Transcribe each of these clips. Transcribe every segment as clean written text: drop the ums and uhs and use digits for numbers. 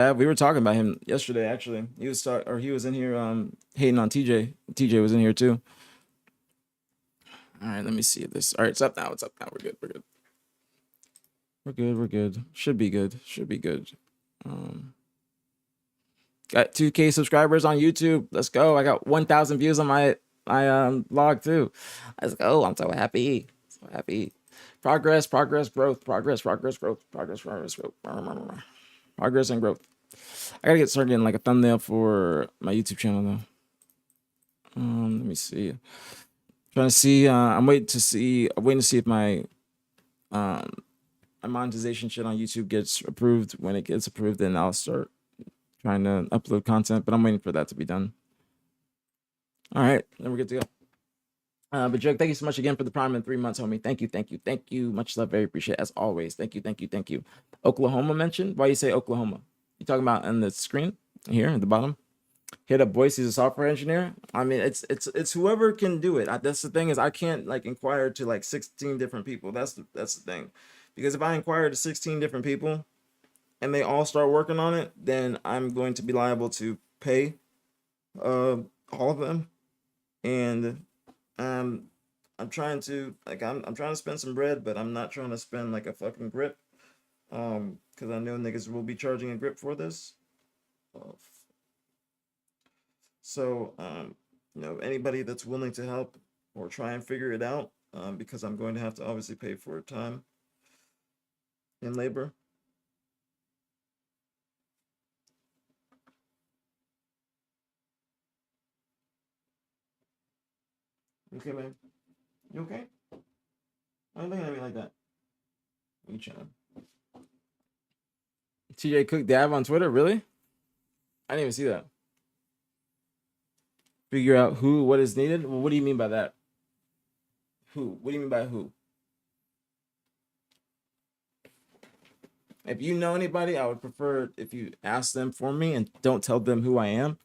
We were talking about him yesterday. Actually, he was he was in here hating on TJ. TJ was in here too. All right, let me see this. All right, it's up now. It's up now. We're good. We're good. We're good. We're good. Should be good. Should be good. Got 2K subscribers on YouTube. Let's go. I got 1,000 views on my vlog too. Let's go. I'm so happy. So happy. Progress, progress, growth, progress, progress, growth, progress, progress, growth. Progress and growth. I gotta get started getting like a thumbnail for my YouTube channel though. Let me see. Trying to see. I'm waiting to see if my my monetization shit on YouTube gets approved. When it gets approved, then I'll start trying to upload content. But I'm waiting for that to be done. All right, then we're good to go. But Jake, thank you so much again for the prime in 3 months, homie. Thank you, thank you, thank you. Much love, very appreciate it, as always. Thank you, thank you, thank you. Oklahoma mentioned. Why you say Oklahoma? You talking about on the screen here at the bottom? Hit up Boyce. He's a software engineer. I mean, it's whoever can do it. That's the thing, is I can't like inquire to like 16 different people. That's the thing, because if I inquire to 16 different people and they all start working on it, then I'm going to be liable to pay all of them. And I'm trying to I'm trying to spend some bread, but I'm not trying to spend like a fucking grip. Because I know niggas will be charging a grip for this. So you know, anybody that's willing to help or try and figure it out, because I'm going to have to obviously pay for time and labor. Okay, man. You okay? Why are you looking at me like that? You chilling? TJ Cook Dab on Twitter, really? I didn't even see that. Figure out who, what is needed. Well, what do you mean by that? Who? What do you mean by who? If you know anybody, I would prefer if you ask them for me and don't tell them who I am.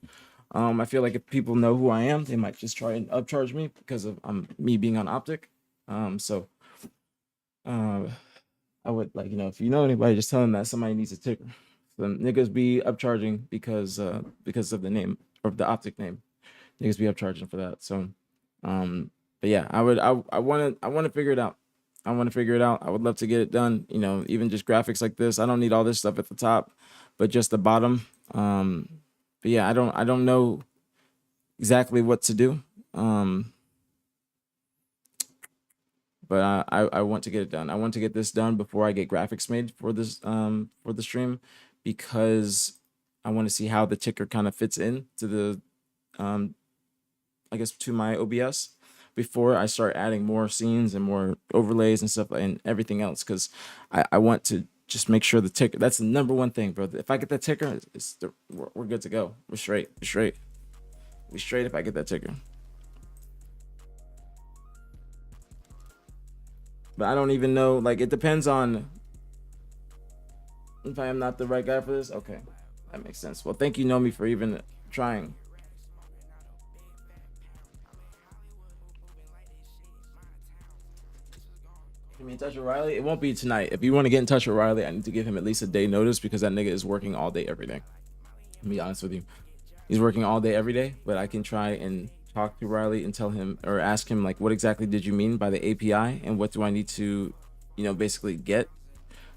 I feel like if people know who I am, they might just try and upcharge me because of me being on Optic. So I would like, you know, if you know anybody, just tell them that somebody needs a ticker. So niggas be upcharging because of the name, or the Optic name. Niggas be upcharging for that. So but yeah, I want to figure it out. I want to figure it out. I would love to get it done. You know, even just graphics like this. I don't need all this stuff at the top, but just the bottom. But yeah, I don't know exactly what to do. But I want to get it done. I want to get this done before I get graphics made for this for the stream, because I want to see how the ticker kind of fits in to the I guess to my OBS before I start adding more scenes and more overlays and stuff and everything else, because I want to just make sure the ticker, that's the number one thing, bro. If I get that ticker, we're good to go. We're straight. We're straight. We're straight if I get that ticker. But I don't even know, like, it depends on if I am not the right guy for this. Okay, that makes sense. Well, thank you, Nomi, for even trying. Give me in touch with Riley. It won't be tonight. If you want to get in touch with Riley, I need to give him at least a day notice, because that nigga is working all day every day. Let me be honest with you. He's working all day every day, but I can try and talk to Riley and tell him, or ask him, like, what exactly did you mean by the API, and what do I need to, you know, basically get,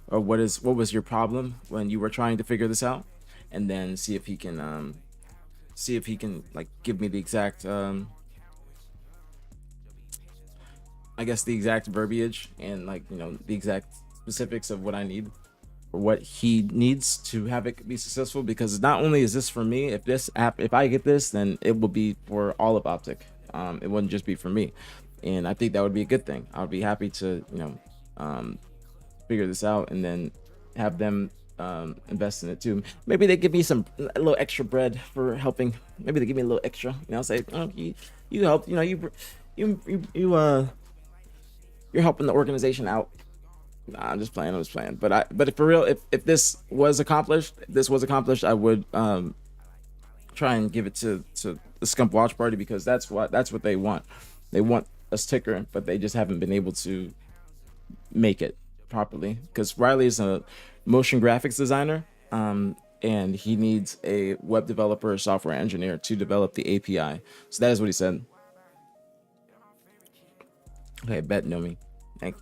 or what was your problem when you were trying to figure this out, and then see if he can like give me the exact I guess the exact verbiage and, like, you know, the exact specifics of what I need, or what he needs to have it be successful. Because not only is this for me, if I get this, then it will be for all of Optic. It wouldn't just be for me, and I think that would be a good thing. I would be happy to, you know, figure this out and then have them invest in it too. Maybe they give me a little extra bread for helping. Maybe they give me a little extra, you know, say, oh, you helped, you know, you're helping the organization out. Nah, I'm just playing. But for real, if this was accomplished, I would try and give it to the Scump Watch Party, because that's what they want. They want a sticker, but they just haven't been able to make it properly. Because Riley is a motion graphics designer, and he needs a web developer or software engineer to develop the API. So that is what he said. Okay, bet know me. Thanks.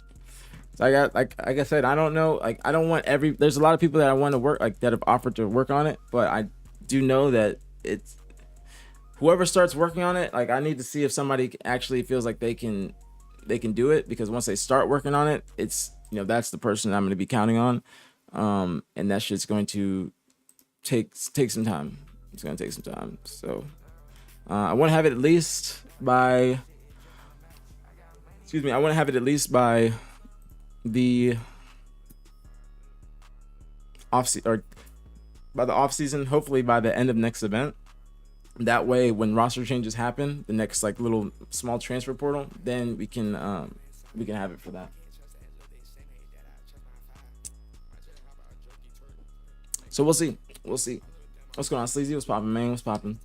So I got like I said, I don't know. Like I don't want there's a lot of people that I want to work like that have offered to work on it, but I do know that it's whoever starts working on it. Like I need to see if somebody actually feels like they can do it, because once they start working on it, it's that's the person I'm going to be counting on, and that shit's going to take some time. It's going to take some time. So I want to have it at least by. Excuse me. I want to have it at least by the off season, hopefully by the end of next event. That way, when roster changes happen, the next like little small transfer portal, then we can have it for that. So we'll see. We'll see. What's going on, Sleazy? What's popping, man? What's popping?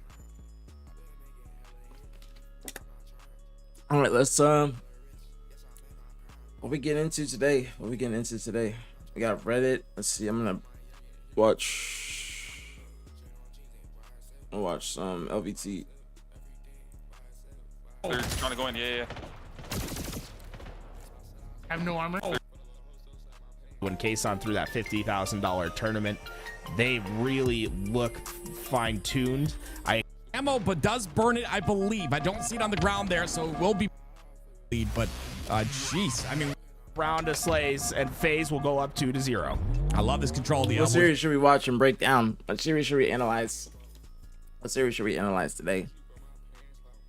All right, let's what we get into today? We got Reddit. Let's see. I'm gonna watch some LVT. They're trying to go in. Yeah. I have no armor. When Kason threw that $50,000 tournament, they really look fine-tuned. Ammo, but does burn it, I believe. I don't see it on the ground there, so it will be lead, but jeez. I mean, round of slays and FaZe will go up 2-0. I love this control. What series should we watch and break down? What series should we analyze? Today?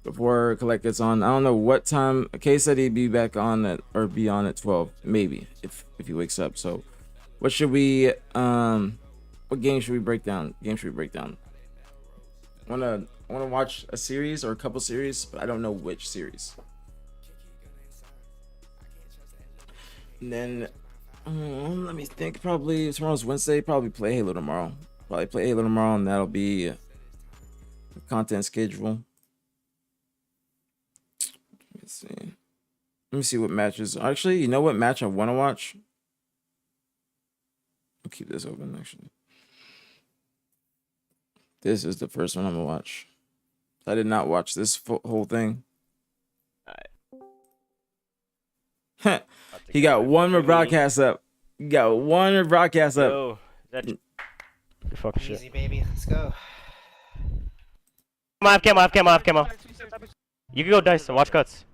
Before KUHLECT gets on, I don't know what time. Kay said he'd be back on at 12, maybe if he wakes up. So, what should we what game should we break down? I wanna watch a series or a couple series, but I don't know which series. And then let me think. Probably tomorrow's Wednesday. Probably play Halo tomorrow. And that'll be the content schedule. Let me see what matches. Actually, you know what match I want to watch? I'll keep this open, actually. This is the first one I'm going to watch. I did not watch this whole thing. He got one more broadcast up. Yo, that's fucking shit. Easy, baby. Let's go. Come on. You can go dice and watch cuts.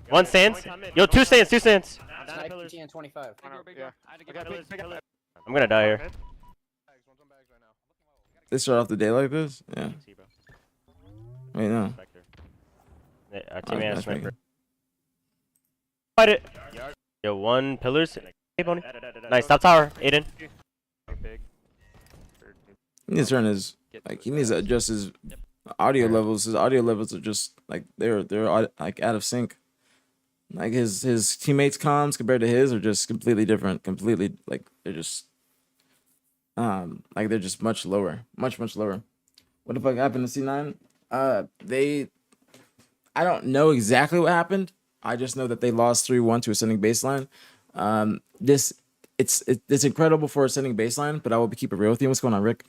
One stands. Yo, two stands. aPG and 25. I'm gonna die here. They start off the day like this? Yeah. Wait, no. Our team has sniper. Fight it. Yo, one pillars. Hey, Boney. Nice. Top tower. Aiden. He needs to turn his, like, he needs to adjust his audio levels. His audio levels are just like they're like out of sync. Like his teammates' comms compared to his are just completely different. Completely, like they're just like they're just much lower, much lower. What the fuck happened to C9? I don't know exactly what happened. I just know that they lost 3-1 to Ascending Baseline. It's incredible for Ascending Baseline, but I will keep it real with you. What's going on, Rick?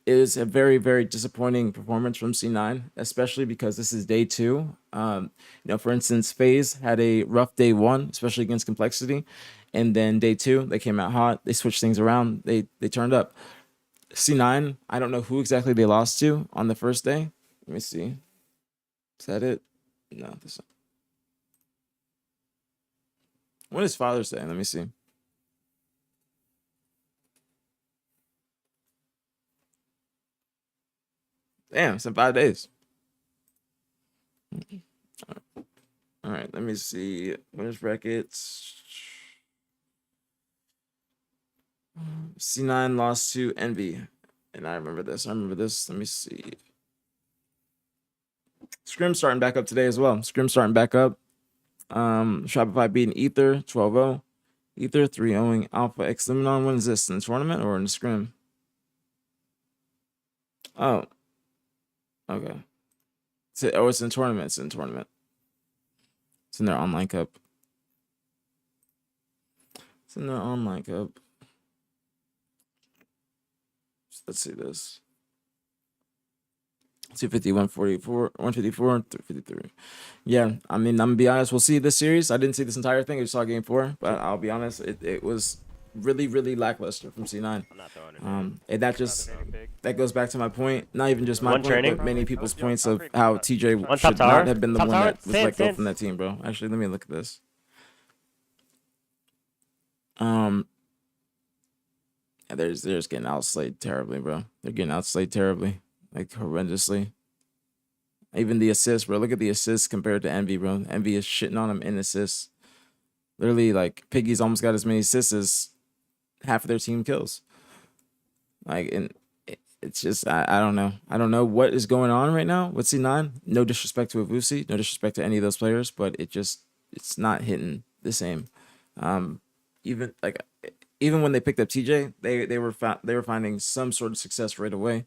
It is a very, very disappointing performance from C9, especially because this is day 2. For instance, FaZe had a rough day 1, especially against Complexity, and then day 2 they came out hot. They switched things around. They turned up. C9, I don't know who exactly they lost to on the first day. Let me see. Is that it? No. What is Father's Day? Let me see. Damn, it's in 5 days. All right, let me see. Winners brackets. C9 lost to Envy. And I remember this. Let me see. Scrim starting back up today as well. Shopify beating Ether 12-0. Ether 3-0ing Alpha X Lebanon. When is this? In the tournament or in the scrim? Oh. Okay. It's in tournament. It's in their online cup. let's see this. 250, 144, 154, 353. Yeah, I mean, I'm gonna be honest. We'll see this series. I didn't see this entire thing. I just saw game 4, but I'll be honest. It was really, really lackluster from C9. I'm not throwing it. And that goes back to my point. Not even just my One point, training. but many people's points of how TJ One should top tower. not have been the Top one tower. that was let go from that team, bro. Actually, let me look at this. Yeah, they're just getting outslayed terribly, bro. They're getting outslayed terribly, like horrendously. Even the assists, bro. Look at the assists compared to Envy, bro. Envy is shitting on him in assists. Literally, like, Piggy's almost got as many assists as half of their team kills. Like, and it's just, I don't know. I don't know what is going on right now with C9. No disrespect to Avusi, no disrespect to any of those players, but it's not hitting the same. Even when they picked up TJ, they were finding some sort of success right away.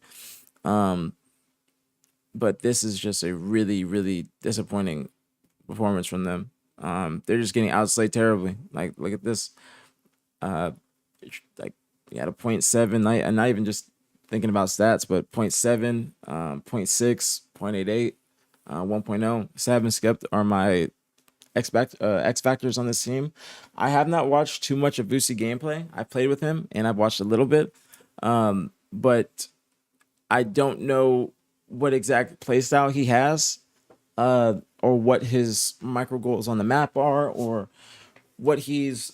But this is just a really, really disappointing performance from them. They're just getting outslayed terribly. Like, look at this. Like, you had a 0.7. I'm not even just thinking about stats, but 0.7, 0.6, 0.88, 1.0. Sav and Skepta are my X factors on this team. I have not watched too much of Vusi gameplay. I played with him and I've watched a little bit, but I don't know what exact playstyle he has, or what his micro goals on the map are, or what he's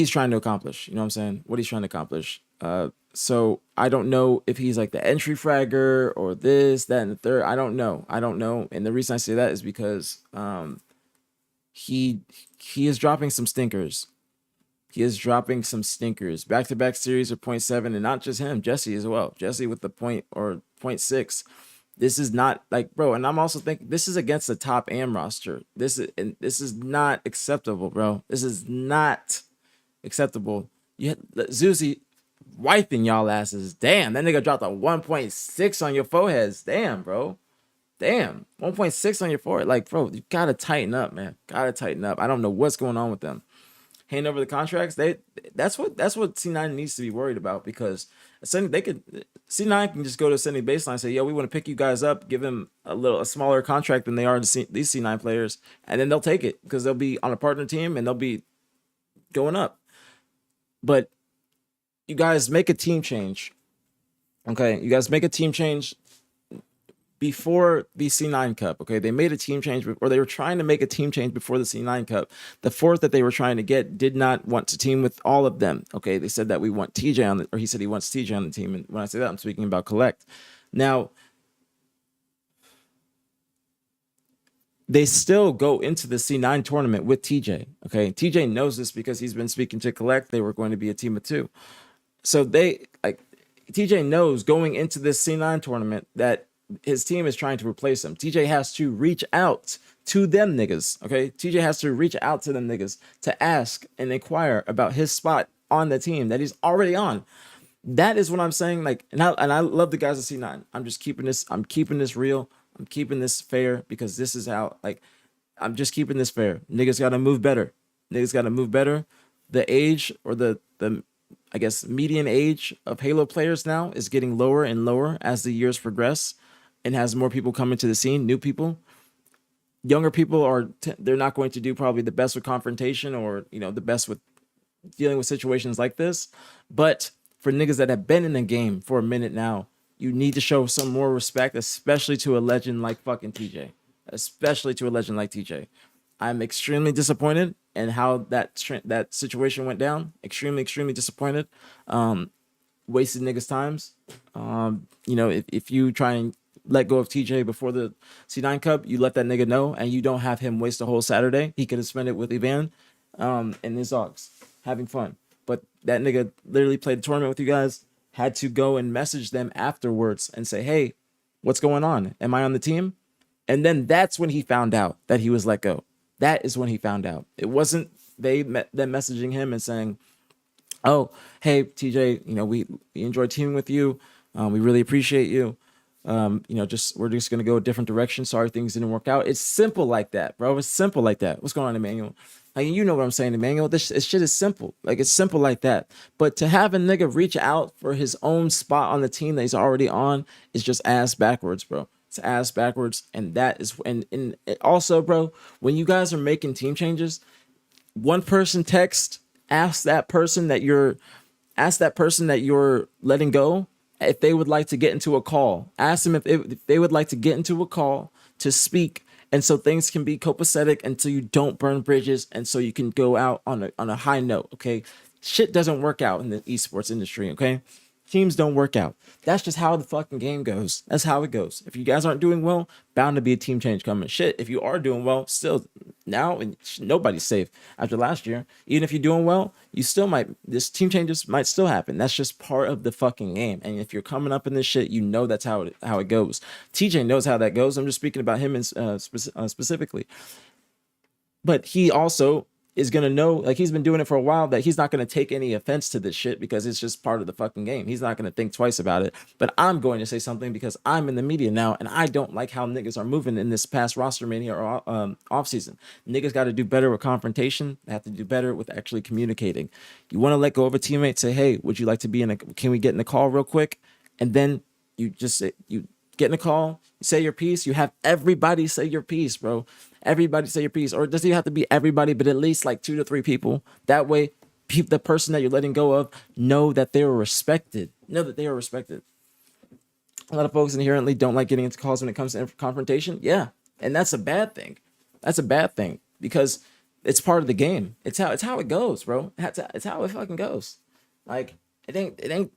trying to accomplish. You know what I'm saying? What he's trying to accomplish. So I don't know if he's like the entry fragger or this, that, and the third. I don't know. And the reason I say that is because he is dropping some stinkers. Back-to-back series of 0.7, and not just him, Jesse as well. Jesse with the 0.6. This is not like, bro, and I'm also thinking this is against the top AM roster. This is not acceptable, bro. This is not acceptable. You had Zuzi wiping y'all asses. Damn, that nigga dropped a 1.6 on your foreheads. Damn, bro. Damn, 1.6 on your forehead. Like, bro, you gotta tighten up, man. Gotta tighten up. I don't know what's going on with them. Hand over the contracts. That's what C9 needs to be worried about, because C9 can just go to Ascending Baseline and say, yo, we want to pick you guys up, give them a smaller contract than they are these C9 players, and then they'll take it because they'll be on a partner team and they'll be going up. But you guys make a team change. Okay, you guys make a team change before the C9 Cup. Okay, they made a team change, or they were trying to make a team change before the C9 Cup. The fourth that they were trying to get did not want to team with all of them. Okay, they said that we want TJ on or he said he wants TJ on the team. And when I say that, I'm speaking about KUHLECT. Now, they still go into the C9 tournament with TJ. Okay, TJ knows this because he's been speaking to KUHLECT. They were going to be a team of 2. So TJ knows going into this C9 tournament that his team is trying to replace him. TJ has to reach out to them niggas. Okay, TJ has to reach out to them niggas to ask and inquire about his spot on the team that he's already on. That is what I'm saying. Like, and I love the guys at C9. I'm keeping this real. I'm keeping this fair, because this is how, like, I'm just keeping this fair. Niggas gotta move better. The age, or the I guess median age of Halo players now is getting lower and lower as the years progress, and has more people coming to the scene, new people. Younger people they're not going to do probably the best with confrontation, or, you know, the best with dealing with situations like this. But for niggas that have been in the game for a minute now, you need to show some more respect, especially to a legend like fucking TJ. I'm extremely disappointed in how that situation went down. Extremely, extremely disappointed. Wasted niggas' times. You know, if you try and let go of TJ before the C9 Cup, you let that nigga know, and you don't have him waste a whole Saturday. He could have spent it with Ivan and his dogs, having fun. But that nigga literally played the tournament with you guys, had to go and message them afterwards and say, hey, what's going on? Am I on the team? And then that's when he found out that he was let go. That is when he found out. It wasn't them messaging him and saying, oh, hey, TJ, you know, we enjoyed teaming with you. We really appreciate you. You know, we're just gonna go a different direction. Sorry, things didn't work out. It's simple like that, bro. It's simple like that. What's going on, Emmanuel? Like, you know what I'm saying, Emmanuel. This shit is simple. Like, it's simple like that. But to have a nigga reach out for his own spot on the team that he's already on is just ass backwards, bro. It's ass backwards, and that is and also, bro, when you guys are making team changes, one person text, ask that person that you're letting go if they would like to get into a call. Ask them if they would like to get into a call to speak, and so things can be copacetic until you don't burn bridges, and so you can go out on a high note. Okay, shit doesn't work out in the esports industry. Okay, teams don't work out. That's just how the fucking game goes. That's how it goes. If you guys aren't doing well, bound to be a team change coming. Shit, if you are doing well, still now, and nobody's safe after last year. Even if you're doing well, you still might, this team changes might still happen. That's just part of the fucking game. And if you're coming up in this shit, you know that's how it goes. TJ knows how that goes. I'm just speaking about him specifically. But he also is going to know, like, he's been doing it for a while, that he's not going to take any offense to this shit because it's just part of the fucking game. He's not going to think twice about it. But I'm going to say something because I'm in the media now, and I don't like how niggas are moving in this past roster mania or off season. Niggas got to do better with confrontation. They have to do better with actually communicating. You want to let go of a teammate, say, hey, would you like to be can we get in a call real quick? And then you just say, you get in a call, you say your piece, you have everybody say your piece, bro. Everybody say your piece. Or it doesn't even have to be everybody, but at least like 2 to 3 people. That way, the person that you're letting go of know that they were respected. Know that they are respected. A lot of folks inherently don't like getting into calls when it comes to confrontation. Yeah, and that's a bad thing. That's a bad thing because it's part of the game. It's how it goes, bro. It's how it fucking goes. Like, it ain't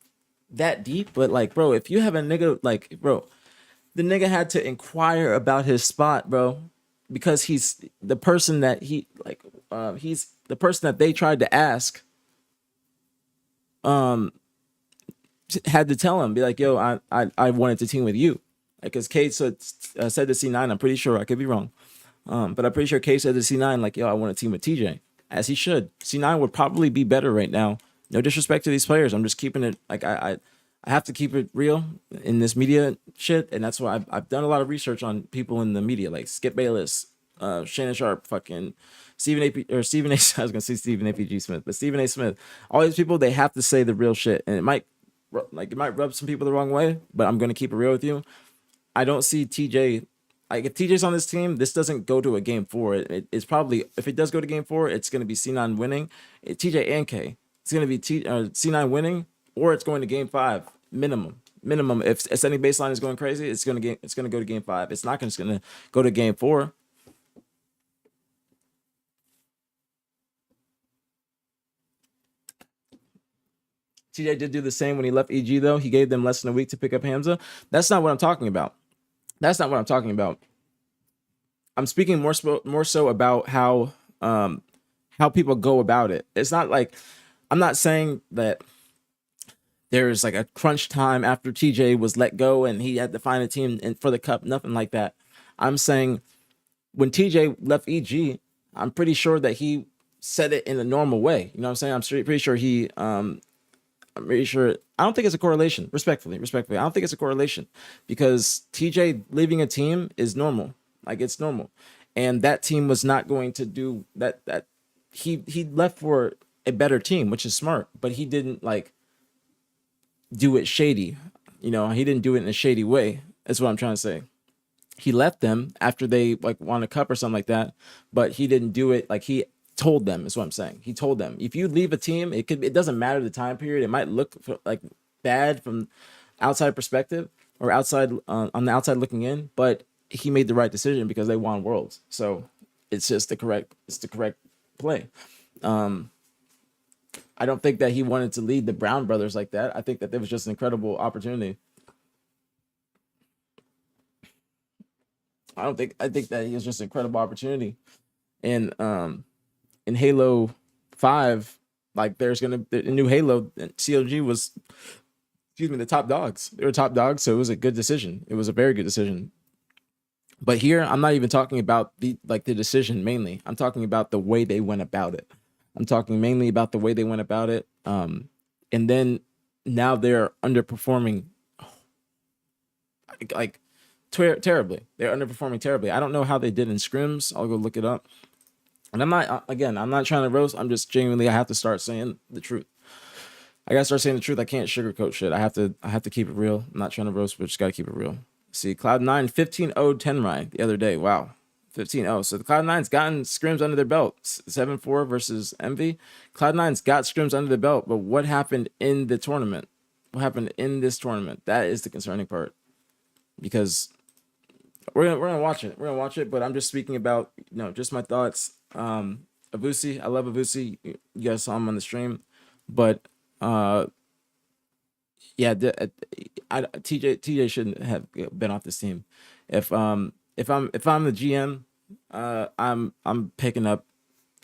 that deep, but like, bro, if you have a nigga, like, bro, the nigga had to inquire about his spot, bro, because he's the person that he's the person that they tried to ask, had to tell him, be like, yo, I wanted to team with you. Like, because Kate said to C9, I'm pretty sure, I could be wrong, but I'm pretty sure Kate said to C9, like, yo, I want to team with TJ, as he should. C9 would probably be better right now. No disrespect to these players. I'm just keeping it, like, I have to keep it real in this media shit, and that's why I've done a lot of research on people in the media, like Skip Bayless, Shannon Sharp, fucking Stephen A. I was gonna say Stephen APG Smith, but Stephen A. Smith. All these people, they have to say the real shit, and it might rub some people the wrong way, but I'm gonna keep it real with you. I don't see TJ. Like, if TJ's on this team, this doesn't go to a game 4. It's probably, if it does go to game 4, it's gonna be C9 winning. TJ and K. It's gonna be C9 winning, or it's going to game 5 minimum. If setting baseline is going crazy, it's gonna go to game 5. It's not just gonna go to game 4. TJ did do the same when he left EG, though. He gave them less than a week to pick up Hamza. That's not what I'm talking about. That's not what I'm talking about. I'm speaking more so about how people go about it. It's not like, I'm not saying that there's like a crunch time after TJ was let go and he had to find a team for the cup. Nothing like that. I'm saying when TJ left EG, I'm pretty sure that he said it in a normal way. You know what I'm saying? I'm pretty sure he I'm pretty sure. I don't think it's a correlation. Respectfully, I don't think it's a correlation, because TJ leaving a team is normal. Like, it's normal, and that team was not going to do that. He left for a better team, which is smart, but he didn't like do it shady. You know, he didn't do it in a shady way. That's what I'm trying to say. He left them after they like won a cup or something like that, but he didn't do it like he told them, is what I'm saying. He told them, if you leave a team, it doesn't matter the time period. It might look like bad from outside perspective or outside on the outside looking in, but he made the right decision because they won worlds. So it's the correct play. I don't think that he wanted to lead the Brown brothers like that. I think that there was just an incredible opportunity. I think that he was just an incredible opportunity. And in Halo 5, like, there's gonna be a new Halo, and CLG was, the top dogs. They were top dogs, so it was a good decision. It was a very good decision. But here, I'm not even talking about the decision mainly. I'm talking about the way they went about it. I'm talking mainly about the way they went about it. And then now they're underperforming terribly. They're underperforming terribly. I don't know how they did in scrims. I'll go look it up. And I'm not, again, I'm not trying to roast. I'm just genuinely, I have to start saying the truth. I gotta start saying the truth. I can't sugarcoat shit. I have to keep it real. I'm not trying to roast, but just gotta keep it real. See, Cloud9 15-0 Tenrai the other day. Wow. 15-0. So the Cloud9's gotten scrims under their belt. 7-4 versus Envy. Cloud9's got scrims under the belt, but what happened in the tournament? What happened in this tournament? That is the concerning part. Because we're gonna watch it. We're gonna watch it, but I'm just speaking about, just my thoughts. Avusi, I love Avusi. You guys saw him on the stream, but yeah, TJ shouldn't have been off this team. If I'm the GM, I'm picking up,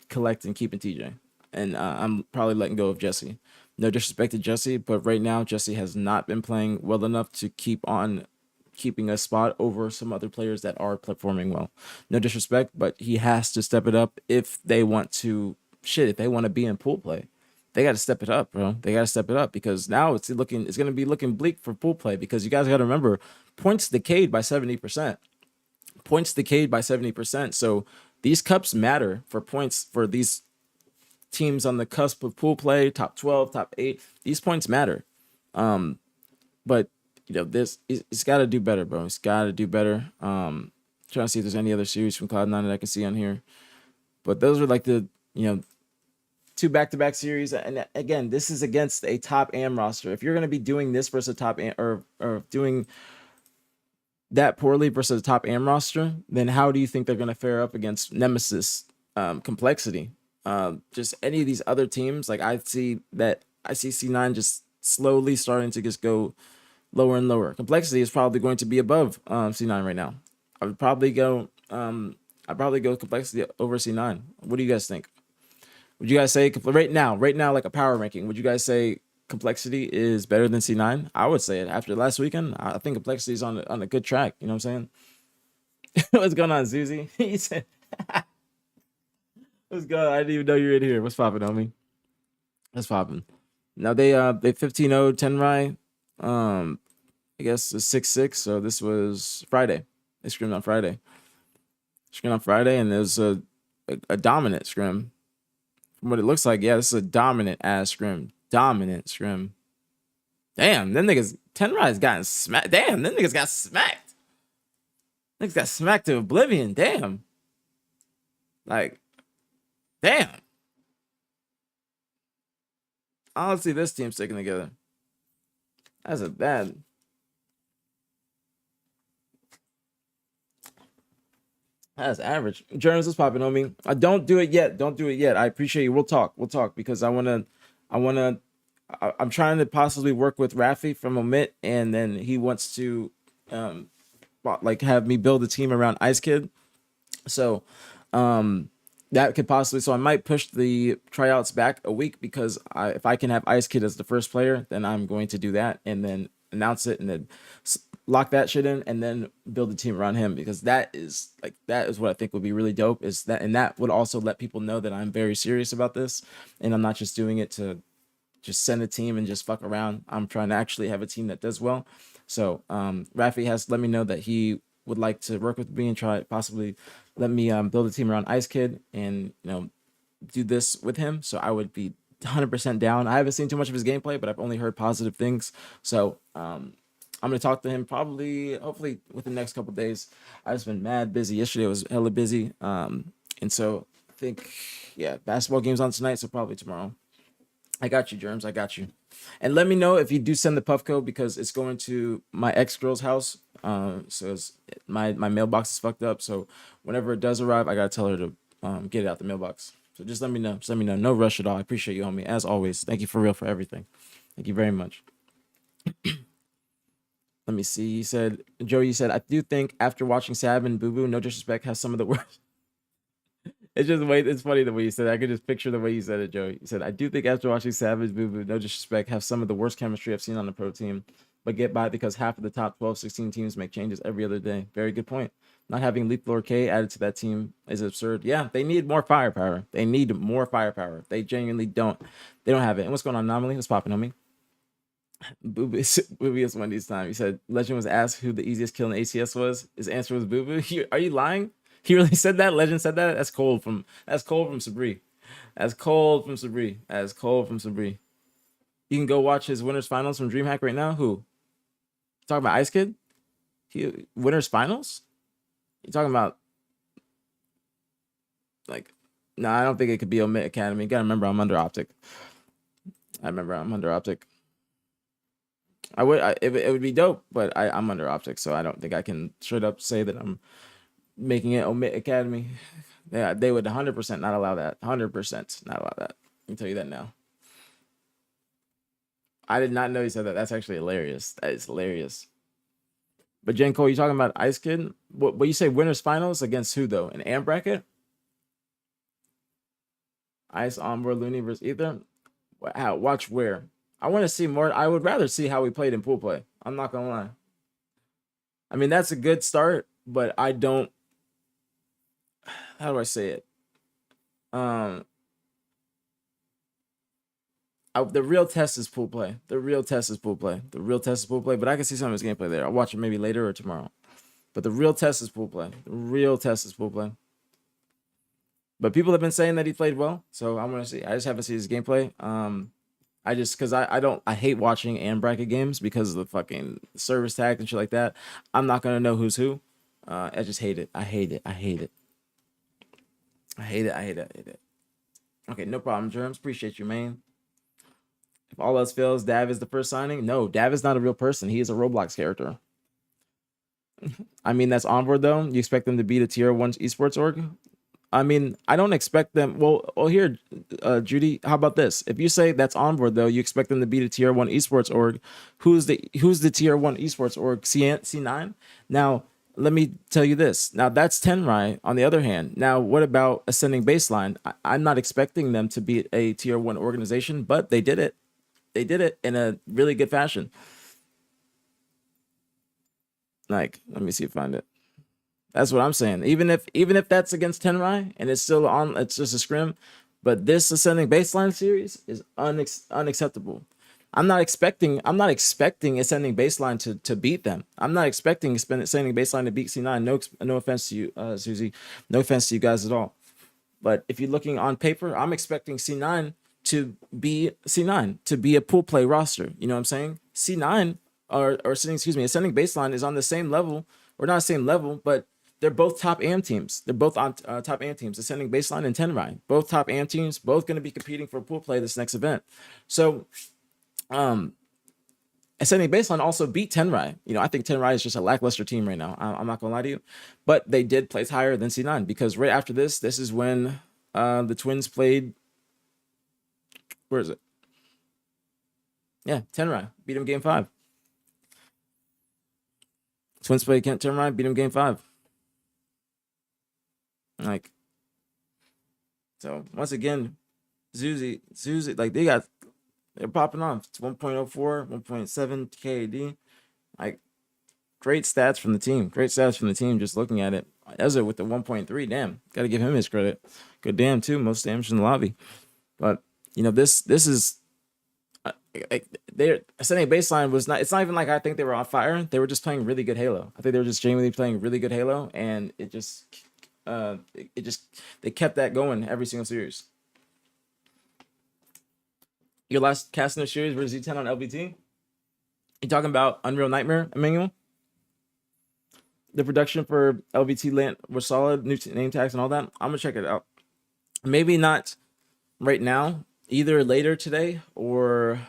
collecting, keeping TJ, and I'm probably letting go of Jesse. No disrespect to Jesse, but right now Jesse has not been playing well enough to keep on keeping a spot over some other players that are performing well. No disrespect, but he has to step it up if they want to if they want to be in pool play. They got to step it up, bro. They got to step it up, because now it's going to be looking bleak for pool play, because you guys got to remember, points decayed by 70%. Points decayed by 70%. So these cups matter for points for these teams on the cusp of pool play, top 12, top 8. These points matter. But this, it's got to do better, bro. It's got to do better. Trying to see if there's any other series from Cloud9 that I can see on here. But those are like the, 2 back-to-back series. And again, this is against a top AM roster. If you're going to be doing this versus a top AM, or doing that poorly versus a top AM roster, then how do you think they're going to fare up against Nemesis, Complexity? Just any of these other teams. Like I see C9 just slowly starting to just go lower and lower. Complexity is probably going to be above C9 right now. I'd probably go Complexity over C9. What do you guys think? Would you guys say right now, like a power ranking, would you guys say Complexity is better than C9? I would say it. After last weekend, I think Complexity is on a good track. You know what I'm saying? What's going on, Zuzi? He said, what's going on? I didn't even know you were in here. What's popping, homie? What's popping? Now they 15-0 Tenrai. I guess it's 6-6. So this was Friday. They scrimmed on Friday. And it was a dominant scrim. From what it looks like, yeah, this is a dominant ass scrim. Dominant scrim. Damn, them niggas, Tenrai's gotten smacked. Damn, them niggas got smacked. Niggas got smacked to oblivion. Damn. Like, damn. I don't see this team sticking together. That's a bad. That's average. Journals is popping on me. Don't do it yet. Don't do it yet. I appreciate you. We'll talk because I'm trying to possibly work with Rafi from Omit, and then he wants to like have me build a team around Ice Kid. So that could possibly, so I might push the tryouts back a week, because if I can have Ice Kid as the first player, then I'm going to do that and then announce it and then lock that shit in and then build a team around him, because that is what I think would be really dope, is that, and that would also let people know that I'm very serious about this and I'm not just doing it to just send a team and just fuck around. I'm trying to actually have a team that does well. So Rafi has let me know that he would like to work with me and try possibly let me build a team around Ice Kid and do this with him. So I would be 100% down. I haven't seen too much of his gameplay, but I've only heard positive things. So I'm gonna talk to him hopefully within the next couple of days. I've just been mad busy. Yesterday was hella busy, and so I think basketball game's on tonight, so probably tomorrow. I got you, Germs. I got you. And let me know if you do send the puff code, because it's going to my ex-girl's house. So my mailbox is fucked up. So whenever it does arrive, I gotta tell her to get it out the mailbox. So just let me know. No rush at all. I appreciate you, homie. As always, thank you for real for everything. Thank you very much. Let me see. He said, Joe, you said, I do think after watching Sab and Boo Boo, no disrespect, has some of the worst. It's just it's funny the way you said it. I could just picture the way you said it, Joe. You said, I do think after watching Savage, Boo Boo, no disrespect, have some of the worst chemistry I've seen on the pro team, but get by because half of the top 12, 16 teams make changes every other day. Very good point. Not having Leap Lord K added to that team is absurd. Yeah, they need more firepower. They genuinely don't. They don't have it. And what's going on, Anomaly? What's popping on me? Booby is Wendy's time. He said Legend was asked who the easiest kill in ACS was. His answer was Boo Boo. Are you lying? He really said that? Legend said that? That's cold from Sabri. That's cold from Sabri. That's cold from Sabri. You can go watch his winners finals from DreamHack right now. Who? Talking about Ice Kid? Winners finals? You talking about like? No, I don't think it could be Omit Academy. You gotta remember, I'm under Optic. I would. It would be dope, but I'm under Optic, so I don't think I can straight up say that I'm making it Omit Academy. Yeah, they would 100% not allow that. 100% not allow that. I can tell you that now. I did not know you said that. That's actually hilarious. That is hilarious. But Jen Cole, you talking about Ice Kid? What you say? Winners finals against who though? An AM bracket? Ice, Onboard, Looney versus Ether. Watch where? I want to see more. I would rather see how we played in pool play. I'm not gonna lie. I mean, that's a good start, but I don't. How do I say it? The real test is pool play. The real test is pool play. But I can see some of his gameplay there. I'll watch it maybe later or tomorrow. But the real test is pool play. But people have been saying that he played well, so I'm gonna see. I just haven't seen his gameplay. Because I hate watching and bracket games because of the fucking service tag and shit like that. I'm not gonna know who's who. I just hate it. I hate it. Okay, no problem, Germs. Appreciate you, man. If all else fails, Dav is the first signing. No, Dav is not a real person. He is a Roblox character. I mean, that's Onboard though. You expect them to beat a tier 1 esports org? I mean, I don't expect them. Well, here, Judy, how about this? If you say that's Onboard though, you expect them to beat a tier 1 esports org. Who's the tier 1 esports org? C9? Now, let me tell you this. Now, that's Tenrai on the other hand. Now, what about Ascending Baseline? I'm not expecting them to beat a tier 1 organization, but they did it. They did it in a really good fashion. Like, let me see if I find it. That's what I'm saying. Even if that's against Tenrai and it's still on, it's just a scrim. But this Ascending Baseline series is unacceptable. I'm not expecting Ascending Baseline to beat them. I'm not expecting Ascending Baseline to beat C9. No offense to you, Susie. No offense to you guys at all. But if you're looking on paper, I'm expecting C9 to be a pool play roster. You know what I'm saying? C9 Ascending Baseline is on the same level, or not the same level, but they're both top AM teams. They're both on top AM teams. Ascending Baseline and Tenrai, both top AM teams, both going to be competing for pool play this next event. So, Ascending Baseline also beat Tenrai. You know, I think Tenrai is just a lackluster team right now. I'm not gonna lie to you, but they did place higher than C9 because right after this is when the Twins played. Where is it? Yeah, Tenrai beat him game 5. Twins played Tenrai, beat him game 5. Like, so once again, Zuzi, like they're popping off. It's 1.04, 1.7 KD. Like, great stats from the team. Just looking at it, Ezra with the 1.3. Damn, got to give him his credit. Good damn too. Most damage in the lobby. But you know, this is they're Ascending Baseline was not. It's not even like I think they were on fire. They were just playing really good Halo. I think they were just genuinely playing really good Halo, and it just they kept that going every single series. Your last cast in the series was Z10 on LBT. You talking about Unreal Nightmare, Emmanuel? The production for LBT land was solid, new name tags and all that. I'm gonna check it out. Maybe not right now, either later today or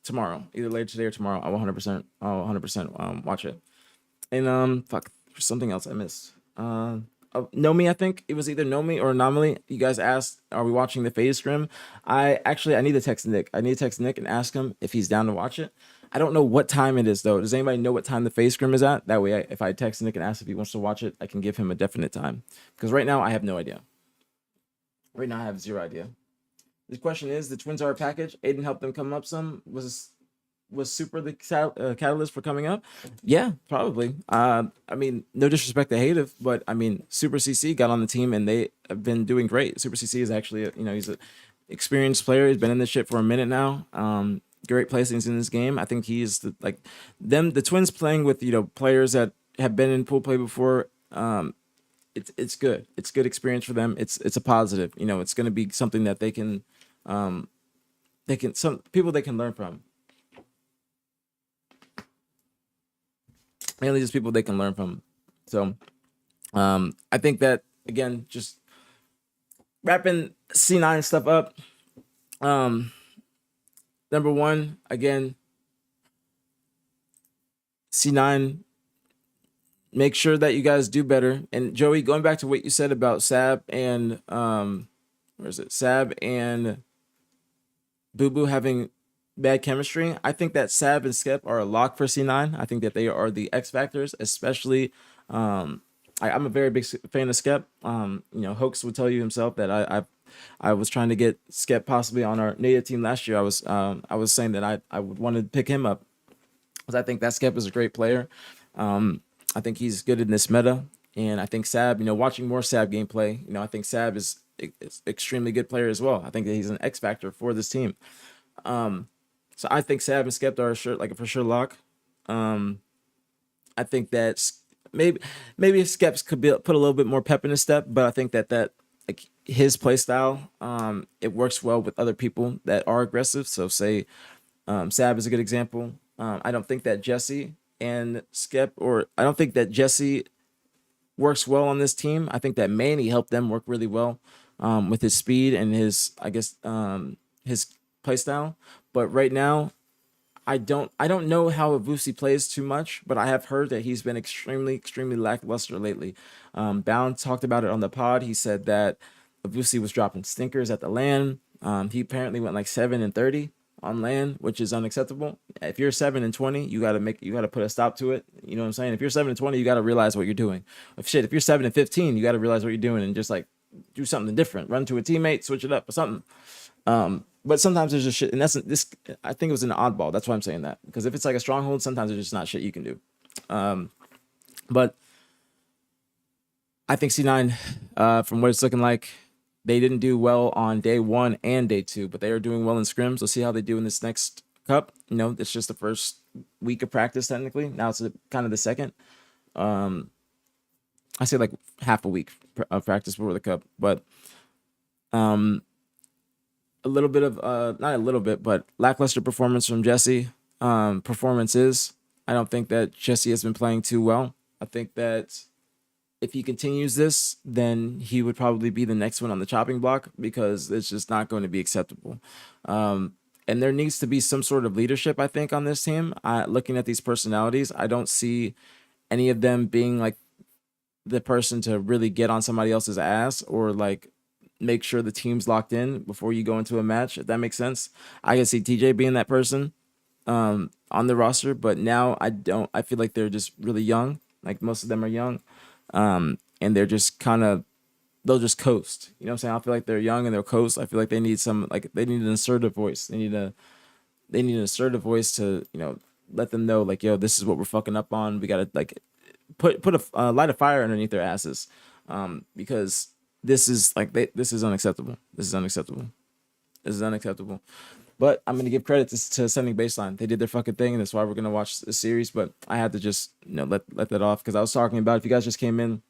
tomorrow. I will 100% watch it. And fuck, there's something else I missed. Nomi, I think it was either Nomi or Anomaly. You guys asked, are we watching the phase scrim? I need to text Nick. I need to text Nick and ask him if he's down to watch it. I don't know what time it is though. Does anybody know what time the phase scrim is at? That way, if I text Nick and ask if he wants to watch it, I can give him a definite time. Because right now I have no idea. Right now I have zero idea. The question is, the Twins are a package. Aiden helped them come up some. Was Super the catalyst for coming up? Yeah, probably. I mean, no disrespect to Hative, but I mean, Super CC got on the team and they have been doing great. Super CC is actually, he's an experienced player. He's been in this shit for a minute now. great placings in this game. I think he's the Twins playing with players that have been in pool play before. It's good. It's good experience for them. It's a positive. It's going to be something that some people they can learn from. Mainly just people they can learn from. So I think that, again, just wrapping C9 stuff up. Number one, again, C9, make sure that you guys do better. And Joey, going back to what you said about Sab and Sab and Boo Boo having bad chemistry, I think that Sab and Skep are a lock for C9. I think that they are the X factors, especially. I'm a very big fan of Skep. Hoax would tell you himself that I was trying to get Skep possibly on our native team last year. I was saying that I would want to pick him up because I think that Skep is a great player. I think he's good in this meta, and I think Sab, watching more Sab gameplay, I think Sab is extremely good player as well. I think that he's an X factor for this team. So I think Sab and Skep are a for sure lock. I think that maybe Skeps could put a little bit more pep in his step, but I think that his play style, it works well with other people that are aggressive. So say Sab is a good example. I don't think that Jesse and Skep, I don't think that Jesse works well on this team. I think that Manny helped them work really well with his speed and his play style. But right now, I don't know how Avusi plays too much, but I have heard that he's been extremely lackluster lately. Bound talked about it on the pod. He said that Avusi was dropping stinkers at the LAN. He apparently went like 7-30 on LAN, which is unacceptable. If you're 7-20, you gotta put a stop to it. You know what I'm saying? If you're 7-20, you gotta realize what you're doing. If you're 7-15, you gotta realize what you're doing and just do something different. Run to a teammate, switch it up or something. But sometimes there's just shit, and I think it was an oddball. That's why I'm saying that, because if it's like a stronghold, sometimes there's just not shit you can do. But I think C9, from what it's looking like, they didn't do well on day 1 and day 2, but they are doing well in scrims. We'll see how they do in this next cup. It's just the first week of practice technically. Now it's kind of the second. I say like half a week of practice before the cup, but a little bit of not a little bit, but lackluster performance from Jesse. Performances. I don't think that Jesse has been playing too well. I think that if he continues this, then he would probably be the next one on the chopping block, because it's just not going to be acceptable. And there needs to be some sort of leadership, I think, on this team. Looking at these personalities, I don't see any of them being like the person to really get on somebody else's ass or make sure the team's locked in before you go into a match, if that makes sense. I can see TJ being that person on the roster, but now I don't. I feel like they're just really young. Like most of them are young. And they're just they'll just coast. You know what I'm saying? I feel like they're young and they'll coast. I feel like they need they need an assertive voice. They need an assertive voice to, let them know yo, this is what we're fucking up on. We got to put a light of fire underneath their asses. Because this is this is unacceptable. This is unacceptable. This is unacceptable. But I'm going to give credit to Sending Baseline. They did their fucking thing, and that's why we're going to watch the series. But I had to just let that off, because I was talking about, if you guys just came in,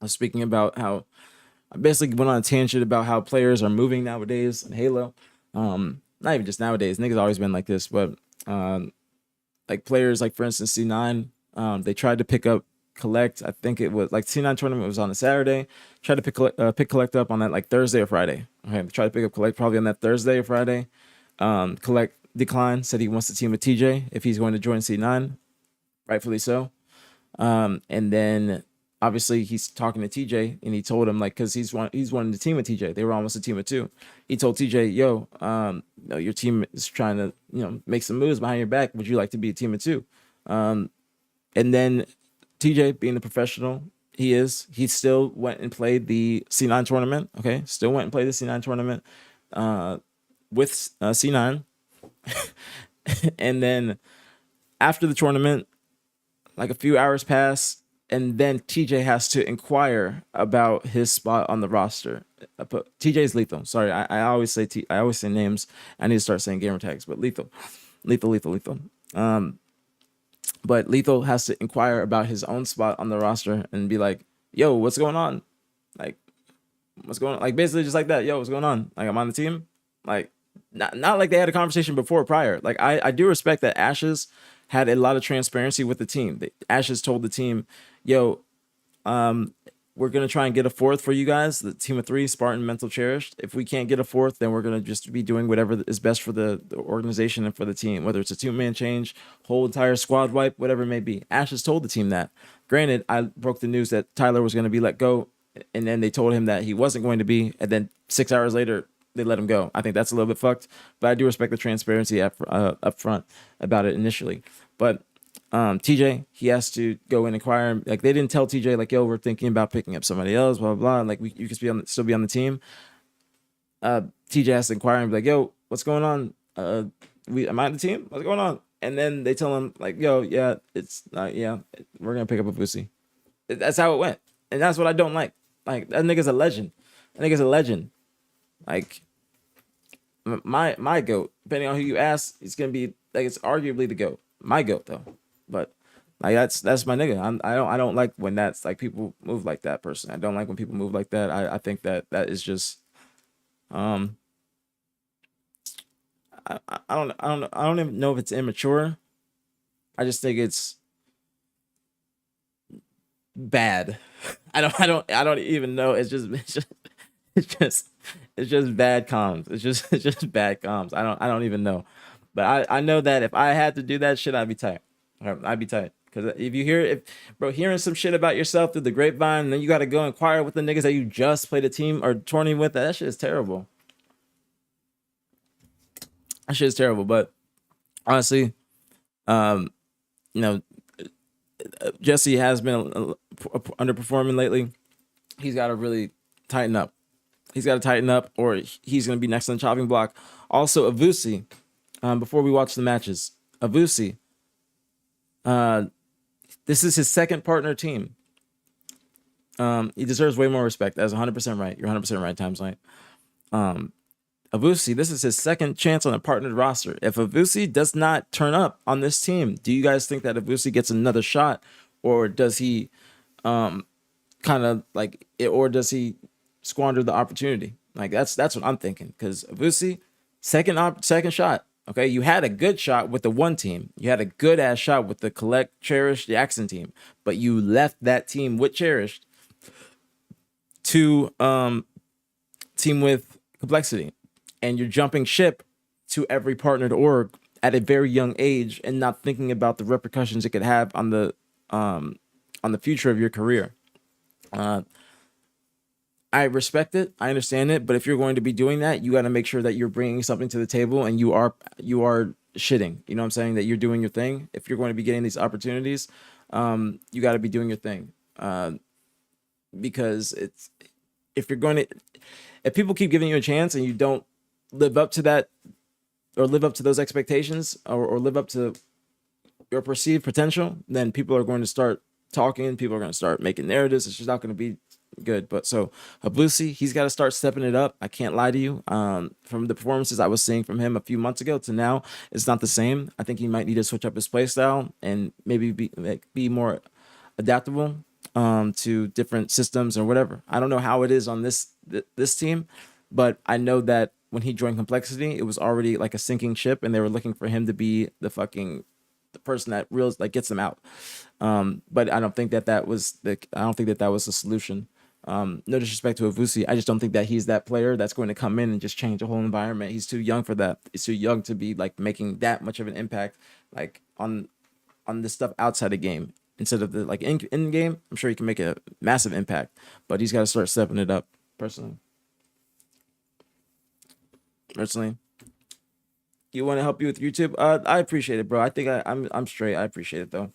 I was speaking about how I basically went on a tangent about how players are moving nowadays in Halo. Not even just nowadays. Niggas always been like this. But players for instance, C9, they tried to pick up KUHLECT. I think it was C9 tournament was on a Saturday. Tried to pick KUHLECT up on that Thursday or Friday. Okay, they tried to pick up KUHLECT probably on that Thursday or Friday. KUHLECT declined, said he wants to team with TJ if he's going to join C9, rightfully so. And then obviously he's talking to TJ, and he told him because he's wanting to team with TJ. They were almost a team of 2. He told TJ, "Yo, your team is trying to make some moves behind your back. Would you like to be a team of 2?" And then TJ, being the professional he still went and played the C9 tournament. Okay, still went and played the C9 tournament with C9. And then after the tournament, a few hours passed, and then TJ has to inquire about his spot on the roster. TJ's lethal. Sorry, I always say I always say names. I need to start saying gamer tags, but lethal. But Lethal has to inquire about his own spot on the roster and be like, "Yo, what's going on? Like, what's going on?" Like basically just like that. "Yo, what's going on? Like, I'm on the team." Like, not like they had a conversation prior. Like, I do respect that Ashes had a lot of transparency with the team. Ashes told the team, "Yo, we're gonna try and get a fourth for you guys. The team of 3, Spartan, Mental, Cherished. If we can't get a fourth, then we're gonna just be doing whatever is best for the organization and for the team. Whether it's a 2-man change, whole entire squad wipe, whatever it may be." Ashes told the team that. Granted, I broke the news that Tyler was gonna be let go, and then they told him that he wasn't going to be, and then 6 hours later they let him go. I think that's a little bit fucked, but I do respect the transparency up front about it initially. But TJ, he has to go and inquire. Like, they didn't tell TJ like, "Yo, we're thinking about picking up somebody else, blah blah blah." Like, you could still be on the team. TJ has to inquire and be like, "Yo, what's going on? Am I on the team? What's going on?" And then they tell him like, "Yo, yeah, it's yeah, we're gonna pick up a Busi." That's how it went, and that's what I don't like. Like, that nigga's a legend. Like, my goat. Depending on who you ask, it's gonna be like, it's arguably the goat. My goat though. But like, that's my nigga. I don't like when that's like people move like that. Person, I don't like when people move like that. I think that is just I don't even know if it's immature. I just think it's bad. I don't even know. It's just bad comms. It's just bad comms. I don't even know. But I know that if I had to do that shit, I'd be tight. Because if you hearing some shit about yourself through the grapevine, and then you got to go inquire with the niggas that you just played a team or tourney with, that shit is terrible. That shit is terrible. But honestly, Jesse has been underperforming lately. He's got to really tighten up. Or he's going to be next on the chopping block. Also, Avusi, before we watch the matches, Avusi, this is his second partner team. He deserves way more respect. That's 100% right. You're 100% right, Times Light. Avusi, this is his second chance on a partnered roster. If Avusi does not turn up on this team, do you guys think that Avusi gets another shot, or does he kind of like it, or does he squander the opportunity? Like, that's what I'm thinking. Because Avusi, second shot. Okay, you had a good shot with the one team. You had a good ass shot with the KUHLECT, Cherished, Jackson team, but you left that team with Cherished to team with Complexity, and you're jumping ship to every partnered org at a very young age and not thinking about the repercussions it could have on the future of your career. I respect it. I understand it. But if you're going to be doing that, you got to make sure that you're bringing something to the table and you are shitting. You know what I'm saying? That you're doing your thing. If you're going to be getting these opportunities, you got to be doing your thing. Because if people keep giving you a chance and you don't live up to that, or live up to those expectations, or live up to your perceived potential, then people are going to start talking. People are going to start making narratives. It's just not going to be good. But so Avusi, he's got to start stepping it up. I can't lie to you. From the performances I was seeing from him a few months ago to now, it's not the same. I think he might need to switch up his play style and maybe be more adaptable to different systems or whatever. I don't know how it is on this team, but I know that when he joined Complexity, it was already like a sinking ship, and they were looking for him to be the person that gets them out. But I don't think that was the solution. No disrespect to Avusi, I just don't think that he's that player that's going to come in and just change the whole environment. He's too young for that. He's too young to be like making that much of an impact, like on the stuff outside the game instead of the like in game. I'm sure he can make a massive impact, but he's got to start stepping it up. Personally, you want to help you with YouTube? I appreciate it, bro. I think I'm straight. I appreciate it though.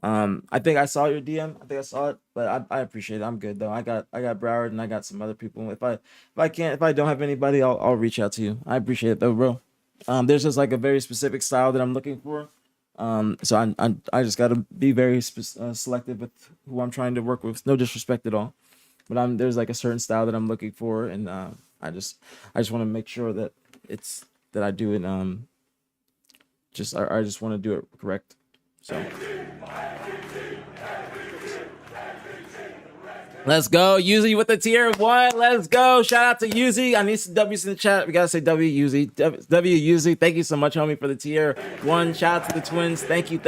I think I saw your DM. I think I saw it, but I appreciate it. I'm good though. I got Broward and I got some other people. If I don't have anybody, I'll reach out to you. I appreciate it though, bro. There's just like a very specific style that I'm looking for. So I just got to be very selective with who I'm trying to work with. No disrespect at all, but there's like a certain style that I'm looking for, and I just want to make sure that it's that I do it. I just want to do it correct. So let's go, Yuzi with the tier 1. Let's go. Shout out to Yuzi. I need some W's in the chat. We gotta say W Yuzi. W Yuzi. Thank you so much, homie, for the tier 1. Shout out to the twins. Thank you.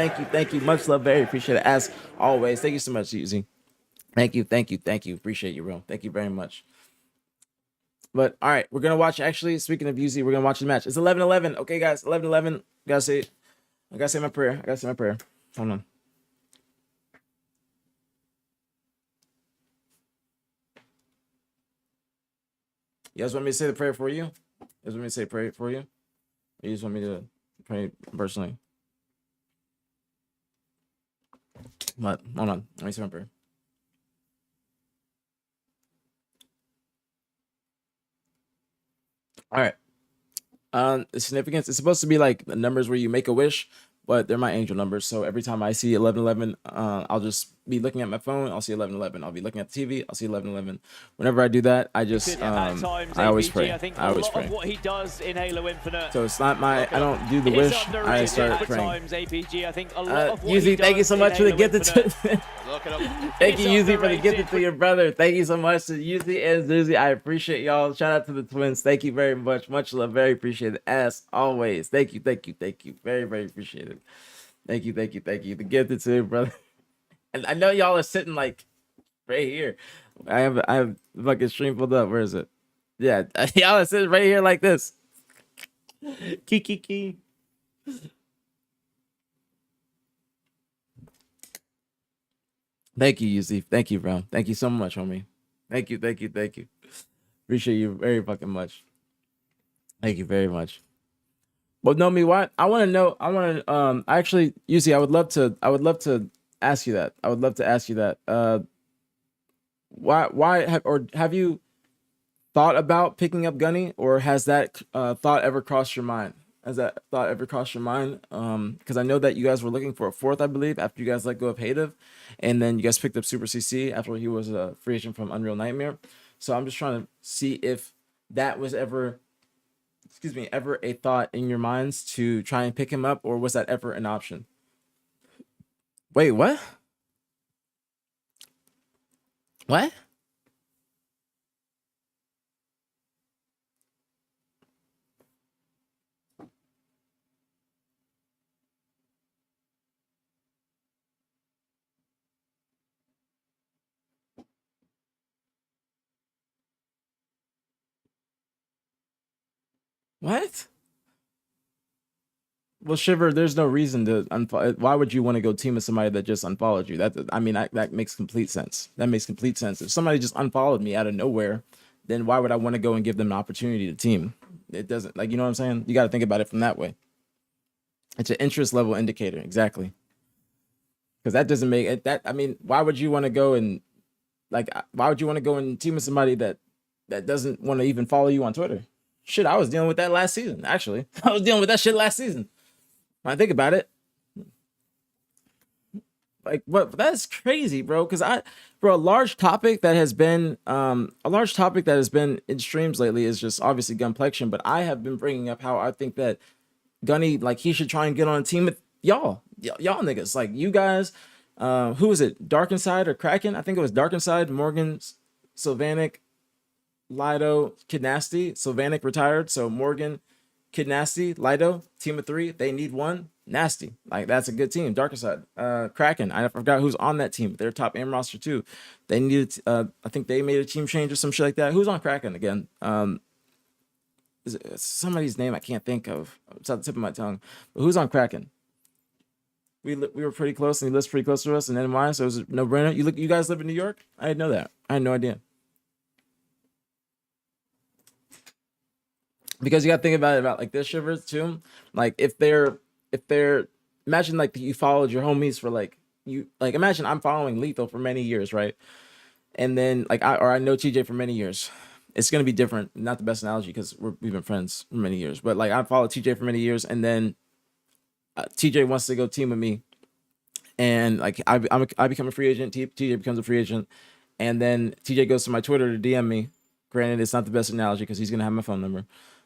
Much love. Very appreciate it as always. Thank you so much, Yuzi. Thank you. Appreciate you, bro. Thank you very much. But all right, we're gonna watch. Actually, speaking of Yuzi, we're gonna watch the match. It's 11-11. Okay, guys, 11-11. I gotta say my prayer. Hold on. You guys want me to say the prayer for you? You guys want me to say prayer for you? Or you just want me to pray personally? But hold on. Let me say my prayer. All right. The significance, it's supposed to be like the numbers where you make a wish, but they're my angel numbers. So every time I see 11-11, I'll just be looking at my phone. I'll see 11-11. I'll be looking at the TV. I'll see 11-11. Whenever I do that, I just I always pray. I always pray. What he does in Halo Infinite. So it's not my. I don't do the wish. I start praying. aPG, I think a lot of Yuzi, thank you so much for the gifted. Thank you, Yuzi, for the gifted to your brother. Thank you so much to Yuzi and Zuzi. I appreciate y'all. Shout out to the twins. Thank you very much. Much love. Very appreciated as always. Thank you. Very appreciated. Thank you. The gifted to your brother. And I know y'all are sitting like right here. I have fucking stream pulled up. Where is it? Yeah, y'all are sitting right here like this. Kiki. Thank you, Yuzi. Thank you, bro. Thank you so much, homie. Thank you. Appreciate you very fucking much. Thank you very much. But know me what? I want to know. Actually, Yuzi, I would love to ask you that. Have you thought about picking up Gunny, or has that thought ever crossed your mind? Because I know that you guys were looking for a 4th, I believe, after you guys let go of Hative, and then you guys picked up Super CC after he was a free agent from Unreal Nightmare. So I'm just trying to see if that was ever a thought in your minds to try and pick him up, or was that ever an option? Wait, what? What? What? Well, Shiver, there's no reason to unfollow. Why would you want to go team with somebody that just unfollowed you? That makes complete sense. If somebody just unfollowed me out of nowhere, then why would I want to go and give them an opportunity to team? It doesn't, like, you know what I'm saying? You got to think about it from that way. It's an interest level indicator, exactly. Because that doesn't make it. Why would you want to go and team with somebody that doesn't want to even follow you on Twitter? Shit, I was dealing with that last season. Actually, I was dealing with that shit last season. When I think about it, like, what? That's crazy, bro. Because a large topic that has been in streams lately is just obviously Gunplexion. But I have been bringing up how I think that Gunny, like, he should try and get on a team with y'all niggas, like you guys. Who was it? Dark Inside or Kraken? I think it was Dark Inside. Morgan, Sylvanic, Lido, Kid Nasty. Sylvanic retired, so Morgan, Kid Nasty, Lido, team of 3. They need one. Nasty. Like, that's a good team. Darker Side. Kraken. I forgot who's on that team. They're top aim roster too. They needed I think they made a team change or some shit like that. Who's on Kraken again? Is it somebody's name I can't think of. It's at the tip of my tongue. But who's on Kraken? We were pretty close, and he lives pretty close to us, and then why? So it was a no-brainer. You guys live in New York? I didn't know that. I had no idea. Because you got to think about it like this, Shivers, too. Like, if they're imagine, like, you followed your homies for imagine I'm following Lethal for many years, right? And then I know TJ for many years. It's gonna be different. Not the best analogy because we've been friends for many years, but like I followed TJ for many years, and then TJ wants to go team with me, and like I become a free agent. TJ becomes a free agent, and then TJ goes to my Twitter to DM me. Granted, it's not the best analogy because he's gonna have my phone number,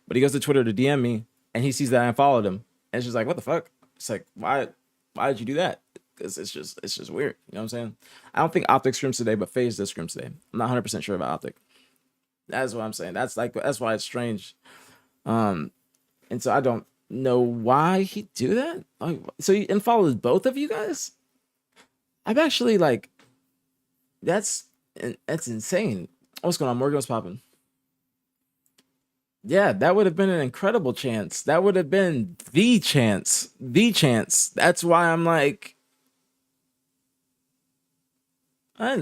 but he goes to Twitter to DM me, and he sees that I unfollowed him, and it's just like, what the fuck? It's like, why did you do that? Because it's just weird. You know what I'm saying? I don't think Optic scrims today, but FaZe does scrims today. I'm not 100% sure about Optic. That's what I'm saying. That's why it's strange. And so I don't know why he do that. Like, so he unfollowed both of you guys? I'm actually like, that's insane. What's going on? Morgan, what's popping? Yeah, that would have been an incredible chance. That would have been the chance. The chance. That's why I'm like,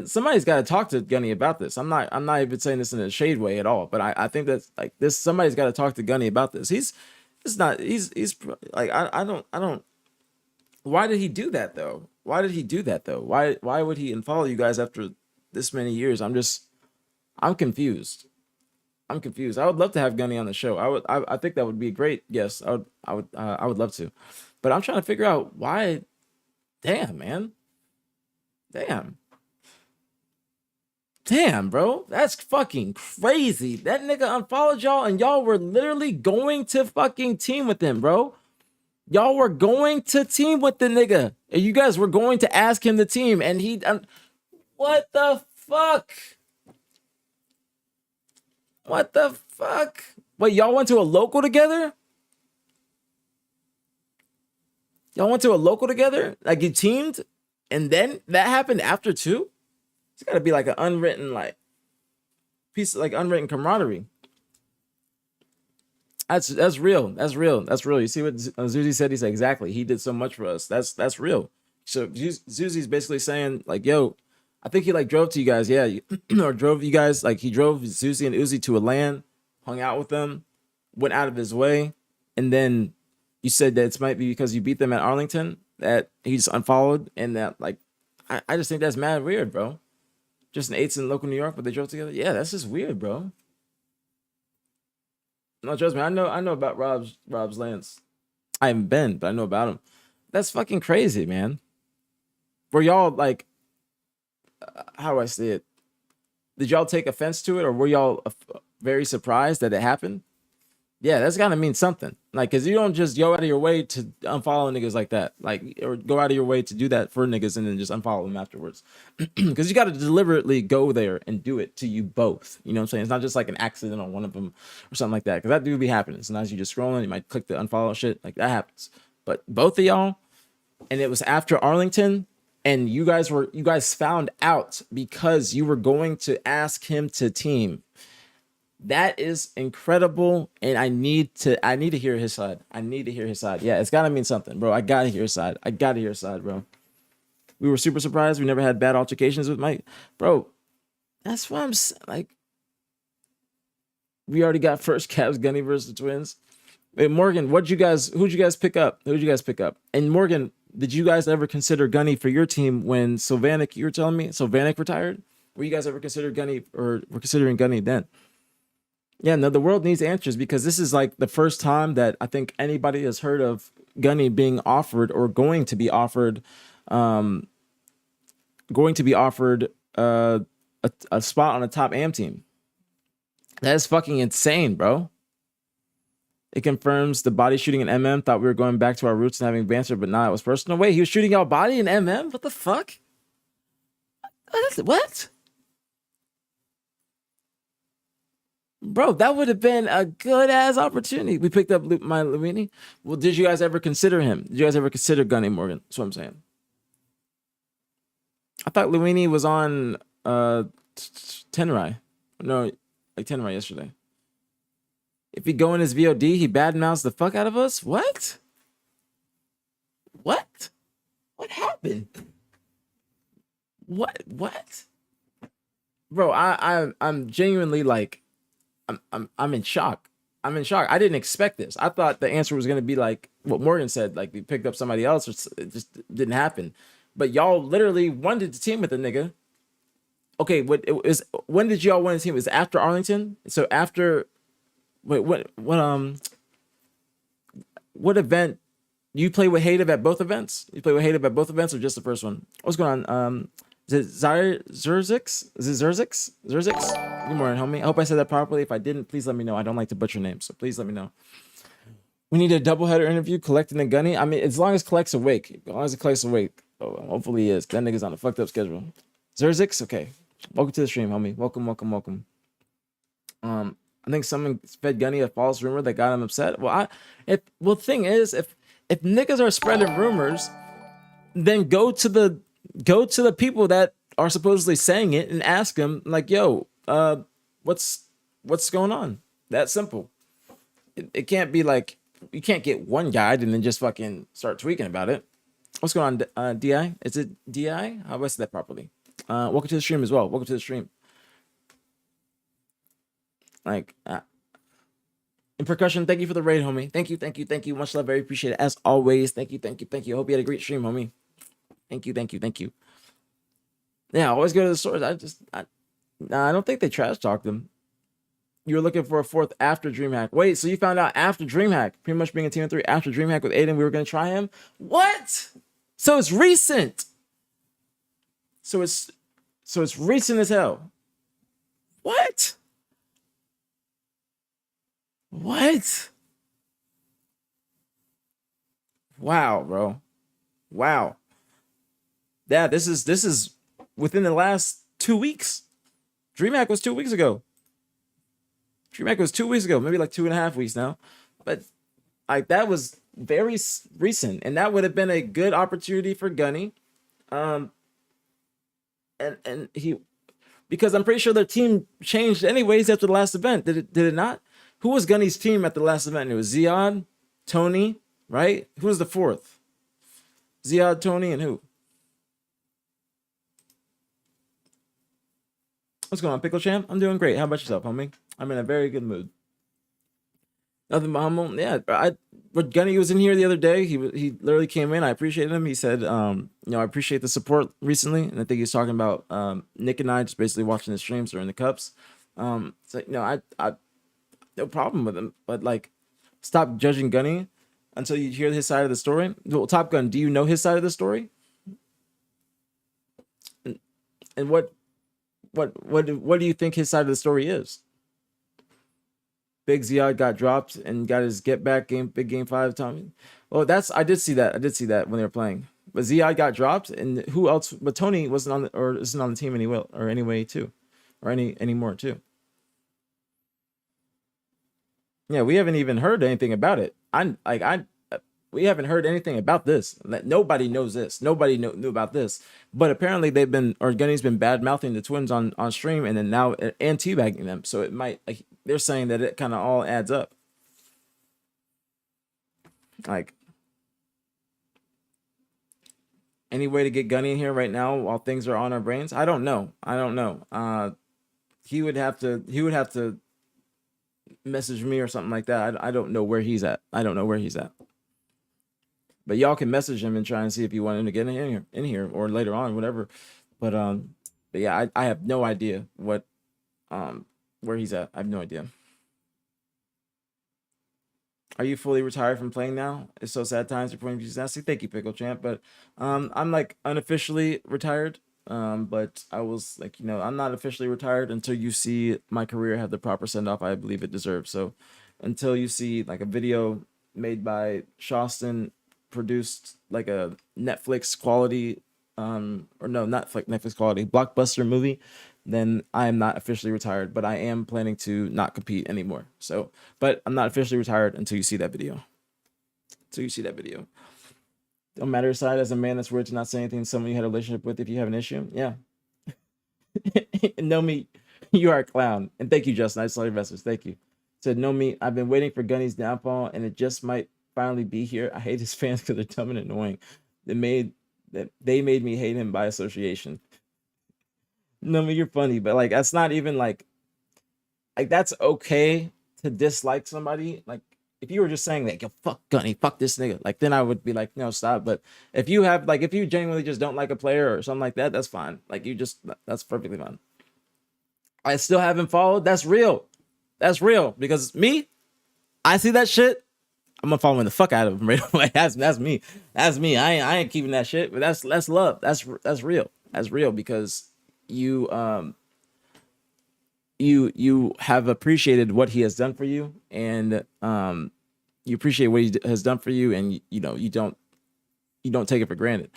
somebody's got to talk to Gunny about this. I'm not even saying this in a shade way at all, but I think that's like this. Somebody's got to talk to Gunny about this. He's like, I don't. Why did he do that though? Why would he unfollow you guys after this many years? I'm confused. I would love to have Gunny on the show. I think that would be a great guest. I would love to, but I'm trying to figure out why. Damn, man. Damn, bro. That's fucking crazy. That nigga unfollowed y'all and y'all were literally going to fucking team with him, bro. Y'all were going to team with the nigga. And you guys were going to ask him to team and he... what the fuck? What the fuck? Wait, y'all went to a local together? Y'all went to a local together? Like you teamed? And then that happened after too? It's got to be like an unwritten like piece of like unwritten camaraderie. That's real. That's real. You see what Zuzi said? He said exactly. He did so much for us. That's real. So Zuzi's basically saying like, yo, I think he like drove to you guys, yeah, or drove you guys like he drove Zuzi and Uzi to a LAN, hung out with them, went out of his way, and then you said that it might be because you beat them at Arlington that he just unfollowed, and that like I just think that's mad weird, bro. Just an eights in local New York, but they drove together. Yeah, that's just weird, bro. No, trust me, I know about Rob's Lance. I haven't been, but I know about him. That's fucking crazy, man. Were y'all like, how do I say it? Did y'all take offense to it, or were y'all very surprised that it happened? Yeah, that's gotta mean something. Like, cause you don't just go out of your way to unfollow niggas like that, like, or go out of your way to do that for niggas and then just unfollow them afterwards. Cause you gotta deliberately go there and do it to you both. You know what I'm saying? It's not just like an accident on one of them or something like that. Cause that do be happening. Sometimes you just scrolling, you might click the unfollow shit, like that happens. But both of y'all, and it was after Arlington, and you guys found out because you were going to ask him to team. That is incredible, and I need to hear his side. Yeah, it's gotta mean something, bro. I gotta hear his side, bro. We were super surprised. We never had bad altercations with Mike, bro. That's why I'm like, we already got first Cavs Gunny versus the Twins. Wait, Morgan, who'd you guys pick up? And Morgan, did you guys ever consider Gunny for your team when Sylvanik? You were telling me Sylvanik retired. Were you guys ever considered Gunny, or were considering Gunny then? Yeah, no, the world needs answers, because this is like the first time that I think anybody has heard of Gunny being offered or going to be offered a spot on a top AM team. That is fucking insane, bro. It confirms the body shooting in MM. Thought we were going back to our roots and having banter, but nah, it was personal. Wait, he was shooting y'all body in MM? What the fuck? What? Bro, that would have been a good ass opportunity. We picked up my Luini. Well, did you guys ever consider him? Did you guys ever consider Gunny, Morgan? That's what I'm saying. I thought Luini was on Tenrai. No, like Tenrai yesterday. If he go in his VOD, he badmouths the fuck out of us? What? What happened? What? Bro, I'm genuinely like, I'm in shock. I didn't expect this. I thought the answer was going to be like what Morgan said, like we picked up somebody else, or it just didn't happen. But y'all literally wanted to team with the nigga. Okay, when did y'all want to team? It was after Arlington? So after what event You play with Hative at both events? You play with Hative at both events or just the first one? What's going on? Is it Zerzix? Is it Zerzix? Zerzix? Good morning, homie. I hope I said that properly. If I didn't, please let me know. I don't like to butcher names, so please let me know. We need a doubleheader interview, collecting the Gunny. I mean, as long as Collect's awake. As long as Collect's awake. Oh, hopefully he is. That nigga's on a fucked up schedule. Zerzix? Okay. Welcome to the stream, homie. Welcome. I think someone fed Gunny a false rumor that got him upset. Well, the thing is, if niggas are spreading rumors, then go to the people that are supposedly saying it and ask them, like, yo, what's going on? That simple. It can't be like, you can't get one guide and then just fucking start tweaking about it. What's going on, DI? Is it DI? How do I say that properly? Welcome to the stream as well. Welcome to the stream. Like, in percussion, thank you for the raid, homie. Thank you. Much love, very appreciate it. As always, thank you. Hope you had a great stream, homie. Thank you. Yeah, always go to the source. I don't think they trash talked them. You were looking for a fourth after DreamHack. Wait, so you found out after DreamHack, pretty much being a team of 3 after DreamHack with Aiden, we were gonna try him? What? So it's recent. So it's recent as hell. What? Wow, bro. Wow. Yeah, this is within the last 2 weeks. DreamHack was 2 weeks ago. Maybe like 2.5 weeks now. But like, that was very recent, and that would have been a good opportunity for Gunny. And he, because I'm pretty sure their team changed anyways after the last event. Did it not? Who was Gunny's team at the last event? It was Ziad, Tony, right? Who was the fourth? Ziad, Tony, and who? What's going on, Pickle Champ? I'm doing great. How about yourself, homie? I'm in a very good mood. Nothing but humble. Yeah, but Gunny was in here the other day. He literally came in. I appreciated him. He said, I appreciate the support recently, and I think he's talking about Nick and I just basically watching the streams during the cups. So I no problem with him, but like, stop judging Gunny until you hear his side of the story. Well, Top Gun, do you know his side of the story? And what do you think his side of the story is? Big Ziad got dropped and got his get back game, big game 5, Tommy. Well, I did see that when they were playing. But Ziad got dropped, and who else? But Tony isn't on the team anyway too, or anymore too. Yeah, we haven't even heard anything about it. We haven't heard anything about this. Nobody knows this. Nobody knew about this. But apparently Gunny's been bad mouthing the twins on stream, and then now and teabagging them. So it might, like, they're saying that it kind of all adds up. Like, any way to get Gunny in here right now while things are on our brains? I don't know. He would have to message me or something like that. I don't know where he's at. But y'all can message him and try and see if you want him to get in here or later on, whatever. But yeah, I have no idea where he's at. I have no idea. Are you fully retired from playing now? It's so sad times you're playing nasty. Thank you, Pickle Champ. But I'm like unofficially retired. But I was like, I'm not officially retired until you see my career have the proper send off I believe it deserves. So until you see like a video made by Shawston, produced like a Netflix quality, or no, not like Netflix quality, blockbuster movie, then I am not officially retired, but I am planning to not compete anymore. So, but I'm not officially retired until you see that video. Don't matter his side as a man that's weird to not say anything to someone you had a relationship with if you have an issue. Yeah. No me, you are a clown. And thank you, Justin. I saw your message. Thank you. Said, no me, I've been waiting for Gunny's downfall, and it just might finally be here. I hate his fans because they're dumb and annoying. They made me hate him by association. No, you're funny, but like, that's not even like that's okay to dislike somebody. Like, if you were just saying like, yo, fuck Gunny, fuck this nigga, like, then I would be like, no, stop. But if you genuinely just don't like a player or something like that, that's fine. Like, that's perfectly fine. I still haven't followed. That's real. Because me, I see that shit I'm unfollowing the fuck out of him right away. That's me. That's me. I ain't keeping that shit. But that's love. That's real. That's real because you you have appreciated what he has done for you, and you appreciate what he has done for you, and you know you don't take it for granted.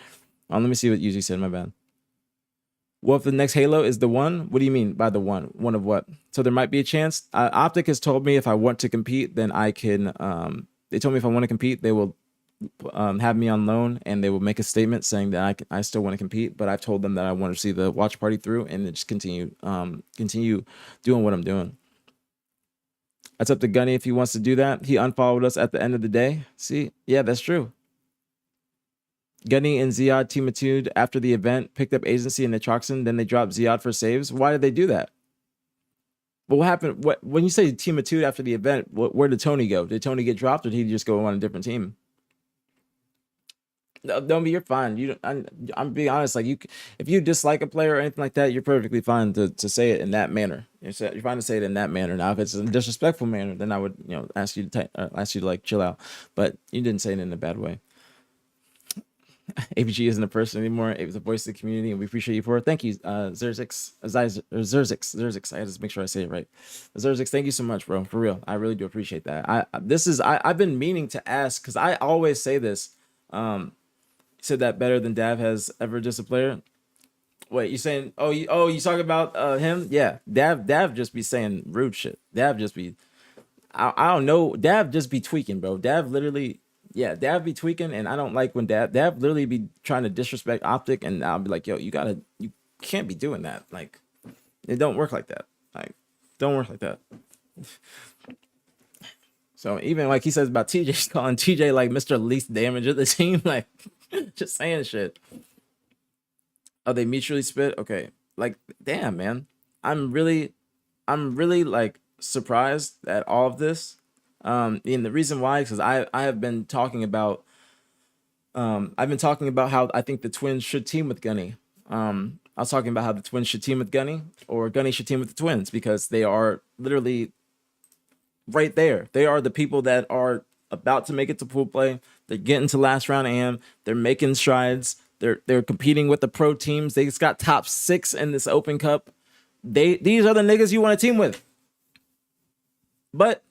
Let me see what Yuzi said. My bad. What if the next Halo is the one? What do you mean by the one? One of what? So there might be a chance. Optic has told me if I want to compete, then I can. They told me if I want to compete, they will have me on loan, and they will make a statement saying that I still want to compete. But I've told them that I want to see the watch party through and just continue doing what I'm doing. That's up to Gunny if he wants to do that. He unfollowed us at the end of the day. See, yeah, that's true. Gunny and Ziad team after the event, picked up agency and Nitroxin, then they dropped Ziad for saves. Why did they do that? But what happened? When you say team after the event, where did Tony go? Did Tony get dropped, or did he just go on a different team? No, don't be. You're fine. You don't. I'm being honest. Like if you dislike a player or anything like that, you're perfectly fine to say it in that manner. You're fine to say it in that manner. Now, if it's a disrespectful manner, then I would ask you to like chill out. But you didn't say it in a bad way. aPG isn't a person anymore. It was the voice of the community, and we appreciate you for it. Thank you, Zerzix. Zerzix. I had to make sure I say it right. Zerzix, thank you so much, bro. For real, I really do appreciate that. I've been meaning to ask because I always say this. Said that better than Dav has ever just a player. Wait, you saying? You talking about him? Yeah, Dav just be saying rude shit. Dav just be, I don't know. Dav just be tweaking, bro. Dav literally. Yeah, Dav be tweaking, and I don't like when Dav literally be trying to disrespect Optic, and I'll be like, yo, you can't be doing that. Like, it don't work like that. Like, don't work like that. So even like he says about TJ, calling TJ like Mr. Least Damage of the team, like just saying shit. Oh, they mutually spit? Okay. Like, damn, man. I'm really like surprised at all of this. And the reason why is because I have been talking about how I think the Twins should team with Gunny. I was talking about how the Twins should team with Gunny, or Gunny should team with the Twins, because they are literally right there. They are the people that are about to make it to pool play. They're getting to last round AM. They're making strides. They're competing with the pro teams. They just got top 6 in this Open Cup. These are the niggas you want to team with. But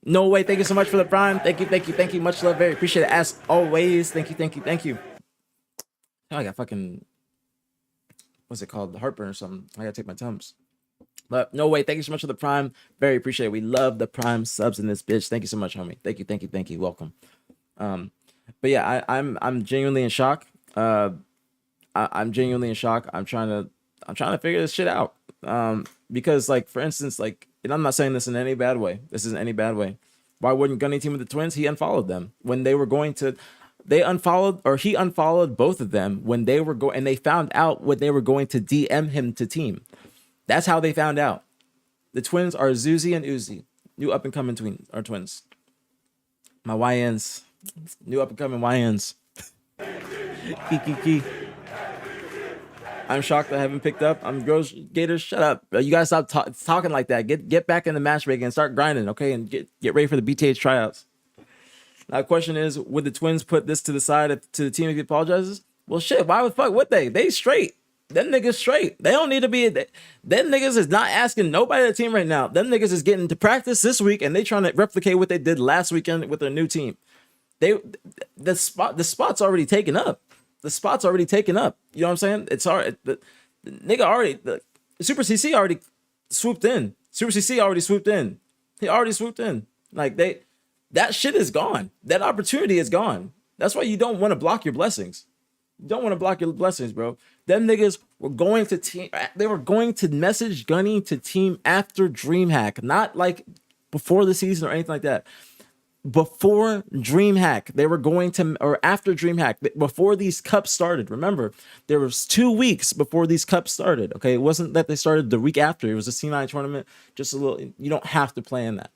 no way. Thank you so much for the prime. Thank you. Much love. Very appreciate it. As always. Thank you. Oh, I got fucking, what's it called? The heartburn or something. I gotta take my Tums. But no way. Thank you so much for the prime. Very appreciate it. We love the prime subs in this bitch. Thank you so much, homie. Thank you. Welcome. But yeah, I'm genuinely in shock. I'm genuinely in shock. I'm trying to figure this shit out. Because like, for instance, like, and I'm not saying this in any bad way. This isn't any bad way. Why wouldn't Gunny team with the Twins? He unfollowed them when they were going to. He unfollowed both of them when they were going, and they found out what they were going to DM him to team. That's how they found out. The Twins are Zuzi and Uzi, new up and coming twins. My YNs, new up and coming YNs. Kiki. I'm shocked I haven't picked up. I'm gross. Gators, shut up. You guys stop talking like that. Get back in the matchmaking and start grinding, okay? And get ready for the BTH tryouts. Now, the question is, would the Twins put this to the side to the team if he apologizes? Well, shit, why the fuck would they? They straight. Them niggas straight. They don't need to be. Them niggas is not asking nobody on the team right now. Them niggas is getting to practice this week, and they trying to replicate what they did last weekend with their new team. The spot's already taken up. The spot's already taken up. You know what I'm saying? It's already the nigga already. The Super CC already swooped in. Super CC already swooped in. He already swooped in. Like that shit is gone. That opportunity is gone. That's why you don't want to block your blessings. You don't want to block your blessings, bro. Them niggas were going to team. They were going to message Gunny to team after DreamHack, not like before the season or anything like that. Before DreamHack, they were going to, or after DreamHack, before these cups started. Remember, there was 2 weeks before these cups started. Okay, it wasn't that they started the week after. It was a C9 tournament. Just a little. You don't have to plan that.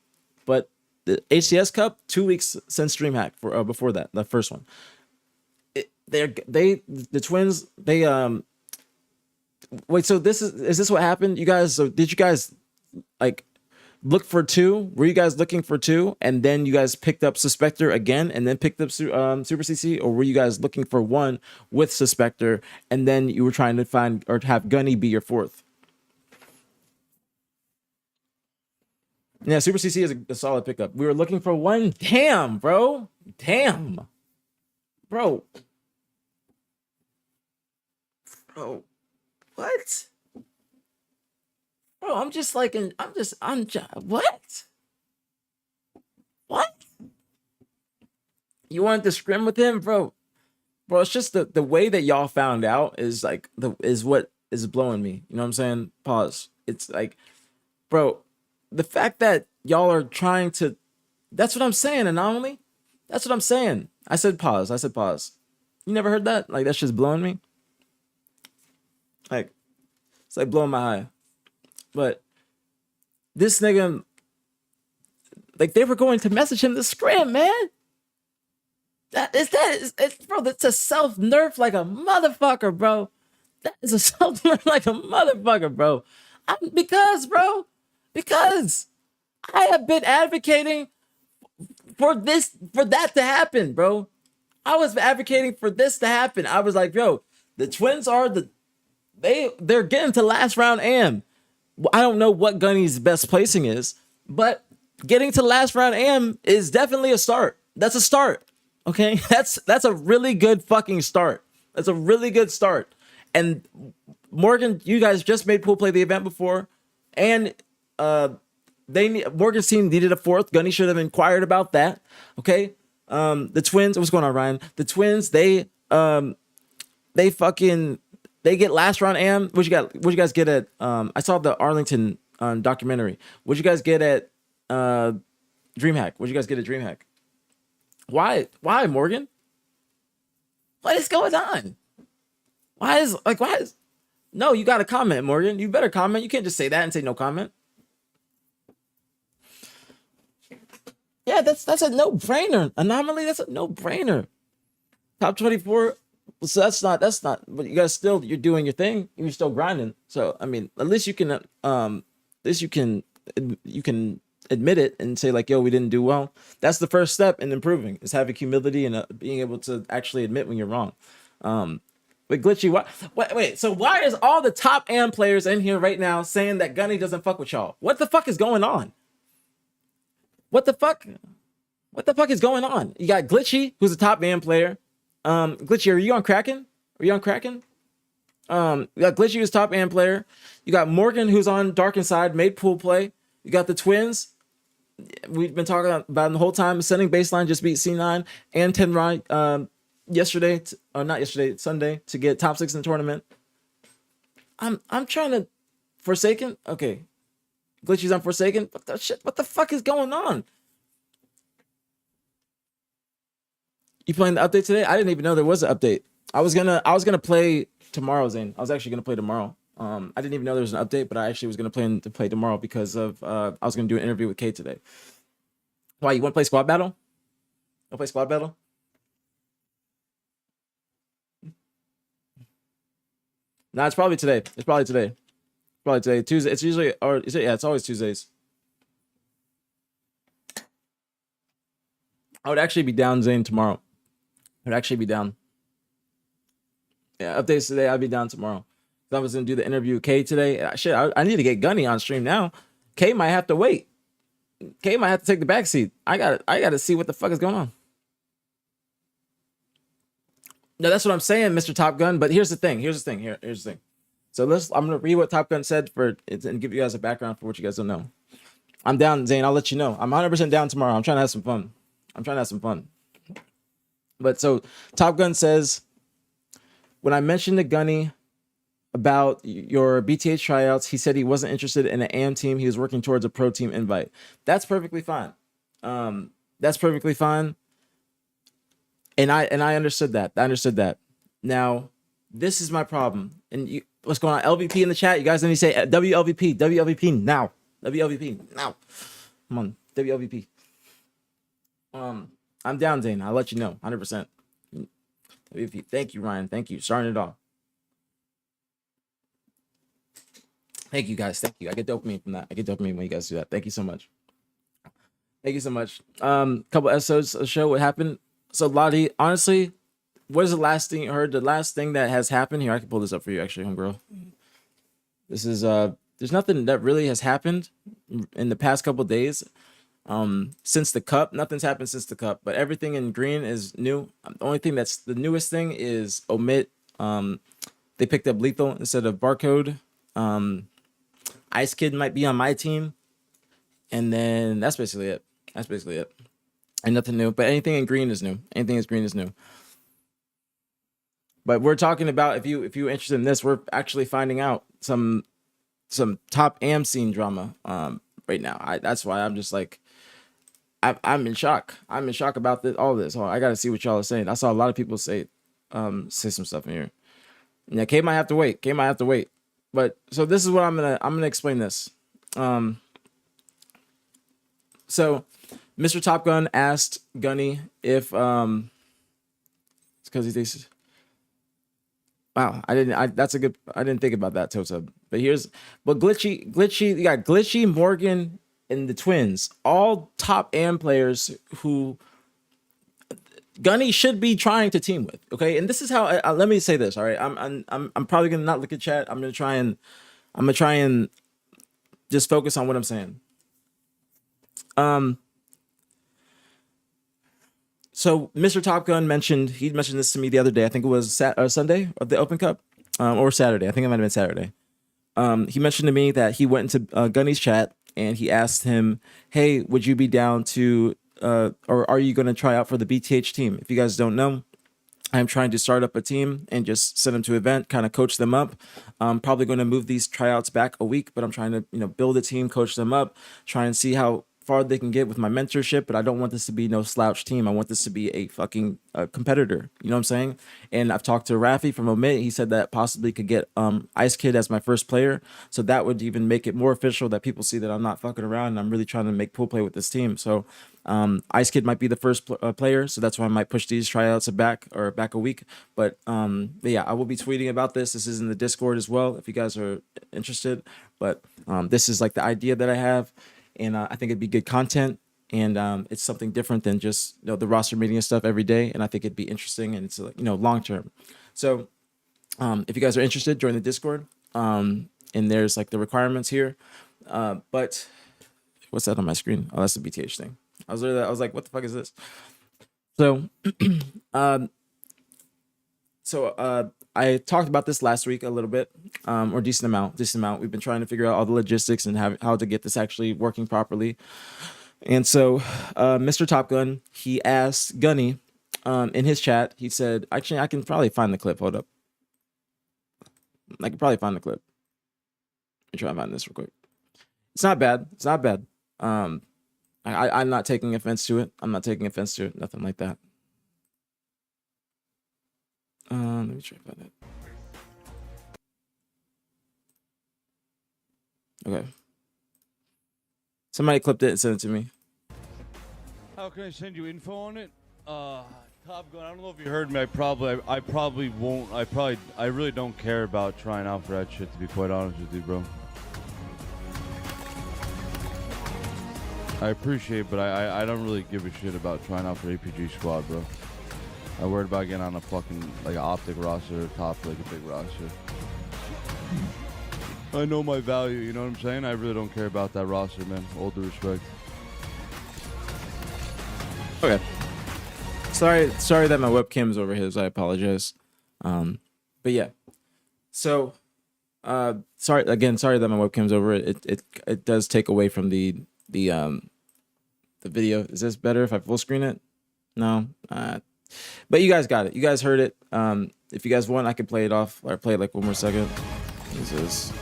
But the HCS Cup, 2 weeks since DreamHack for before that, the first one. The Twins, they wait, so is this what happened? You guys, so did you guys like look for 2? Were you guys looking for 2 and then you guys picked up Suspector again and then picked up Super CC, or were you guys looking for 1 with Suspector and then you were trying to find or have Gunny be your 4th? Yeah, Super CC is a solid pickup. We were looking for 1. Damn, bro. Damn. Bro. Bro. What? Bro, I'm just what? What? You wanted to scrim with him, bro? Bro, it's just the way that y'all found out is like is what is blowing me. You know what I'm saying? Pause. It's like, bro, the fact that y'all are trying to, that's what I'm saying, Anomaly. That's what I'm saying. I said pause. I said pause. You never heard that? Like, that's just blowing me. Like, it's like blowing my eye. But this nigga, like, they were going to message him to scram, man. Bro, that's a self-nerf like a motherfucker, bro. That is a self-nerf like a motherfucker, bro. Because I have been advocating for that to happen, bro. I was advocating for this to happen. I was like, yo, the Twins are they're getting to last round AM. I don't know what Gunny's best placing is, but getting to last round AM is definitely a start. That's a start. Okay? That's a really good fucking start. That's a really good start. And Morgan, you guys just made Pool play the event before, and Morgan's team needed a 4th. Gunny should have inquired about that. Okay? The Twins, what's going on, Ryan? The Twins, they get last round AM. What you guys get at I saw the Arlington documentary. What'd you guys get at DreamHack? What'd you guys get at DreamHack? Why, Morgan? What is going on? Why is no, you gotta comment, Morgan. You better comment. You can't just say that and say no comment. Yeah, that's a no-brainer. Anomaly, that's a no-brainer. Top 24. So that's not, but you guys you're doing your thing. You're still grinding. So, I mean, at least you can admit it and say like, yo, we didn't do well. That's the first step in improving, is having humility and being able to actually admit when you're wrong. But Glitchy, wait, so why is all the top AM players in here right now saying that Gunny doesn't fuck with y'all? What the fuck is going on? What the fuck is going on? You got Glitchy, who's a top AM player. Glitchy, are you on Kraken? You got Glitchy, who's top AM player. You got Morgan, who's on Dark Inside, made Pool play. You got the Twins. We've been talking about them the whole time. Ascending Baseline just beat C9 and Tenrai Sunday to get top 6 in the tournament. I'm trying to Forsaken. Okay, Glitchy's on Forsaken. What the fuck is going on? You playing the update today? I didn't even know there was an update. I was gonna play tomorrow, Zane. I was actually gonna play tomorrow. I didn't even know there was an update, but I actually was gonna plan to play tomorrow because of I was gonna do an interview with Kay today. Why, you want to play squad battle? Want to play squad battle? Nah, it's probably today. Tuesday. It's usually, or is it? Yeah, it's always Tuesdays. I would actually be down, Zane, tomorrow. I'd actually be down. Yeah, updates today. I'd be down tomorrow. I was gonna do the interview with Kay today. Shit, I need to get Gunny on stream now. Kay might have to wait. Kay might have to take the back seat. I gotta see what the fuck is going on. No, that's what I'm saying, Mr. Top Gun. But here's the thing. So I'm gonna read what Top Gun said and give you guys a background for what you guys don't know. I'm down, Zane. I'll let you know. I'm 100% down tomorrow. I'm trying to have some fun. But so Top Gun says, when I mentioned to Gunny about your BTH tryouts, he said he wasn't interested in an AM team. He was working towards a pro team invite. That's perfectly fine. And I understood that. Now, this is my problem. And what's going on? LVP in the chat. You guys let me say WLVP now. Come on, WLVP. I'm down, Zane. I'll let you know. 100%. WLVP. Thank you, Ryan. Thank you. Starting it off. Thank you guys. Thank you. I get dopamine from that. I get dopamine when you guys do that. Thank you so much. Thank you so much. Couple episodes of the show. What happened? So Lottie, honestly, what is the last thing you heard? The last thing that has happened here. I can pull this up for you, actually, homegirl. This is there's nothing that really has happened in the past couple days. Since the cup, nothing's happened since the cup, but everything in green is new. The only thing that's the newest thing is omit. They picked up lethal instead of barcode. Ice Kid might be on my team, and then that's basically it. That's basically it. And nothing new, but anything in green is new. Anything in green is new. But we're talking about, if you're interested in this, we're actually finding out some top AM scene drama right now. That's why I'm just like, I'm in shock. I'm in shock about all this. Hold on, I gotta see what y'all are saying. I saw a lot of people say some stuff in here. Yeah, K might have to wait. K might have to wait. But so this is what I'm gonna explain this. So Mr. Top Gun asked Gunny if it's because he thinks. Wow, I didn't think about that, Tota. But glitchy, you got Glitchy, Morgan, and the twins, all top AM players who Gunny should be trying to team with. Okay, and this is how. Let me say this. All right, I'm probably gonna not look at chat. I'm gonna try and just focus on what I'm saying. So Mr. Top Gun mentioned this to me the other day. I think it was Sunday of the Open Cup, or Saturday. I think it might have been Saturday. He mentioned to me that he went into Gunny's chat and he asked him, "Hey, would you be down to, or are you going to try out for the BTH team?" If you guys don't know, I'm trying to start up a team and just send them to event, kind of coach them up. I'm probably going to move these tryouts back a week, but I'm trying to build a team, coach them up, try and see how far they can get with my mentorship. But I don't want this to be no slouch team. I want this to be a fucking competitor. You know what I'm saying? And I've talked to Rafi from Omit. He said that possibly could get Ice Kid as my first player. So that would even make it more official that people see that I'm not fucking around and I'm really trying to make pool play with this team. So Ice Kid might be the first player. So that's why I might push these tryouts back a week. But yeah, I will be tweeting about this. This is in the Discord as well if you guys are interested. But this is like the idea that I have. And I think it'd be good content, and it's something different than just the roster meeting and stuff every day. And I think it'd be interesting, and it's long term. So if you guys are interested, join the Discord. And there's like the requirements here. But what's that on my screen? Oh, that's the BTH thing. I was like, what the fuck is this? So I talked about this last week a little bit, or decent amount. We've been trying to figure out all the logistics and how to get this actually working properly. And so Mr. Top Gun, he asked Gunny in his chat, he said, actually, I can probably find the clip. Hold up. I can probably find the clip. Let me try and find this real quick. It's not bad. It's not bad. I'm not taking offense to it. Nothing like that. Let me try to find it. Okay. Somebody clipped it and sent it to me. How can I send you info on it? Top Gun, I don't know if you heard me. I probably won't. I really don't care about trying out for that shit, to be quite honest with you, bro. I appreciate it, but I don't really give a shit about trying out for aPG squad, bro. I worried about getting on a fucking like an Optic roster, top like a big roster. I know my value, you know what I'm saying? I really don't care about that roster, man. All due respect. Okay. Sorry that my webcam's over his. I apologize. But yeah. So sorry that my webcam's over. It does take away from the video. Is this better if I full screen it? No. But you guys got it. You guys heard it. If you guys want, I can play it off or play it like one more second. This is.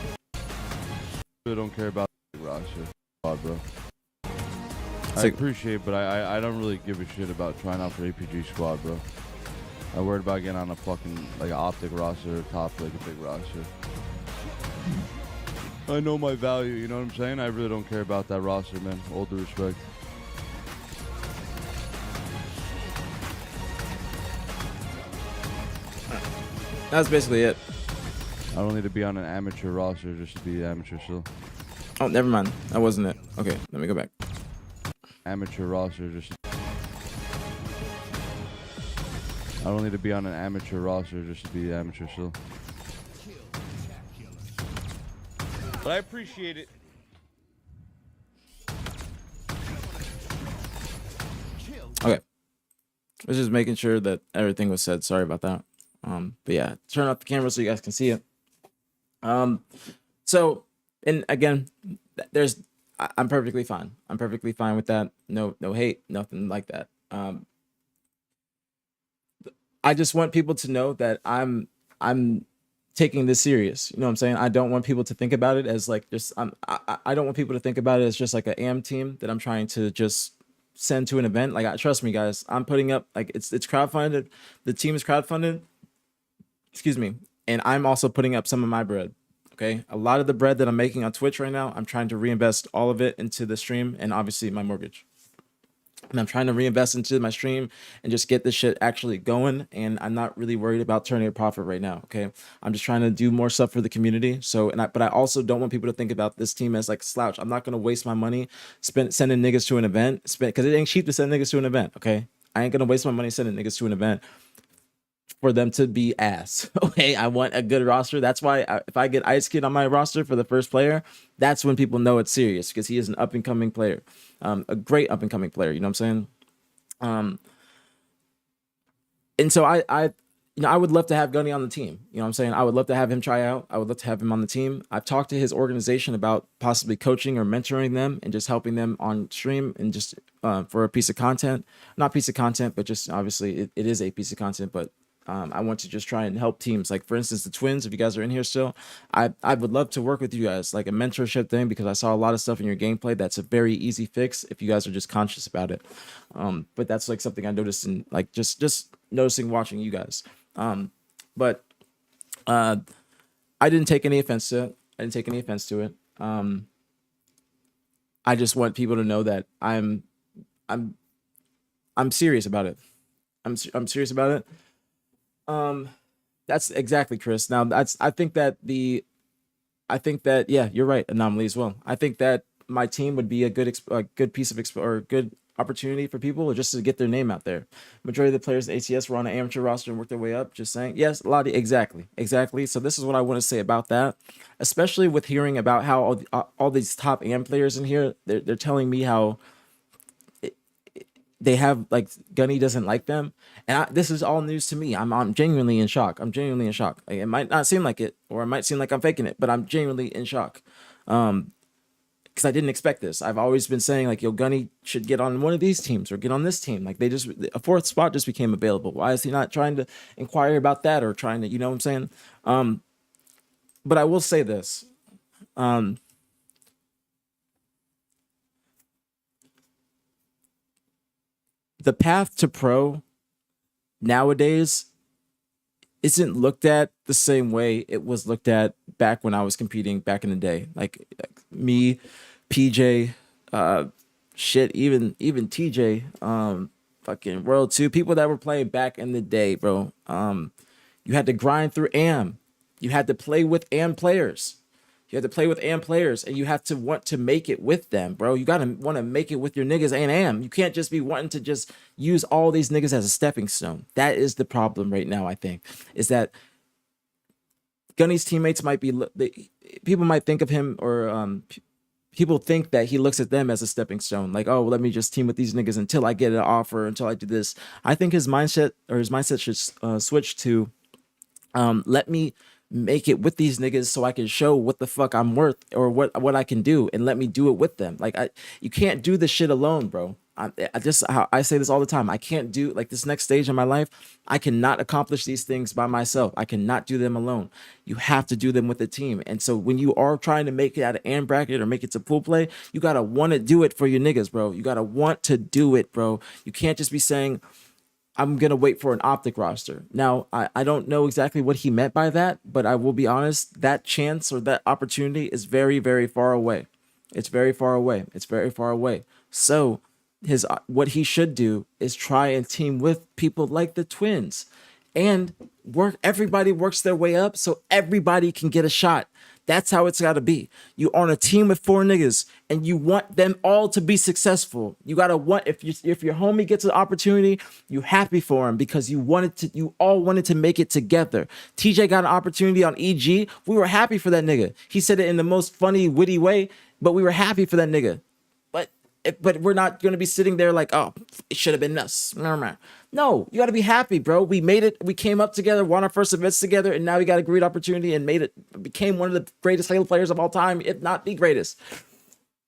I don't care about the roster, bro. I appreciate it, but I don't really give a shit about trying out for aPG squad, bro. I worried about getting on a fucking like an Optic roster, top like a big roster. I know my value, you know what I'm saying? I really don't care about that roster, man. All due respect. That's basically it. don't need to be on an amateur roster just to be amateur still. Oh, never mind. That wasn't it. Okay, let me go back. Amateur roster just. I don't need to be on an amateur roster just to be amateur still. But I appreciate it. Okay. I was just making sure that everything was said. Sorry about that. But yeah, turn off the camera so you guys can see it. So, and again, I'm perfectly fine. I'm perfectly fine with that. No hate, nothing like that. I just want people to know that I'm taking this serious. You know what I'm saying? I don't want people to think about it as like just I don't want people to think about it as just like an AM team that I'm trying to just send to an event. Like, trust me, guys, I'm putting up, like, it's crowdfunded. The team is crowdfunded. Excuse me. And I'm also putting up some of my bread. Okay. A lot of the bread that I'm making on Twitch right now, I'm trying to reinvest all of it into the stream and obviously my mortgage. And I'm trying to reinvest into my stream and just get this shit actually going. And I'm not really worried about turning a profit right now. Okay. I'm just trying to do more stuff for the community. So, but I also don't want people to think about this team as like slouch. I'm not going to waste my money sending niggas to an event, because it ain't cheap to send niggas to an event. Okay. I ain't going to waste my money sending niggas to an event for them to be ass. Okay. I want a good roster. That's why if I get Ice Kid on my roster for the first player, that's when people know it's serious, because he is an up and coming player. A great up and coming player, you know what I'm saying? And so I would love to have Gunny on the team. You know what I'm saying? I would love to have him try out. I would love to have him on the team. I've talked to his organization about possibly coaching or mentoring them and just helping them on stream and just for a piece of content, not piece of content, but just obviously it is a piece of content, but I want to just try and help teams. Like, for instance, the Twins, if you guys are in here still, I would love to work with you guys, like a mentorship thing, because I saw a lot of stuff in your gameplay that's a very easy fix if you guys are just conscious about it. But that's like something I noticed in like just noticing watching you guys. But I didn't take any offense to it. I just want people to know that I'm serious about it. I'm serious about it. That's exactly, Chris. Now I think that yeah, you're right, Anomaly as well. I think that my team would be a good piece of or good opportunity for people just to get their name out there. Majority of the players in ACS were on an amateur roster and worked their way up. Just saying, yes, a lot of exactly. So this is what I want to say about that, especially with hearing about how all these top AM players in here, they're telling me how they have, like, Gunny doesn't like them, and this is all news to me. I'm genuinely in shock. Like, it might not seem like it, or it might seem like I'm faking it, but I'm genuinely in shock, because I didn't expect this. I've always been saying, like, yo, Gunny should get on one of these teams or get on this team. Like, a fourth spot just became available. Why is he not trying to inquire about that, or trying to, you know what I'm saying? But I will say this. The path to pro nowadays isn't looked at the same way it was looked at back when I was competing back in the day. Like me, PJ, even TJ, fucking World 2, people that were playing back in the day, bro. You had to grind through AM. You had to play with AM players. And you have to want to make it with them, bro. You gotta want to make it with your niggas and AM. You can't just be wanting to just use all these niggas as a stepping stone. That is the problem right now, I think, is that Gunny's teammates might be, people might think of him, or people think that he looks at them as a stepping stone. Like, oh, well, let me just team with these niggas until I get an offer, until I do this. I think his mindset should switch to, let me make it with these niggas so I can show what the fuck I'm worth, or what I can do, and let me do it with them. Like, you can't do this shit alone, bro. I say this all the time. I can't do, like, this next stage in my life, I cannot accomplish these things by myself. I cannot do them alone. You have to do them with a team. And so when you are trying to make it out of AM bracket or make it to pool play, you gotta want to do it for your niggas, bro. You gotta want to do it, bro. You can't just be saying, I'm going to wait for an Optic roster. Now, I don't know exactly what he meant by that, but I will be honest, that chance or that opportunity is very, very far away. It's very far away. So what he should do is try and team with people like the Twins. and everybody works their way up so everybody can get a shot. That's how it's got to be. You on a team with 4 niggas and you want them all to be successful. You got to want, if your homie gets an opportunity, you happy for him because you all wanted to make it together. TJ got an opportunity on EG. We were happy for that nigga. He said it in the most funny, witty way, but we were happy for that nigga. But we're not going to be sitting there like, oh, it should have been us. No, you got to be happy, bro. We made it. We came up together, won our first events together, and now we got a great opportunity and became one of the greatest Halo players of all time, if not the greatest.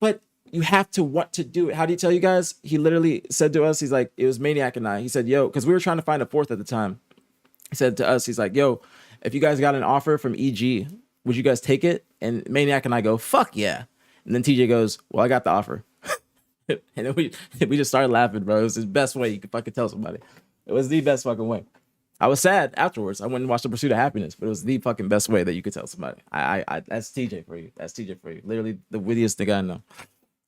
But you have to want to do it. How do you tell you guys? He literally said to us, he's like, it was Maniac and I. He said, yo, because we were trying to find a 4th at the time. He said to us, he's like, yo, if you guys got an offer from EG, would you guys take it? And Maniac and I go, fuck yeah. And then TJ goes, well, I got the offer. And then we just started laughing, bro. It was the best way you could fucking tell somebody. It was the best fucking way. I was sad afterwards. I went and watched The Pursuit of Happiness, but it was the fucking best way that you could tell somebody. That's TJ for you. That's TJ for you. Literally the wittiest nigga I know.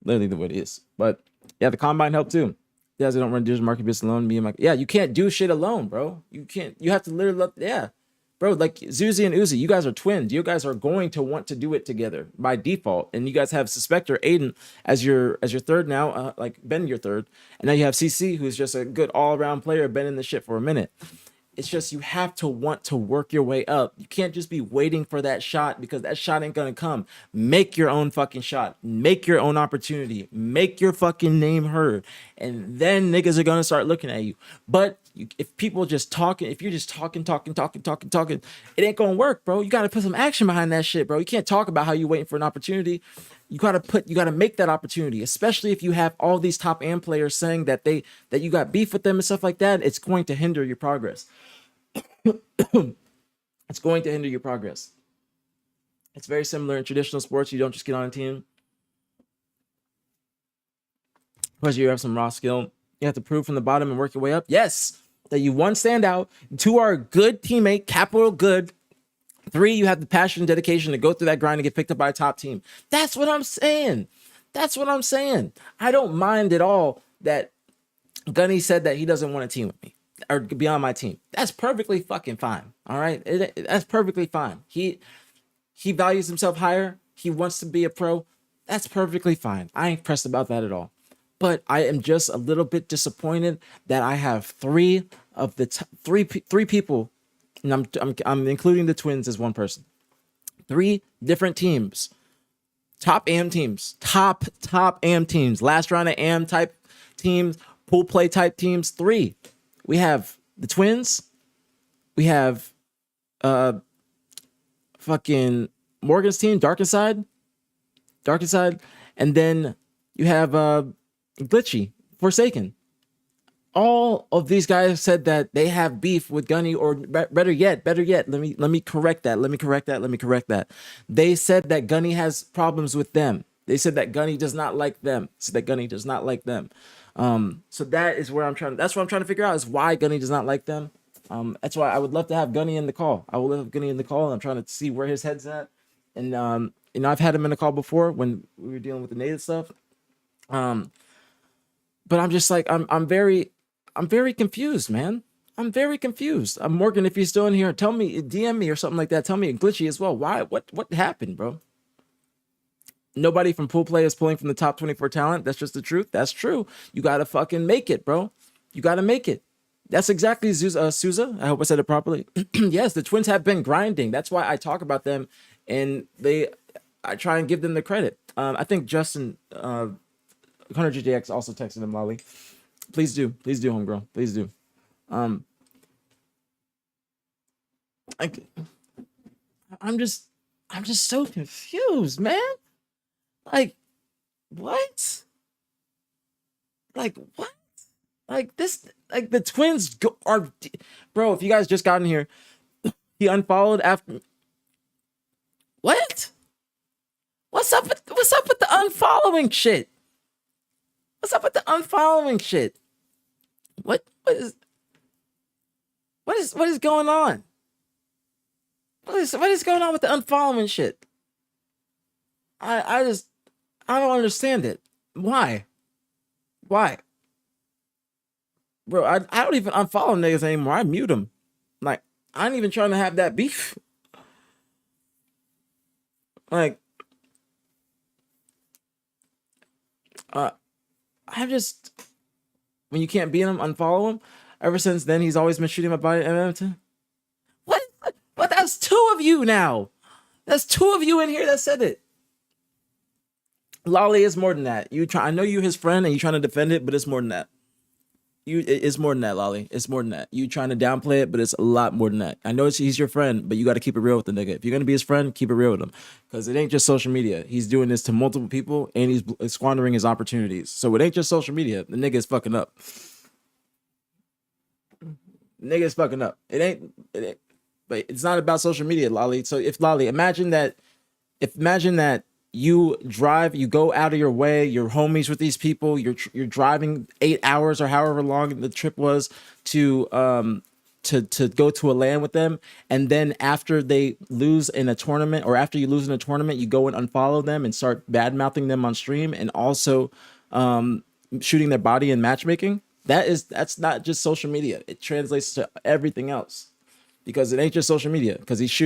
Literally the wittiest. But yeah, the combine helped too. Yeah, they don't run digital market business alone. Me and my you can't do shit alone, bro. You can't. You have to literally bro, like Zuzi and Uzi, you guys are twins. You guys are going to want to do it together by default. And you guys have Suspector Aiden as your third now, like Ben your third. And now you have CC, who's just a good all-around player, been in the shit for a minute. It's just you have to want to work your way up. You can't just be waiting for that shot because that shot ain't gonna come. Make your own fucking shot. Make your own opportunity. Make your fucking name heard. And then niggas are gonna start looking at you. But if people just talking, if you're just talking, it ain't gonna work, bro. You gotta put some action behind that shit, bro. You can't talk about how you waiting for an opportunity. You gotta make that opportunity, especially if you have all these top AM players saying that you got beef with them and stuff like that. It's going to hinder your progress. It's going to hinder your progress. It's very similar in traditional sports. You don't just get on a team because you have some raw skill. You have to prove from the bottom and work your way up. Yes, that you, 1, stand out. 2, are a good teammate, capital good. 3, you have the passion and dedication to go through that grind and get picked up by a top team. That's what I'm saying. That's what I'm saying. I don't mind at all that Gunny said that he doesn't want to team with me or be on my team. That's perfectly fucking fine. All right. That's perfectly fine. He values himself higher. He wants to be a pro. That's perfectly fine. I ain't pressed about that at all. But I am just a little bit disappointed that I have 3 of the three people, and I'm including the twins as one person. 3 different teams, top AM teams, top AM teams, last round of AM type teams, pool play type teams. 3. We have the twins. We have fucking Morgan's team, Dark Inside, and then you have Glitchy, Forsaken. All of these guys said that they have beef with Gunny, or better yet, let me correct that. They said that Gunny has problems with them. They said that Gunny does not like them. So that is where that's what I'm trying to figure out, is why Gunny does not like them. That's why I would love to have Gunny in the call. And I'm trying to see where his head's at. And I've had him in the call before when we were dealing with the native stuff. But I'm just like, I'm very confused, man. I'm very confused. Morgan, if you're still in here, tell me, DM me or something like that. Tell me, Glitchy as well. Why? What happened, bro? Nobody from pool play is pulling from the top 24 talent. That's just the truth. That's true. You got to fucking make it, bro. You got to make it. That's exactly Souza. I hope I said it properly. Yes, the twins have been grinding. That's why I talk about them, and I try and give them the credit. I think Justin, 100GJX also texted him, Lolly. Please do, homegirl. Please do. I'm just so confused, man. Like, what? Like, what? Like this, like the twins are, bro. If you guys just got in here, he unfollowed after. What? What's up with the unfollowing shit? What's up with the unfollowing shit? What is going on? What is going on with the unfollowing shit? I don't understand it. Why? Bro, I don't even unfollow niggas anymore. I mute them. I ain't even trying to have that beef. Like, I just, when you can't beat him, unfollow him. Ever since then, he's always been shooting my body at Edmonton. What? But that's two of you now. That's two of you in here that said it. Lolly is more than that. I know you're his friend and you're trying to defend it, but it's more than that. It's more than that, Lolly. It's more than that. You trying to downplay it, but it's a lot more than that. I know he's your friend, but you got to keep it real with the nigga. If you're gonna be his friend, keep it real with him, because it ain't just social media. He's doing this to multiple people, and he's squandering his opportunities. So it ain't just social media. The nigga is fucking up. Nigga is fucking up. It ain't. But it's not about social media, Lolly. So if Lolly, imagine that you drive, you go out of your way, you're homies with these people, you're driving 8 hours or however long the trip was to go to a LAN with them, and then after they lose in a tournament, or after you lose in a tournament, you go and unfollow them and start bad mouthing them on stream, and also shooting their body in matchmaking. That's not just social media. It translates to everything else. Because it ain't just social media. Because he's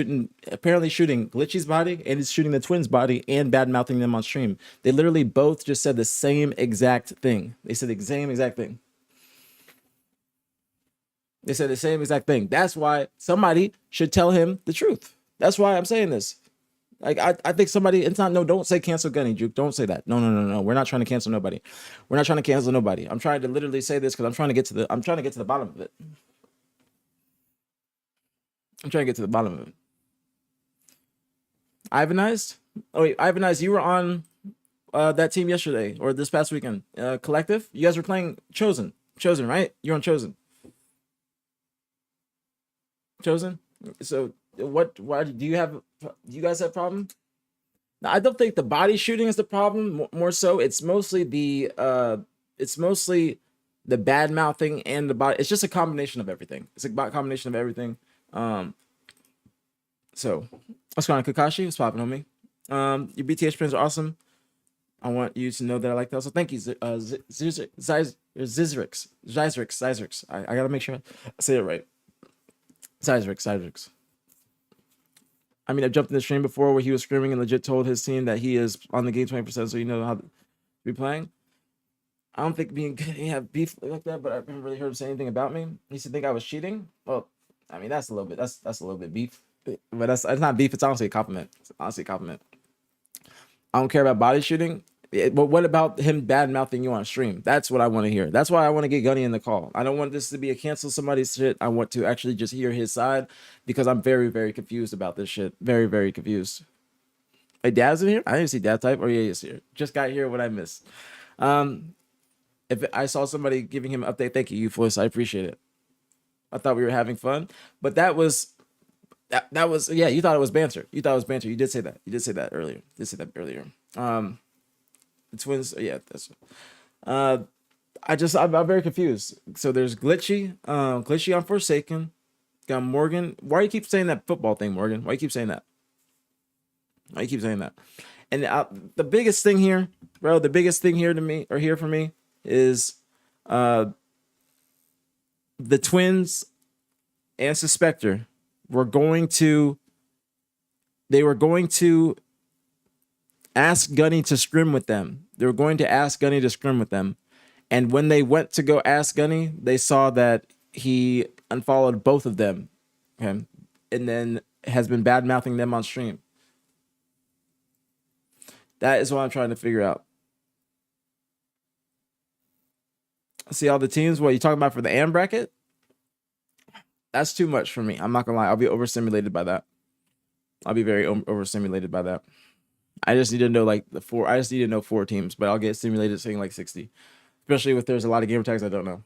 apparently shooting Glitchy's body, and he's shooting the twins' body and bad mouthing them on stream. They literally both just said the same exact thing. They said the same exact thing. They said the same exact thing. That's why somebody should tell him the truth. That's why I'm saying this. Like, I think somebody, it's not, no, don't say cancel Gunny, Juke. Don't say that. No. We're not trying to cancel nobody. We're not trying to cancel nobody. I'm trying to literally say this because I'm trying to get to the bottom of it. I'm trying to get to the bottom of it. Ivanized? Oh wait, Ivanized, you were on that team yesterday or this past weekend. Collective? You guys were playing Chosen. Chosen, right? You're on Chosen. Chosen? So why do you guys have problem? Now, I don't think the body shooting is the problem. More so, it's mostly the bad mouthing and the body. It's just a combination of everything. It's a combination of everything. So what's going on, Kakashi? What's popping on me? Your BTH pins are awesome. I want you to know that I like that. So thank you, Zizrix. I gotta make sure I say it right. Zizrix. I mean, I've jumped in the stream before where he was screaming and legit told his team that he is on the game 20%, so you know how to be playing. I don't think he have beef like that, but I haven't really heard him say anything about me. He used to think I was cheating. Well, I mean, that's a little bit beef, but it's not beef. It's honestly a compliment. It's honestly a compliment. I don't care about body shooting. But what about him bad mouthing you on stream? That's what I want to hear. That's why I want to get Gunny in the call. I don't want this to be a cancel somebody's shit. I want to actually just hear his side, because I'm very, very confused about this shit. Very, very confused. Hey, Dad's in here? I didn't see Dad type. Oh, yeah, he's here. Just got here what I missed. If I saw somebody giving him an update, thank you, Euphyllis. I appreciate it. I thought we were having fun, but that was yeah. You thought it was banter. You did say that. You did say that earlier. The twins, yeah. That's. I'm very confused. So there's Glitchy on Forsaken. Got Morgan. Why do you keep saying that football thing, Morgan? Why do you keep saying that? And the biggest thing here, bro. The biggest thing here for me is the twins and Suspector were going to ask Gunny to scrim with them. They were going to ask Gunny to scrim with them. And when they went to go ask Gunny, they saw that he unfollowed both of them. Okay. And then has been bad mouthing them on stream. That is what I'm trying to figure out. See all the teams. What are you talking about for the AM bracket? That's too much for me. I'm not gonna lie. I'll be overstimulated by that. I'll be very overstimulated by that. I just need to know I just need to know 4 teams, but I'll get stimulated saying like 60. Especially if there's a lot of gamer tags I don't know.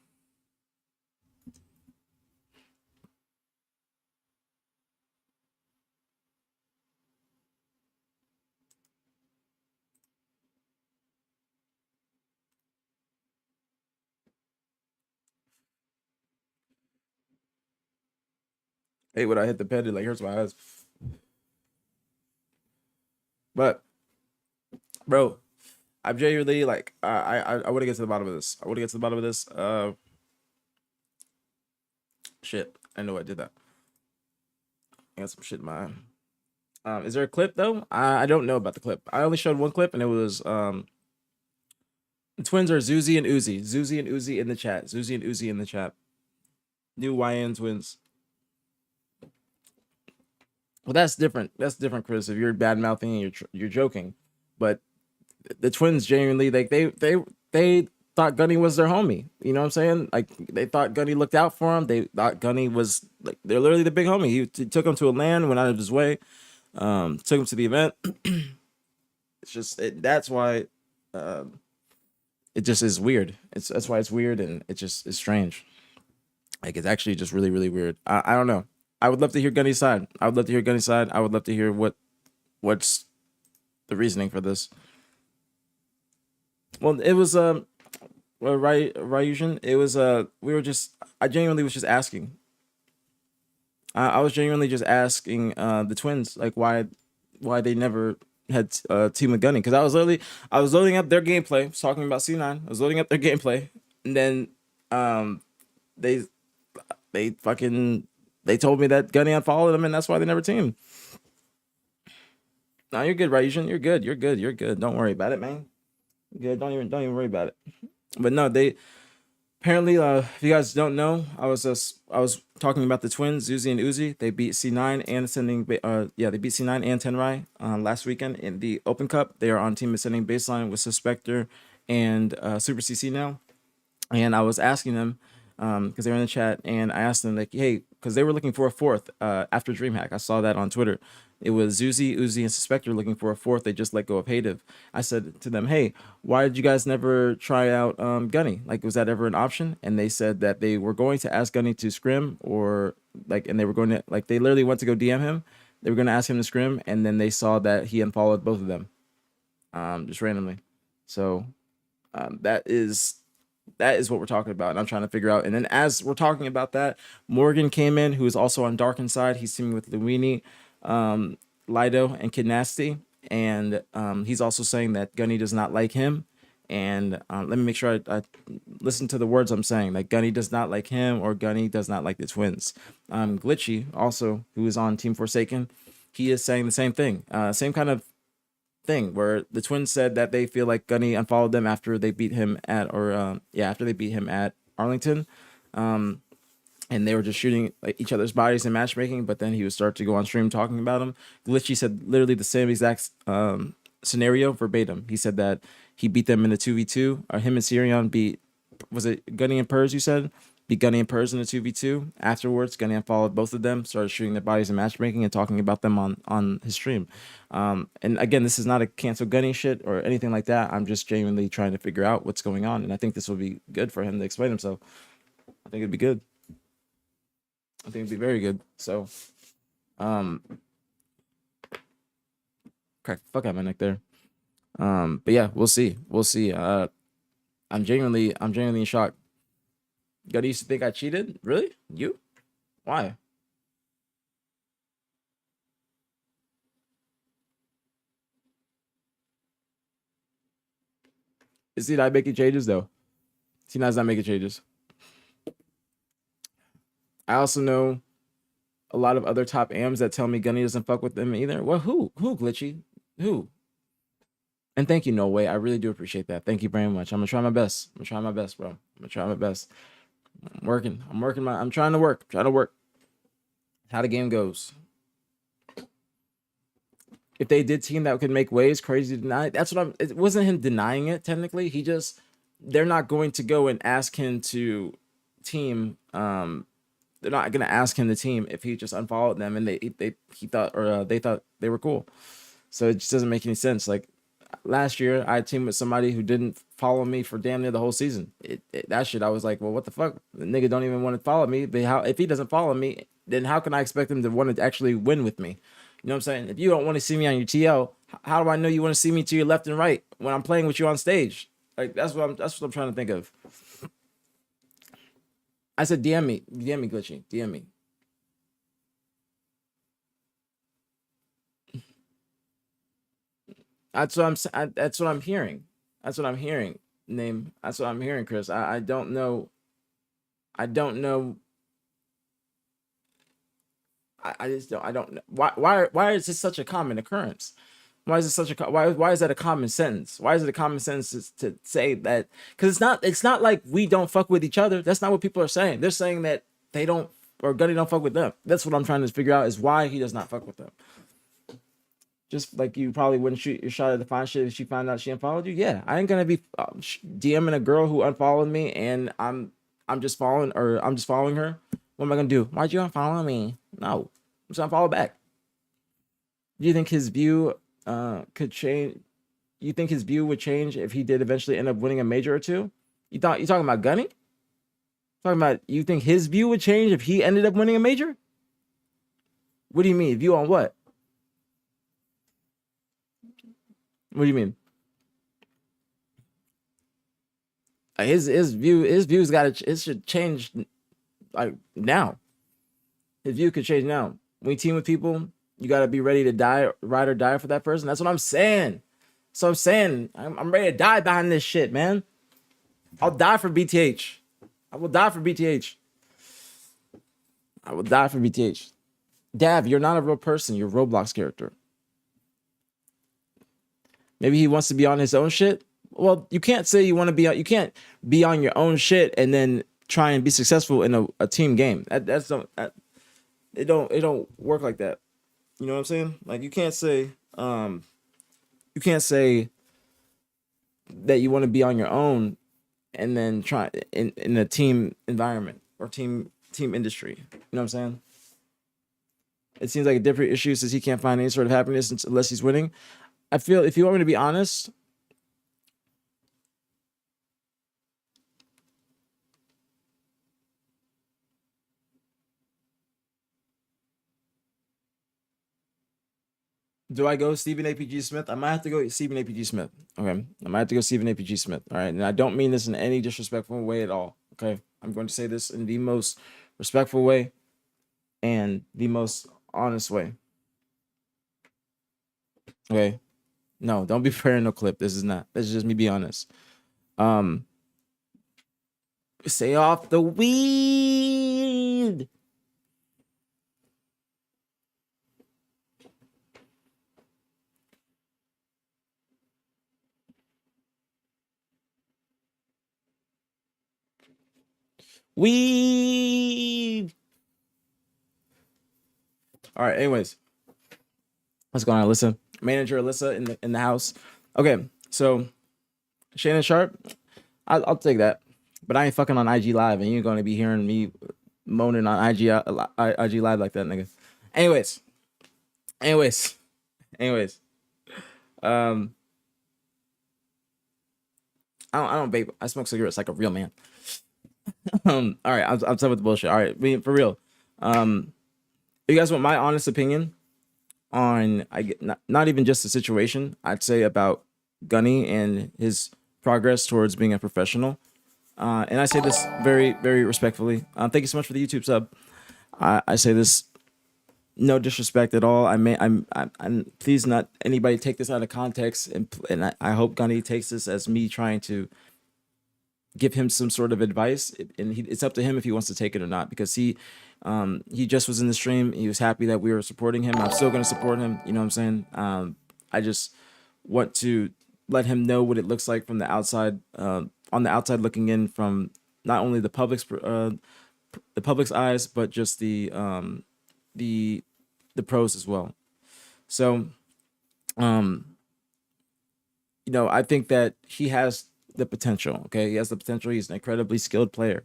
Hey, when I hit the pen, it hurts my eyes. But, bro, I'm genuinely I want to get to the bottom of this. Shit, I know I did that. I got some shit in my eye. Is there a clip though? I don't know about the clip. I only showed one clip, and it was the twins are Zuzi and Uzi. Zuzi and Uzi in the chat. Zuzi and Uzi in the chat. New YN twins. Well, that's different. That's different, Chris. If you're bad mouthing and you're joking, but the twins genuinely like they thought Gunny was their homie. You know what I'm saying? Like they thought Gunny looked out for him. They thought Gunny was like they're literally the big homie. He took him to a land, went out of his way, took him to the event. It's just that's why it just is weird. That's why it's weird, and it just is strange. Like it's actually just really, really weird. I don't know. I would love to hear Gunny's side. I would love to hear Gunny's side. I would love to hear what's the reasoning for this. Well, it was Ryusion. It was we were just I genuinely was just asking. I was genuinely just asking the twins like why they never had team with Gunny, because I was loading up their gameplay, I was talking about C9. I was loading up their gameplay, and then they told me that Gunny unfollowed them, and that's why they never teamed. No, you're good, Ryusion. You're good. You're good. You're good. Don't worry about it, man. You're good. Don't even worry about it. But no, they apparently, if you guys don't know, I was talking about the twins, Zuzi and Uzi. They beat C9 and Ascending. They beat C9 and Tenrai last weekend in the Open Cup. They are on Team Ascending Baseline with Suspector and Super CC now. And I was asking them because they were in the chat, and I asked them like, hey, because they were looking for a fourth after DreamHack. I saw that on Twitter. It was Zuzi, Uzi, and Suspector looking for a fourth. They just let go of Hative. I said to them, hey, why did you guys never try out Gunny? Like, was that ever an option? And they said that they were going to ask Gunny to scrim, or like, and they were going to, like, they literally went to go DM him. They were going to ask him to scrim, and then they saw that he unfollowed both of them just randomly. So that is what we're talking about, and I'm trying to figure out. And then as we're talking about that, Morgan came in, who is also on Darkened Side. He's teaming with Luini, Lido, and Kid Nasty, and he's also saying that Gunny does not like him. And let me make sure I listen to the words I'm saying. Like Gunny does not like him, or Gunny does not like the twins. Glitchy, also, who is on Team Forsaken, he is saying the same thing. Same kind of thing where the twins said that they feel like Gunny unfollowed them after they beat him at Arlington, and they were just shooting like each other's bodies in matchmaking. But then he would start to go on stream talking about them. Glitchy said literally the same exact scenario verbatim. He said that he beat them in the 2v2. Him and Sirion beat, was it Gunny and Pers? You said beat Gunny and Pers in the 2v2. Afterwards, Gunny unfollowed both of them, started shooting their bodies in matchmaking and talking about them on his stream. And again, this is not a cancel Gunny shit or anything like that. I'm just genuinely trying to figure out what's going on, and I think this will be good for him to explain himself. I think it'd be good. I think it'd be very good. So, crack the fuck out of my neck there. But yeah, we'll see. We'll see. I'm genuinely in shock. Gunny used to think I cheated? Really? You? Why? Is he not making changes though? T9's not making changes. I also know a lot of other top AMs that tell me Gunny doesn't fuck with them either. Well, who? Who, Glitchy? Who? And thank you, No Way. I really do appreciate that. Thank you very much. I'm gonna try my best. I'm gonna try my best, bro. I'm gonna try my best. I'm working. I'm trying to work. How the game goes. If they did team that could make waves, crazy to deny. That's what it wasn't him denying it, technically. They're not going to go and ask him to team. They're not gonna ask him to team if he just unfollowed them and they thought they were cool. So it just doesn't make any sense. Like last year, I teamed with somebody who didn't follow me for damn near the whole season. That shit, I was like, well, what the fuck? The nigga don't even want to follow me. But if he doesn't follow me, then how can I expect him to want to actually win with me? You know what I'm saying? If you don't want to see me on your TL, how do I know you want to see me to your left and right when I'm playing with you on stage? Like that's what I'm trying to think of. I said, DM me, Glitchy, DM me. That's what I'm hearing. That's what I'm hearing. Name. That's what I'm hearing, Chris. I don't know. I just don't. I don't know why is this such a common occurrence? Why is it such a why is that a common sentence? Why is it a common sentence to say that? Because it's not like we don't fuck with each other. That's not what people are saying. They're saying that they don't, or Gunny don't fuck with them. That's what I'm trying to figure out, is why he does not fuck with them. Just like you probably wouldn't shoot your shot at the fine shit if she found out she unfollowed you. Yeah, I ain't gonna be DMing a girl who unfollowed me and I'm just following, or I'm just following her. What am I gonna do? Why'd you unfollow me? No, I'm just unfollow back. Do you think his view could change? You think his view would change if he did eventually end up winning a major or two? You talking about Gunny? Talking about, you think his view would change if he ended up winning a major? What do you mean? View on what? What do you mean? His views it should change like now. His view could change now. When you team with people, you gotta be ready to die, ride or die for that person. That's what I'm saying. So I'm saying I'm ready to die behind this shit, man. I'll die for BTH. I will die for BTH. I will die for BTH. Dav, you're not a real person. You're a Roblox character. Maybe he wants to be on his own shit. Well, you can't say you want to be on. You can't be on your own shit and then try and be successful in a team game. It don't work like that. You know what I'm saying? Like you can't say that you want to be on your own and then try in a team environment or team industry. You know what I'm saying? It seems like a different issue since he can't find any sort of happiness unless he's winning. I feel, if you want me to be honest, do I go Stephen aPG Smith? I might have to go Stephen aPG Smith. Okay. I might have to go Stephen aPG Smith. All right. And I don't mean this in any disrespectful way at all. Okay. I'm going to say this in the most respectful way and the most honest way. Okay. No, don't be preparing no clip. This is not. This is just me being honest. Stay off the weed. Weed. All right. Anyways, what's going on, Alyssa? Manager Alyssa in the house. Okay, so Shannon Sharp, I'll take that, but I ain't fucking on IG Live, and you're gonna be hearing me moaning on IG Live like that, nigga. Anyways, I don't vape. I smoke cigarettes like a real man. All right, I'm done with the bullshit. All right, for real. You guys want my honest opinion on not even just the situation, I'd say about Gunny and his progress towards being a professional. And I say this very, very respectfully. Thank you so much for the YouTube sub. I say this no disrespect at all. I'm please not anybody take this out of context, and I hope Gunny takes this as me trying to give him some sort of advice, and it's up to him if he wants to take it or not, because he just was in the stream. He was happy that we were supporting him. I'm still going to support him. You know what I'm saying? I just want to let him know what it looks like from the outside, on the outside looking in, from not only the public's eyes, but just the pros as well. So, you know, I think that he has the potential. Okay, he has the potential. He's an incredibly skilled player.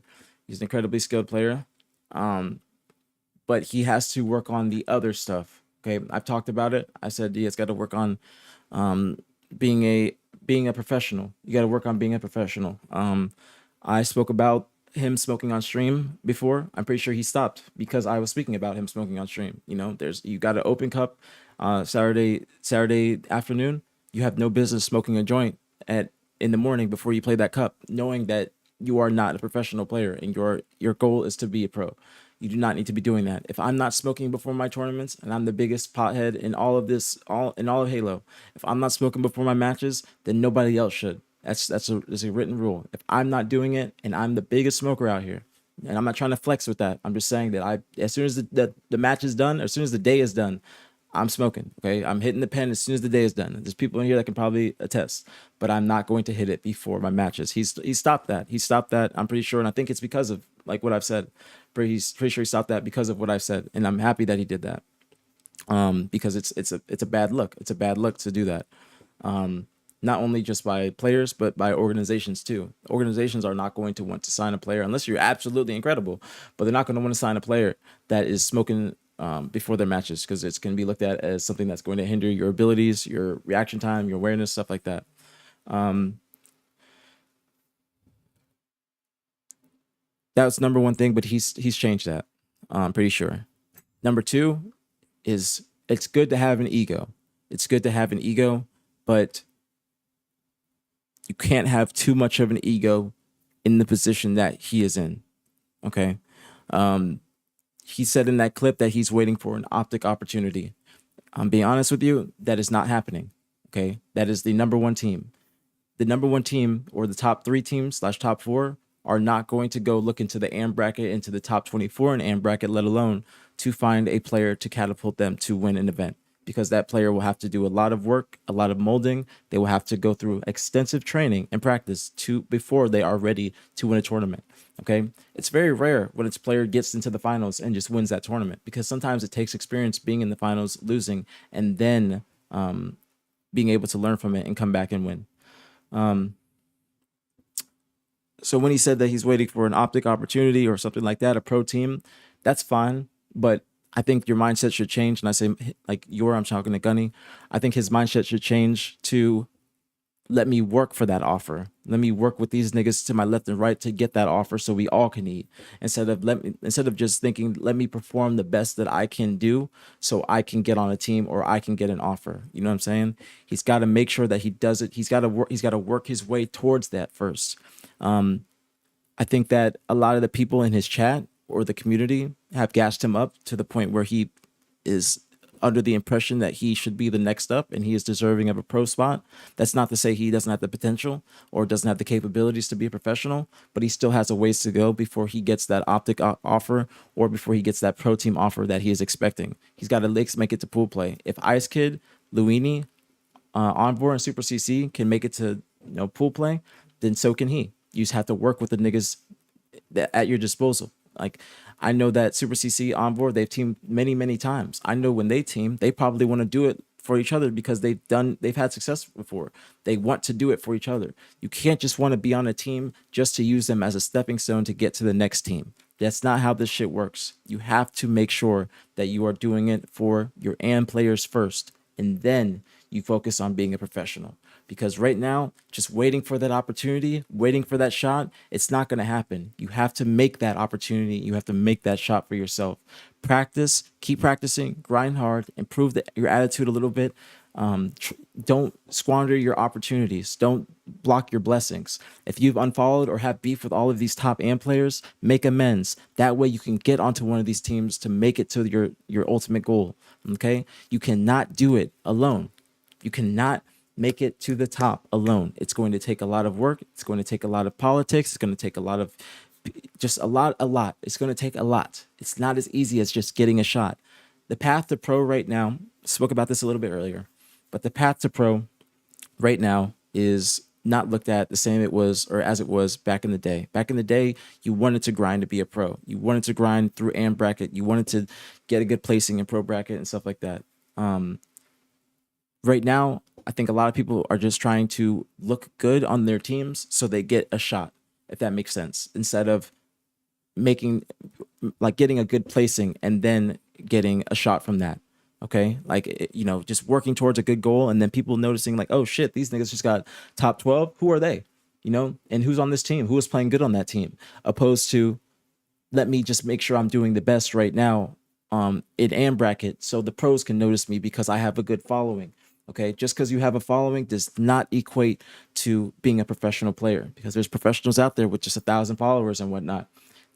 But he has to work on the other stuff. Okay, I've talked about it. I said he has got to work on being a professional. You got to work on being a professional. I spoke about him smoking on stream before. I'm pretty sure he stopped because I was speaking about him smoking on stream. You know, you got an open cup Saturday afternoon. You have no business smoking a joint in the morning before you play that cup, knowing that you are not a professional player and your goal is to be a pro. You do not need to be doing that. If I'm not smoking before my tournaments and I'm the biggest pothead in all of this, all of Halo, if I'm not smoking before my matches, then nobody else should. That's a written rule. If I'm not doing it and I'm the biggest smoker out here, And I'm not trying to flex with that. I'm just saying that as soon as the match is done, as soon as the day is done, I'm smoking. Okay, I'm hitting the pen as soon as the day is done. There's people in here that can probably attest, but I'm not going to hit it before my matches. He stopped that. He stopped that. I'm pretty sure, and I think it's because of like what I've said. He's pretty sure he stopped that because of what I've said, and I'm happy that he did that. Because it's a bad look. It's a bad look to do that. Not only just by players, but by organizations too. Organizations are not going to want to sign a player unless you're absolutely incredible, but they're not going to want to sign a player that is smoking before their matches, because it's going to be looked at as something that's going to hinder your abilities, your reaction time, your awareness, stuff like that. That's number one thing, but he's changed that. I'm pretty sure. Number two is it's good to have an ego. It's good to have an ego, but you can't have too much of an ego in the position that he is in. Okay. He said in that clip that he's waiting for an Optic opportunity. I'm being honest with you, that is not happening. Okay. That is the number one team. The number one team, or the top 3 teams / top 4, are not going to go look into the AM bracket, into the top 24 in AM bracket, let alone to find a player to catapult them to win an event, because that player will have to do a lot of work, a lot of molding. They will have to go through extensive training and practice before they are ready to win a tournament. Okay. It's very rare when its player gets into the finals and just wins that tournament, because sometimes it takes experience being in the finals, losing, and then being able to learn from it and come back and win. So when he said that he's waiting for an Optic opportunity or something like that, a pro team, that's fine. But I think your mindset should change. And I say, like, I'm talking to Gunny. I think his mindset should change to let me work for that offer. Let me work with these niggas to my left and right to get that offer so we all can eat. Instead of just thinking, let me perform the best that I can do so I can get on a team or I can get an offer. You know what I'm saying? He's got to make sure that he does it. He's got to work his way towards that first. I think that a lot of the people in his chat or the community have gassed him up to the point where he is under the impression that he should be the next up and he is deserving of a pro spot. That's not to say he doesn't have the potential or doesn't have the capabilities to be a professional, but he still has a ways to go before he gets that Optic offer or before he gets that pro team offer that he is expecting. He's got to make it to pool play. If Ice Kid, Luini, Envor, and Super CC can make it to pool play, then so can he. You just have to work with the niggas at your disposal. Like, I know that Super CC, Envor, they've teamed many times. I know when they team, they probably want to do it for each other because they've had success before. They want to do it for each other. You can't just want to be on a team just to use them as a stepping stone to get to the next team. That's not how this shit works. You have to make sure that you are doing it for your AM players first, and then you focus on being a professional. Because right now, just waiting for that opportunity, waiting for that shot, it's not going to happen. You have to make that opportunity. You have to make that shot for yourself. Practice, keep practicing, grind hard, improve your attitude a little bit. Don't squander your opportunities. Don't block your blessings. If you've unfollowed or have beef with all of these top AM players, make amends. That way you can get onto one of these teams to make it to your ultimate goal. Okay? You cannot do it alone. You cannot make it to the top alone. It's going to take a lot of work. It's going to take a lot of politics. It's going to take a lot of a lot. It's going to take a lot. It's not as easy as just getting a shot. The path to pro right now, spoke about this a little bit earlier, but the path to pro right now is not looked at the same as it was back in the day. Back in the day, you wanted to grind to be a pro. You wanted to grind through AM bracket. You wanted to get a good placing in pro bracket and stuff like that. Right now, I think a lot of people are just trying to look good on their teams so they get a shot, if that makes sense, instead of getting a good placing and then getting a shot from that. Okay, just working towards a good goal and then people noticing like, oh shit, these niggas just got top 12. Who are they? And who's on this team? Who is playing good on that team? Opposed to, let me just make sure I'm doing the best right now in AM bracket so the pros can notice me because I have a good following. Okay, just because you have a following does not equate to being a professional player, because there's professionals out there with just 1,000 followers and whatnot.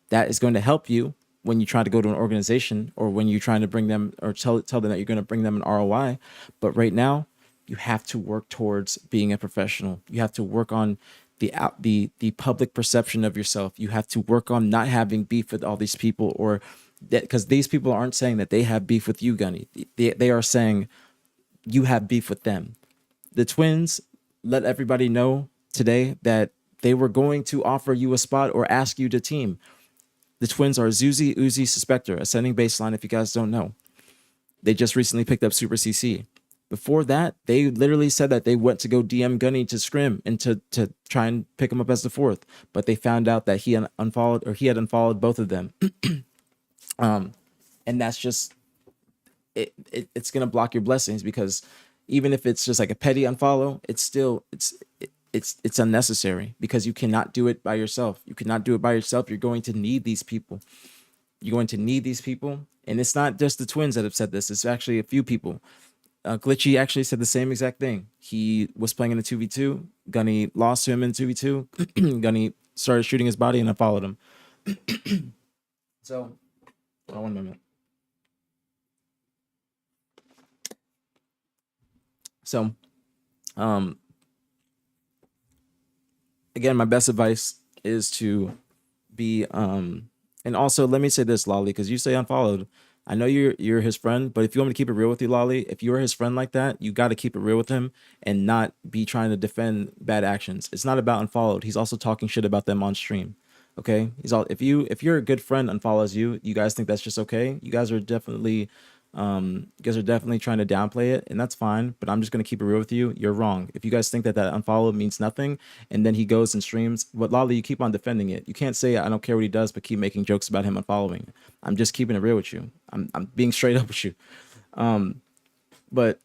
That is going to help you when you try to go to an organization or when you're trying to bring them or tell them that you're going to bring them an ROI. But right now, you have to work towards being a professional. You have to work on the public perception of yourself. You have to work on not having beef with all these people, or that, because these people aren't saying that they have beef with you, Gunny. They are saying you have beef with them. The twins let everybody know today that they were going to offer you a spot or ask you to team. The twins are Zuzi, Uzi, Suspector, ascending baseline, if you guys don't know. They just recently picked up Super CC. Before that, they literally said that they went to go DM Gunny to scrim and to try and pick him up as the fourth. But they found out that he had unfollowed both of them. And that's just, it's going to block your blessings, because even if it's just like a petty unfollow, it's still, it's unnecessary, because you cannot do it by yourself. You cannot do it by yourself. You're going to need these people. You're going to need these people. And it's not just the twins that have said this. It's actually a few people. Glitchy actually said the same exact thing. He was playing in a 2v2. Gunny lost to him in 2v2. Gunny started shooting his body and I followed him. So, hold on 1 minute. So, again, my best advice is to be, and also let me say this, Lolly, because you say unfollowed. I know you're his friend, but if you want me to keep it real with you, Lolly, if you're his friend like that, you got to keep it real with him and not be trying to defend bad actions. It's not about unfollowed. He's also talking shit about them on stream. Okay, if you're a good friend unfollows you, you guys think that's just okay. You guys are definitely trying to downplay it, and that's fine. But I'm just gonna keep it real with you. You're wrong. If you guys think that unfollow means nothing, and then he goes and streams, but Lolly, you keep on defending it. You can't say I don't care what he does, but keep making jokes about him unfollowing. I'm just keeping it real with you. I'm being straight up with you. But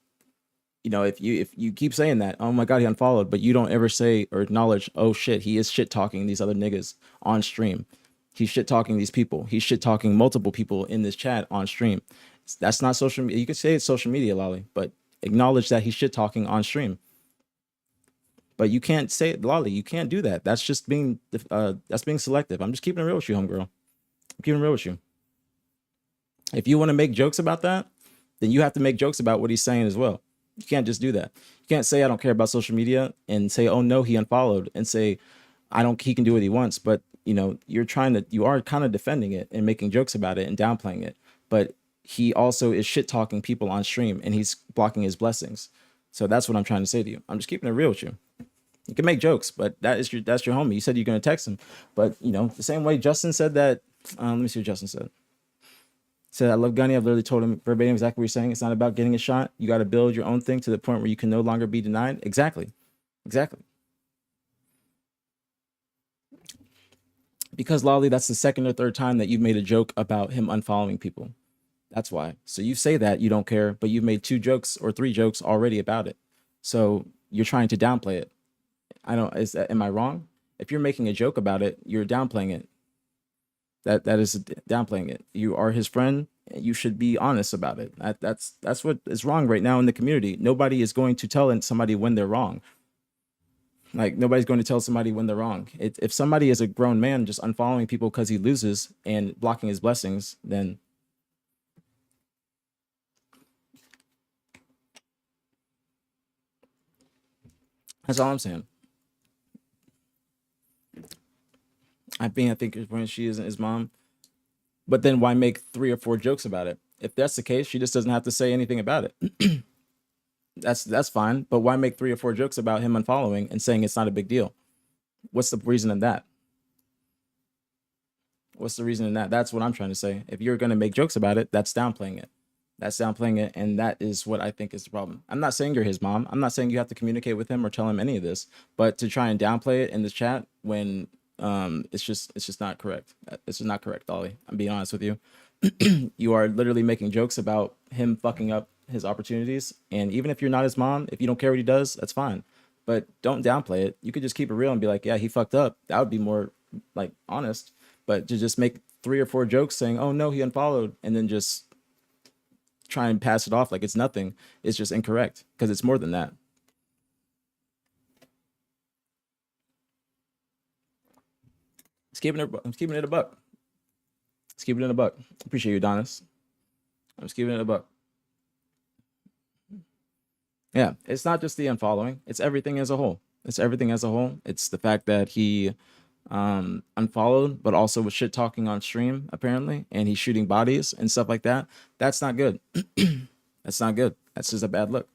you know, if you keep saying that, oh my god, he unfollowed, but you don't ever say or acknowledge, oh shit, he is shit talking these other niggas on stream. He's shit talking these people. He's shit talking multiple people in this chat on stream. That's not social media. You could say it's social media, Lolly, but acknowledge that he's shit talking on stream. But you can't say it, Lolly. You can't do that. That's just being selective. I'm just keeping it real with you, homegirl. I'm keeping it real with you. If you want to make jokes about that, then you have to make jokes about what he's saying as well. You can't just do that. You can't say I don't care about social media and say, oh no, he unfollowed, and say he can do what he wants. But you know, you are kind of defending it and making jokes about it and downplaying it. But he also is shit talking people on stream and he's blocking his blessings. So that's what I'm trying to say to you. I'm just keeping it real with you. You can make jokes, but that's your homie. You said you're going to text him, but you know, the same way Justin said that. Let me see what Justin said. Said, I love Gunny. I've literally told him verbatim exactly what you're saying. It's not about getting a shot. You got to build your own thing to the point where you can no longer be denied. Exactly. Because Lolly, that's the second or third time that you've made a joke about him unfollowing people. That's why. So you say that you don't care, but you've made 2 jokes or 3 jokes already about it. So you're trying to downplay it. Am I wrong? If you're making a joke about it, you're downplaying it. That is downplaying it. You are his friend. You should be honest about it. That's what is wrong right now in the community. Nobody is going to tell somebody when they're wrong. Like, nobody's going to tell somebody when they're wrong. If somebody is a grown man just unfollowing people because he loses and blocking his blessings, then that's all I'm saying. I think when she isn't his mom, but then why make 3 or 4 jokes about it? If that's the case, she just doesn't have to say anything about it. That's fine. But why make 3 or 4 jokes about him unfollowing and saying it's not a big deal? What's the reason in that? What's the reason in that? That's what I'm trying to say. If you're going to make jokes about it, that's downplaying it. That's downplaying it, and that is what I think is the problem. I'm not saying you're his mom. I'm not saying you have to communicate with him or tell him any of this, but to try and downplay it in the chat when it's just not correct. It's just not correct, Ollie. I'm being honest with you. You are literally making jokes about him fucking up his opportunities, and even if you're not his mom, if you don't care what he does, that's fine. But don't downplay it. You could just keep it real and be like, yeah, he fucked up. That would be more like honest. But to just make 3 or 4 jokes saying, oh no, he unfollowed, and then just try and pass it off like it's nothing, is just incorrect, because it's more than that. I'm keeping it a buck. Let's keep it in a buck. Appreciate you, Adonis. I'm just keeping it a buck. Yeah, it's not just the unfollowing, it's everything as a whole. It's everything as a whole. It's the fact that he unfollowed, but also was shit talking on stream apparently, and he's shooting bodies and stuff like that. That's not good. That's not good. That's just a bad look.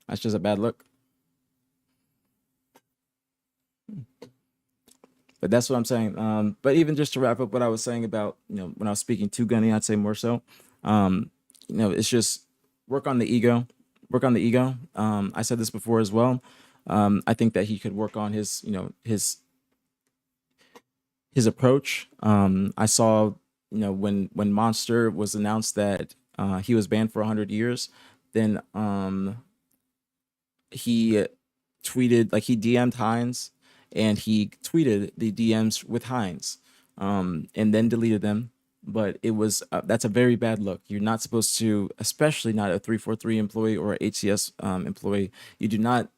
That's just a bad look. But that's what I'm saying. But even just to wrap up what I was saying about, when I was speaking to Gunny, I'd say more so, it's just work on the ego, work on the ego. I said this before as well. I think that he could work on his approach. I saw, when Monster was announced that he was banned for 100 years, then he tweeted, like he DM'd Hines, and he tweeted the DMs with Hines, and then deleted them. But it was that's a very bad look. You're not supposed to, especially not a 343 employee or a HCS employee. You do not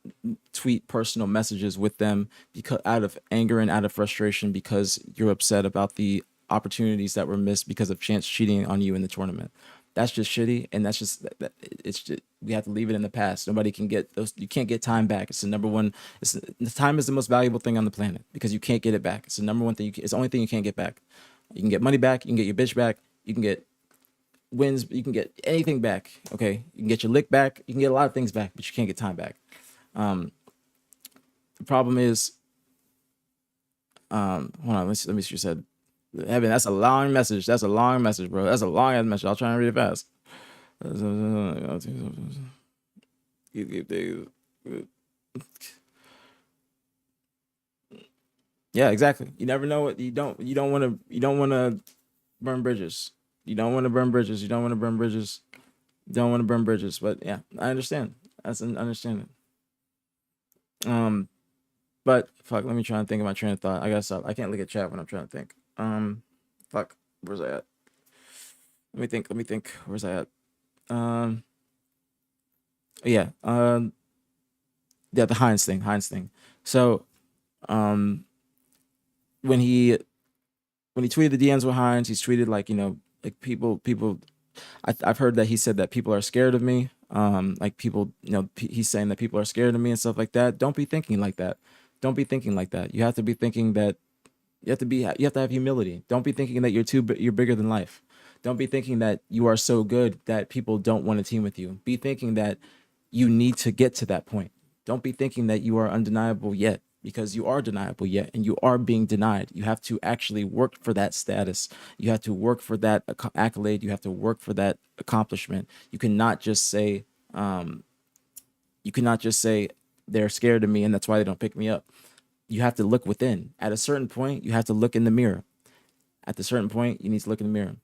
tweet personal messages with them because out of anger and out of frustration because you're upset about the opportunities that were missed because of chance cheating on you in the tournament. That's just shitty, and that's just it's just, we have to leave it in the past. Nobody can get those. You can't get time back. It's the number one. Time is the most valuable thing on the planet because you can't get it back. It's the number one thing. It's the only thing you can't get back. You can get money back. You can get your bitch back. You can get wins. You can get anything back. Okay, you can get your lick back. You can get a lot of things back, but you can't get time back. The problem is, hold on. Let me see what you said. Evan, that's a long message. That's a long message, bro. That's a long ass message. I'll try and read it fast. Yeah, exactly. You never know what you don't want to burn bridges. You don't want to burn bridges. You don't want to burn bridges. You don't want to burn bridges. But yeah, I understand. That's an understanding. But fuck, let me try and think of my train of thought. I gotta stop. I can't look at chat when I'm trying to think. Fuck, where's I at? Let me think. Where's I at? Yeah. Yeah, the Hines thing. So, when he tweeted the DMs with Hines, he's tweeted like, like people. I've heard that he said that people are scared of me. Like people, he's saying that people are scared of me and stuff like that. Don't be thinking like that. Don't be thinking like that. You have to be thinking that you have to have humility. Don't be thinking that you're bigger than life. Don't be thinking that you are so good that people don't want to team with you. Be thinking that you need to get to that point. Don't be thinking that you are undeniable yet, because you are deniable yet, and you are being denied. You have to actually work for that status. You have to work for that accolade. You have to work for that accomplishment. You cannot just say, they're scared of me and that's why they don't pick me up. You have to look within. At a certain point, you have to look in the mirror. At a certain point, you need to look in the mirror.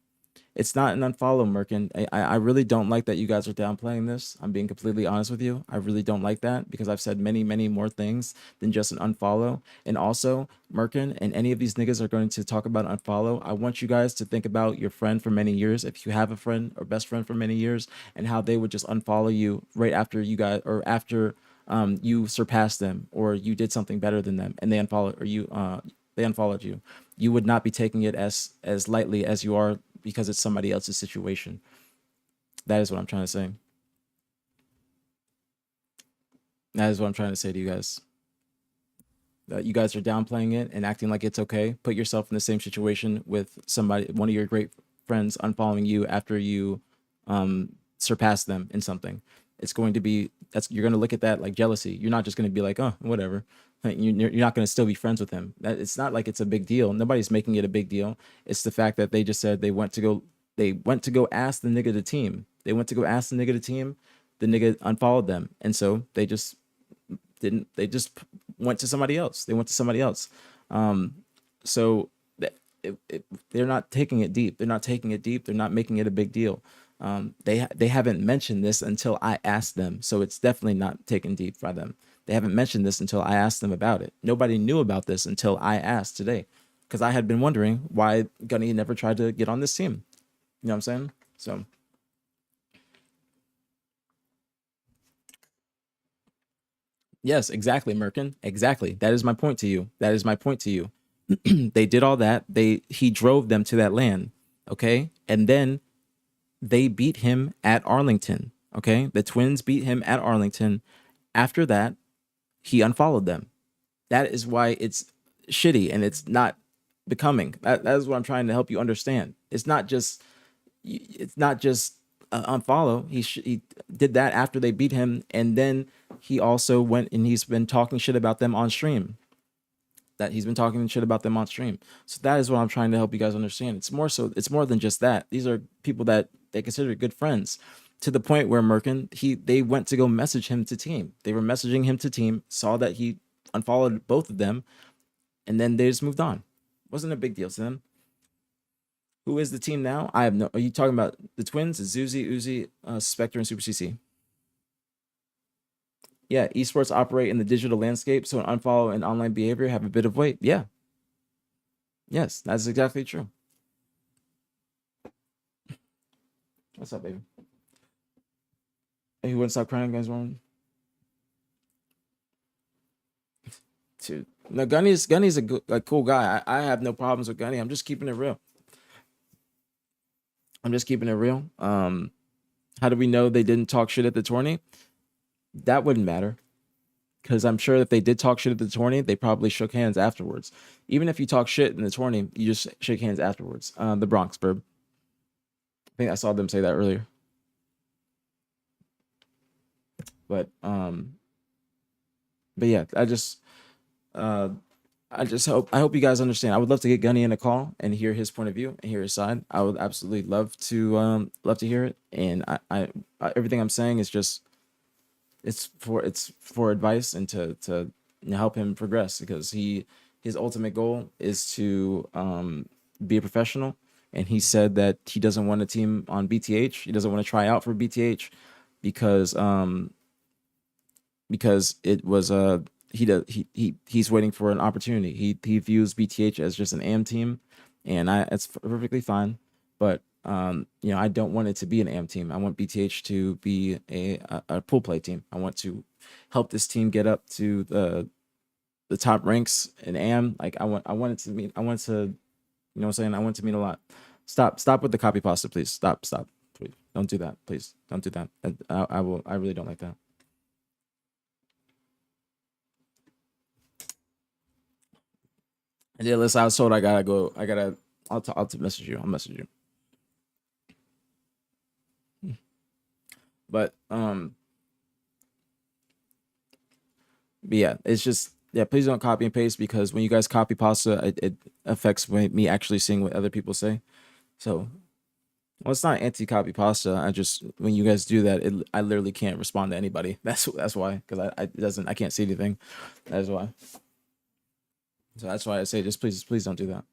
It's not an unfollow, Merkin. I really don't like that you guys are downplaying this. I'm being completely honest with you. I really don't like that because I've said many, many more things than just an unfollow. And also, Merkin and any of these niggas are going to talk about unfollow. I want you guys to think about your friend for many years, if you have a friend or best friend for many years, and how they would just unfollow you right after you guys, or after you surpassed them, or you did something better than them, and they unfollowed, or they unfollowed you. You would not be taking it as lightly as you are because it's somebody else's situation. That is what I'm trying to say. That is what I'm trying to say to you guys. You guys are downplaying it and acting like it's okay. Put yourself in the same situation with one of your great friends unfollowing you after you surpass them in something. It's going to be, you're going to look at that like jealousy. You're not just going to be like, oh, whatever. You're not going to still be friends with him. It's not like it's a big deal. Nobody's making it a big deal. It's the fact that they just said they went to go ask the nigga to team. They went to go ask the nigga to team. The nigga unfollowed them. And so they just went to somebody else. They went to somebody else. So they're not taking it deep. They're not taking it deep. They're not making it a big deal. They haven't mentioned this until I asked them. So it's definitely not taken deep by them. They haven't mentioned this until I asked them about it. Nobody knew about this until I asked today, because I had been wondering why Gunny never tried to get on this team. You know what I'm saying? So yes, exactly, Merkin. Exactly. That is my point to you. That is my point to you. They did all that. He drove them to that land. Okay. And then they beat him at Arlington. Okay. The Twins beat him at Arlington After that, he unfollowed them. That is why it's shitty and it's not becoming. That is what I'm trying to help you understand. It's not just unfollow. He did that after they beat him, and then he also went and he's been talking shit about them on stream. He's been talking shit about them on stream. So that is what I'm trying to help you guys understand. It's more than just that. These are people that they consider good friends, to the point where Merkin, they went to go message him to team. They were messaging him to team, saw that he unfollowed both of them, and then they just moved on. Wasn't a big deal to them. Who is the team now? I have no. Are you talking about the twins? It's Zuzi, Uzi, Spectre, and Super CC. Yeah, esports operate in the digital landscape, so an unfollow and online behavior have a bit of weight. Yeah. Yes, that's exactly true. What's up, baby? Hey, who wouldn't stop crying, guys? Dude, no, Gunny's a cool guy. I have no problems with Gunny. I'm just keeping it real. How do we know they didn't talk shit at the tourney? That wouldn't matter, because I'm sure if they did talk shit at the tourney, they probably shook hands afterwards. Even if you talk shit in the tourney, you just shake hands afterwards. The Bronx, Burb. I think I saw them say that earlier. But yeah, I hope you guys understand. I would love to get Gunny in a call and hear his point of view and hear his side. I would absolutely love to hear it. And I everything I'm saying is just it's for advice and to help him progress, because his ultimate goal is to be a professional. And he said that he doesn't want a team on BTH. He doesn't want to try out for BTH because it was he's waiting for an opportunity. He views BTH as just an AM team, and it's perfectly fine. But I don't want it to be an AM team. I want BTH to be a pool play team. I want to help this team get up to the top ranks in AM. Like I want it to mean, I want to, you know what I'm saying? I want it to mean a lot. Stop with the copy pasta, please. Stop. Please. Don't do that. Please don't do that. I really don't like that. Yeah, listen, I was told I gotta go. I'll message you. I'll message you. But yeah, it's just, yeah, please don't copy and paste, because when you guys copy pasta, it affects me actually seeing what other people say. So, well, it's not anti-copy pasta. When you guys do that, I literally can't respond to anybody. That's why, because I can't see anything. That's why. So that's why I say, just please don't do that.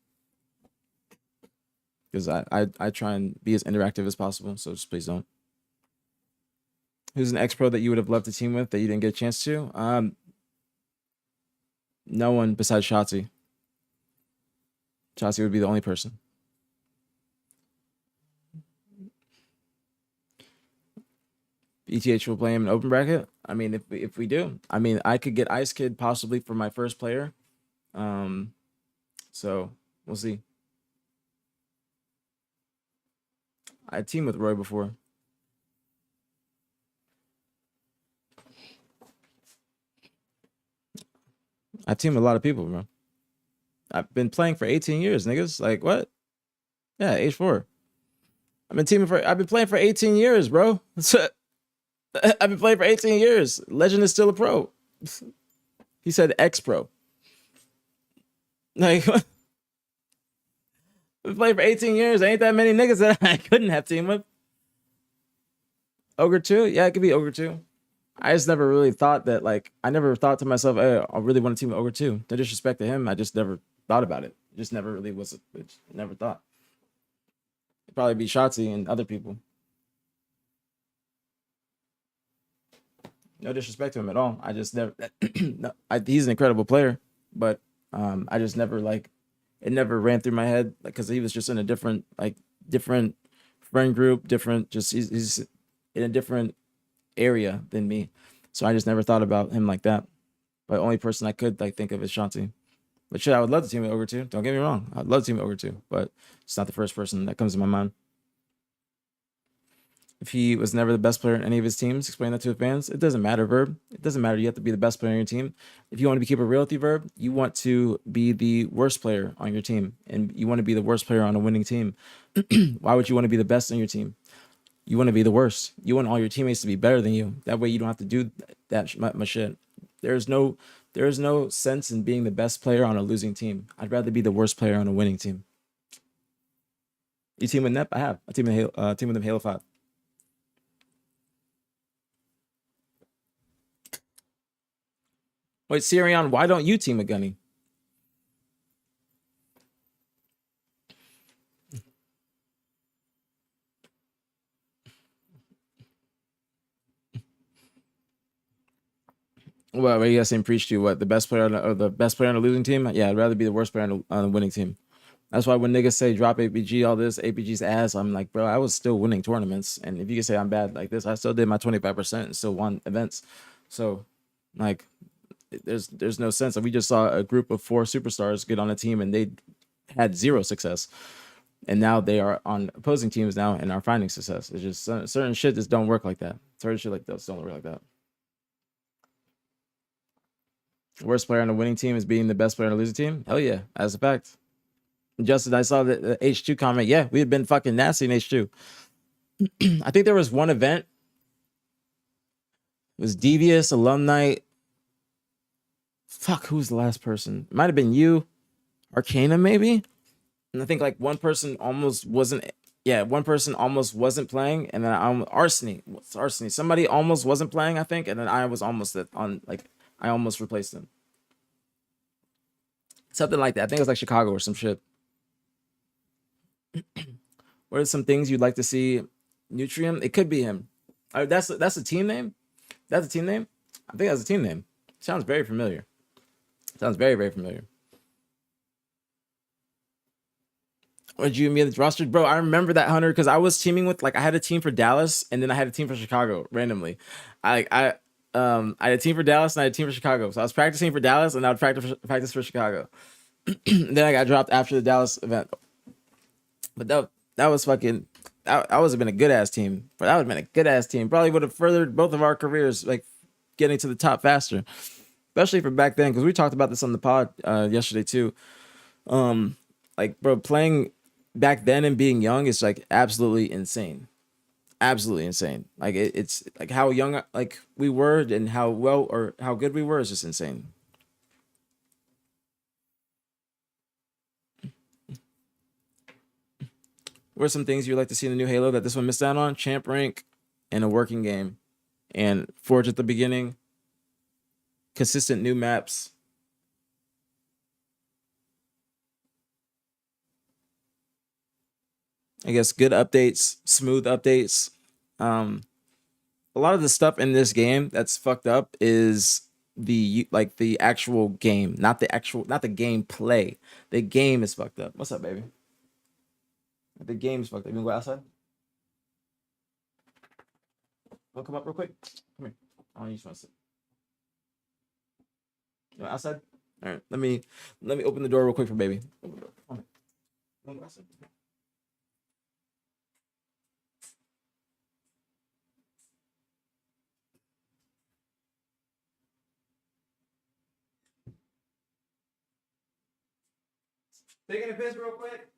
Because I try and be as interactive as possible. So just please don't. Who's an ex-pro that you would have loved to team with that you didn't get a chance to? No one besides Shotzi. Shotzi would be the only person. ETH will play him in open bracket. I mean, if we do, I mean, I could get Ice Kid possibly for my first player. So we'll see. I teamed with Roy before. I teamed with a lot of people, bro. I've been playing for 18 years, niggas. Like, what? Yeah, H4. I've been playing for 18 years, bro. I've been playing for 18 years. Legend is still a pro. He said ex-pro. Like, I've been playing for 18 years. Ain't that many niggas that I couldn't have teamed with. Ogre 2? Yeah, it could be Ogre 2. I just never really thought that, like, I never thought to myself, hey, I really want to team with Ogre 2. No disrespect to him. I just never thought about it. Just never really never thought. It'd probably be Shotzi and other people. No disrespect to him at all. I just never, he's an incredible player, but I just never, like, it never ran through my head, like, because he was just in a different friend group, he's in a different area than me. So I just never thought about him like that. But the only person I could, like, think of is Shanti. But shit, I would love to team with Ogre 2. Don't get me wrong. I'd love to team with Ogre 2, but it's not the first person that comes to my mind. if he was never the best player in any of his teams, explain that to his fans. It doesn't matter, Verb. It doesn't matter. You have to be the best player on your team. If you want to keep it real with you, Verb, you want to be the worst player on your team, and you want to be the worst player on a winning team. Why would you want to be the best on your team? You want to be the worst. You want all your teammates to be better than you. That way you don't have to do that much shit. There is no sense in being the best player on a losing team. I'd rather be the worst player on a winning team. You team with Nep? I have. I team with them Halo 5. Wait, Sirion, why don't you team with Gunny? Well, what are you guys saying? Preach to what? The best player or the best player on a losing team? Yeah, I'd rather be the worst player on a winning team. That's why when niggas say drop aPG, all this, aPG's ass, I'm like, bro, I was still winning tournaments. And if you can say I'm bad like this, I still did my 25% and still won events. So, like, there's no sense. We just saw a group of 4 superstars get on a team and they had 0 success. And now they are on opposing teams now and are finding success. It's just certain shit just don't work like that. Certain shit like that don't work like that. Worst player on a winning team is being the best player on a losing team? Hell yeah, as a fact. Justin, I saw the H2 comment. Yeah, we had been fucking nasty in H2. I think there was one event. It was Devious, Alumni. Fuck, who was the last person? It might have been you. Arcana, maybe? And I think like one person almost wasn't. Yeah, one person almost wasn't playing. And then Arseny. What's Arseny? Somebody almost wasn't playing, I think. And then I was almost on, like, I almost replaced him. Something like that. I think it was like Chicago or some shit. What are some things you'd like to see Nutrium? It could be him. That's a team name? That's a team name? I think that's a team name. Sounds very familiar. Sounds very, very familiar. What did you and me the roster? Bro, I remember that, Hunter, because I was teaming with, like, I had a team for Dallas and then I had a team for Chicago randomly. I had a team for Dallas and I had a team for Chicago. So I was practicing for Dallas and I would practice for Chicago. Then I got dropped after the Dallas event. But that was fucking, that would have been a good ass team. But that would have been a good ass team. Probably would have furthered both of our careers, like getting to the top faster. Especially for back then, because we talked about this on the pod yesterday too. Like, bro, playing back then and being young is like absolutely insane. Absolutely insane. Like it's like how young like we were and how well or how good we were is just insane. What are some things you'd like to see in the new Halo that this one missed out on? Champ rank and a working game. And Forge at the beginning. Consistent new maps. I guess good updates, smooth updates. A lot of the stuff in this game that's fucked up is the actual game, not the gameplay. The game is fucked up. What's up, baby? The game's fucked up. You wanna go outside? Wanna come up real quick? Come here. I don't just want to sit. You want outside? All right. Let me open the door real quick for baby. Open the door. Come on. You wanna go outside? Taking a piss real quick.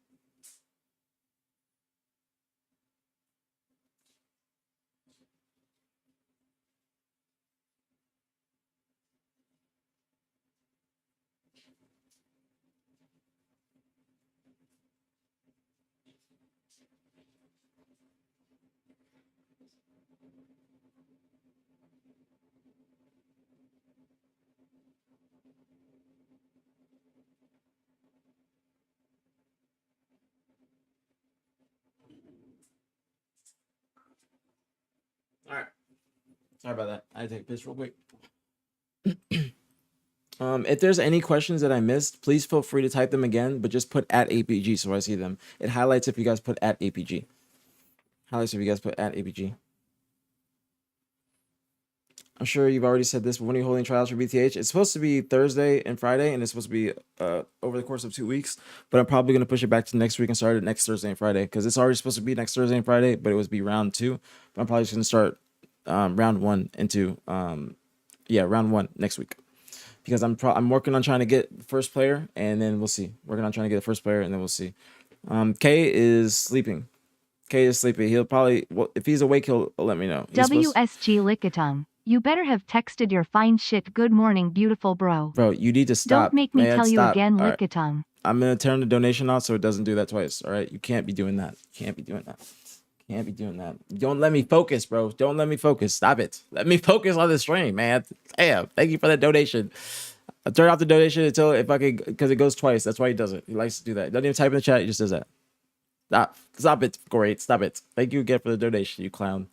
All right. Sorry about that. I had to take a piss real quick. If there's any questions that I missed, please feel free to type them again, but just put @aPG so I see them. It highlights if you guys put @aPG. Highlights if you guys put @aPG. sure you've already said this, but when are you holding tryouts for BTH? It's supposed to be Thursday and Friday, and it's supposed to be over the course of 2 weeks. But I'm probably gonna push it back to next week and start it next Thursday and Friday because it's already supposed to be next Thursday and Friday, but it was be round 2. But I'm probably just gonna start round 1 into round 1 next week because I'm working on trying to get first player, and then we'll see. Working on trying to get the first player, and then we'll see. K is sleeping. K is sleepy. He'll probably, well, if he's awake, he'll let me know. WSG Lickitung. You better have texted your fine shit good morning, beautiful bro. Bro, you need to stop. Don't make me tell you stop. again, All right. Lickitung. I'm going to turn the donation off so it doesn't do that twice. All right. You can't be doing that. You can't be doing that. Can't be doing that. Don't let me focus, bro. Don't let me focus. Stop it. Let me focus on the stream, man. Damn. Thank you for the donation. I'll turn off the donation until if I could, because it goes twice. That's why he does it. He likes to do that. He doesn't even type in the chat. He just does that. Stop it. Great. Stop it. Thank you again for the donation, you clown.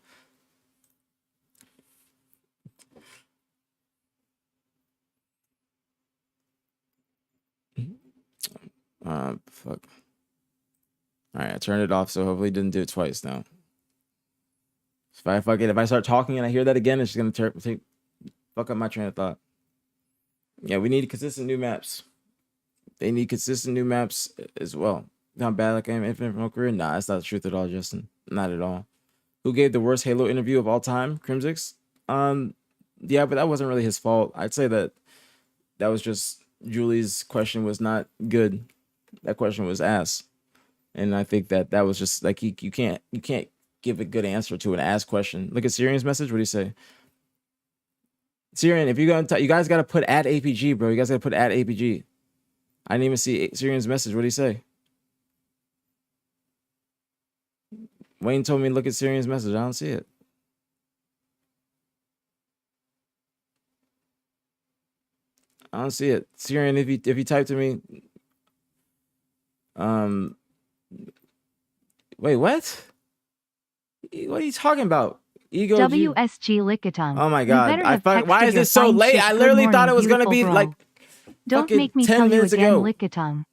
Fuck. All right, I turned it off, so hopefully it didn't do it twice now. If I start talking and I hear that again, it's just gonna fuck up my train of thought. Yeah, we need consistent new maps. They need consistent new maps as well. Not bad like I am infinite from my career. Nah, that's not the truth at all, Justin. Not at all. Who gave the worst Halo interview of all time? Crimsix? Yeah, but that wasn't really his fault. I'd say that was just Julie's question was not good. That question was ass. And I think that was just like you can't give a good answer to an ass question. Look at Syrian's message. What do you say? Syrian, if you're gonna you guys gotta put at aPG, bro. You guys gotta put at aPG. I didn't even see Syrian's message. What do you say? Wayne told me to look at Syrian's message. I don't see it. I don't see it. Syrian, if you type to me, wait, what? What are you talking about? Ego WSG Lickitung. Oh my god! Why is it so late? I literally thought it was gonna be like. Don't make me tell you again, Lickitung.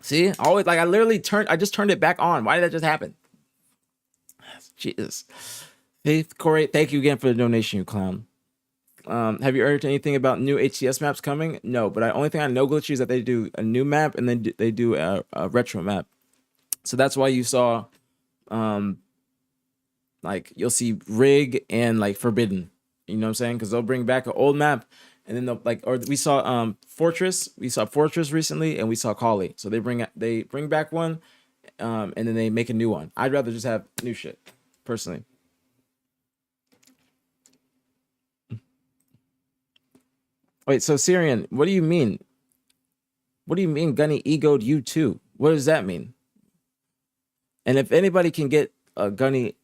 See, always like I just turned it back on. Why did that just happen? Jesus. Faith Corey, thank you again for the donation, you clown. Have you heard anything about new HCS maps coming? No, but the only thing I know, Glitchy, is that they do a new map and then they do a retro map. So that's why you saw, like you'll see Rig and like Forbidden. You know what I'm saying? Because they'll bring back an old map, and then they'll or we saw Fortress. We saw Fortress recently, and we saw Kali. So they bring back one, and then they make a new one. I'd rather just have new shit, personally. Wait, so Syrian, what do you mean? What do you mean Gunny egoed you too? What does that mean? And if anybody can get a Gunny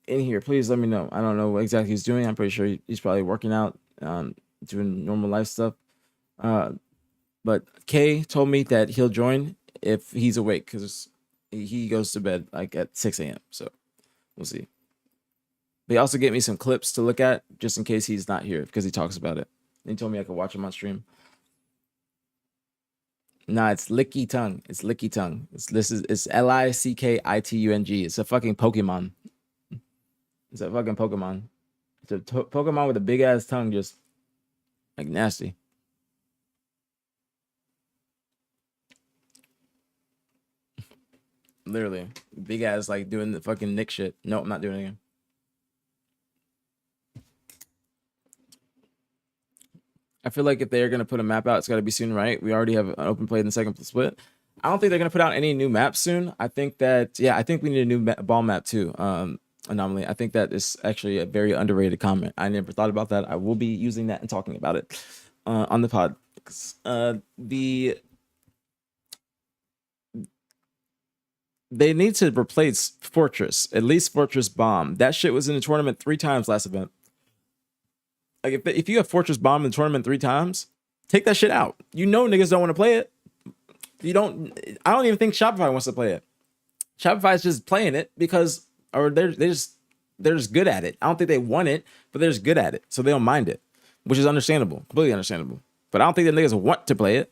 in here, please let me know. I don't know what exactly he's doing. I'm pretty sure he's probably working out, doing normal life stuff. But Kay told me that he'll join if he's awake because he goes to bed like at 6 a.m. So we'll see. They also get me some clips to look at just in case he's not here because he talks about it. He told me I could watch him on stream. Nah, it's Lickitung. It's Lickitung. It's Lickitung. It's a fucking Pokemon. It's a fucking Pokemon. It's a Pokemon with a big ass tongue, just like nasty. Literally, big ass like doing the fucking Nick shit. No, I'm not doing it again. I feel like if they're going to put a map out, it's got to be soon, right? We already have an open play in the second split. I don't think they're going to put out any new maps soon. I think that, yeah, I think we need a new ball map too. Anomaly. I think that is actually a very underrated comment. I never thought about that. I will be using that and talking about it on the pod. They need to replace Fortress, at least Fortress Bomb. That shit was in the tournament 3 times last event. Like if you have Fortress Bomb in the tournament 3 times, take that shit out. You know niggas don't want to play it. I don't even think Shopify wants to play it. Shopify is just playing it because they're just good at it. I don't think they want it, but they're just good at it. So they don't mind it, which is understandable, completely understandable. But I don't think the niggas want to play it.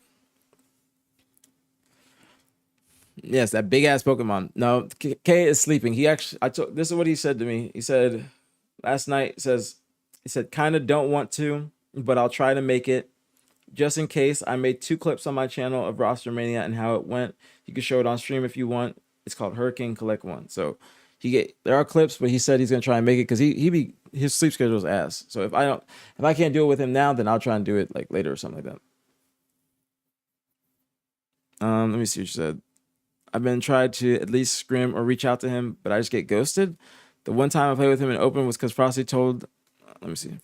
Yes, that big ass Pokemon. No, K is sleeping. He actually, this is what he said to me. He said, last night. He said, kind of don't want to, but I'll try to make it. Just in case, I made 2 clips on my channel of Roster Mania and how it went. You can show it on stream if you want. It's called Hurricane Collect 1. So there are clips, but he said he's gonna try and make it because his sleep schedule is ass. So if I can't do it with him now, then I'll try and do it like later or something like that. Let me see what you said. I've been trying to at least scrim or reach out to him, but I just get ghosted. The one time I played with him in open was because Frosty told. Let me see.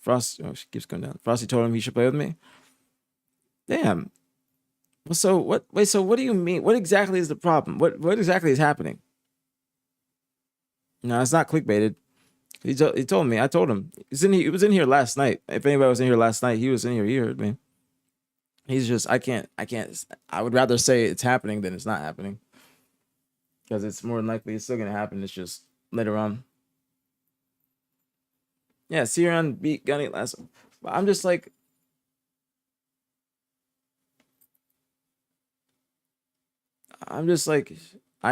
She keeps going down. Frosty told him he should play with me. Damn. Well, so what? Wait. So what do you mean? What exactly is the problem? What exactly is happening? No, it's not clickbaited. He told me. I told him. He was in here last night. If anybody was in here last night, he was in here. He heard me. He's just. I can't. I would rather say it's happening than it's not happening. Because it's more than likely it's still gonna happen. It's just later on. Yeah, Siran beat Gunny last. But I'm just like. I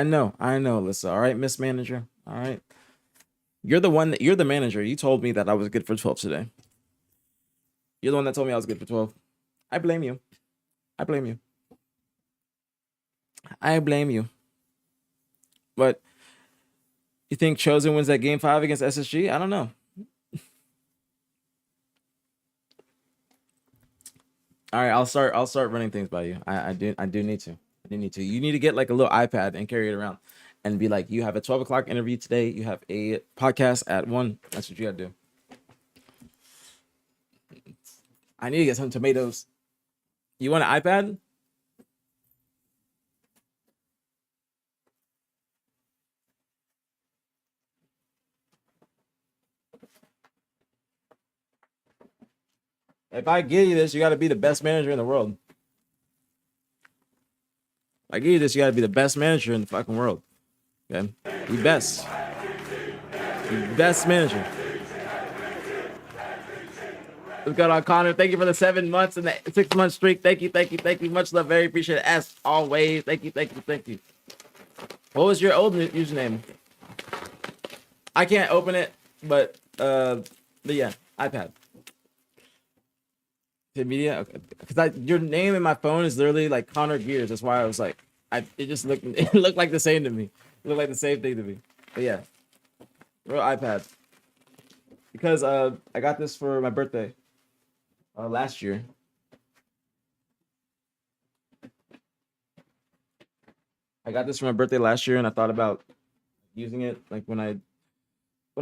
know, Alyssa. All right, Miss Manager. All right. You're the manager. You told me that I was good for 12 today. You're the one that told me I was good for 12. I blame you. I blame you. I blame you. But you think Chosen wins that game 5 against SSG? I don't know. All right, I'll start running things by you. I do need to. You need to get like a little iPad and carry it around and be like, you have a 12 o'clock interview today. You have a podcast at 1. That's what you gotta do. I need to get some tomatoes. You want an iPad? If I give you this, you gotta be the best manager in the world. I give you this, you gotta be the best manager in the fucking world. Okay? The best. The best manager. What's going on, Connor? Thank you for the 7 months and the 6-month streak. Thank you. Much love, very appreciate it. As always. Thank you. What was your old username? I can't open it, but yeah, iPad. Media, okay. Because your name in my phone is literally like Connor Gears. That's why I was like, it looked like the same to me. It looked like the same thing to me. But yeah, real iPad. Because I got this for my birthday last year. I got this for my birthday last year, and I thought about using it like when I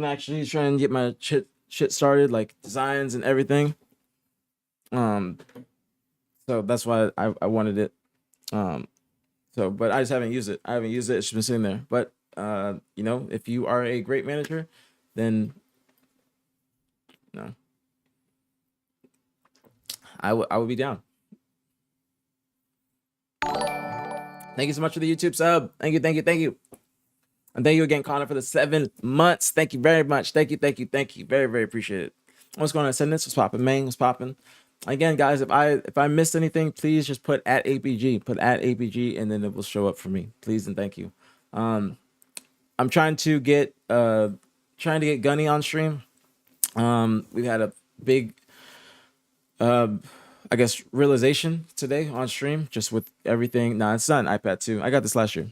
actually trying to get my shit started, like designs and everything. So that's why I wanted it. But I just haven't used it. It's just been sitting there. But if you are a great manager, then no, I would be down. Thank you so much for the YouTube sub. Thank you. And thank you again, Connor, for the 7 months. Thank you very much. Thank you. Very, very appreciate it. What's going on? Sending what's popping, man? What's popping? Again, guys, if I missed anything, please just put at aPG. Put at aPG, and then it will show up for me. Please and thank you. I'm trying to get Gunny on stream. We've had a big I guess realization today on stream, just with everything. Nah, it's not an iPad 2. I got this last year.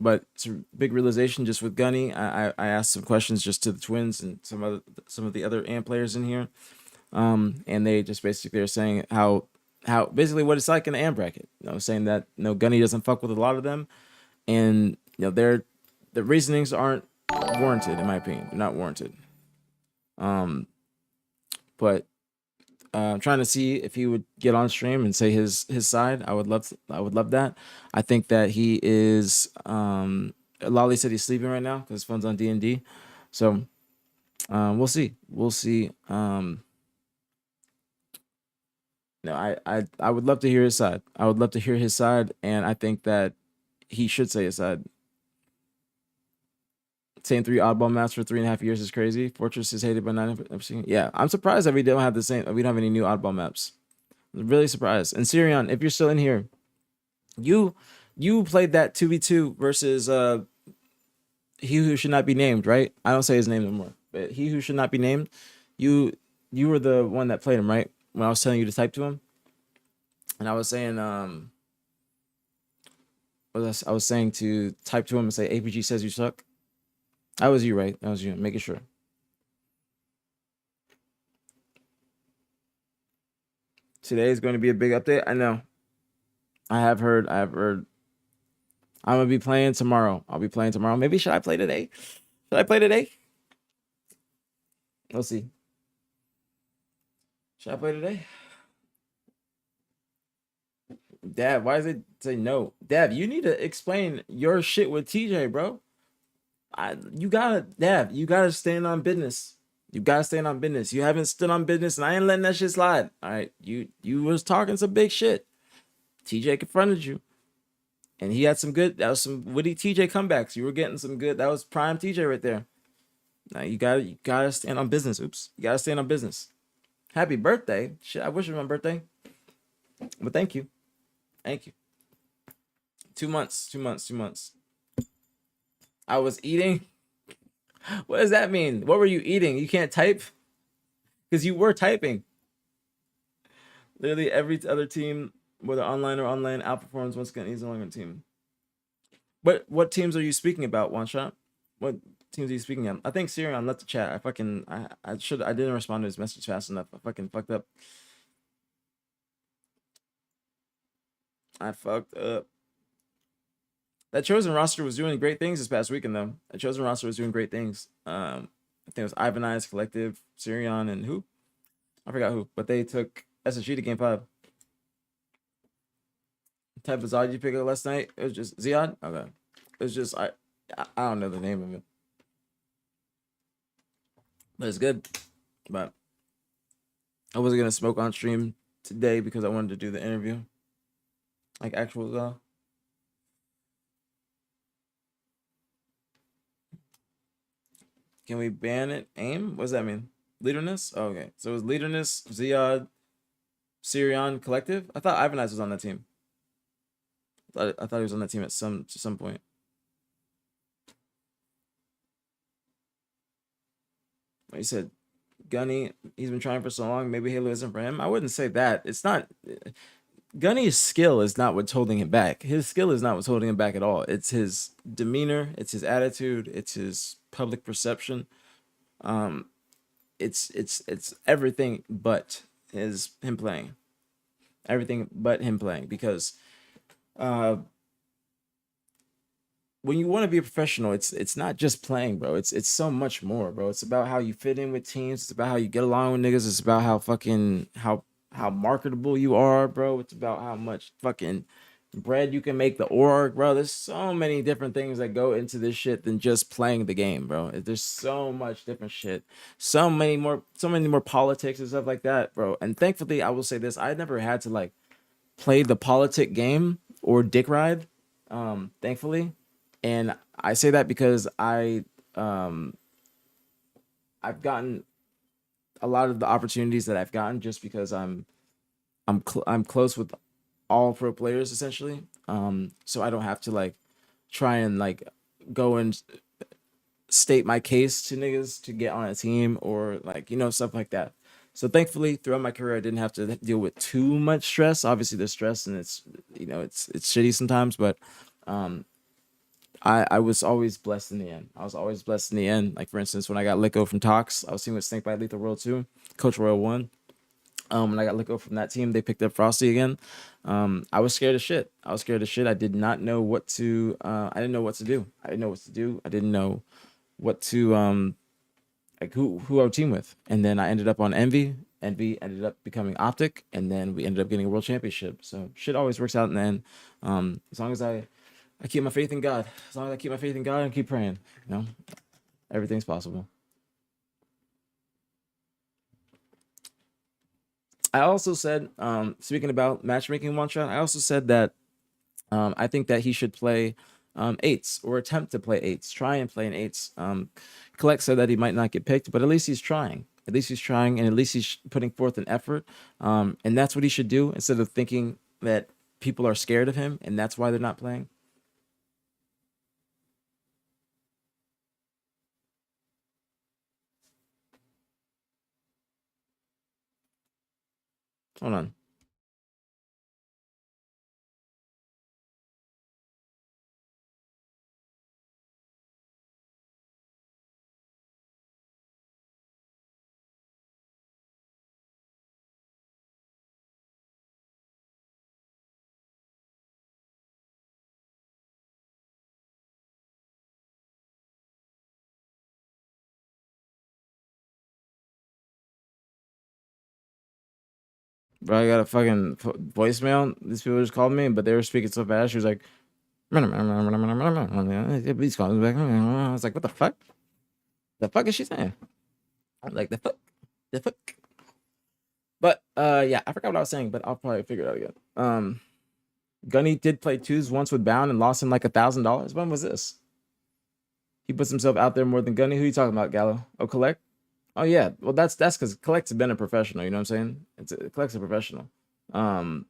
But it's a big realization just with Gunny. I asked some questions just to the twins and some of the other AMP players in here. And they just basically are saying how basically what it's like in the AMP bracket. Saying that Gunny doesn't fuck with a lot of them, and the reasonings aren't warranted in my opinion. They're not warranted. But I'm trying to see if he would get on stream and say his side. I would love that. I think that he is. Lolly said he's sleeping right now because his phone's on D&D. So we'll see. I would love to hear his side. And I think that he should say his side. Saying 3 oddball maps for 3.5 years is crazy. Fortress is hated by 9%. Yeah, I'm surprised that we don't have any new oddball maps. I'm really surprised. And Sirion, if you're still in here, you played that 2v2 versus he who should not be named, right? I don't say his name no more. but he who should not be named, you were the one that played him, right? When I was telling you to type to him, and I was saying I was saying to type to him and say aPG says you suck. That was you, right? That was you. Making sure. Today is going to be a big update. I know. I have heard. I'm gonna be playing tomorrow. I'll be playing tomorrow. Maybe should I play today? Should I play today? Let's see. Should I play today? Dad, why does it say no? Dad, you need to explain your shit with TJ, bro. You gotta stand on business. You gotta stand on business. You haven't stood on business, and I ain't letting that shit slide. All right, you was talking some big shit. TJ confronted you, and he had some good. That was some witty TJ comebacks. You were getting some good. That was prime TJ right there. Now you gotta stand on business. Oops, you gotta stand on business. Happy birthday! Shit, I wish it was my birthday, but thank you. 2 months. I was eating. What does that mean? What were you eating? You can't type? Because you were typing. Literally every other team, whether online or online, outperforms once again. He's the only team. What teams are you speaking about, One Shot? What teams are you speaking of? I think Sirion left the chat. I didn't respond to his message fast enough. I fucking fucked up. I fucked up. That chosen roster was doing great things this past weekend, though. That chosen roster was doing great things. I think it was Ivanized, Collective, Sirion, and who? I forgot who, but they took SSG to game 5. What type of Zod did you pick up last night? It was just Ziad? Okay. It was just, I don't know the name of it. But it's good. But I wasn't going to smoke on stream today because I wanted to do the interview. Like actual Zod. Can we ban it? AIM? What does that mean? Leaderness? Oh, okay. So it was Leaderness, Ziad, Sirion, Collective? I thought Ivanize was on that team. I thought he was on that team at some point. He said, Gunny, he's been trying for so long. Maybe Halo isn't for him. I wouldn't say that. It's not. Gunny's skill is not what's holding him back. His skill is not what's holding him back at all. It's his demeanor. It's his attitude. It's his public perception. It's everything but him playing. Everything but him playing, because when you want to be a professional, it's not just playing, bro. It's so much more, bro. It's about how you fit in with teams. It's about how you get along with niggas. It's about how marketable you are, bro. It's about how much fucking bread you can make the org, bro. There's so many different things that go into this shit than just playing the game, bro. There's so much different shit. So many more politics and stuff like that, bro. And thankfully, I will say this, I never had to like play the politic game or dick ride. Thankfully. And I say that because I've gotten a lot of the opportunities that I've gotten just because I'm close with all pro players essentially. So I don't have to like try and like go and state my case to niggas to get on a team or like, you know, stuff like that. So thankfully throughout my career, I didn't have to deal with too much stress. Obviously there's stress and it's, you know, it's shitty sometimes, but I was always blessed in the end. Like for instance, when I got let go from Tox, I was teaming with Snake by Lethal World 2, Coach Royal 1. When I got let go from that team, they picked up Frosty again. I was scared of shit. I did not know what to I didn't know what to do. I didn't know what to like who I would team with. And then I ended up on Envy. Envy ended up becoming Optic, and then we ended up getting a world championship. So shit always works out in the end. As long as I keep my faith in God. As long as I keep my faith in God and keep praying, you know, everything's possible. I also said, speaking about matchmaking One Shot, I also said that I think that he should play 8s or attempt to play 8s, try and play an 8s. KUHLECT said that he might not get picked, but at least he's trying. And at least he's putting forth an effort. And that's what he should do instead of thinking that people are scared of him and that's why they're not playing. Hold on. Bro, I got a fucking voicemail. These people just called me, but they were speaking so fast. She was like, please call me back. I was like, what the fuck? The fuck is she saying? I'm like, the fuck? The fuck? But yeah, I forgot what I was saying, but I'll probably figure it out again. Gunny did play twos once with Bound and lost him like $1,000. When was this? He puts himself out there more than Gunny. Who you talking about, Gallo? Oh, KUHLECT? Oh yeah. Well, that's because KUHLECT's been a professional. You know what I'm saying? KUHLECT's a professional. I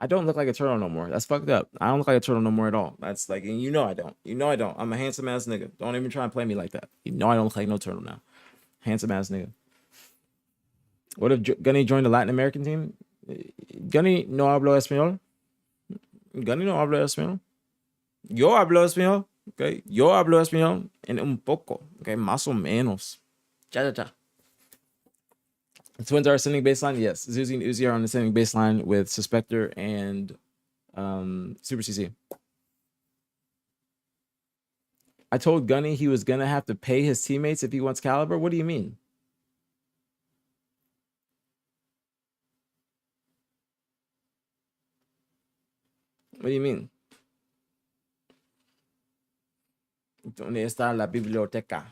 don't look like a turtle no more. That's fucked up. I don't look like a turtle no more at all. That's like, and you know I don't. You know I don't. I'm a handsome ass nigga. Don't even try and play me like that. You know I don't look like no turtle now. Handsome ass nigga. What if Gunny joined the Latin American team? Gunny no hablo español. Gunny no hablo español. Yo hablo español. Okay. Yo hablo español en un poco. Okay. Más o menos. Cha cha cha. The Twins are ascending baseline. Yes. Zuzi and Uzi are on the ascending baseline with Suspector and Super CC. I told Gunny he was gonna have to pay his teammates if he wants Caliber. What do you mean? What do you mean? ¿Dónde está la biblioteca?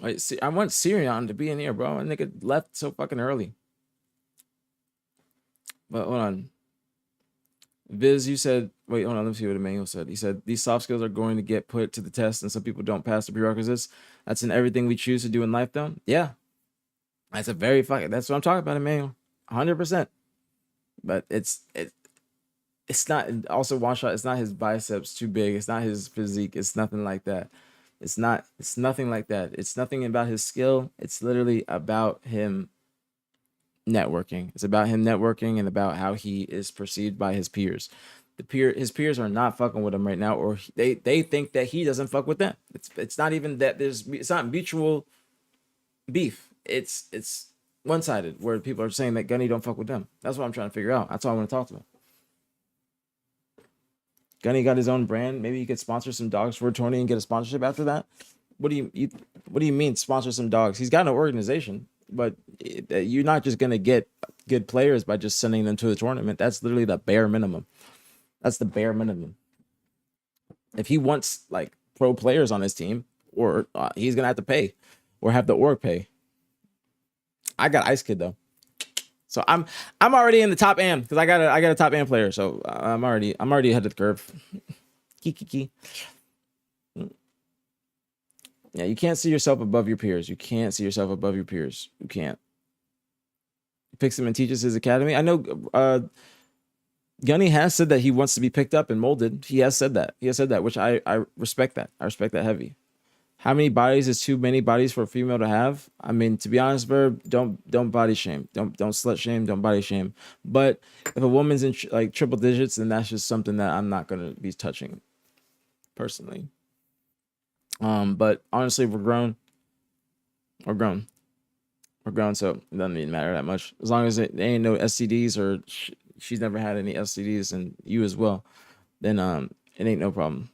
Wait, see, I want Sirion to be in here, bro. And nigga left so fucking early. But hold on. Viz, you said, wait, hold on. Let me see what Emmanuel said. He said, these soft skills are going to get put to the test, and some people don't pass the prerequisites. That's in everything we choose to do in life, though. Yeah. That's a very fucking, that's what I'm talking about, Emmanuel. 100%. But it's not, also one shot, it's not his biceps too big. It's not his physique. It's nothing like that. It's nothing like that. It's nothing about his skill. It's literally about him networking. It's about him networking and about how he is perceived by his peers. His peers are not fucking with him right now, or they think that he doesn't fuck with them. It's not even that it's not mutual beef. It's one-sided where people are saying that Gunny don't fuck with them. That's what I'm trying to figure out. That's all I want to talk to him. Gunny got his own brand. Maybe he could sponsor some dogs for a tourney and get a sponsorship after that. What do you mean sponsor some dogs? He's got an organization, but you're not just gonna get good players by just sending them to the tournament. That's literally the bare minimum. That's the bare minimum. If he wants like pro players on his team, or he's gonna have to pay, or have the org pay. I got Ice Kid though, so I'm already in the top AM because I got a top AM player. So I'm already ahead of the curve. Kiki. Yeah, you can't see yourself above your peers. You can't see yourself above your peers. You can't. Picks him and teaches his academy. I know Gunny has said that he wants to be picked up and molded. He has said that. Which I respect that. I respect that heavy. How many bodies is too many bodies for a female to have? I mean, to be honest, Verb, don't body shame. Don't slut shame. Don't body shame. But if a woman's in like triple digits, then that's just something that I'm not gonna be touching personally. But honestly, we're grown. We're grown, so it doesn't even matter that much. As long as there ain't no STDs or she's never had any STDs and you as well, then it ain't no problem.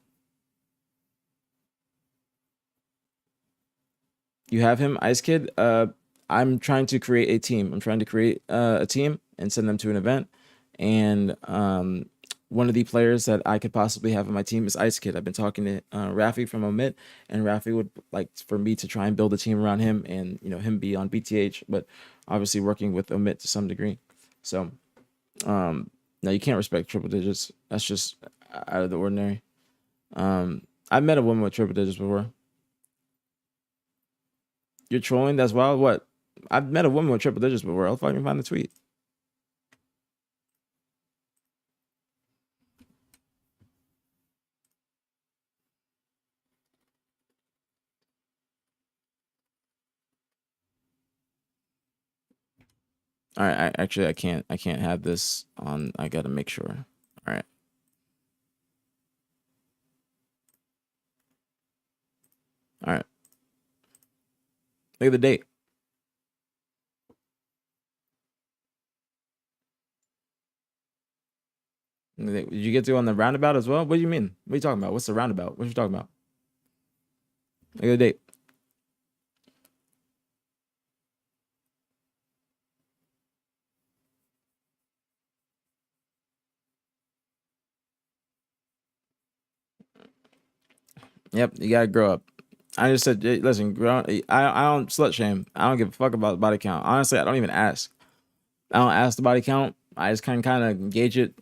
You have him, Ice Kid. I'm trying to create a team. I'm trying to create a team and send them to an event. And one of the players that I could possibly have on my team is Ice Kid. I've been talking to Rafi from Omit, and Rafi would like for me to try and build a team around him and, you know, him be on BTH, but obviously working with Omit to some degree. So no, you can't respect triple digits. That's just out of the ordinary. I've met a woman with triple digits before. You're trolling? That's wild. What? I've met a woman with triple digits before. I'll fucking find the tweet. All right, actually I can't have this on. I gotta make sure. All right. All right. Look at the date. Did you get to on the roundabout as well? What do you mean? What are you talking about? What's the roundabout? What are you talking about? Look at the date. Yep, you gotta grow up. I just said, hey, listen, grow. I don't slut shame. I don't give a fuck about the body count. Honestly, I don't even ask. I don't ask the body count. I just kind of gauge it.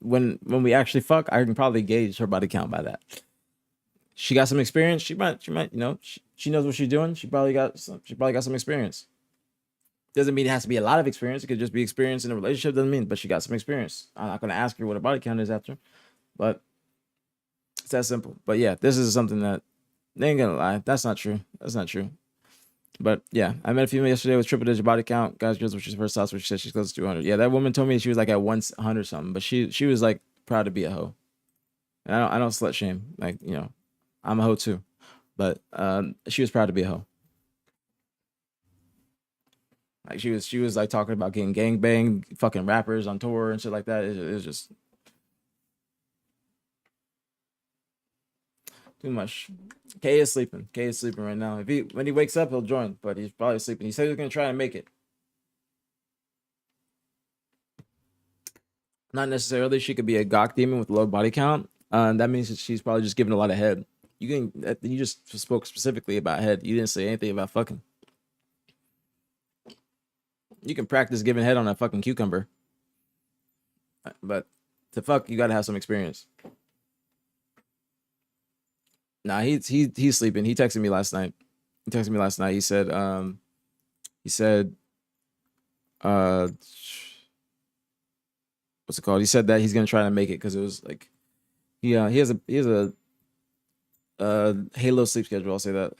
When we actually fuck, I can probably gauge her body count by that. She got some experience. She might, you know, she knows what she's doing. She probably got some experience. Doesn't mean it has to be a lot of experience. It could just be experience in a relationship. Doesn't mean, but she got some experience. I'm not gonna ask her what her body count is after, but it's that simple. But yeah, this is something that they ain't gonna lie. That's not true. That's not true. But yeah, I met a female yesterday with triple digit body count. Guys, girls, which is first house, which she said she's close to 200. Yeah, that woman told me she was like at 100 something, but she was like proud to be a hoe. And I don't slut shame. Like, you know, I'm a hoe too, but she was proud to be a hoe. Like she was like talking about getting gangbanged, fucking rappers on tour and shit like that. It was just too much. K is sleeping. K is sleeping right now. When he wakes up, he'll join, but he's probably sleeping. He said he was gonna try and make it. Not necessarily. She could be a gawk demon with low body count. That means that she's probably just giving a lot of head. You just spoke specifically about head. You didn't say anything about fucking. You can practice giving head on a fucking cucumber, but to fuck, you gotta have some experience. Nah, he's sleeping. He texted me last night. He said, what's it called? He said that he's gonna try to make it because it was like, he has a Halo sleep schedule. I'll say that.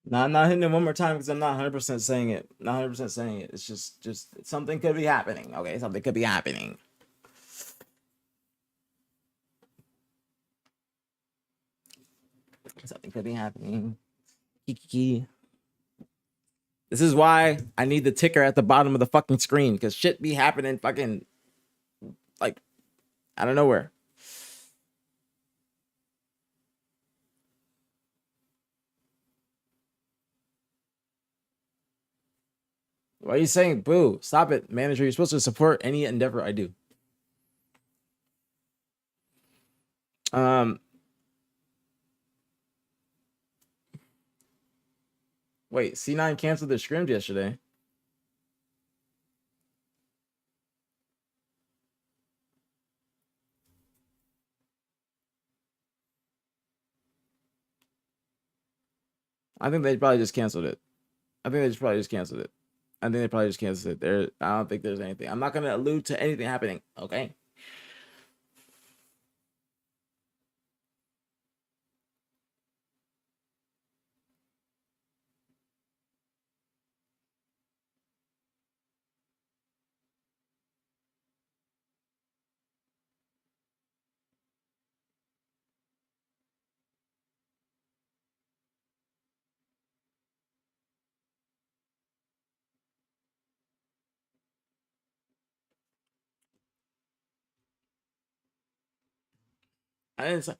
Nah, I'm not hitting it one more time because I'm not 100% saying it. Not 100% saying it. It's just something could be happening. Okay, something could be happening. Something could be happening. Kiki. This is why I need the ticker at the bottom of the fucking screen because shit be happening fucking like out of nowhere. Why are you saying boo? Stop it, manager. You're supposed to support any endeavor I do. Wait, C9 canceled their scrims yesterday. I think they probably just canceled it. I think they probably just canceled it. I don't think there's anything. I'm not gonna allude to anything happening. Okay. I didn't say,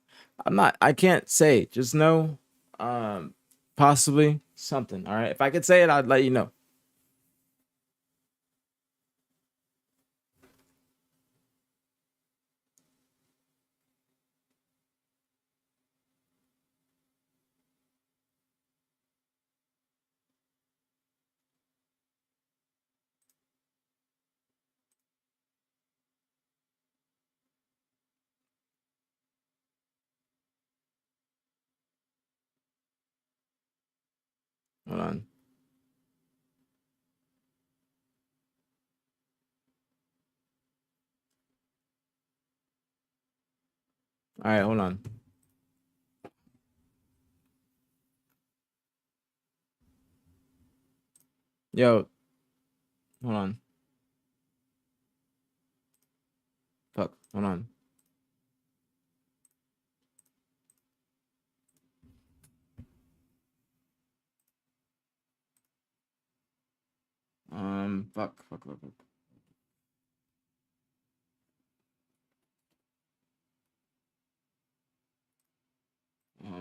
I can't say. Just know, possibly something. All right. If I could say it, I'd let you know. Hold on. All right, hold on. Yo, hold on. Fuck, hold on. Fuck.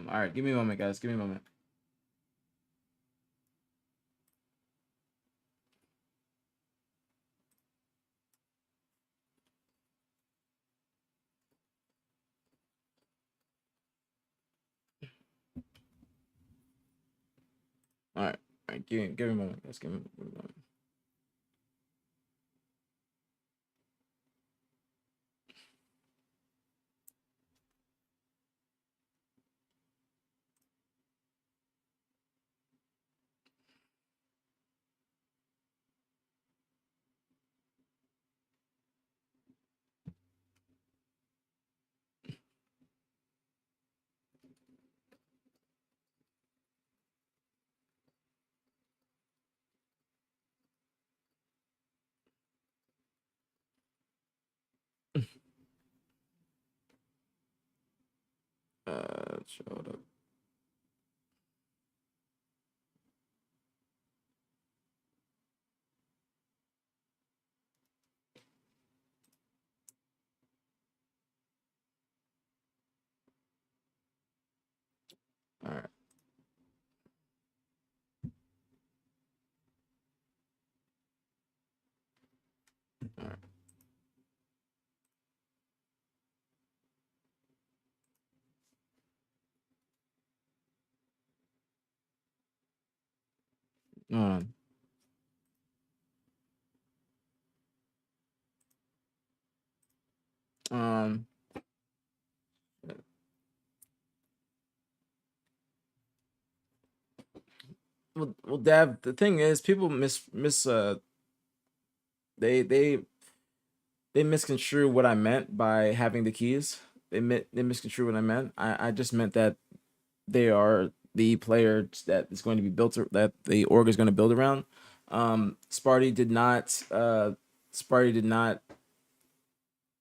All right, give me a moment, guys. Give me a moment. All right, give me a moment, guys. Give me a moment. Shut up. All right. All right. Hold on. Um. Well, Dav. The thing is, people they they they misconstrue what I meant by having the keys. They misconstrue what I meant. I just meant that they are the players that is going to be built that the org is going to build around. Sparty did not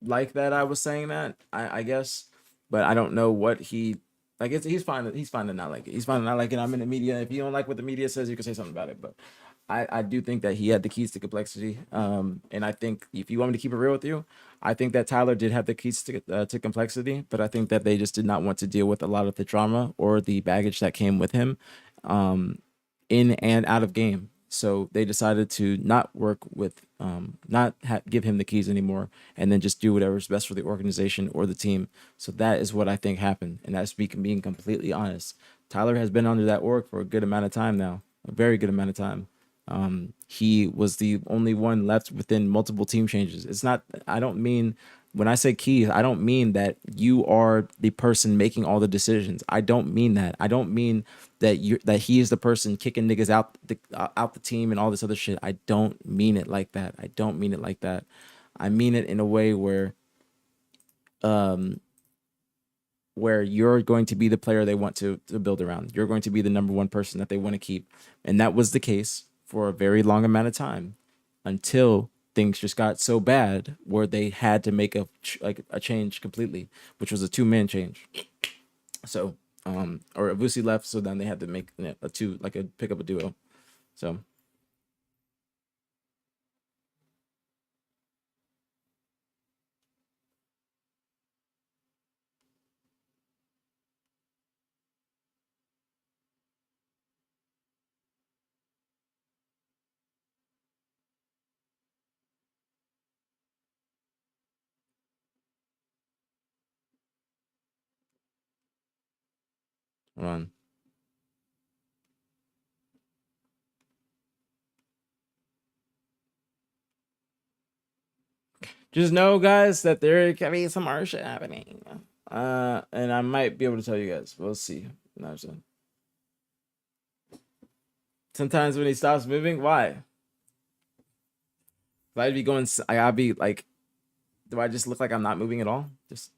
like that I was saying that. I guess, but I don't know what he like. He's fine. He's fine to not like it. He's fine to not like it. I'm in the media. If you don't like what the media says, you can say something about it. But I do think that he had the keys to complexity. And I think if you want me to keep it real with you, I think that Tyler did have the keys to complexity, but I think that they just did not want to deal with a lot of the drama or the baggage that came with him, in and out of game. So they decided to not work with, give him the keys anymore, and then just do whatever's best for the organization or the team. So that is what I think happened, and that's being completely honest. Tyler has been under that org for a good amount of time now, a very good amount of time. He was the only one left within multiple team changes. It's not, I don't mean, when I say keys, I don't mean that you are the person making all the decisions. I don't mean that. I don't mean that he is the person kicking niggas out the team and all this other shit. I don't mean it like that. I don't mean it like that. I mean it in a way where you're going to be the player they want to build around. You're going to be the number one person that they want to keep. And that was the case for a very long amount of time until things just got so bad where they had to make a change completely, which was a 2-man change. So, or Abusi left, so then they had to make pick up a duo. So. Run. Just know, guys, that there can be some more shit happening. And I might be able to tell you guys. We'll see. Sometimes when he stops moving, why? If I'd be going, I gotta be like, do I just look like I'm not moving at all? Just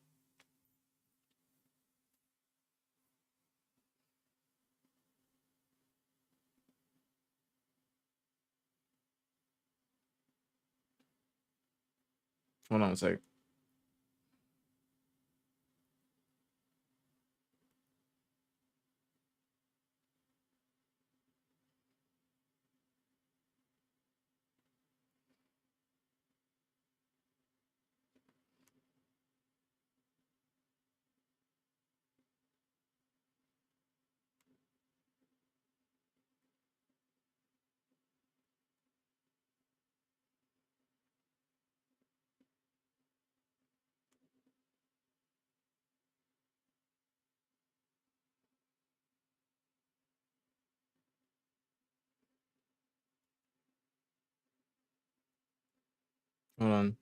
hold on a sec. Hold on.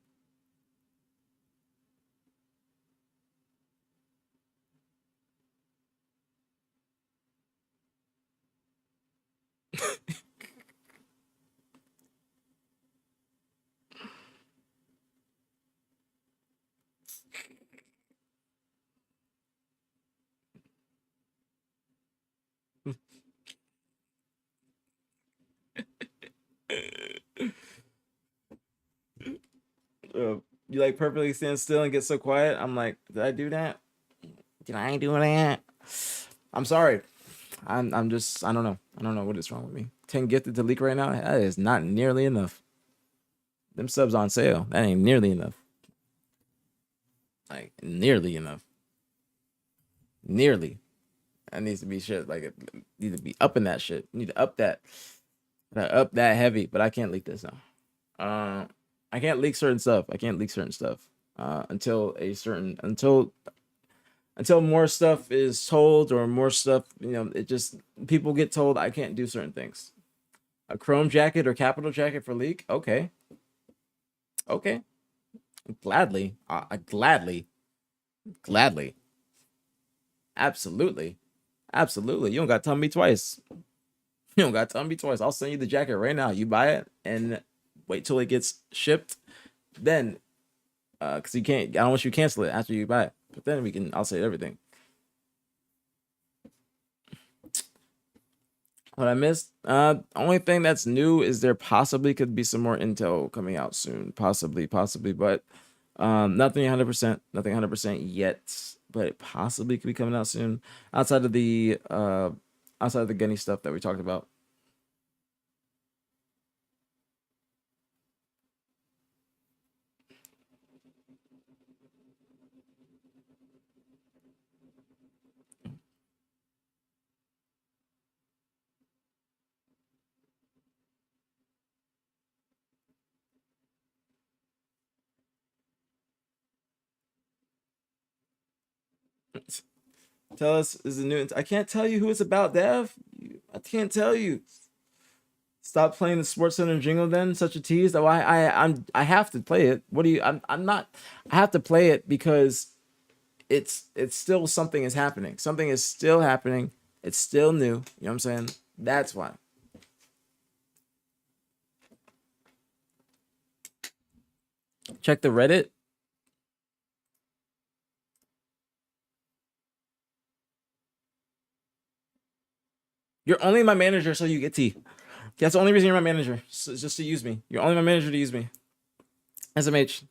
You like perfectly stand still and get so quiet. I'm like, did I do that? Did I do that? I'm sorry. I'm just I don't know. I don't know what is wrong with me. 10 gifted to leak right now. That is not nearly enough. Them subs on sale. That ain't nearly enough. Like nearly enough. Nearly. That needs to be shit. Like it needs to be up in that shit. Need to up that. Up that heavy. But I can't leak this now. I can't leak certain stuff. I can't leak certain stuff. Until more stuff is told or more stuff, it just people get told I can't do certain things. A chrome jacket or capital jacket for leak? Okay. Gladly. Gladly. Absolutely. You don't got to tell me twice. I'll send you the jacket right now. You buy it and wait till it gets shipped. Then, because I don't want you to cancel it after you buy it. But then I'll say everything. What I missed? Only thing that's new is there possibly could be some more intel coming out soon. Possibly, but nothing 100%, nothing 100% yet. But it possibly could be coming out soon. Outside of the Gunny stuff that we talked about. Tell us is the new. I can't tell you who it's about, Dev. I can't tell you. Stop playing the Sports Center jingle. Then such a tease. That I have to play it. What do you? I'm not. I have to play it because it's still something is happening. Something is still happening. It's still new. You know what I'm saying? That's why. Check the Reddit. You're only my manager, so you get tea. That's the only reason you're my manager. So just to use me. You're only my manager to use me. SMH.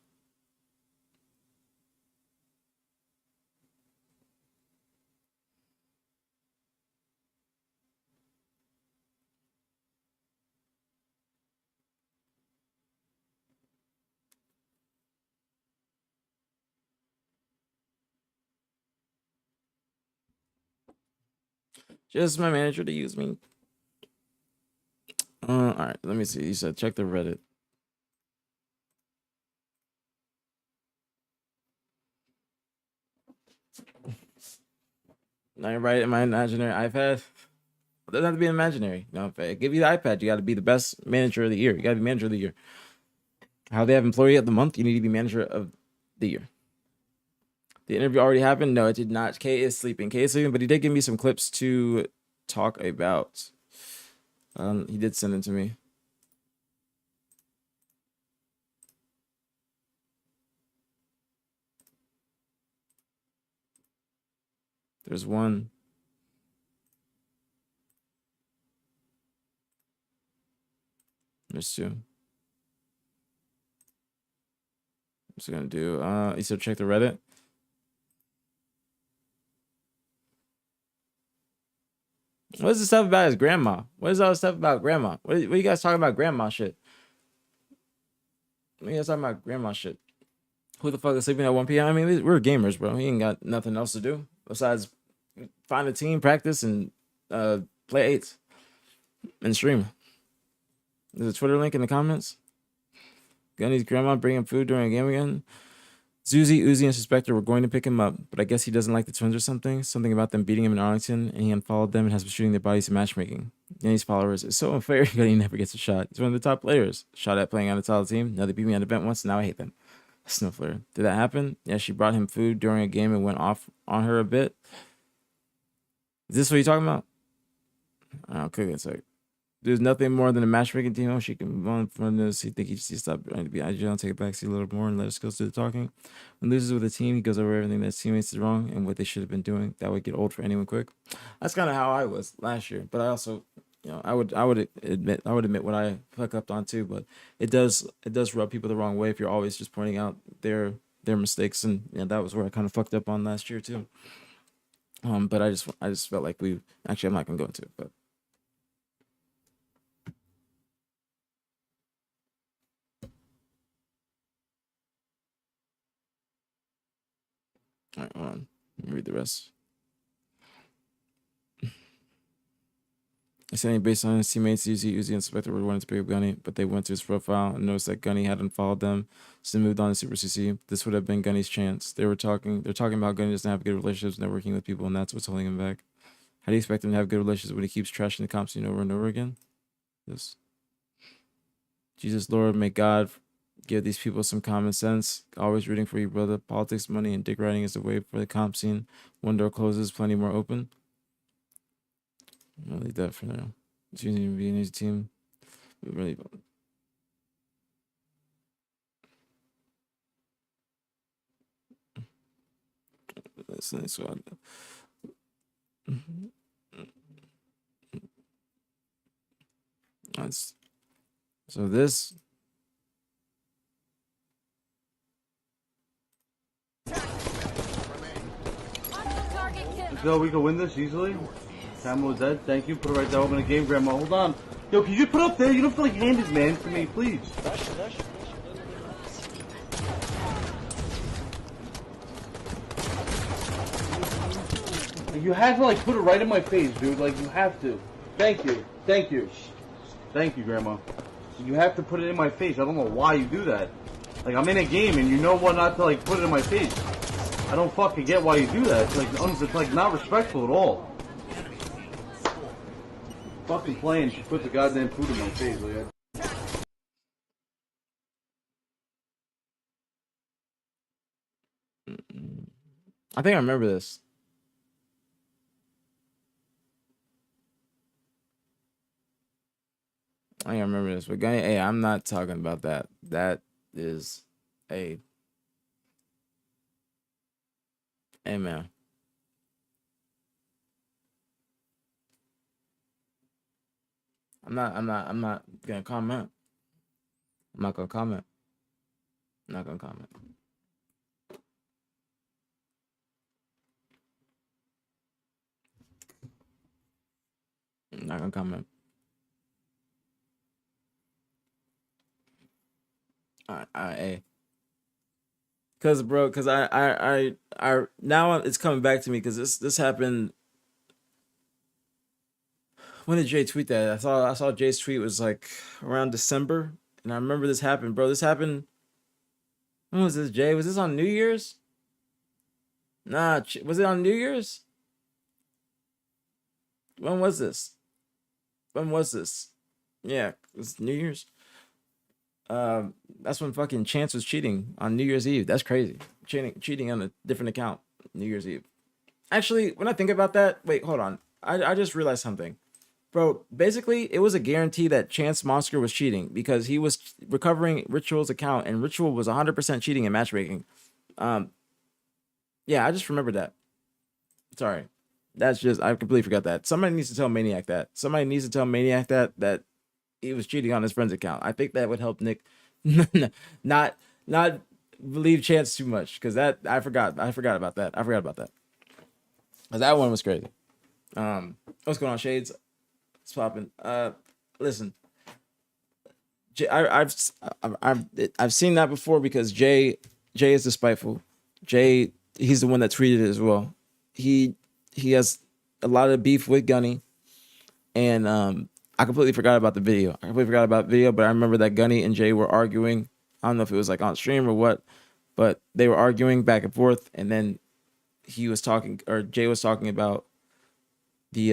Just my manager to use me. All right, let me see. You said check the Reddit. Now you're right in my imaginary iPad. It doesn't have to be imaginary. No, if I give you the iPad, you got to be the best manager of the year. You got to be manager of the year. How they have employee of the month, you need to be manager of the year. The interview already happened. No, it did not. K is sleeping, but he did give me some clips to talk about. He did send it to me. There's one. There's two. I'm just gonna do you still check the Reddit? What is the stuff about his grandma? What is all the stuff about grandma? What are you guys talking about grandma shit? What are you guys talking about grandma shit? Who the fuck is sleeping at 1 p.m.? I mean, we're gamers, bro. He ain't got nothing else to do besides find a team, practice, and play eights and stream. There's a Twitter link in the comments. Gunny's grandma bringing food during a game again. Zuzi, Uzi, and Suspector were going to pick him up, but I guess he doesn't like the Twins or something. Something about them beating him in Arlington, and he unfollowed them and has been shooting their bodies in matchmaking. Gunny's followers, it's so unfair. Gunny never gets a shot. He's one of the top players. Shot at playing on a solid team. Now they beat me on an event once, and now I hate them. Snowflare. Did that happen? Yeah, she brought him food during a game and went off on her a bit. Is this what you're talking about? I'll cook it. It's like, there's nothing more than a matchmaking team. She can move on from this. He think he should stop trying to be agile, take it back, see a little more, and let us go do the talking. When loses with a team, he goes over everything that his teammates is wrong and what they should have been doing. That would get old for anyone quick. That's kind of how I was last year. But I also, I would admit what I fuck up on too. But it does rub people the wrong way if you're always just pointing out their mistakes, and that was where I kind of fucked up on last year too. But I just felt like I'm not gonna go into it, but. All right, hold on. Let me read the rest. I said based on his teammates, Uzi and Spectre were wanting to pick up Gunny, but they went to his profile and noticed that Gunny hadn't followed them, so they moved on to Super CC. This would have been Gunny's chance. They're talking about Gunny doesn't have good relationships, networking with people, and that's what's holding him back. How do you expect him to have good relationships when he keeps trashing the comp scene over and over again? This. Jesus Lord, may God give these people some common sense. Always rooting for you, brother. Politics, money, and dick riding is the way for the comp scene. One door closes, plenty more open. I'll leave that for now. It's using to be an easy team. We really don't. That's nice one. That's so this. Let's go. We can win this easily. Camel is dead. Thank you. Put it right there. Open a game, Grandma. Hold on. Yo, can you put it up there? You don't have to like hand it, man, for me, please. You have to like put it right in my face, dude. Like you have to. Thank you. Thank you. Thank you, Grandma. You have to put it in my face. I don't know why you do that. Like I'm in a game and you know what not to like put it in my face. I don't fucking get why you do that. It's like not respectful at all. Fucking playing, she put the goddamn food in my face. Like, I think I remember this. I remember this, but Gunny, hey, I'm not talking about that. That is a hey man. I'm not gonna comment. I'm not gonna comment. I'm not gonna comment. I'm not gonna comment. Hey. Cause I now it's coming back to me because this happened. When did Jay tweet that? I saw Jay's tweet was like around December, and I remember this happened, bro. This happened. When was this, Jay? Was this on New Year's? Nah, was it on New Year's? When was this? Yeah, it was New Year's. That's when fucking Chance was cheating on New Year's Eve. That's crazy. Cheating on a different account New Year's Eve. Actually, when I think about that, wait, hold on. I just realized something. Bro, basically, it was a guarantee that Chance Monster was cheating because he was recovering Ritual's account, and Ritual was 100% cheating in matchmaking. Yeah, I just remembered that. Sorry. That's just, I completely forgot that. Somebody needs to tell Maniac that. Somebody needs to tell Maniac that he was cheating on his friend's account. I think that would help Nick not believe Chance too much, because that I forgot about that. I forgot about that. Because that one was crazy. What's going on, Shades? It's popping. Listen, I've seen that before because Jay is despiteful. Jay, he's the one that tweeted it as well. He has a lot of beef with Gunny, and I completely forgot about the video. But I remember that Gunny and Jay were arguing. I don't know if it was like on stream or what, but they were arguing back and forth, and then Jay was talking about the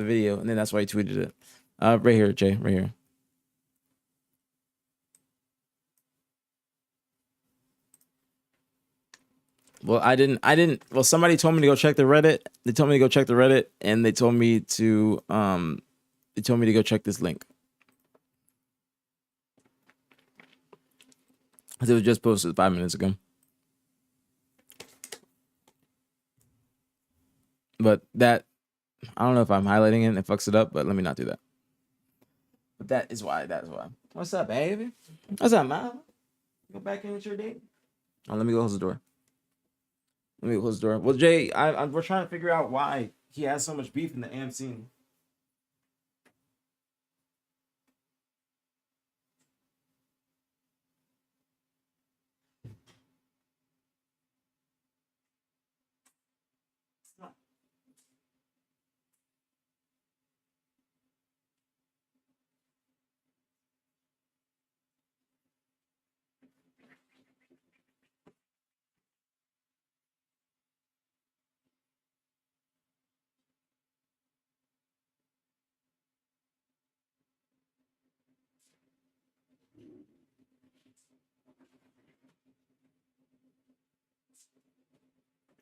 video, and then that's why he tweeted it. Right here, Jay, right here. Well, I didn't. Well, somebody told me to go check the Reddit. They told me to go check the Reddit, and they told me to go check this link. It was just posted 5 minutes ago. But that, I don't know if I'm highlighting it and it fucks it up, but let me not do that. But that is why. What's up, baby? What's up, man? Go back in with your date. Oh, let me go close the door. Well, Jay, we're trying to figure out why he has so much beef in the AM scene.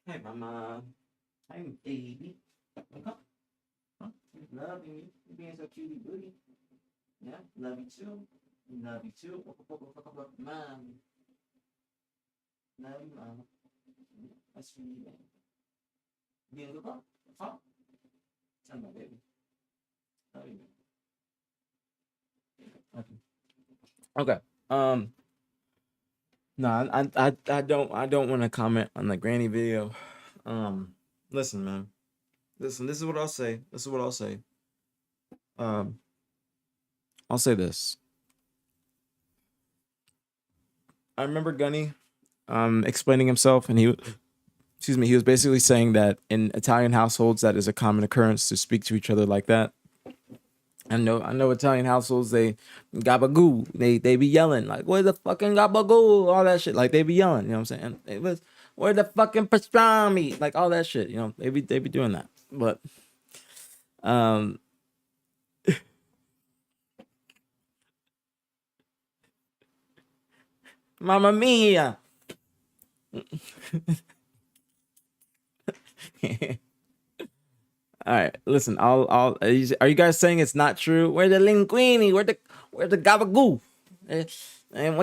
Hey, mama. Hey, baby. Come. Huh? Loving you. You being so cutie booty. Yeah, love you too. Love you too. Mom. Love you, mama. That's for you, man. Being a good girl. Huh? Tell my baby. Love you. Okay. No, I don't want to comment on the granny video. Listen, man. Listen, this is what I'll say. I'll say this. I remember Gunny explaining himself, and he was basically saying that in Italian households that is a common occurrence to speak to each other like that. I know Italian households, they gabagoo. They be yelling like, where's the fucking gabagoo? All that shit. Like, they be yelling, you know what I'm saying? Where the fucking pastrami? Like, all that shit, you know, they be doing that. But Mamma mia. All right, listen. Are you guys saying it's not true? Where's the linguini? Where's the gabagoo? And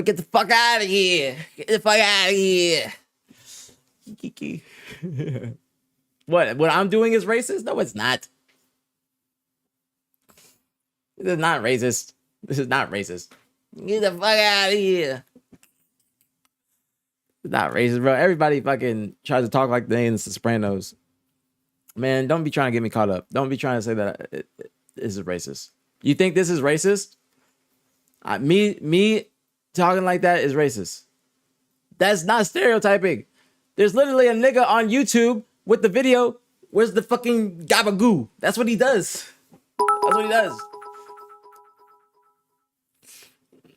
get the fuck out of here! Get the fuck out of here! What I'm doing is racist? No, it's not. This is not racist. Get the fuck out of here! It's not racist, bro. Everybody fucking tries to talk like they in the Sopranos. Man, don't be trying to get me caught up. Don't be trying to say that this is racist. You think this is racist? Me talking like that is racist. That's not stereotyping. There's literally a nigga on YouTube with the video. Where's the fucking gabagoo? That's what he does.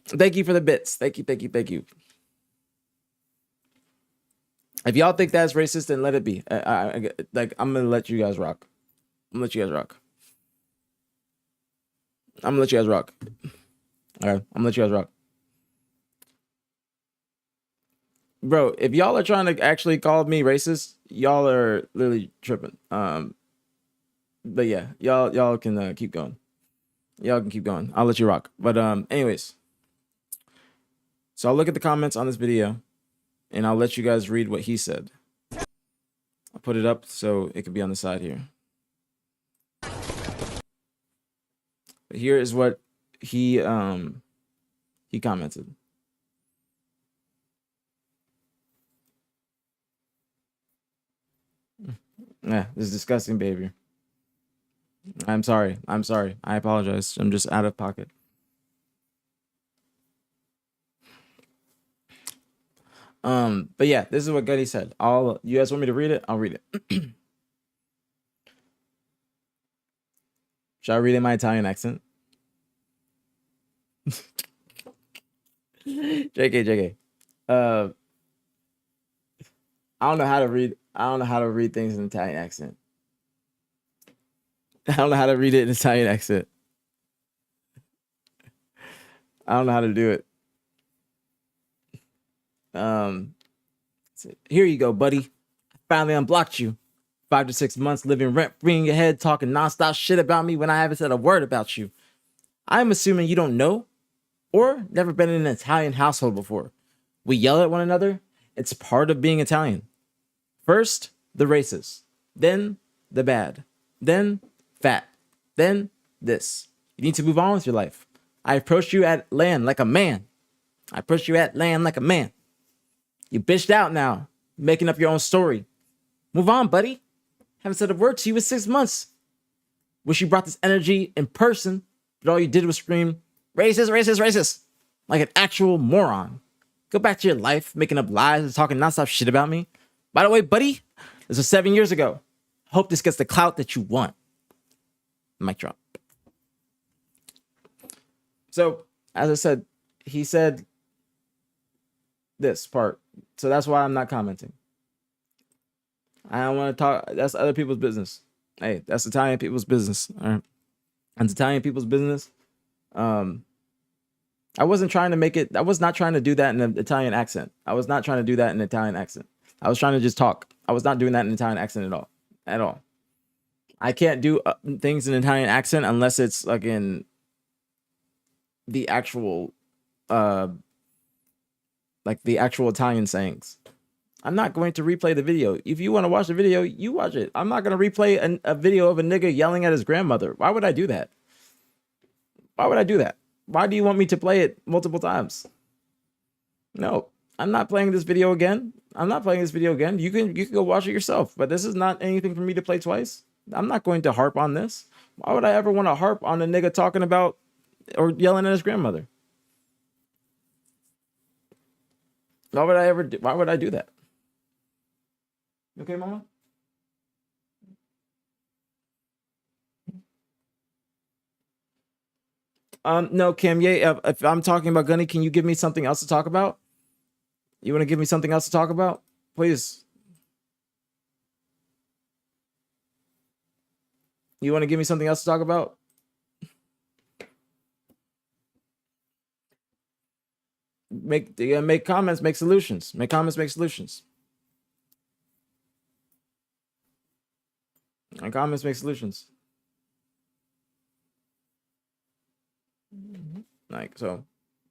Thank you for the bits. Thank you. If y'all think that's racist, then let it be. I'm gonna let you guys rock. All right, I'm gonna let you guys rock. Bro, if y'all are trying to actually call me racist, y'all are literally tripping. but yeah, y'all can keep going. Y'all can keep going. I'll let you rock. But anyways, so I'll look at the comments on this video, and I'll let you guys read what he said. I'll put it up so it can be on the side here. But here is what he commented. Yeah, this is disgusting behavior. I'm sorry. I apologize. I'm just out of pocket. But yeah, this is what Gunny said. You guys want me to read it? I'll read it. Should I read it in my Italian accent? JK. I don't know how to read things in Italian accent. I don't know how to read it in Italian accent. I don't know how to do it. Here you go, buddy. Finally unblocked you. 5 to 6 months living rent free in your head, talking nonstop shit about me when I haven't said a word about you. I'm assuming you don't know or never been in an Italian household before. We yell at one another. It's part of being Italian. First, the racist, then the bad, then fat, then this. You need to move on with your life. I approached you at land like a man. You bitched out now, making up your own story. Move on, buddy. Haven't said a word to you in 6 months. Wish you brought this energy in person, but all you did was scream, racist, like an actual moron. Go back to your life, making up lies and talking nonstop shit about me. By the way, buddy, this was 7 years ago. Hope this gets the clout that you want. Mic drop. So, as I said, he said this part. So that's why I'm not commenting. I don't want to talk. That's other people's business. Hey, that's Italian people's business. All right. That's Italian people's business. I wasn't trying to make it. I was not trying to do that in an Italian accent. I was not trying to do that in an Italian accent. I was trying to just talk. I was not doing that in an Italian accent at all. At all. I can't do things in an Italian accent unless it's like in the actual, like the actual Italian sayings. I'm not going to replay the video. If you want to watch the video, you watch it. I'm not going to replay a video of a nigga yelling at his grandmother. Why would I do that? Why do you want me to play it multiple times? No, I'm not playing this video again. You can go watch it yourself, but this is not anything for me to play twice. I'm not going to harp on this. Why would I ever want to harp on a nigga talking about or yelling at his grandmother? Why would I do that? Okay, mama? No, Kim, yeah, if I'm talking about Gunny, can you give me something else to talk about? You want to give me something else to talk about? Please. You want to give me something else to talk about? Make comments, make solutions. Make comments, make solutions. And comments make solutions. Like, so,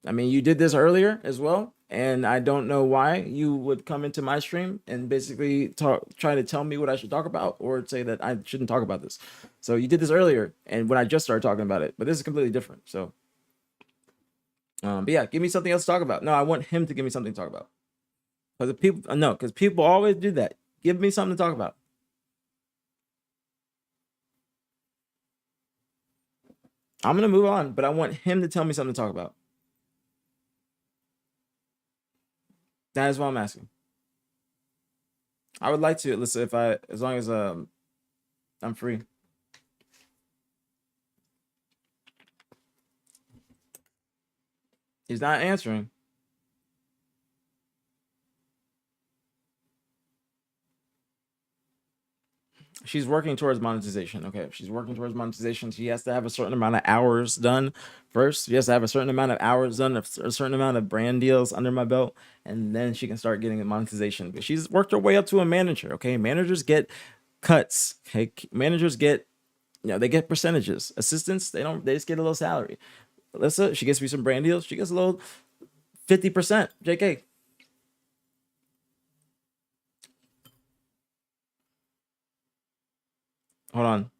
I mean, you did this earlier as well, and I don't know why you would come into my stream and basically try to tell me what I should talk about or say that I shouldn't talk about this. So you did this earlier, and when I just started talking about it, but this is completely different. So, but yeah, give me something else to talk about. No, I want him to give me something to talk about. Because people always do that. Give me something to talk about. I'm gonna move on, but I want him to tell me something to talk about. That is what I'm asking. I would like to listen as long as I'm free. He's not answering. She's working towards monetization. Okay, if she's working towards monetization, she has to have a certain amount of hours done first. She has to have a certain amount of hours done, a certain amount of brand deals under my belt, and then she can start getting the monetization. But she's worked her way up to a manager. Okay, managers get cuts. Okay, managers get You know, they get percentages. Assistants, they don't. They just get a little salary. Alyssa, she gets me some brand deals. She gets a little 50%. JK. Hold on.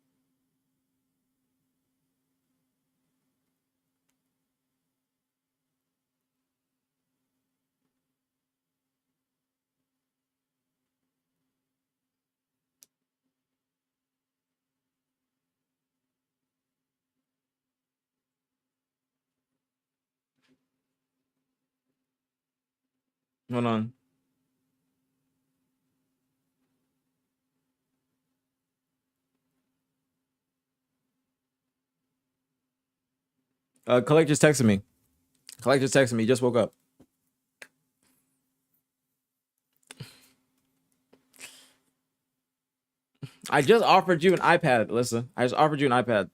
Hold on. Collect just texted me. Collect just texted me. He just woke up. I just offered you an iPad, Alyssa. I just offered you an iPad.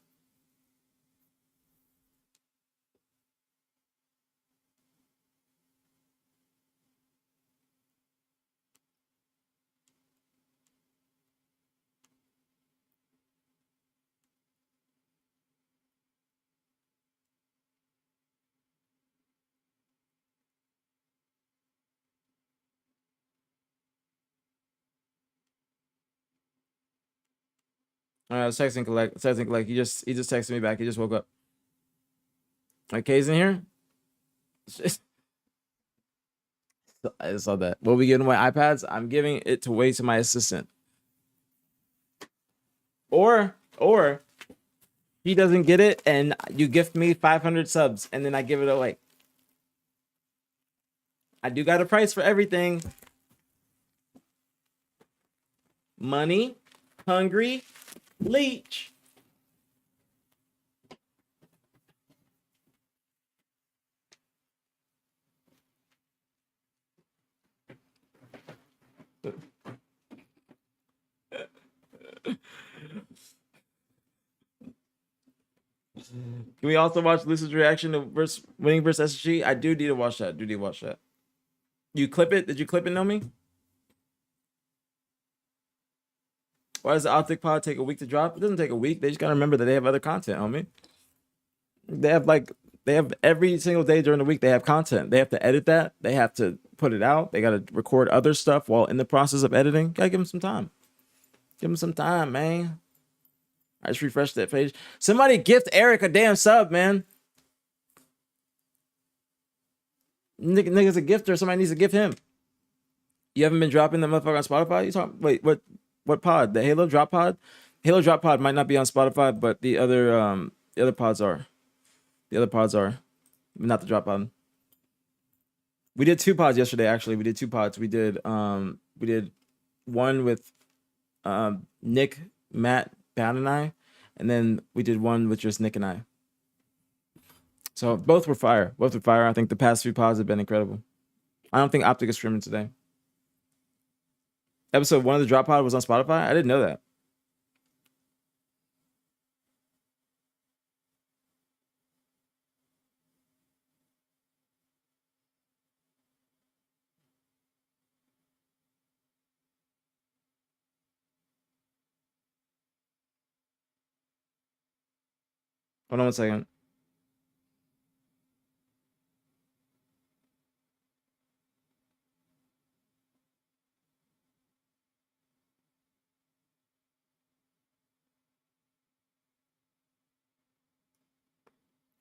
I was texting collect. Texting collect. He just texted me back. He just woke up. K's in here. I saw that. What we giving away iPads? I'm giving it away to my assistant. Or he doesn't get it, and you gift me 500 subs, and then I give it away. I do got a price for everything. Money, hungry, leech. Can we also watch Lucid's reaction to winning versus SSG? I do need to watch that. You clip it? Did you clip it, Nomi? Why does the Optic pod take a week to drop? It doesn't take a week. They just gotta remember that they have other content, homie. They have every single day during the week, they have content. They have to edit that. They have to put it out. They gotta record other stuff while in the process of editing. Gotta give them some time. Give them some time, man. I just refreshed that page. Somebody gift Eric a damn sub, man. Nigga's a gifter. Somebody needs to gift him. You haven't been dropping the motherfucker on Spotify? You talking? Wait, what pod? The Halo Drop Pod? Halo Drop Pod might not be on Spotify, but the other pods are. The other pods are. Not the Drop Pod. We did 2 pods yesterday, actually. We did 2 pods. We did one with Nick, Matt, Pat, and I, and then we did one with just Nick and I. So both were fire. Both were fire. I think the past few pods have been incredible. I don't think Optic is streaming today. Episode 1 of the Drop Pod was on Spotify? I didn't know that. Hold on one second.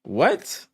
What?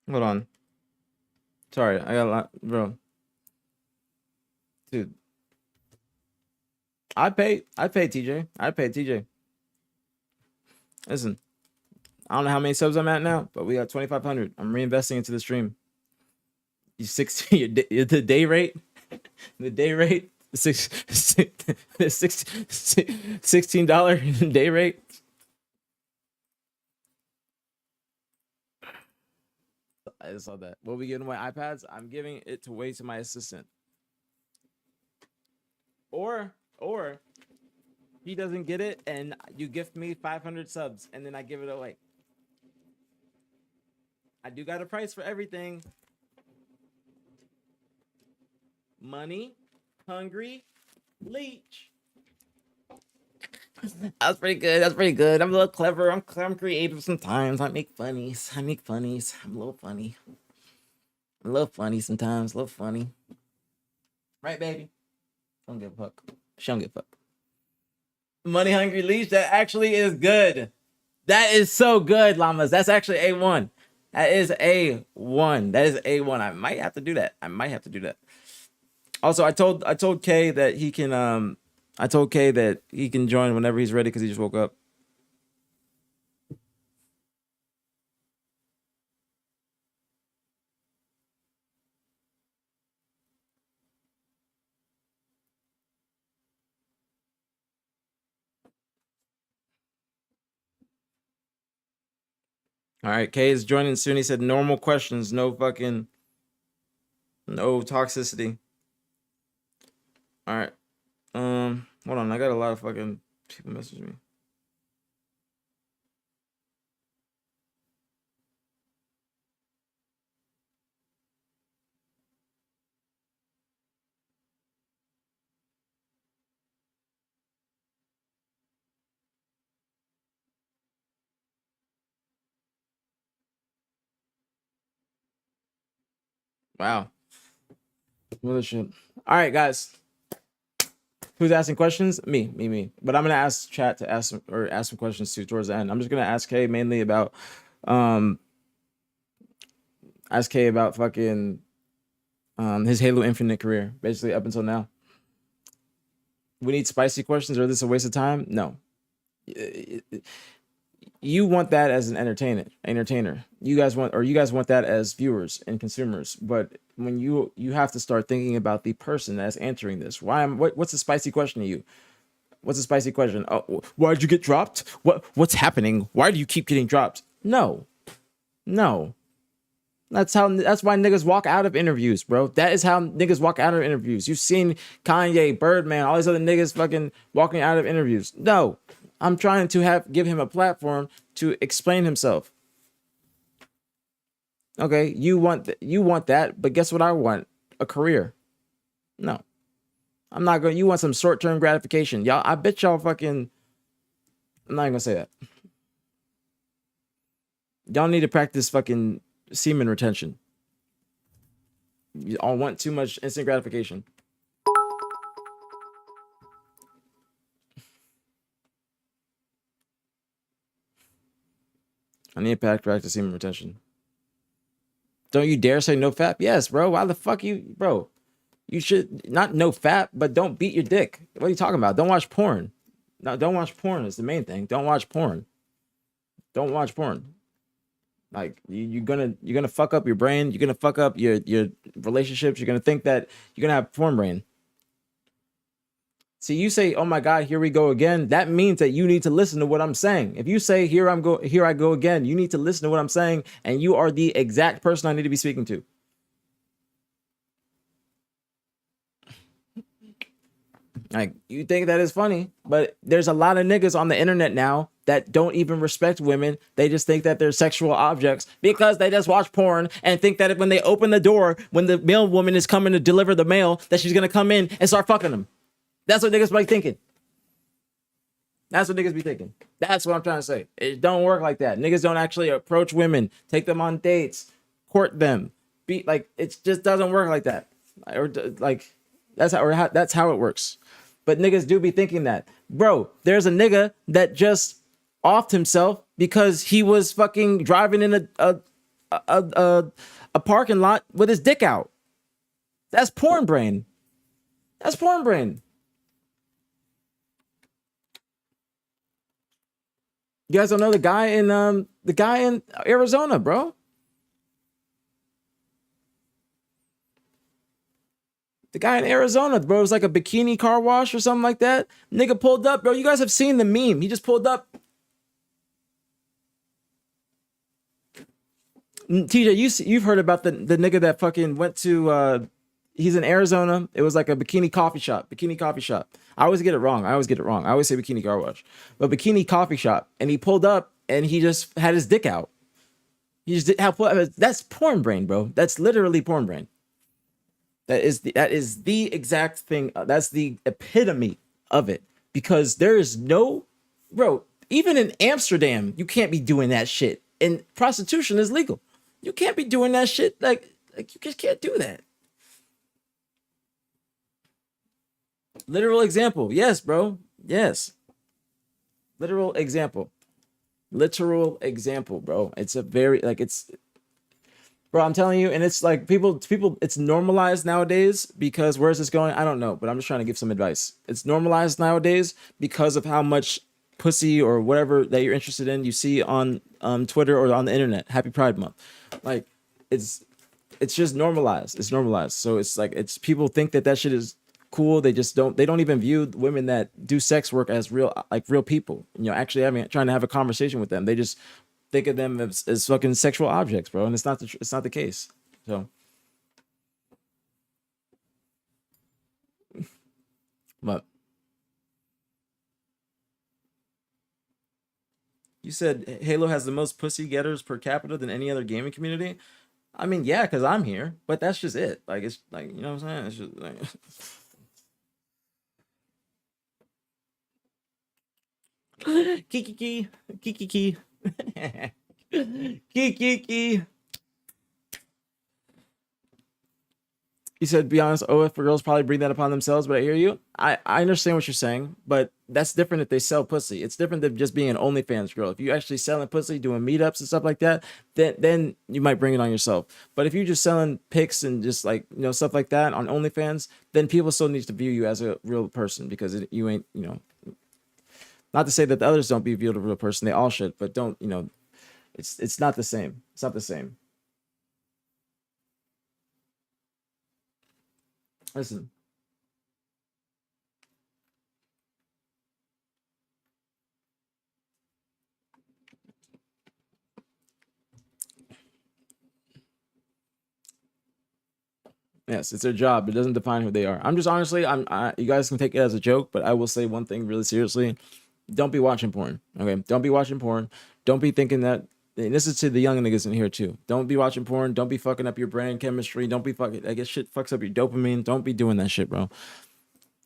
Hold on. Sorry, I got a lot, bro. Dude. I pay TJ. I pay TJ. Listen, I don't know how many subs I'm at now, but we got 2,500. I'm reinvesting into the stream. You 16, the day rate, the day rate, $16 day rate. I just saw that. What are we giving away iPads? I'm giving it away to my assistant. Or he doesn't get it and you gift me 500 subs and then I give it away. I do got a price for everything. Money, hungry, leech. That's pretty good. That's pretty good. I'm a little clever. I'm creative sometimes. I make funnies. I'm a little funny. I'm a little funny sometimes. A little funny. Right, baby? Don't give a fuck. She don't give a fuck. Money hungry leech. That actually is good. That is so good, llamas. That's actually A1. That is A1. That is A1. I might have to do that. Also, I told Kay that he can join whenever he's ready because he just woke up. All right, Kay is joining soon. He said normal questions, no toxicity. All right. Hold on. I got a lot of fucking people message me. Wow. What shit. All right, guys. Who's asking questions? Me. But I'm gonna ask chat to ask some questions too towards the end. I'm just gonna ask Kay mainly about fucking his Halo Infinite career, basically up until now. We need spicy questions, or is this a waste of time? No. You want that as an entertainer. You guys want that as viewers and consumers. But when you have to start thinking about the person that's answering this. What's a spicy question to you? What's a spicy question? Oh, why'd you get dropped? What's happening? Why do you keep getting dropped? No. That's why niggas walk out of interviews, bro. That is how niggas walk out of interviews. You've seen Kanye, Birdman, all these other niggas fucking walking out of interviews. No. I'm trying to give him a platform to explain himself. Okay, you want that, but guess what I want? A career. No. I'm not going. You want some short-term gratification. Y'all, I bet y'all fucking I'm not even gonna say that. Y'all need to practice fucking semen retention. You all want too much instant gratification. I need to practice semen retention. Don't you dare say no fap? Yes, bro. Why the fuck bro? You should not no fap, but don't beat your dick. What are you talking about? Don't watch porn. No, don't watch porn is the main thing. Don't watch porn. Don't watch porn. Like you're gonna fuck up your brain. You're gonna fuck up your relationships. You're gonna think that you're gonna have porn brain. See, you say, "Oh my God, here we go again." That means that you need to listen to what I'm saying. If you say, "Here I go again," you need to listen to what I'm saying, and you are the exact person I need to be speaking to. Like, you think that is funny, but there's a lot of niggas on the internet now that don't even respect women. They just think that they're sexual objects because they just watch porn and think that when they open the door, when the mail woman is coming to deliver the mail, that she's gonna come in and start fucking them. That's what niggas be thinking. That's what niggas be thinking. That's what I'm trying to say. It don't work like that. Niggas don't actually approach women, take them on dates, court them, it just doesn't work like that. Or like that's how it works. But niggas do be thinking that. Bro, there's a nigga that just offed himself because he was fucking driving in a parking lot with his dick out. That's porn brain. That's porn brain. You guys don't know the guy in Arizona, bro. The guy in Arizona, bro, it was like a bikini car wash or something like that. Nigga pulled up, bro. You guys have seen the meme. He just pulled up. TJ, you've heard about the nigga that fucking went to he's in Arizona. It was like a bikini coffee shop. I always get it wrong. I always say bikini car wash. But bikini coffee shop. And he pulled up and he just had his dick out. He just did have that's porn brain, bro. That's literally porn brain. That is the exact thing. That's the epitome of it. Because there is no, bro, even in Amsterdam, you can't be doing that shit. And prostitution is legal. You can't be doing that shit. Like you just can't do that. Literal example. Yes, bro. Yes. Literal example, bro. It's a very, like, it's, bro, I'm telling you, and it's like people, it's normalized nowadays because where is this going? I don't know, but I'm just trying to give some advice. It's normalized nowadays because of how much pussy or whatever that you're interested in you see on Twitter or on the internet. Happy Pride Month. Like, it's just normalized. It's normalized. So it's like, it's people think that shit is cool. They don't even view women that do sex work as real people, you know, actually trying to have a conversation with them. They just think of them as fucking sexual objects, bro. And it's not the case. So, but you said Halo has the most pussy getters per capita than any other gaming community. I mean, yeah, because I'm here, but that's just it. Like, it's like, you know what I'm saying? It's just like Kiki. You said, be honest, if for girls probably bring that upon themselves, but I hear you. I understand what you're saying, but that's different if they sell pussy. It's different than just being an OnlyFans girl. If you actually selling pussy, doing meetups and stuff like that, then you might bring it on yourself. But if you're just selling pics and just like, you know, stuff like that on OnlyFans, then people still need to view you as a real person because you ain't, you know, not to say that the others don't be viewed as a real person. They all should, but don't, you know, it's not the same. It's not the same. Listen. Yes, it's their job. It doesn't define who they are. I'm just honestly, you guys can take it as a joke, but I will say one thing really seriously. Don't be watching porn. Okay. Don't be watching porn. Don't be thinking that, and this is to the young niggas in here too. Don't be watching porn. Don't be fucking up your brain chemistry. Don't be fucking, I guess shit fucks up your dopamine. Don't be doing that shit, bro.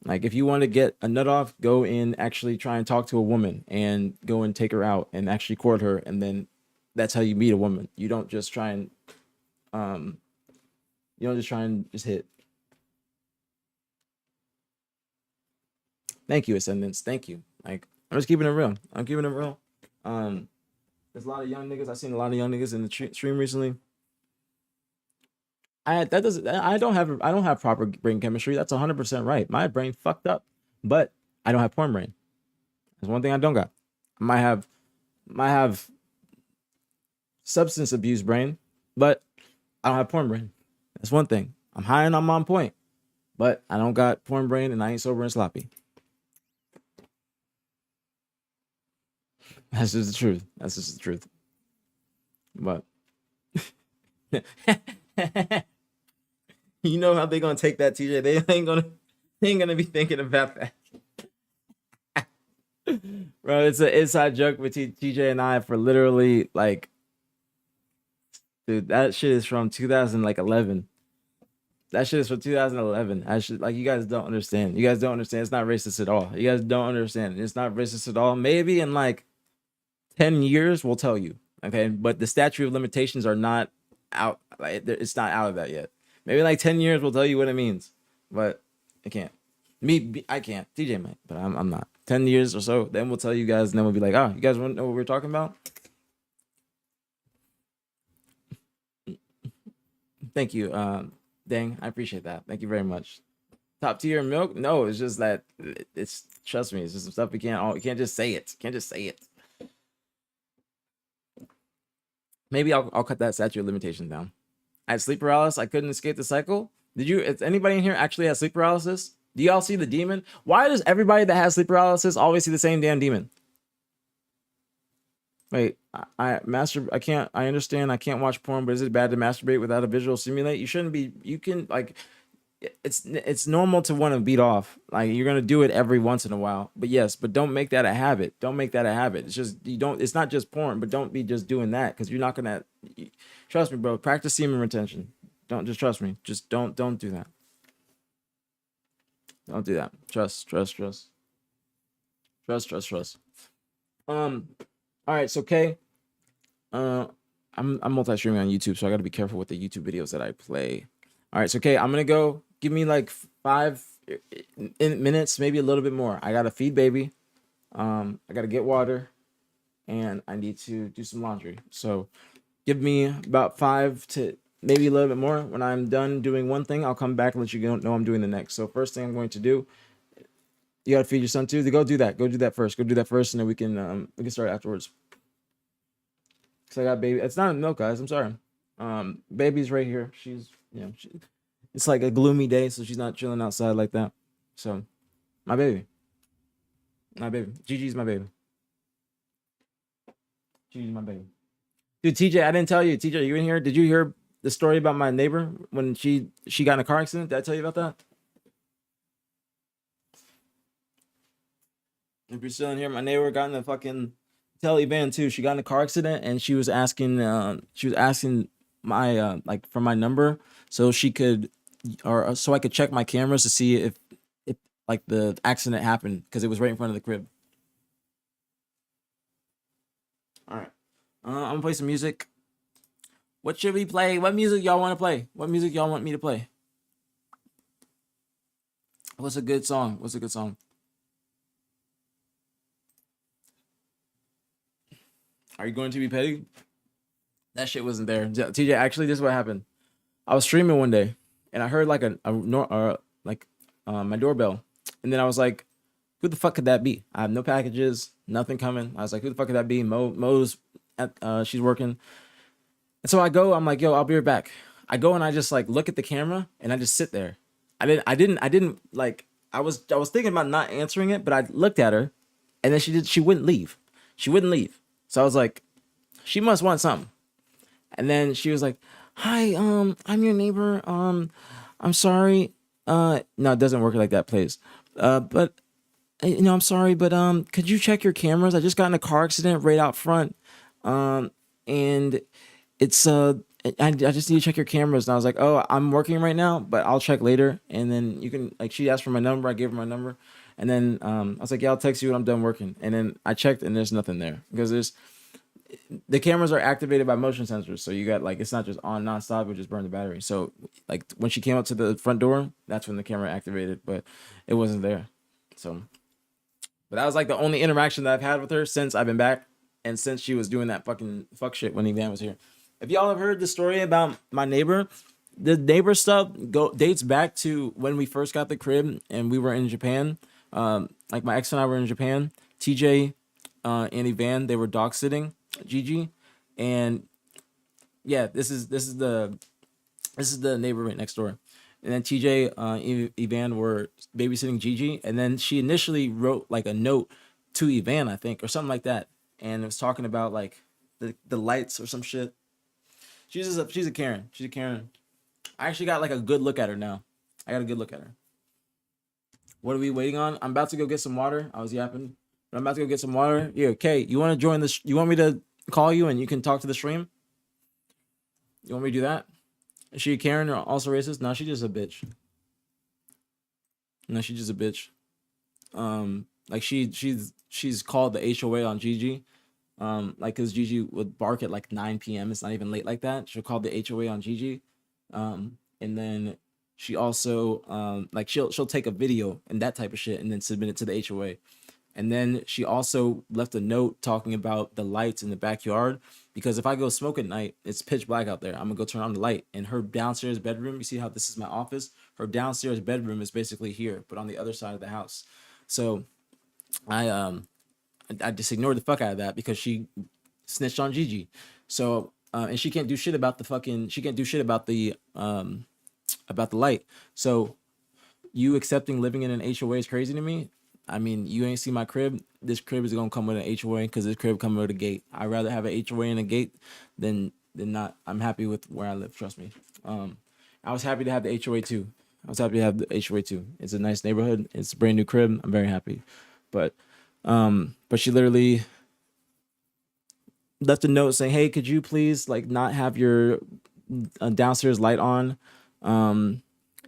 Like, if you want to get a nut off, go in, actually try and talk to a woman and go and take her out and actually court her. And then that's how you meet a woman. You don't just try and, just hit. Thank you, Ascendants. Thank you. Like, I'm just keeping it real. There's a lot of young niggas. I've seen a lot of young niggas in the stream recently. I don't have proper brain chemistry. That's 100% right. My brain fucked up, but I don't have porn brain. There's one thing I don't got. I might have substance abuse brain, but I don't have porn brain. That's one thing. I'm high and I'm on point, but I don't got porn brain and I ain't sober and sloppy. That's just the truth. But you know how they gonna take that, TJ? They ain't gonna be thinking about that. Bro, it's an inside joke with TJ and I for literally, like, dude, that shit is from 2011. That shit is from 2011. Like, you guys don't understand. It's not racist at all. You guys don't understand. It's not racist at all. Maybe in like 10 years we'll tell you. Okay, but the statute of limitations are not out. Like, it's not out of that yet. Maybe in like 10 years we'll tell you what it means, but I can't. I can't. TJ might, but I'm not. 10 years or so, then we'll tell you guys, and then we'll be like, oh, you guys want to know what we're talking about? Thank you, Dang. I appreciate that. Thank you very much. Top tier milk? No, it's just that trust me, it's just some stuff you can't just say it. Maybe I'll cut that statute of limitation down. I had sleep paralysis. I couldn't escape the cycle. Is anybody in here actually has sleep paralysis? Do y'all see the demon? Why does everybody that has sleep paralysis always see the same damn demon? Wait, I understand I can't watch porn, but is it bad to masturbate without a visual stimulate? You shouldn't be. You can, like, it's normal to want to beat off. Like, you're gonna do it every once in a while. But yes, but don't make that a habit. Don't make that a habit. It's just it's not just porn, but don't be just doing that, because you're not gonna trust me, bro. Practice semen retention. Don't just trust me. Just don't do that. Don't do that. Trust. All right, so Kay, I'm multi-streaming on YouTube, so I got to be careful with the YouTube videos that I play. All right, so Kay, I'm gonna go. Give me like 5 minutes, maybe a little bit more. I gotta feed baby. I gotta get water, and I need to do some laundry. So give me about 5 to maybe a little bit more. When I'm done doing one thing, I'll come back and let you know I'm doing the next. So first thing I'm going to do, you gotta feed your son too. Go do that. Go do that first, and then we can start afterwards. Cause I got baby. It's not milk, guys. I'm sorry. Baby's right here. She's, it's like a gloomy day, so she's not chilling outside like that. So, my baby. Gigi's my baby. Gigi's my baby. Dude, TJ, I didn't tell you. TJ, you in here? Did you hear the story about my neighbor when she got in a car accident? Did I tell you about that? If you're still in here, my neighbor got in the fucking Telly van too. She got in a car accident, and she was asking my like for my number so she could, or so I could check my cameras to see if like the accident happened, because it was right in front of the crib. All right, I'm gonna play some music. What should we play? What music y'all want to play? What music y'all want me to play? What's a good song? Are you going to be petty? That shit wasn't there. TJ, actually, this is what happened. I was streaming one day, and I heard like my doorbell, and then I was like, "Who the fuck could that be?" I have no packages, nothing coming. I was like, "Who the fuck could that be?" Mo's at she's working, and so I go. I'm like, "Yo, I'll be right back." I go and I just like look at the camera, and I just sit there. I didn't like. I was thinking about not answering it, but I looked at her, and then she wouldn't leave. So I was like, she must want something. And then she was like, "Hi, I'm your neighbor. I'm sorry. No, it doesn't work like that, please. But I'm sorry, but could you check your cameras? I just got in a car accident right out front. And it's I just need to check your cameras." And I was like, "Oh, I'm working right now, but I'll check later." And then you can, like, she asked for my number, I gave her my number. And then I was like, "Yeah, I'll text you when I'm done working." And then I checked, and there's nothing there, because the cameras are activated by motion sensors. So you got, like, it's not just on nonstop, it just burned the battery. So like when she came up to the front door, that's when the camera activated, but it wasn't there. So, but that was like the only interaction that I've had with her since I've been back, and since she was doing that fucking fuck shit when Evan was here. If y'all have heard the story about my neighbor, the neighbor stuff dates back to when we first got the crib and we were in Japan. Like, my ex and I were in Japan. TJ and Evan, they were dog sitting Gigi, and yeah, this is the neighbor right next door. And then TJ, Evan were babysitting Gigi, and then she initially wrote like a note to Evan, I think, or something like that, and it was talking about like the lights or some shit. She's a Karen. She's a Karen. I actually got like a good look at her now. I got a good look at her. What are we waiting on? I'm about to go get some water. I was yapping, but I'm about to go get some water. Yeah, Kay, you want to join this? You want me to call you and you can talk to the stream? You want me to do that? Is she a Karen or also racist? No, she's just a bitch. Like she's called the HOA on Gigi. Like, cause Gigi would bark at like 9 p.m. It's not even late like that. She'll call the HOA on Gigi. And then she also like she'll take a video and that type of shit and then submit it to the HOA. And then she also left a note talking about the lights in the backyard, because if I go smoke at night, it's pitch black out there. I'm gonna go turn on the light. And her downstairs bedroom, you see how this is my office? Her downstairs bedroom is basically here, but on the other side of the house. So I just ignored the fuck out of that because she snitched on Gigi. So and she can't do shit about the fucking. She can't do shit about the light. So you accepting living in an HOA is crazy to me. I mean, you ain't see my crib. This crib is gonna come with an HOA because this crib coming with a gate. I'd rather have an HOA and a gate than not. I'm happy with where I live. Trust me. I was happy to have the HOA too. I was happy to have the HOA too. It's a nice neighborhood. It's a brand new crib. I'm very happy. But she literally left a note saying, "Hey, could you please like not have your downstairs light on?"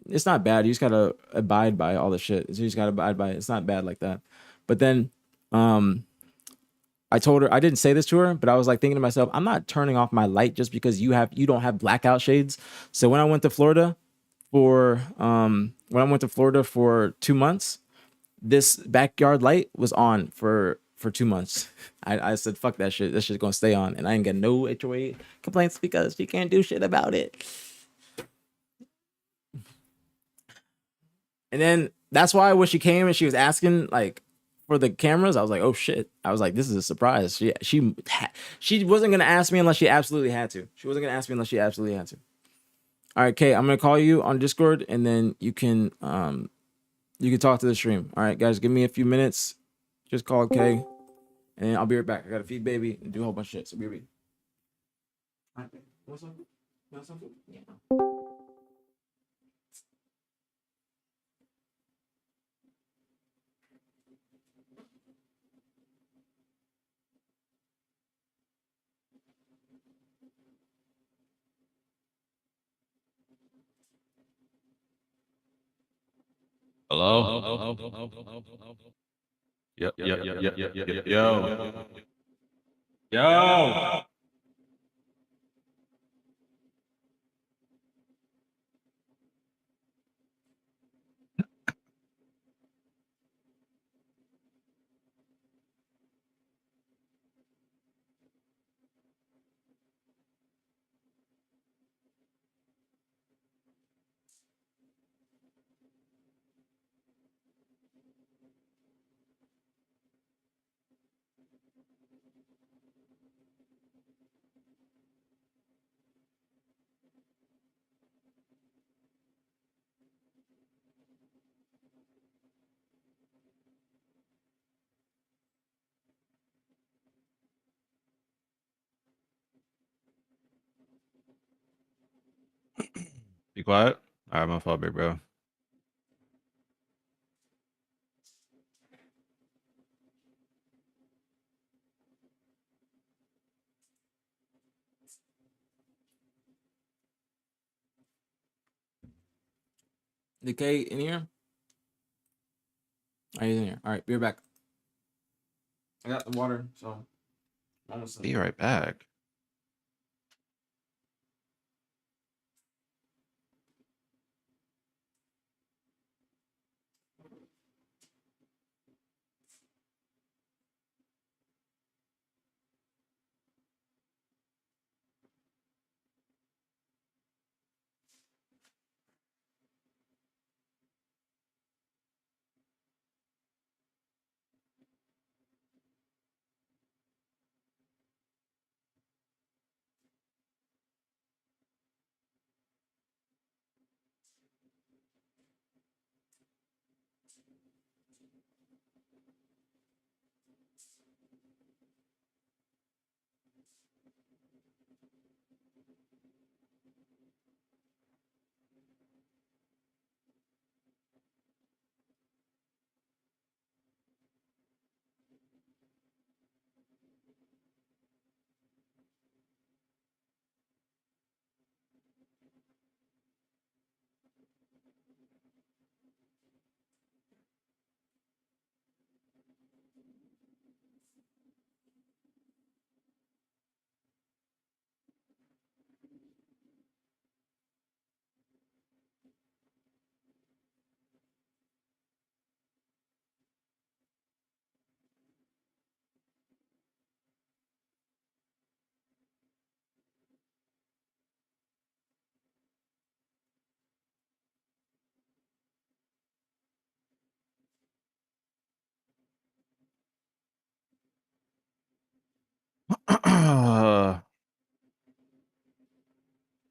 It's not bad. You just gotta abide by all the shit. You just gotta abide by it. It's not bad like that. But then, I told her, I didn't say this to her, but I was like thinking to myself, I'm not turning off my light just because you don't have blackout shades. So when I went to Florida for 2 months, this backyard light was on for 2 months. I said, fuck that shit. This shit's gonna stay on. And I didn't get no HOA complaints because she can't do shit about it. And then that's why when she came and she was asking like for the cameras, I was like, oh shit. I was like, this is a surprise. She wasn't gonna ask me unless she absolutely had to. All right, Kay, I'm gonna call you on Discord and then you can talk to the stream. All right, guys, give me a few minutes. Just call Kay, and then I'll be right back. I gotta feed baby and do a whole bunch of shit. So be right back. All right, what's up? Want some food? Yeah. Hello? Yo. Yo. Be quiet. All right, my fault, big bro. The K in here? Are you in here? All right, be right back. I got the water, so almost. Be right back.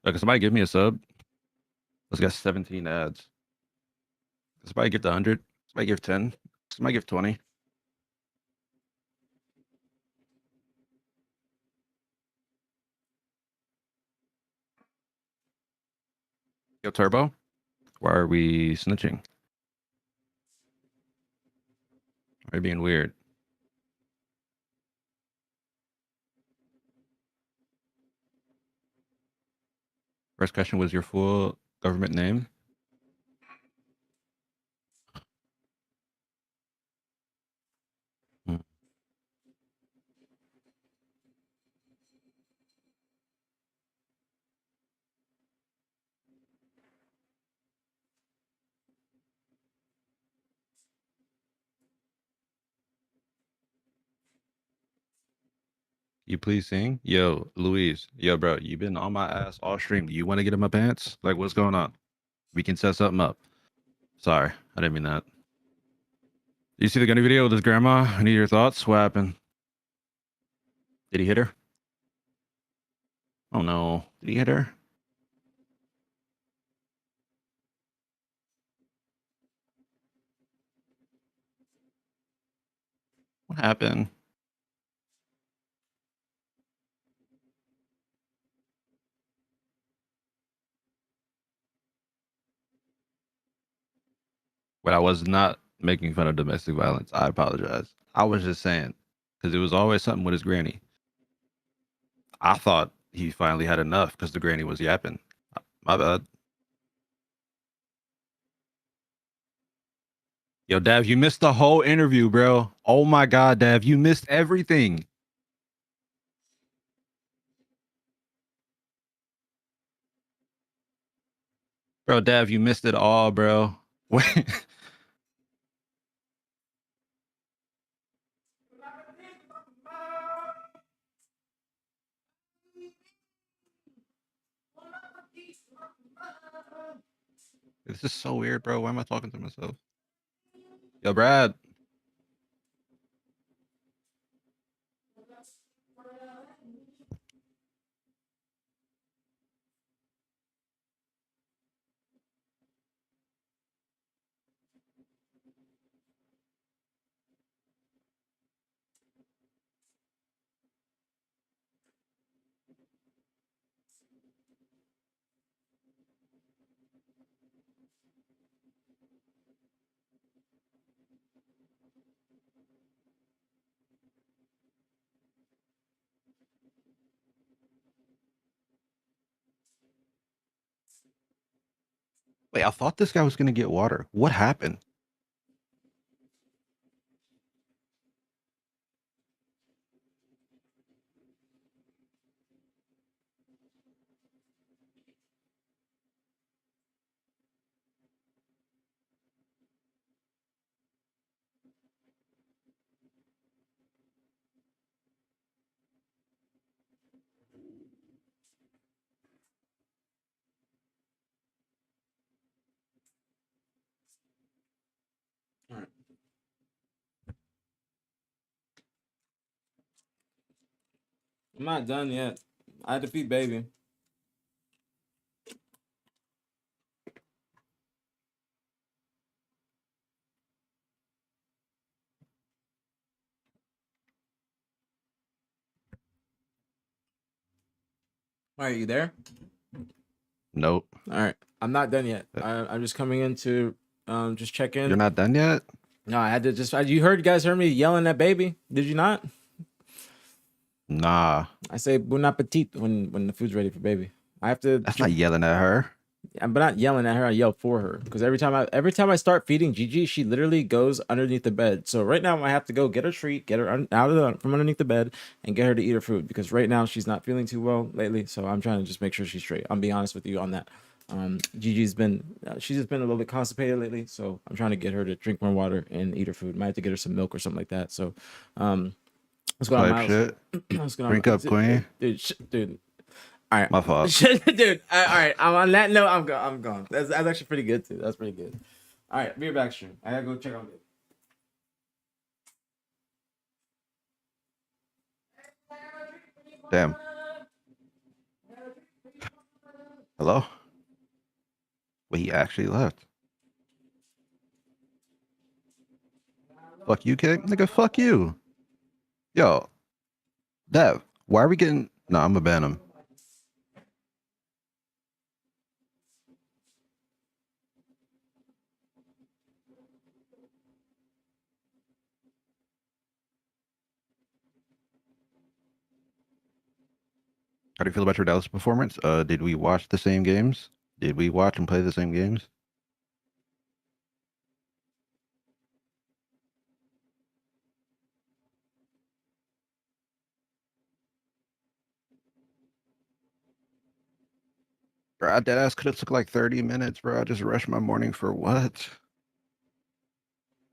Can somebody give me a sub? Let's get 17 ads. Can somebody give the 100? Somebody give 10? Somebody give 20? Yo, Turbo, why are we snitching? Are you being weird? First question was your full government name. Hmm. You please sing? Yo, Louise. Yo, bro, you been on my ass all stream. Do you want to get in my pants? Like, what's going on? We can set something up. Sorry, I didn't mean that. You see the Gunny video with his grandma? I need your thoughts. What happened? Did he hit her? Oh no. Did he hit her? What happened? But I was not making fun of domestic violence. I apologize. I was just saying, because it was always something with his granny. I thought he finally had enough because the granny was yapping. My bad. Yo, Dav, you missed the whole interview, bro. Oh my God, Dav, you missed everything. Bro, Dav, you missed it all, bro. Wait. This is so weird, bro. Why am I talking to myself? Yo, Brad. Wait, I thought this guy was going to get water. What happened? I'm not done yet. I had to feed baby. All right, you there? Nope. All right, I'm not done yet. I'm just coming in to just check in. You're not done yet? No, I had to just. You guys heard me yelling at baby. Did you not? Nah. I say bon appetit when the food's ready for baby. I have to. That's not yelling at her. I'm not yelling at her. I yell for her because every time I start feeding Gigi, she literally goes underneath the bed. So right now I have to go get her treat, get her from underneath the bed, and get her to eat her food because right now she's not feeling too well lately. So I'm trying to just make sure she's straight. I'm being honest with you on that. Gigi's been she's just been a little bit constipated lately, so I'm trying to get her to drink more water and eat her food. Might have to get her some milk or something like that. So what's going on, Miles? Shit. What's going on? Drink up, queen. Dude. All right, My fault. dude. All right, I'm on that note. I'm gone. That's actually pretty good too. That's pretty good. All right, be back stream. I gotta go check on it. Damn. Hello? Wait, he actually left. Fuck you, kid. Nigga, fuck you. Yo, Dev, why are we getting... Nah, I'm gonna ban him. How do you feel about your Dallas performance? Did we watch the same games? Did we watch and play the same games? Bro, that ass could have took like 30 minutes, bro. I just rushed my morning for what?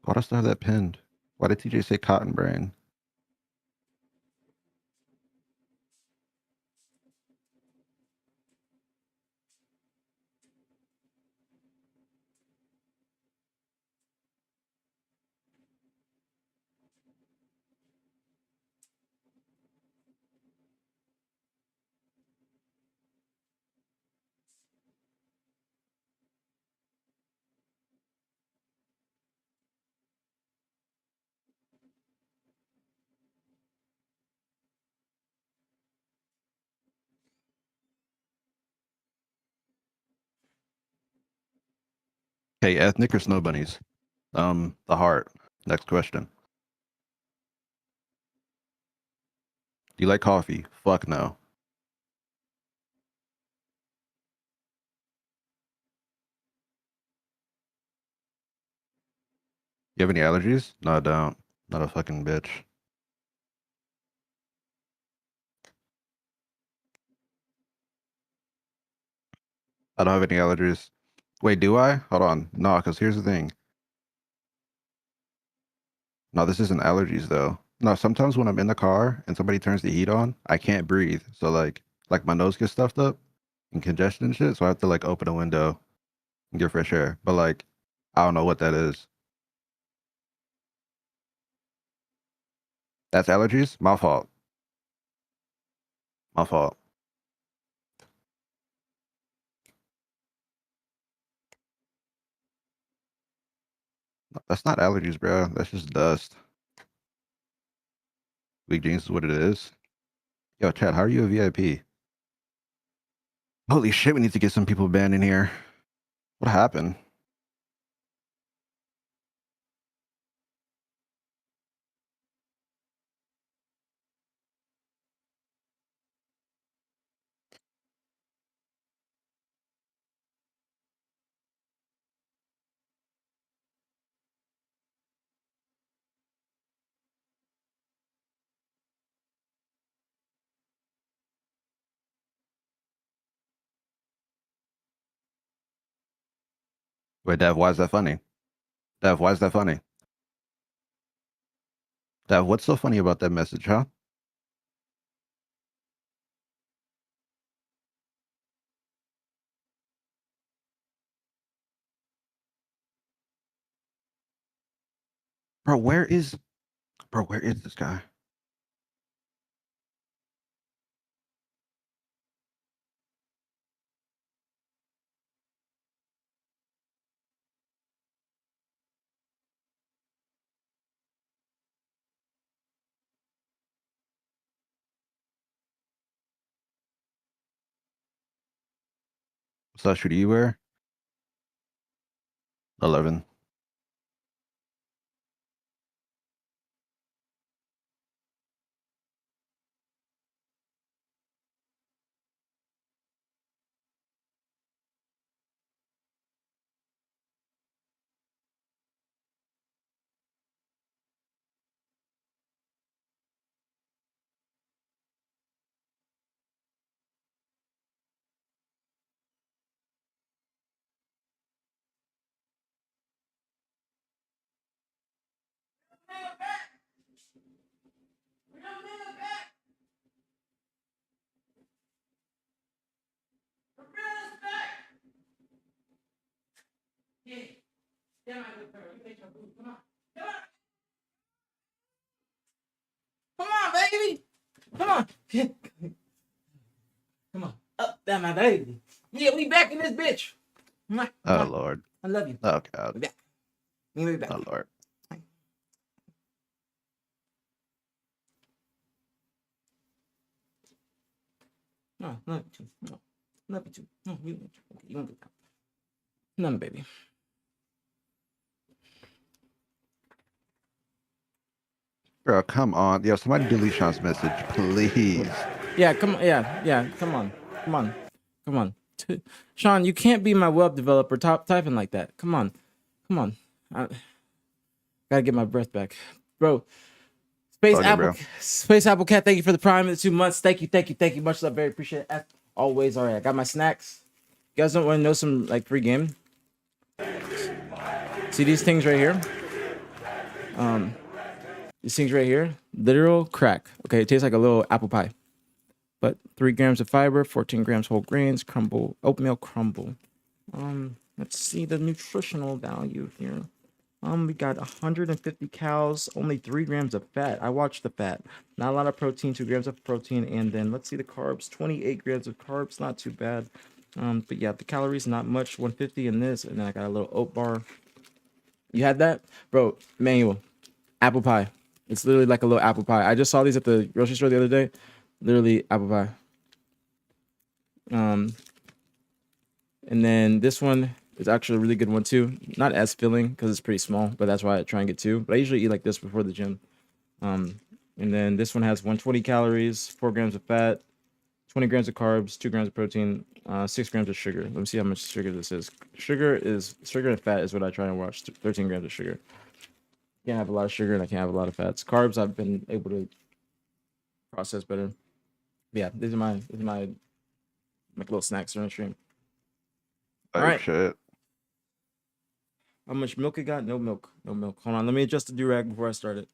Why do I still have that pinned? Why did TJ say cotton brain? Okay, ethnic or snow bunnies? The heart. Next question. Do you like coffee? Fuck no. You have any allergies? No, I don't. Not a fucking bitch. I don't have any allergies. Wait, do I? Hold on. No, because here's the thing. No, this isn't allergies though. No, sometimes when I'm in the car and somebody turns the heat on, I can't breathe. So like my nose gets stuffed up and congestion and shit. So I have to like open a window and get fresh air. But like, I don't know what that is. That's allergies? My fault. My fault. That's not allergies, bro. That's just dust. Weak jeans is what it is. Yo, Chad, how are you a VIP? Holy shit, we need to get some people banned in here. What happened? Wait, Dev, why is that funny? Dev, why is that funny? Dev, what's so funny about that message, huh? Bro, where is this guy? What size shoe do you wear? 11. Come on, baby. Come on. Come on. Up there, my baby. Yeah, we back in this bitch. Mwah, Oh mwah. Lord. I love you. Oh God. We back. We back. Oh Lord. No, love you too. No, love you too. No, you want to. Okay, you want to. None, baby. Bro, come on. Yo, somebody delete Sean's message, please. Yeah, come on. Yeah, come on. Come on. Come on. Sean, you can't be my web developer typing like that. Come on. Come on. I gotta get my breath back. Bro. Space Apple Cat, thank you for the prime in the 2 months. Thank you. Much love, very appreciate it. As always. All right, I got my snacks. You guys don't want to know some like free game? See these things right here? These things right here, literal crack. Okay, it tastes like a little apple pie. But 3 grams of fiber, 14 grams whole grains, oatmeal crumble. Let's see the nutritional value here. We got 150 calories, only 3 grams of fat. I watched the fat. Not a lot of protein, 2 grams of protein, and then let's see the carbs, 28 grams of carbs, not too bad. But yeah, the calories not much, 150 in this, and then I got a little oat bar. You had that, bro? Manual, apple pie. It's literally like a little apple pie. I just saw these at the grocery store the other day. Literally apple pie. And then this one is actually a really good one too. Not as filling because it's pretty small, but that's why I try and get 2. But I usually eat like this before the gym. And then this one has 120 calories, 4 grams of fat, 20 grams of carbs, 2 grams of protein, 6 grams of sugar. Let me see how much sugar this is. Sugar and fat is what I try and watch. 13 grams of sugar. Can't have a lot of sugar and I can't have a lot of fats. Carbs I've been able to process better. But yeah, these are my little snacks during the stream. Oh, all right. Shit. How much milk it got? No milk. Hold on, let me adjust the do-rag before I start it.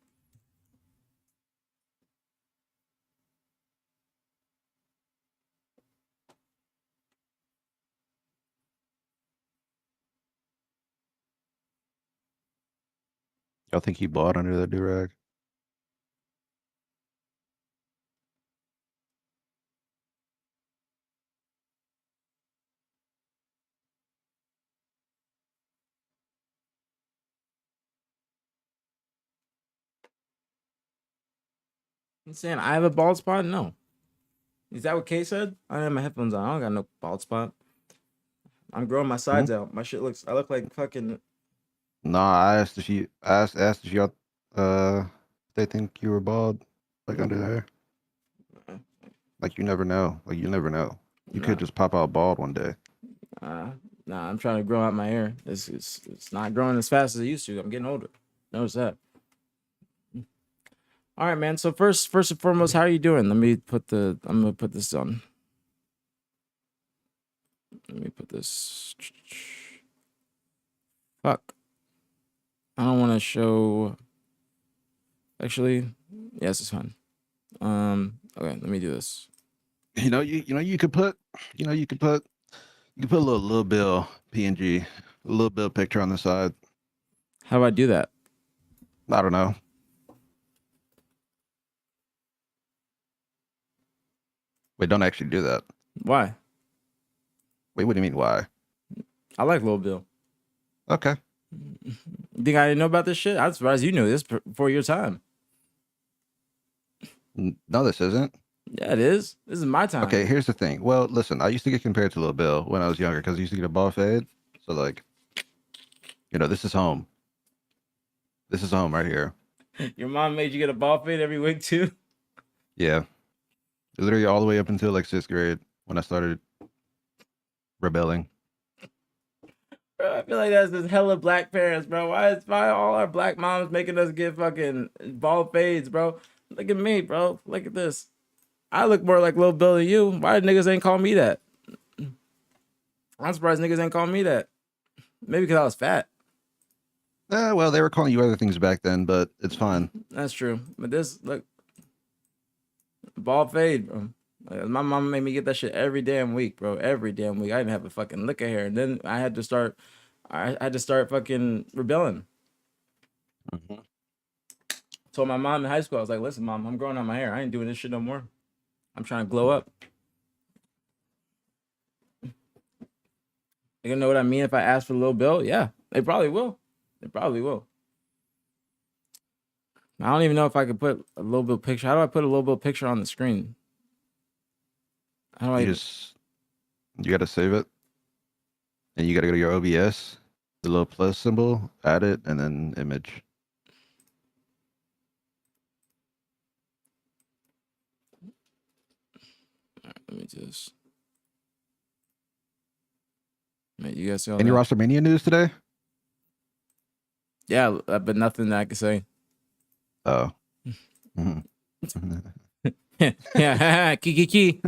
Y'all think he bought under the durag? I'm saying I have a bald spot? No. Is that what Kay said? I have my headphones on. I don't got no bald spot. I'm growing my sides out. My shit I look like fucking. Nah, I asked if you asked if y'all they think you were bald, like under there. Like you never know. Like you never know. You could just pop out bald one day. Nah, I'm trying to grow out my hair. It's not growing as fast as it used to. I'm getting older. Notice that. All right, man. So first and foremost, how are you doing? I'm gonna put this on. Let me put this. Fuck. I don't want to show. Actually, yes, it's fine. Okay, let me do this. You could put a little Bill PNG, a little Bill picture on the side. How do I do that? I don't know. Wait, don't actually do that. Why? Wait, what do you mean why? I like Lil Bill. Okay. You think I didn't know about this shit? I'm surprised you knew this before your time. No, this isn't. Yeah, it is. This is my time. Okay, here's the thing. Well, listen, I used to get compared to Lil Bill when I was younger because I used to get a ball fade. So, like, this is home. This is home right here. Your mom made you get a ball fade every week too? Yeah. Literally all the way up until like 6th grade when I started rebelling. Bro, I feel like that's just hella black parents, bro. Why all our black moms making us get fucking ball fades, bro? Look at me, bro. Look at this. I look more like Lil Bill than you. Why niggas ain't call me that? I'm surprised niggas ain't call me that. Maybe because I was fat. Well, they were calling you other things back then, but it's fine. That's true. But this, look, ball fade, bro. Like, my mom made me get that shit every damn week, bro. Every damn week. I didn't have a fucking lick of hair. And then I had to start fucking rebelling. Mm-hmm. Told my mom in high school, I was like, listen, mom, I'm growing out my hair. I ain't doing this shit no more. I'm trying to glow up. They gonna know what I mean if I ask for a little bill? Yeah, they probably will. They probably will. I don't even know if I could put a little bit picture. How do I put a little bit picture on the screen? How do You gotta save it, and you gotta go to your OBS, the little plus symbol, add it, and then image. Let me just. Man, you guys see all Any that? Rostermania news today? Yeah, but nothing that I can say. Oh. Mhm. Yeah, key.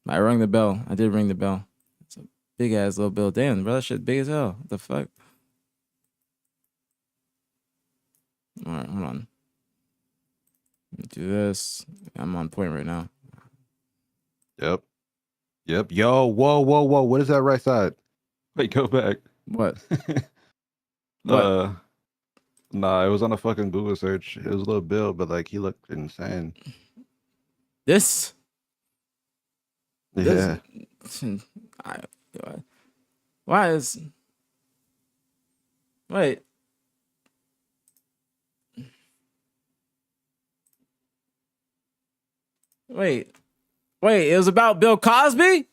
I rang the bell. I did ring the bell. It's a big ass little bill. Damn, bro, that shit big as hell. What the fuck? All right, hold on. Let me do this. I'm on point right now. Yep. Yo, whoa. What is that right side? Wait, go back. What? What? Nah, it was on a fucking Google search. It was a little bill, but like he looked insane. This? Yeah. Why is? Wait. It was about Bill Cosby?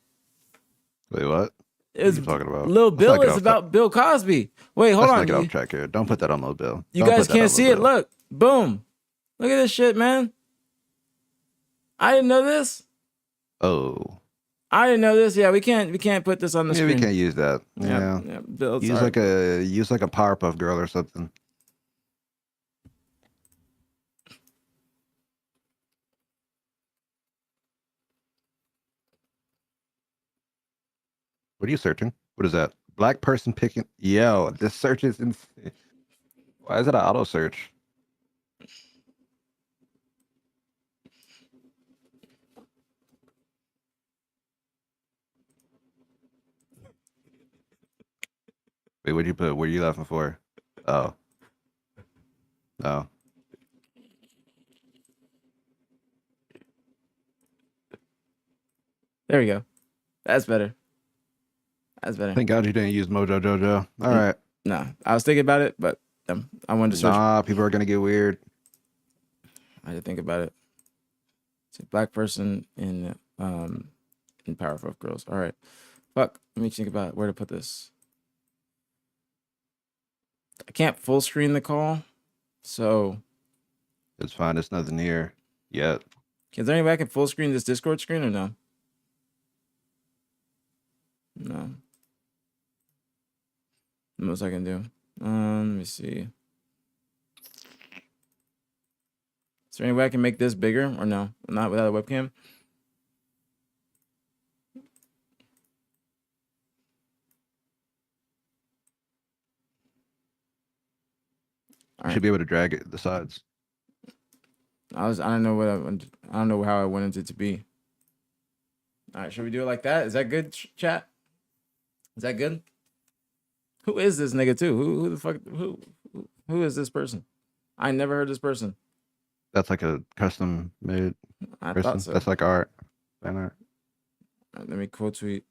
Wait, what? It was what are you talking about? Lil Let's Bill not get is off about Bill Cosby. Wait, hold Let's on. not get off track here. Don't put that on Lil Bill. You Don't guys put that can't on see Lil it. Bill. Look. Boom. Look at this shit, man. I didn't know this. Oh. I didn't know this. Yeah, we can't put this on the Yeah, screen. we can't use that. Yeah. Bill, Use like a Powerpuff Girl or something. What are you searching? What is that? Black person picking. Yo, this search is insane. Why is it an auto search? Wait, what'd you put? What are you laughing for? Oh. No. There we go. That's better. That's better. Thank God you didn't use Mojo Jojo. All right. Nah, I was thinking about it, but I wanted to search. Nah, people are gonna get weird. I had to think about it. It's a black person in Powerpuff Girls. All right. Fuck. Let me think about where to put this. I can't full screen the call, so It's fine. It's nothing here yet. is there any way I can full screen this Discord screen or no? No. The most I can do. Let me see. Is there any way I can make this bigger or no? Not without a webcam? You should be able to drag it the sides. I don't know how I wanted it to be. All right, should we do it like that? Is that good, chat? Is that good? Who is this nigga too? Who the fuck? Who is this person? I never heard this person. That's like a custom made I person. thought so. That's like art. Fan art. All right, let me quote tweet.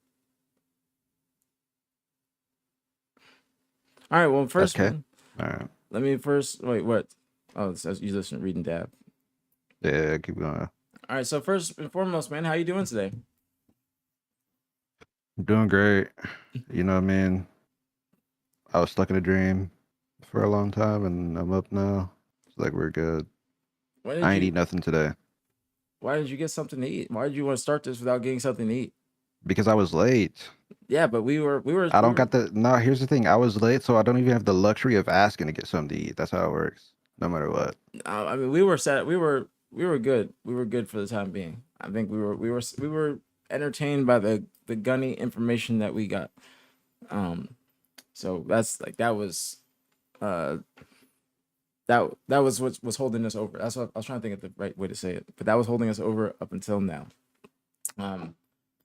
All right. Well, first, Okay. All right. let me first wait. What? Oh, it says you listen, reading dab. Yeah, keep going. All right. So first and foremost, man, how you doing today? I'm doing great. You know what I mean? I was stuck in a dream for a long time and I'm up now. It's like we're good. I ain't eat nothing today. Why did you get something to eat? Why did you want to start this without getting something to eat? Because I was late. Yeah, but we were. No, here's the thing. I was late, so I don't even have the luxury of asking to get something to eat. That's how it works. No matter what. I mean, we were set. We were good. We were good for the time being. I think we were entertained by the Gunny information that we got. So that's like that was what was holding us over. That's what I was trying to think of the right way to say it. But that was holding us over up until now.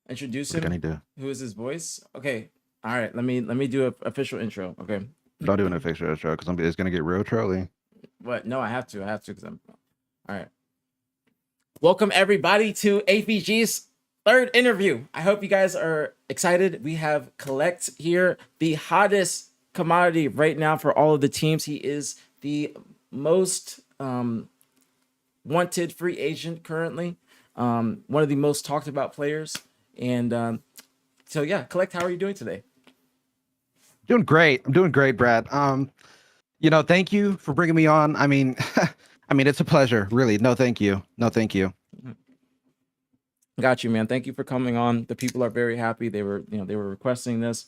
Introduce him. What can he do? Who is his voice? Okay. All right. Let me do an official intro. Okay. Don't do an official intro because it's gonna get real trolly. What? No, I have to because I'm all right. Welcome everybody to aPG's third interview. I hope you guys are excited. We have KUHLECT here, the hottest commodity right now for all of the teams. He is the most wanted free agent currently, one of the most talked about players. And so yeah, KUHLECT, how are you doing today? Doing great. I'm doing great, Brad. Thank you for bringing me on. I mean, it's a pleasure, really. No, thank you. No, thank you. Got you, man. Thank you for coming on. The people are very happy. They were requesting this.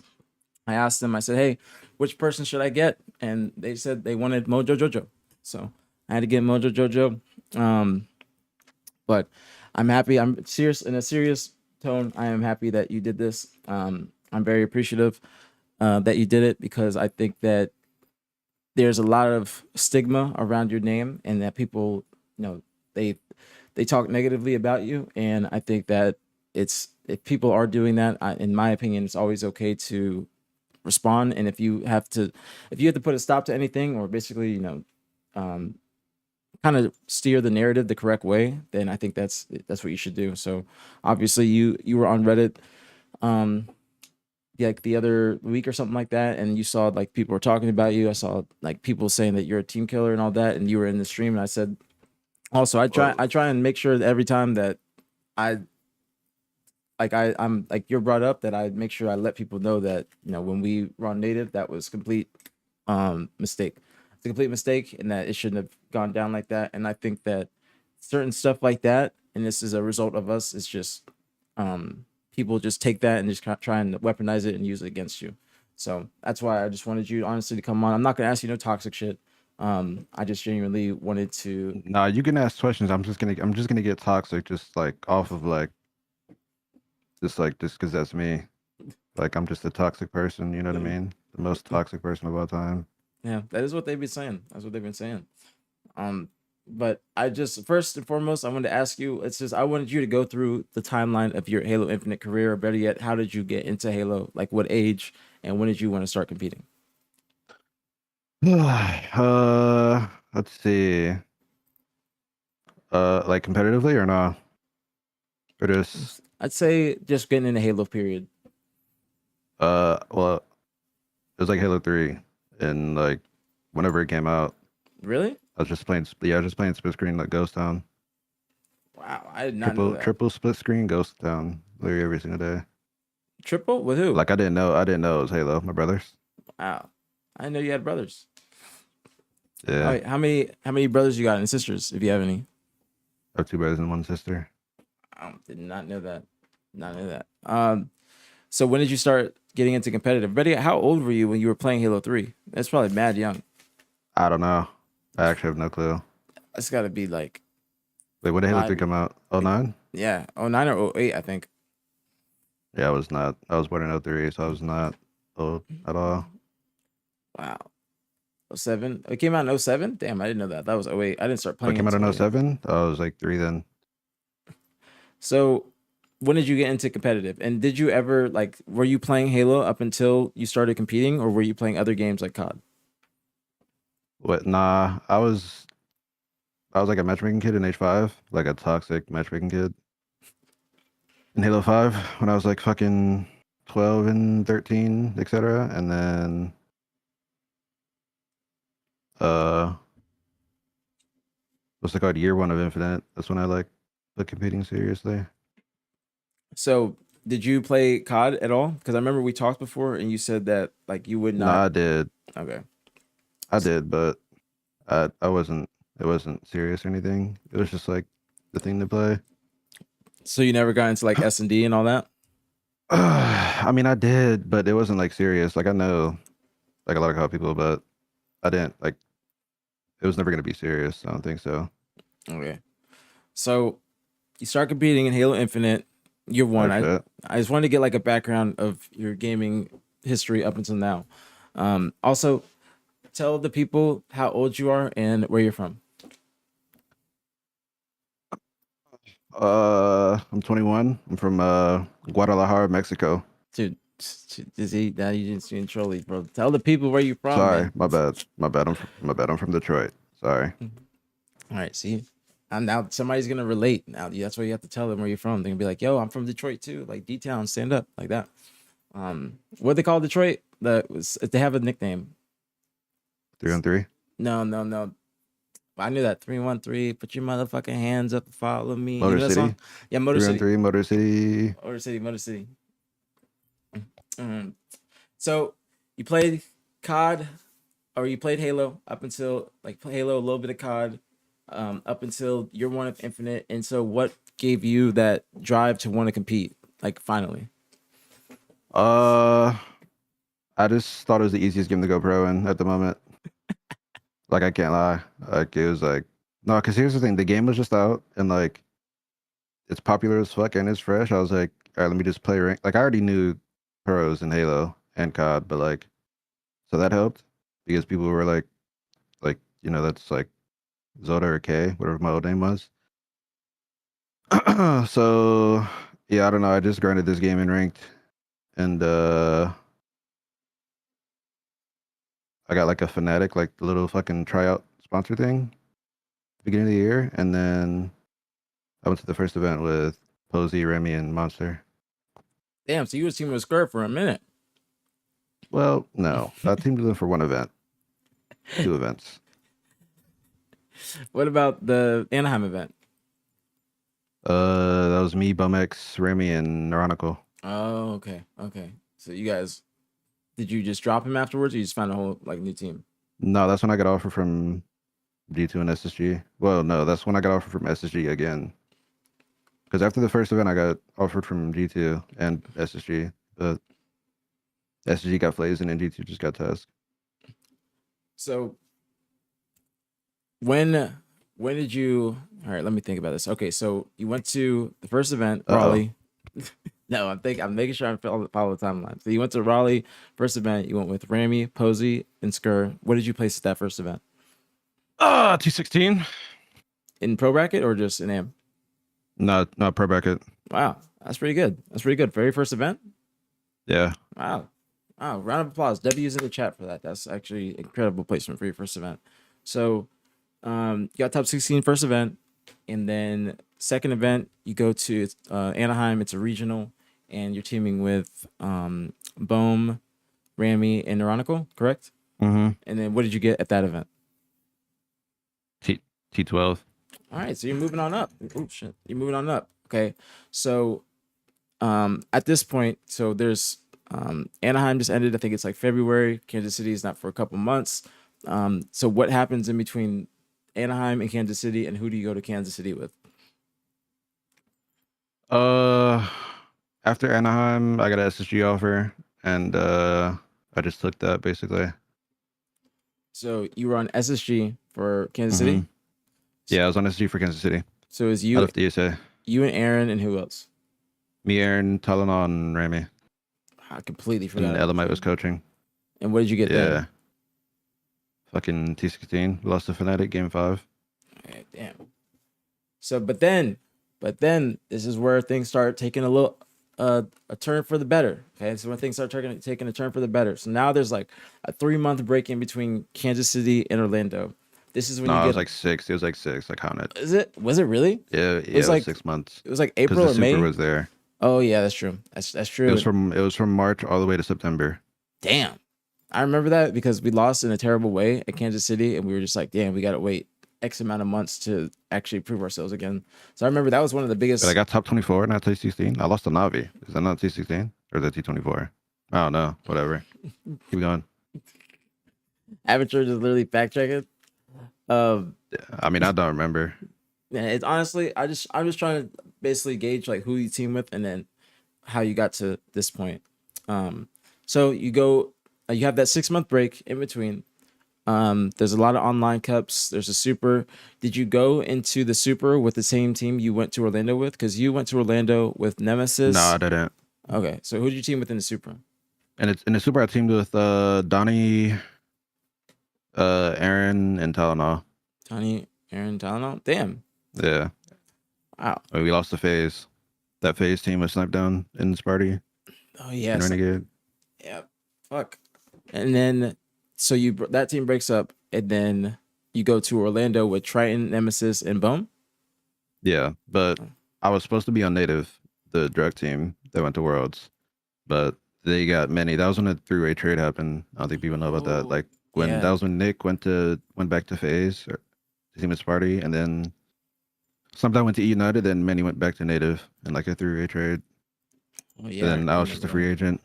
I asked them, I said, hey, which person should I get? And they said they wanted Mojo Jojo. So I had to get Mojo Jojo. But I'm happy. I'm serious in a serious tone. I am happy that you did this. I'm very appreciative that you did it, because I think that there's a lot of stigma around your name, and that people, they talk negatively about you. And I think that if people are doing that, in my opinion, it's always okay to respond. And if you have to put a stop to anything, or basically, kind of steer the narrative the correct way, then I think that's what you should do. So obviously you were on Reddit, like the other week or something like that, and you saw like people were talking about you. I saw like people saying that you're a team killer and all that, and you were in the stream, and I said, also, I try and make sure that every time that I'm like you're brought up, that I make sure I let people know that, when we run native, that was complete mistake. It's a complete mistake, and that it shouldn't have gone down like that. And I think that certain stuff like that, and this is a result of us, it's just people just take that and just try and weaponize it and use it against you. So that's why I just wanted you honestly to come on. I'm not gonna ask you no toxic shit. I just genuinely wanted to. No, you can ask questions. I'm just gonna get toxic, just like off of just because that's me. Like, I'm just a toxic person. You know what I mean? The most toxic person of all time. Yeah, that is what they've been saying. That's what they've been saying. But I just, first and foremost, I wanted to ask you, I wanted you to go through the timeline of your Halo Infinite career, or better yet, how did you get into Halo? Like, what age, and when did you want to start competing? Let's see. Like competitively or not? Or just I'd say just getting into Halo period. well, it was like Halo 3, and like whenever it came out, Really? I was just playing split screen like Ghost Town. Wow, I did not know that. Triple split screen Ghost Town literally every single day. Triple with who? Like, I didn't know it was Halo. My brothers. Wow, I didn't know you had brothers. Yeah. All right, how many brothers you got and sisters, if you have any? I have 2 brothers and 1 sister. I did not know that. Not know that. So when did you start getting into competitive? Betty, how old were you when you were playing Halo 3? That's probably mad young. I don't know. I actually have no clue. It's got to be like, Wait, when did Halo 3 come out? 09? yeah, 09 or 08, I think. Yeah, I was born in 03, so I was not old at all. Wow. 07? It came out in 07? Damn, I didn't know that. That was 08. I didn't start playing. It came out in 07? I was like 3 then. So when did you get into competitive? And did you ever, like, were you playing Halo up until you started competing, or were you playing other games like COD? What? Nah, I was like a matchmaking kid in H5, like a toxic matchmaking kid in Halo 5 when I was like fucking 12 and 13, etc. And then what's it called? Year 1 of Infinite. That's when I like competing seriously. So did you play COD at all? Because I remember we talked before, and you said that like you would not. No, I did. Okay. I did, but I wasn't. It wasn't serious or anything. It was just like the thing to play. So you never got into like S&D and all that? I mean, I did, but it wasn't like serious. Like, I know like a lot of COD people, but I didn't like. It was never gonna be serious. I don't think so. Okay. So you start competing in Halo Infinite. Year 1. I just wanted to get like a background of your gaming history up until now. Also, tell the people how old you are and where you're from. I'm 21. I'm from Guadalajara, Mexico. Dude, now you didn't see trolley, bro. Tell the people where you're from. Sorry, man. my bad. I'm from Detroit. Sorry. All right, see, And now somebody's gonna relate. Now that's why you have to tell them where you're from. They're gonna be like, "Yo, I'm from Detroit too." Like D-Town, stand up like that. What they call Detroit? They have a nickname. 3-on-3. No. I knew that 313. Put your motherfucking hands up and follow me. Motor you know that City. song? Yeah, Motor City. 3-on-3, Motor City. Motor City. So you played COD, or you played Halo up until like Halo, a little bit of COD, up until year 1 of Infinite. And so, what gave you that drive to want to compete? Like finally. I just thought it was the easiest game to go pro in at the moment. Like I can't lie. Like it was like no, because here's the thing: the game was just out and like it's popular as fuck and it's fresh. I was like, all right, let me just play rank. Like I already knew pros in Halo and COD, but like so that helped because people were like that's like Zoda or K, whatever my old name was. So yeah, I don't know. I just grinded this game in ranked, and I got like a Fnatic, like the little fucking tryout sponsor thing, beginning of the year, and then I went to the first event with Posey, Remy, and Monster. Damn, so you were teaming with Skirt for a minute. Well, no, I teamed with them for one event, 2 events. What about the Anaheim event? That was me, Bumex, Remy, and Neuronical. Oh, okay. So you guys, did you just drop him afterwards, or you just found a whole like new team? No, that's when I got offered from G2 and SSG. Well, no, that's when I got offered from SSG again. Because after the first event, I got offered from G2 and SSG. But SSG got Flays and then G2 just got Tusk. So when did you? All right, let me think about this. Okay, so you went to the first event, Raleigh. No, I'm making sure I follow the timeline. So you went to Raleigh, first event. You went with Ramy, Posey, and Skur. What did you place at that first event? 216. In pro bracket or just in AM? No, not pro bracket. Wow, that's pretty good. Very first event. Yeah. Wow. Round of applause. W's in the chat for that. That's actually incredible placement for your first event. So you got top 16 first event, and then second event you go to Anaheim. It's a regional, and you're teaming with Bohm, Ramy, and Neuronical, correct? Mm-hmm. And then what did you get at that event? T12. All right, so you're moving on up. Oh shit, you're moving on up. Okay, so at this point, so there's Anaheim just ended. I think it's like February. Kansas City is not for a couple months. So what happens in between Anaheim and Kansas City, and who do you go to Kansas City with? After Anaheim, I got an SSG offer, and I just took that basically. So you were on SSG for Kansas City? Yeah, I was on SSG for Kansas City. So it was I you, left the USA. you and Aaron, and who else? Me, Aaron, Tylenol, and Ramy. I completely And forgot. Elamite was coaching. And what did you get Yeah. there? Fucking T16. We lost to Fnatic game 5. Okay, damn. So, but then this is where things start taking a little a turn for the better. Okay, so when things start taking a turn for the better. So now there's like a 3-month break in between Kansas City and Orlando. This is when No, you it get was like 6. It was like 6. I counted. Is it? Was it really? Yeah, It it was was like 6 months. It was like Because April the or Super May. was there. Oh yeah, that's true. That's true. It was from March all the way to September. Damn. I remember that because we lost in a terrible way at Kansas City, and we were just like, damn, we got to wait X amount of months to actually prove ourselves again. So I remember that was one of the biggest. But I got top 24, not T16. I lost to Navi. Is that not T16? Or is that T24? I don't know. Whatever. Keep going. Amateur just literally fact checking. I mean, I don't remember. Yeah, it's honestly, I'm just trying to basically gauge like who you team with and then how you got to this point. So you go, you have that 6-month break in between. There's a lot of online cups. There's a super. Did you go into the super with the same team you went to Orlando with? Because you went to Orlando with Nemesis. No, I didn't. Okay, so who did you team with in the super? And it's in the super. I teamed with Donnie, Aaron, and Tylenol. Tony, Aaron, Tylenol. Damn. Yeah. Wow. I mean, we lost to FaZe. That FaZe team was sniped down in this party. Oh yeah. And Renegade. Yeah. Fuck. And then, so that team breaks up, and then you go to Orlando with Triton, Nemesis, and Bone. Yeah, but I was supposed to be on native, the drug team that went to Worlds, but they got many. That was when the three-way trade happened. I don't think people know about that. Oh, Like when yeah. that was when Nick went back to FaZe or to Team Party, and then sometime went to United, then many went back to native in like a three-way trade. Oh, And yeah. then I was just a free agent.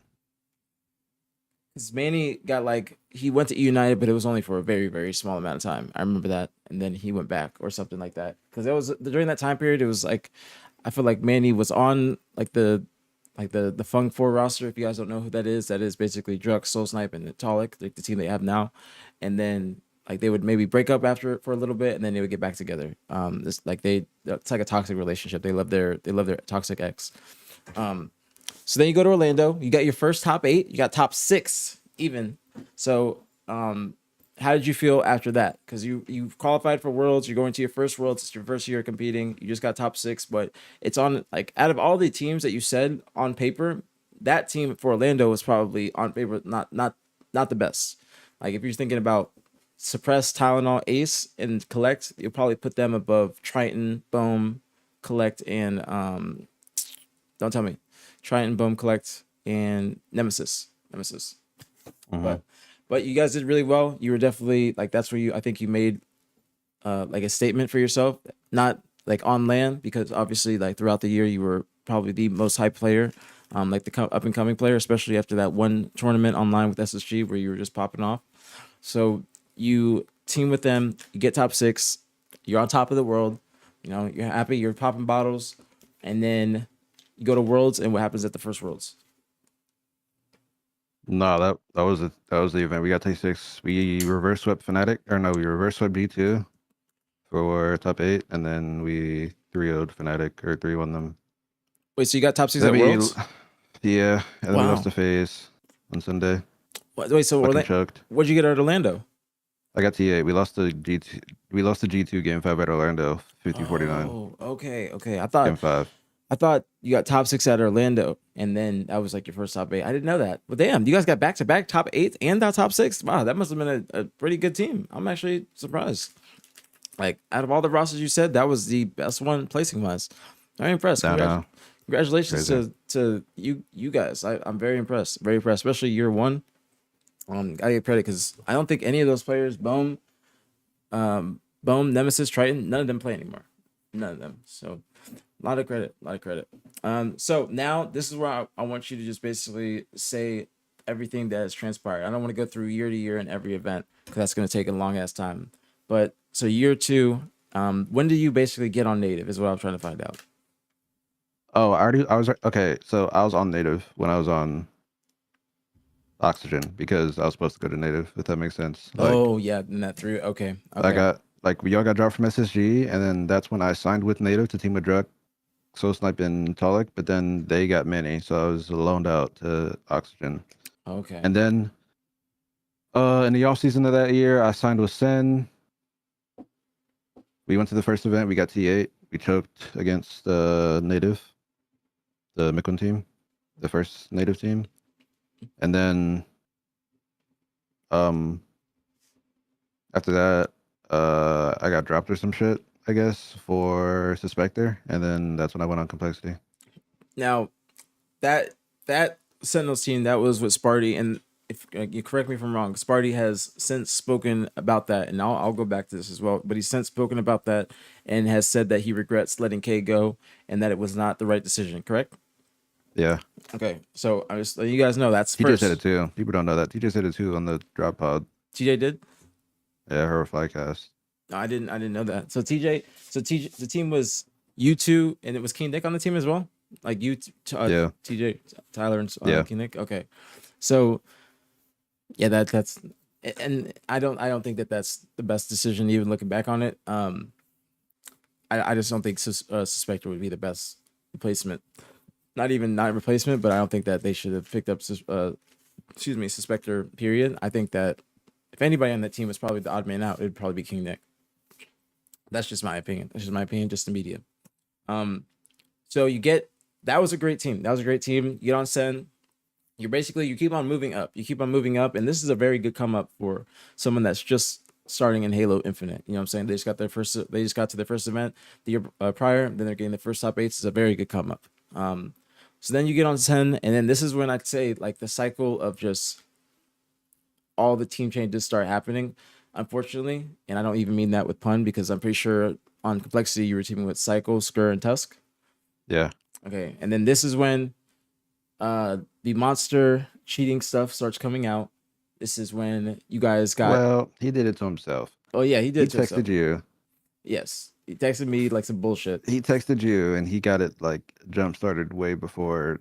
Because Manny got like he went to United, but it was only for a very, very small amount of time. I remember that, and then he went back or something like that. Because it was during that time period. It was like I feel like Manny was on like the Fung 4 roster. If you guys don't know who that is basically Drux, Soul Snipe, and Talik, like the team they have now. And then like they would maybe break up after for a little bit, and then they would get back together. It's like it's like a toxic relationship. They love their toxic ex. So then you go to Orlando. You got your first top 8. You got top 6 even. So how did you feel after that? Because you qualified for Worlds. You're going to your first Worlds. It's your first year competing. You just got top 6, but it's on like out of all the teams that you said on paper, that team for Orlando was probably on paper not the best. Like if you're thinking about Suppress, Tylenol, Ace, and KUHLECT, you'll probably put them above Triton, Boom, KUHLECT, and don't tell me. Triton, Boom, KUHLECT, and Nemesis. But you guys did really well. You were definitely like that's where I think you made like a statement for yourself, not like on land, because obviously like throughout the year you were probably the most hype player, like the up and coming player, especially after that one tournament online with SSG where you were just popping off. So you team with them, you get top 6, you're on top of the world, you know, you're happy, you're popping bottles, and then you go to Worlds, and what happens at the first Worlds? No, that was the event. We got T6. We reverse swept Fnatic, or no, we reverse swept G2 for top 8, and then we 3-0'd Fnatic or 3-1 them. Wait, so you got top 6 Then at Worlds? Yeah, and then we Wow. lost to FaZe on Sunday. Wait, so Fucking choked. what'd you get at Orlando? I got T8. We lost the G2. We lost the G2 game 5 at Orlando, 50-49. Oh, okay. Game 5. I thought you got top 6 at Orlando, and then that was like your first top 8. I didn't know that. But damn, you guys got back-to-back top 8 and top 6. Wow, that must have been a pretty good team. I'm actually surprised. Like, out of all the rosters you said, that was the best one placing-wise. Very impressed. Congratulations to you guys. I'm very impressed. Very impressed, especially year 1. Gotta give credit because I don't think any of those players, Boom, Nemesis, Triton, none of them play anymore. None of them. So a lot of credit. So now this is where I want you to just basically say everything that has transpired. I don't want to go through year to year in every event because that's going to take a long ass time. But so year 2, when do you basically get on native is what I'm trying to find out. Oh, okay. So I was on native when I was on Oxygen because I was supposed to go to native, if that makes sense. Like, oh yeah, and that through. Okay. I got we all got dropped from SSG, and then that's when I signed with native to team with Druk, Soul Snipe, and Talik. But then they got many, so I was loaned out to Oxygen. Okay. And then in the off season of that year, I signed with Sen. We went to the first event. We got T8. We choked against native, the Mikun team, the first native team. And then after that, I got dropped or some shit, I guess, for Suspector, and then that's when I went on Complexity. Now, that Sentinels team, that was with Sparty, and if you correct me if I'm wrong, Sparty has since spoken about that, and I'll go back to this as well, but he's since spoken about that and has said that he regrets letting K go and that it was not the right decision, correct? Yeah. Okay, so I just you guys know that's TJ first. said it too. People don't know that. TJ said it too on the drop pod. TJ did? Yeah, her Flycast. No, I didn't know that. So TJ, the team was you two, and it was King Nick on the team as well. Like you, yeah. TJ, Tyler, and yeah. King Nick. Okay, so yeah, that's, and I don't think that that's the best decision. Even looking back on it, I just don't think Suspector would be the best replacement. Not replacement, but I don't think that they should have picked up Suspector. Period. I think that if anybody on that team was probably the odd man out, it'd probably be King Nick. That's just my opinion. Just the media. So that was a great team. You get on Sen. You keep on moving up. And this is a very good come up for someone that's just starting in Halo Infinite. You know what I'm saying? They just got to their first event the year prior. Then they're getting the first top 8s. It's a very good come up. So then you get on 10, and then this is when I'd say like the cycle of just all the team changes start happening, unfortunately. And I don't even mean that with pun, because I'm pretty sure on Complexity you were teaming with Cycle, Skur, and Tusk. Yeah. Okay, and then this is when the monster cheating stuff starts coming out. This is when you guys got. Well, he did it to himself. Oh yeah, he did. He texted you. Yes, he texted me like some bullshit. He texted you, and he got it like jump started way before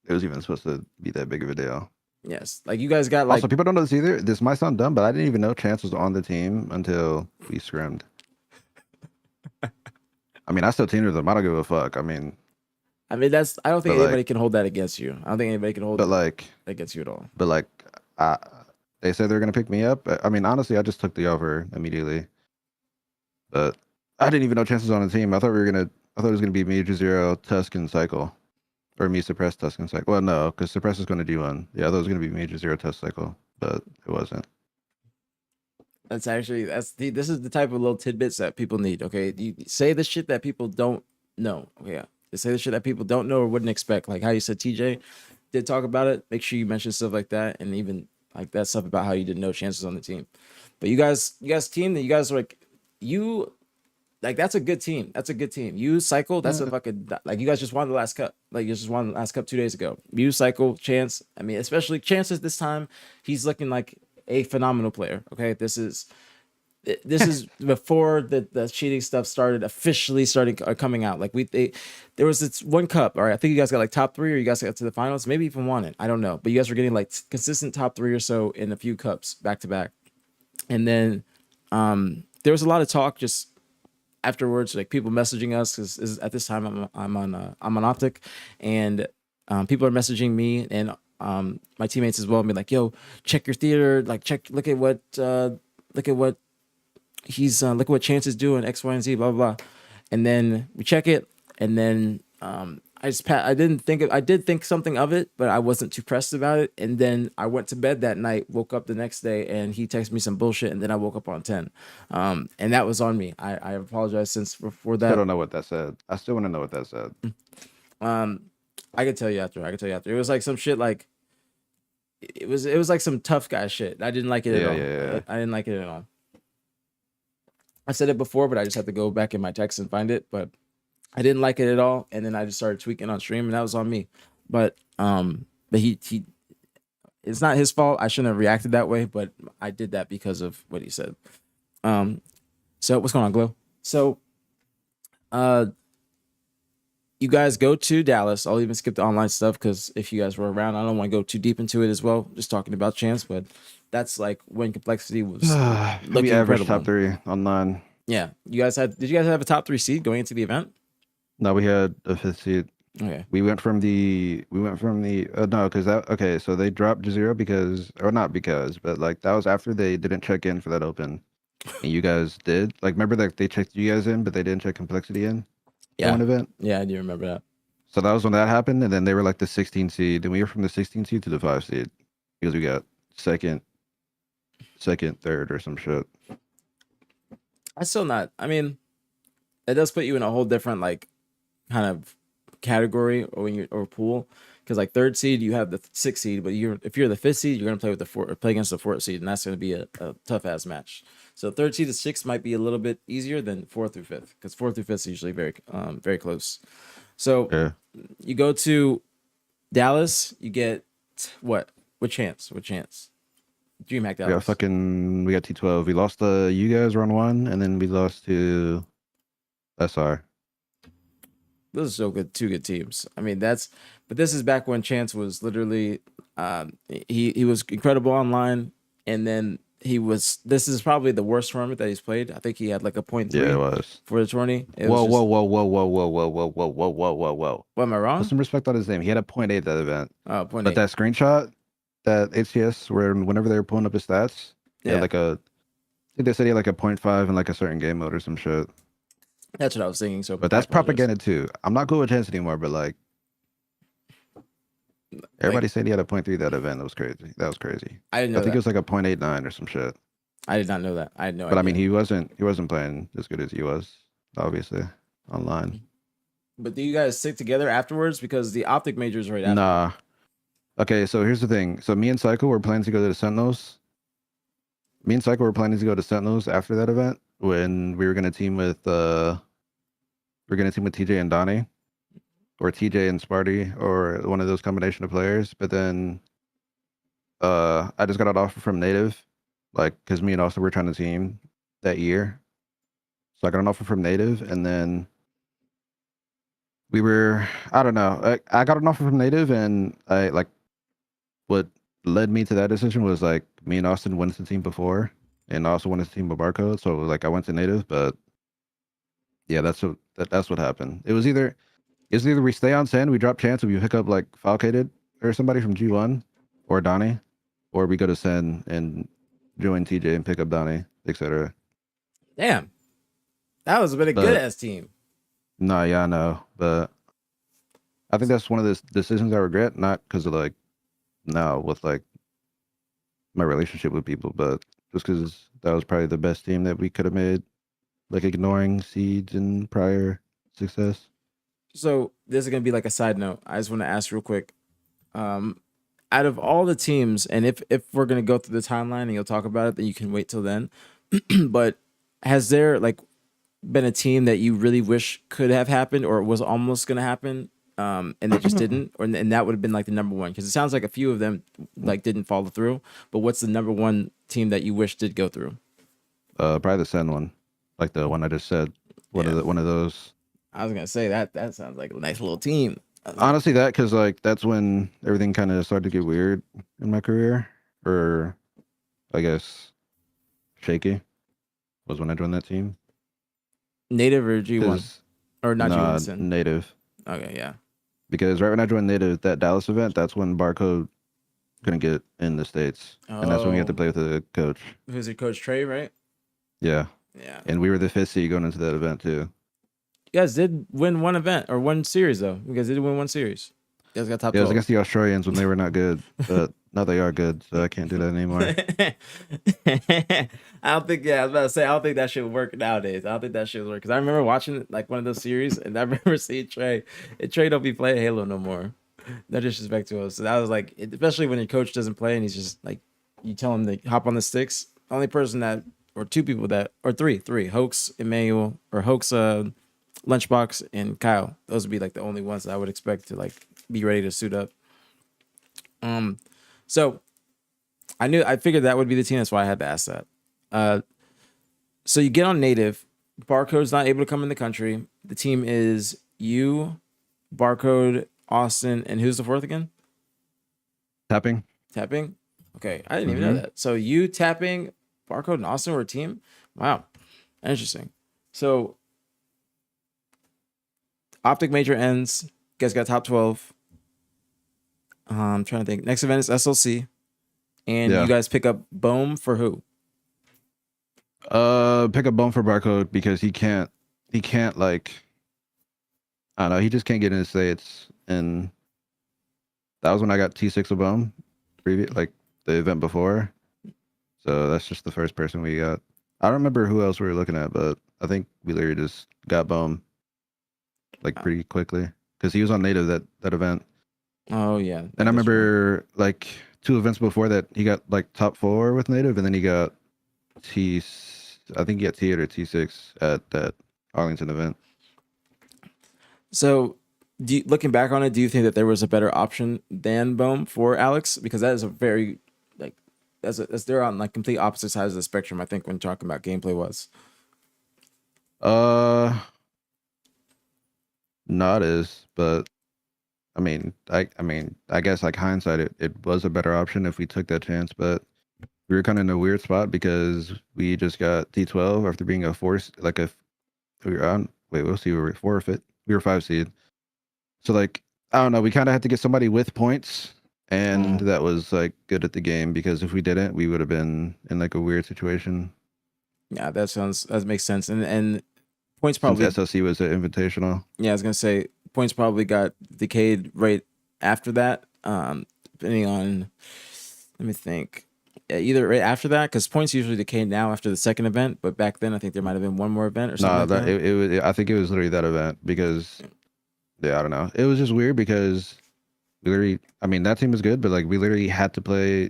it was even supposed to be that big of a deal. Yes, like you guys got like. Also, people don't know this either. This might sound dumb, but I didn't even know Chance was on the team until we scrimmed. I mean, I still teamed with him. I don't give a fuck. I mean, that's. I don't think but, anybody like- can hold that against you. I don't think anybody can hold but like, that against you at all. but like, they said they were gonna pick me up. I mean, honestly, I just took the offer immediately. But I didn't even know Chance was on the team. I thought it was gonna be me, Zero, Tusk, and Cycle, or me, Suppress, Tusk, and Cycle. Well, no, because Suppress is gonna do one. Yeah, I thought it was gonna be me, Zero, Tusk, Cycle, but it wasn't. This is the type of little tidbits that people need. Okay, you say the shit that people don't know. Okay, yeah. They say the shit that people don't know or wouldn't expect. Like how you said TJ did talk about it. Make sure you mention stuff like that, and even like that stuff about how you didn't know Chances on the team. But you guys team that you guys are like that's a good team. That's a good team. You Cycle, that's a fucking like you guys just won the last cup. Like you just won the last cup 2 days ago. You Cycle, Chance. I mean, especially Chances this time, he's looking like a phenomenal player. Okay, this is before the cheating stuff officially started coming out. Like there was this one cup. All right, I think you guys got like top 3, or you guys got to the finals, maybe even won it. I don't know, but you guys were getting like consistent top 3 or so in a few cups back to back. And then there was a lot of talk just afterwards, like people messaging us because at this time I'm on Optic, and people are messaging me and my teammates as well, and be like, "Yo, check your theater. Like, look at what he's look at what Chance is doing, X, Y, and Z, blah blah blah." And then we check it, and then I did think something of it, but I wasn't too pressed about it. And then I went to bed that night, woke up the next day, and he texted me some bullshit, and then I woke up on 10. And that was on me. I apologize for that. I don't know what that said. I still want to know what that said. I could tell you after. It was like some shit like it was like some tough guy shit. I didn't like it at all. Yeah. I didn't like it at all. I said it before, but I just had to go back in my text and find it. But I didn't like it at all, and then I just started tweaking on stream, and that was on me. But he it's not his fault. I shouldn't have reacted that way, but I did that because of what he said. So what's going on, Glow? So you guys go to Dallas. I'll even skip the online stuff because if you guys were around, I don't want to go too deep into it as well. Just talking about Chance, but that's like when Complexity was looking average incredible. top 3 online. Yeah, did you guys have a top 3 seed going into the event? No, we had a 5th seed. Okay. We went from the no, because okay, so they dropped Zero because, or not because, but like that was after they didn't check in for that open, and you guys did. Like, remember that they checked you guys in, but they didn't check Complexity in. Yeah. One event. Yeah, I do remember that. So that was when that happened, and then they were like the 16 seed, and we were from the 16 seed to the 5 seed because we got second, third, or some shit. That's still not. I mean, it does put you in a whole different like kind of category or pool, because like 3rd seed you have the 6th seed, but if you're the 5th seed, you're gonna play against the 4th seed, and that's gonna be a tough ass match. So 3rd seed to 6th might be a little bit easier than 4th through 5th, because 4th through 5th is usually very close. So Yeah. you go to Dallas, you get what chance? DreamHack Dallas. We got T12. We lost to you guys round 1, and then we lost to SR. Those are so good, 2 good teams. I mean, but this is back when Chance was literally, he was incredible online, and then this is probably the worst tournament that he's played. I think he had like a 0.3. Yeah, it was. For the tourney. Whoa. What, am I wrong? Put some respect on his name. He had a 0.8 that event. Oh, 0.8. But that screenshot, that HCS, where whenever they were pulling up his stats, he had like I think they said he had like a 0.5 in like a certain game mode or some shit. That's what I was thinking. So, But that's propaganda too. I'm not good with Chance anymore, but like everybody said he had a 0.3 that event. That was crazy. I didn't know. I think it was like a 0.89 or some shit. I did not know that. I had no But idea. I mean, he wasn't playing as good as he was, obviously, online. But do you guys stick together afterwards? Because the Optic major is right after. Nah. Okay, so here's the thing. So me and Psycho were planning to go to the Sentinels. Me and Psycho were planning to go to Sentinels after that event when we were gonna team with TJ and Donnie, or TJ and Sparty, or one of those combination of players. But then I just got an offer from Native, like, because me and Austin were trying to team that year. So I got an offer from Native, and then we were, I don't know, I got an offer from Native, and I like, what led me to that decision was like me and Austin went to the team before, and I also wanted to team with Barcode. So like I went to Native, but yeah, that's what happened. It was either we stay on Sen, we drop chance, and we pick up like Falcated or somebody from G1 or Donnie, or we go to Sen and join TJ and pick up Donnie, etc. Damn, that was a bit of good ass team. No, yeah, I know, but I think that's one of the decisions I regret, not because of like now with like my relationship with people, but just because that was probably the best team that we could have made, like ignoring seeds and prior success. So this is gonna be like a side note. I just want to ask real quick. Out of all the teams, and if we're gonna go through the timeline and you'll talk about it, then you can wait till then. But has there like been a team that you really wish could have happened or was almost gonna happen, and it just didn't, and that would have been like the number one? Because it sounds like a few of them like didn't follow through. But what's the number one team that you wish did go through? Probably the Sen one, like the one I just said. One of those. I was gonna say that sounds like a nice little team. Honestly, that because like that's when everything kind of started to get weird in my career, or I guess shaky was when I joined that team. Native or G1 or not nah, G1? Sin? Native. Okay, yeah. Because right when I joined Native, that Dallas event, that's when Barcode couldn't get in the States, and that's when we had to play with the coach. Who's your coach, Trey? Right? Yeah. Yeah. And we were the 5th seed going into that event too. You guys did win one event or one series though. You guys did win one series. You guys got top 12. Yeah, it was against the Australians when they were not good, but now they are good, so I can't do that anymore. I don't think. Yeah, I was about to say I don't think that should work nowadays. I don't think that should work because I remember watching like one of those series and I remember seeing Trey. And Trey don't be playing Halo no more. No disrespect to us. So that was like, especially when your coach doesn't play and he's just like, you tell him to hop on the sticks. The only person that, or two people that, or three, Hoax, Emmanuel, or Hoax, Lunchbox, and Kyle. Those would be like the only ones that I would expect to like be ready to suit up. So I figured that would be the team. That's why I had to ask that. So you get on Native. Barcode's not able to come in the country. The team is you, Barcode, Austin, and who's the fourth again? Tapping. Okay, I didn't even know that. So you, Tapping, Barcode, and Austin were a team? Wow, interesting. So Optic major ends. You guys got top 12. I'm trying to think. Next event is SLC. And you guys pick up Bohm for who? Pick up Bohm for Barcode because he can't like, I don't know, he just can't get in the States. And that was when I got T6 of Bohm, like the event before. So that's just the first person we got. I don't remember who else we were looking at, but I think we literally just got Bohm like pretty quickly because he was on Native that event. Oh yeah. And I remember like 2 events before that he got like top 4 with Native, and then he got I think he got T8 or T6 at that Arlington event. So looking back on it, do you think that there was a better option than Bohm for Alex? Because that is a very like as they're on like complete opposite sides of the spectrum, I think, when talking about gameplay was. No, it is, but I mean, I guess like hindsight, it was a better option if we took that chance, but we were kind of in a weird spot because we just got T12 after being a 4, like we were on, we'll see, we were 4 fit, we were 5 seed. So like, I don't know, we kind of had to get somebody with points, and that was like good at the game, because if we didn't, we would have been in like a weird situation. Yeah, that makes sense. And points probably, since SLC was an invitational. Yeah, I was gonna say points probably got decayed right after that. Depending on, let me think. either right after that, because points usually decay now after the second event, but back then I think there might have been one more event or something No, like that that. it was. I think it was literally that event because, yeah, I don't know. It was just weird because we literally. I mean, that team was good, but like we literally had to play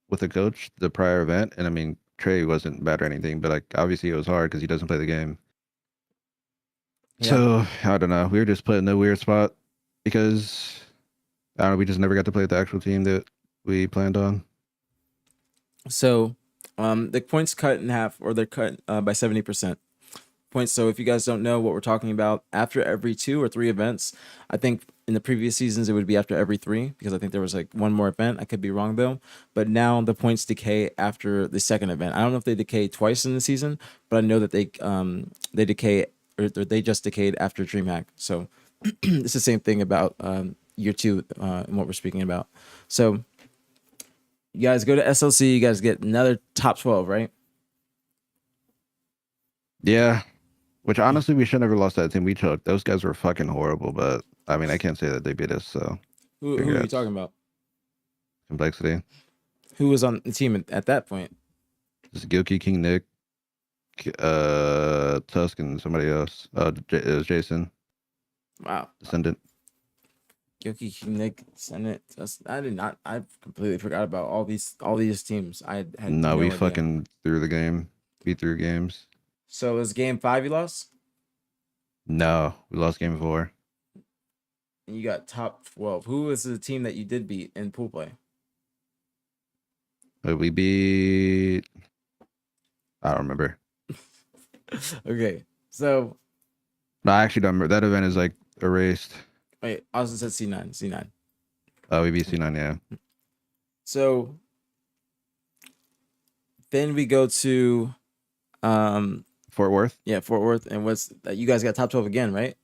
with a coach the prior event, and I mean Trey wasn't bad or anything, but like obviously it was hard because he doesn't play the game. Yeah. So I don't know. We were just put in a weird spot because I don't know. We just never got to play with the actual team that we planned on. So, the points cut in half, or they're cut by 70% points. So if you guys don't know what we're talking about, after every 2 or 3 events, I think in the previous seasons it would be after every 3 because I think there was like one more event. I could be wrong though, but now the points decay after the second event. I don't know if they decay twice in the season, but I know that they decay, or they just decayed after DreamHack. So it's the same thing about year 2 and what we're speaking about. So you guys go to SLC, you guys get another top 12, right? Yeah. Which honestly, we should never lost that team. We choked. Those guys were fucking horrible, but I mean, I can't say that they beat us. So Who are you congrats. talking about? Complexity. Who was on the team at that point? This is Gilkey, King Nick, Tusk, and somebody else. It was Jason, Wow. Descendant. Yoki, Nick, Senate. I did not. I completely forgot about all these teams. I had No, we idea. fucking threw the game. We threw games. So it was game 5 you lost, No, we lost game 4. and you got top 12. Who was the team that you did beat in pool play? But we beat. I don't remember. Okay, so No, I actually don't remember. That event is like erased. wait, Austin said C9. Oh, we beat C9, yeah. So then we go to Fort Worth. yeah, Fort Worth, and you guys got top 12 again, right?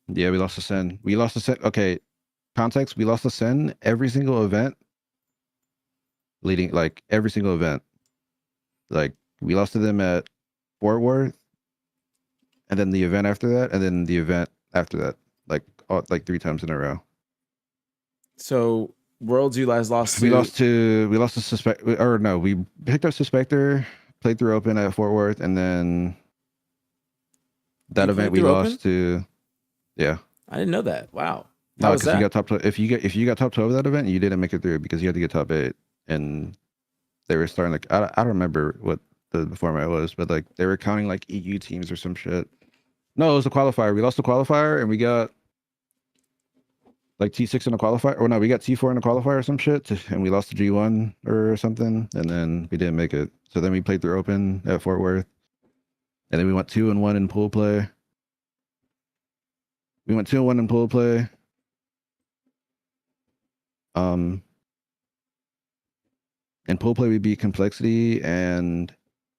Yeah, we lost to Sen. We lost to Sen. Okay, context. We lost to Sen every single event. Leading like every single event. Like we lost to them at Fort Worth, and then the event after that, and then the event after that. Like 3 times in a row. So Worlds, you guys lost to. We lost to Suspect, or no, we picked up Suspector, played through Open at Fort Worth, and then that You event played we through lost to. Yeah. I didn't know that. Wow. No, How was because you that? got top 12. If you got top 12 of that event, you didn't make it through because you had to get top 8, and they were starting like I don't remember what the format was, but like they were counting like EU teams or some shit. No, it was a qualifier. We lost the qualifier, and we got like T6 in a qualifier. Or no, we got T4 in a qualifier or some shit, and we lost to G1 or something, and then we didn't make it. So then we played through Open at Fort Worth, and then we went 2-1 in pool play. In pool play, we beat Complexity and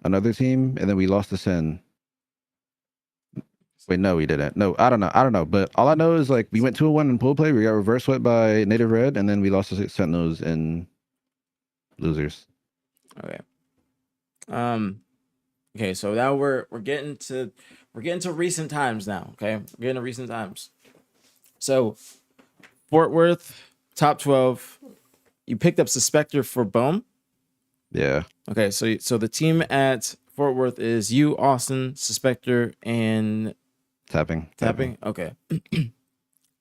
another team, and then we lost to Sen. Wait, no, we didn't. No, I don't know. But all I know is like we went 2-1 in pool play. We got reverse swept by Native Red, and then we lost to Sentinels in losers. Okay. Okay, so now we're getting to recent times now. Okay, we're getting to recent times. So Fort Worth, top 12. You picked up Suspector for Bohm. Yeah. Okay, so the team at Fort Worth is you, Austin, Suspector, and Tapping. Okay.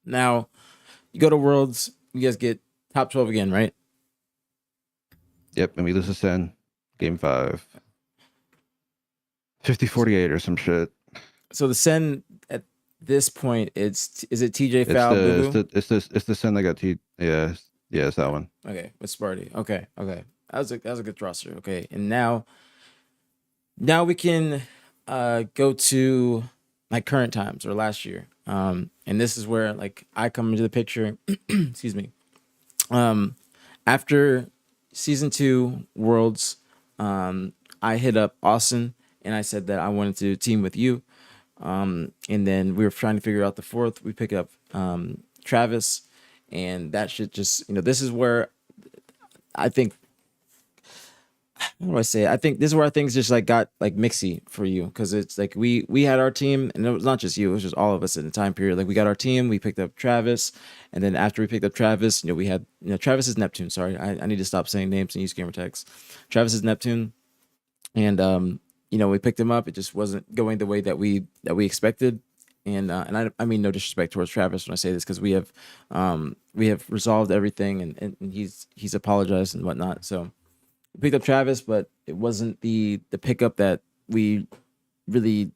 Now you go to Worlds. You guys get top 12 again, right? Yep, and we lose to Sen. Game 5. 50-48 or some shit. So the Sen at this point, is it TJ Foul? It's the Sen that got T. Yeah, it's that one. Okay, with Sparty. Okay. That was a good roster. Okay, and now we can go to like current times or last year. And this is where like I come into the picture. Excuse me. After season 2 Worlds, I hit up Austin and I said that I wanted to team with you. And then we were trying to figure out the 4th. We pick up Travis, and that should just, this is where I think how do I say it? I think this is where things just like got like mixy for you, because it's like we had our team, and it was not just you, it was just all of us in the time period. Like we got our team, we picked up Travis, and then after we picked up Travis, we had Travis is Neptune. Sorry, I need to stop saying names and use gamer tags. Travis is Neptune, and we picked him up. It just wasn't going the way that we expected. And I mean no disrespect towards Travis when I say this, because we have resolved everything, and he's apologized and whatnot. So we picked up Travis, but it wasn't the pickup that we really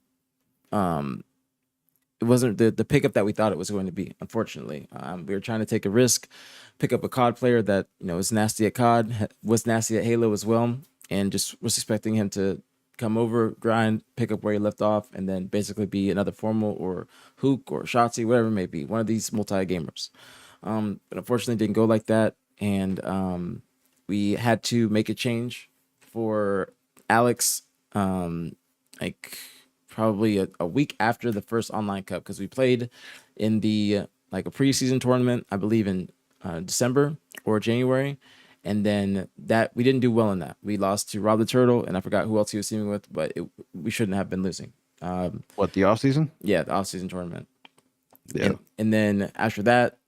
it wasn't the pickup that we thought it was going to be. Unfortunately, we were trying to take a risk, pick up a COD player that was nasty at COD, was nasty at Halo as well, and just was expecting him to come over, grind, pick up where he left off, and then basically be another Formal or Hook or Shotzi, whatever it may be, one of these multi-gamers. But unfortunately, it didn't go like that, and we had to make a change for Alex, like probably a week after the first online cup, because we played in the like a preseason tournament, I believe in December or January. And then that we didn't do well in that. We lost to Rob the Turtle, and I forgot who else he was teaming with, but we shouldn't have been losing. What, the off season? Yeah, the off-season tournament. Yeah. And then after that,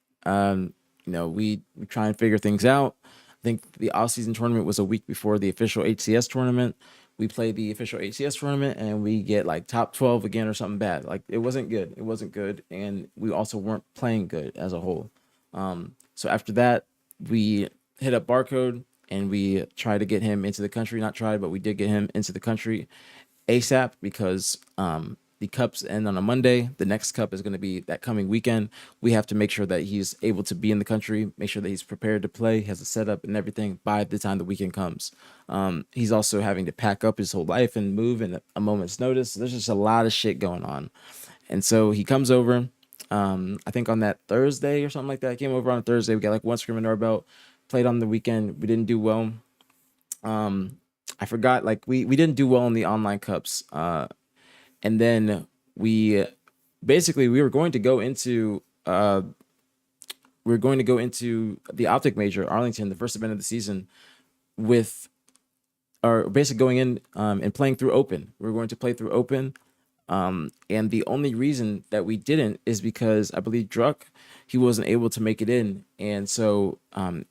we try and figure things out. I think the off-season tournament was a week before the official HCS tournament. We play the official HCS tournament, and we get like top 12 again or something bad. Like it wasn't good. It wasn't good, and we also weren't playing good as a whole. So after that, we hit up Barcode, and we tried to get him into the country. Not tried, but we did get him into the country ASAP, because the cups end on a Monday. The next cup is going to be that coming weekend. We have to make sure that he's able to be in the country, make sure that he's prepared to play, has a setup and everything by the time the weekend comes. He's also having to pack up his whole life and move in a moment's notice. There's just a lot of shit going on. And so he comes over, I think on that Thursday or something like that. He came over on a Thursday. We got like one scrim under our belt. Played on the weekend. We didn't do well. I forgot, like we didn't do well in the online cups. And then we were going to go into the Optic Major Arlington, the first event of the season, basically going in and playing through Open. We were going to play through Open. And the only reason that we didn't is because I believe Druck, he wasn't able to make it in. And so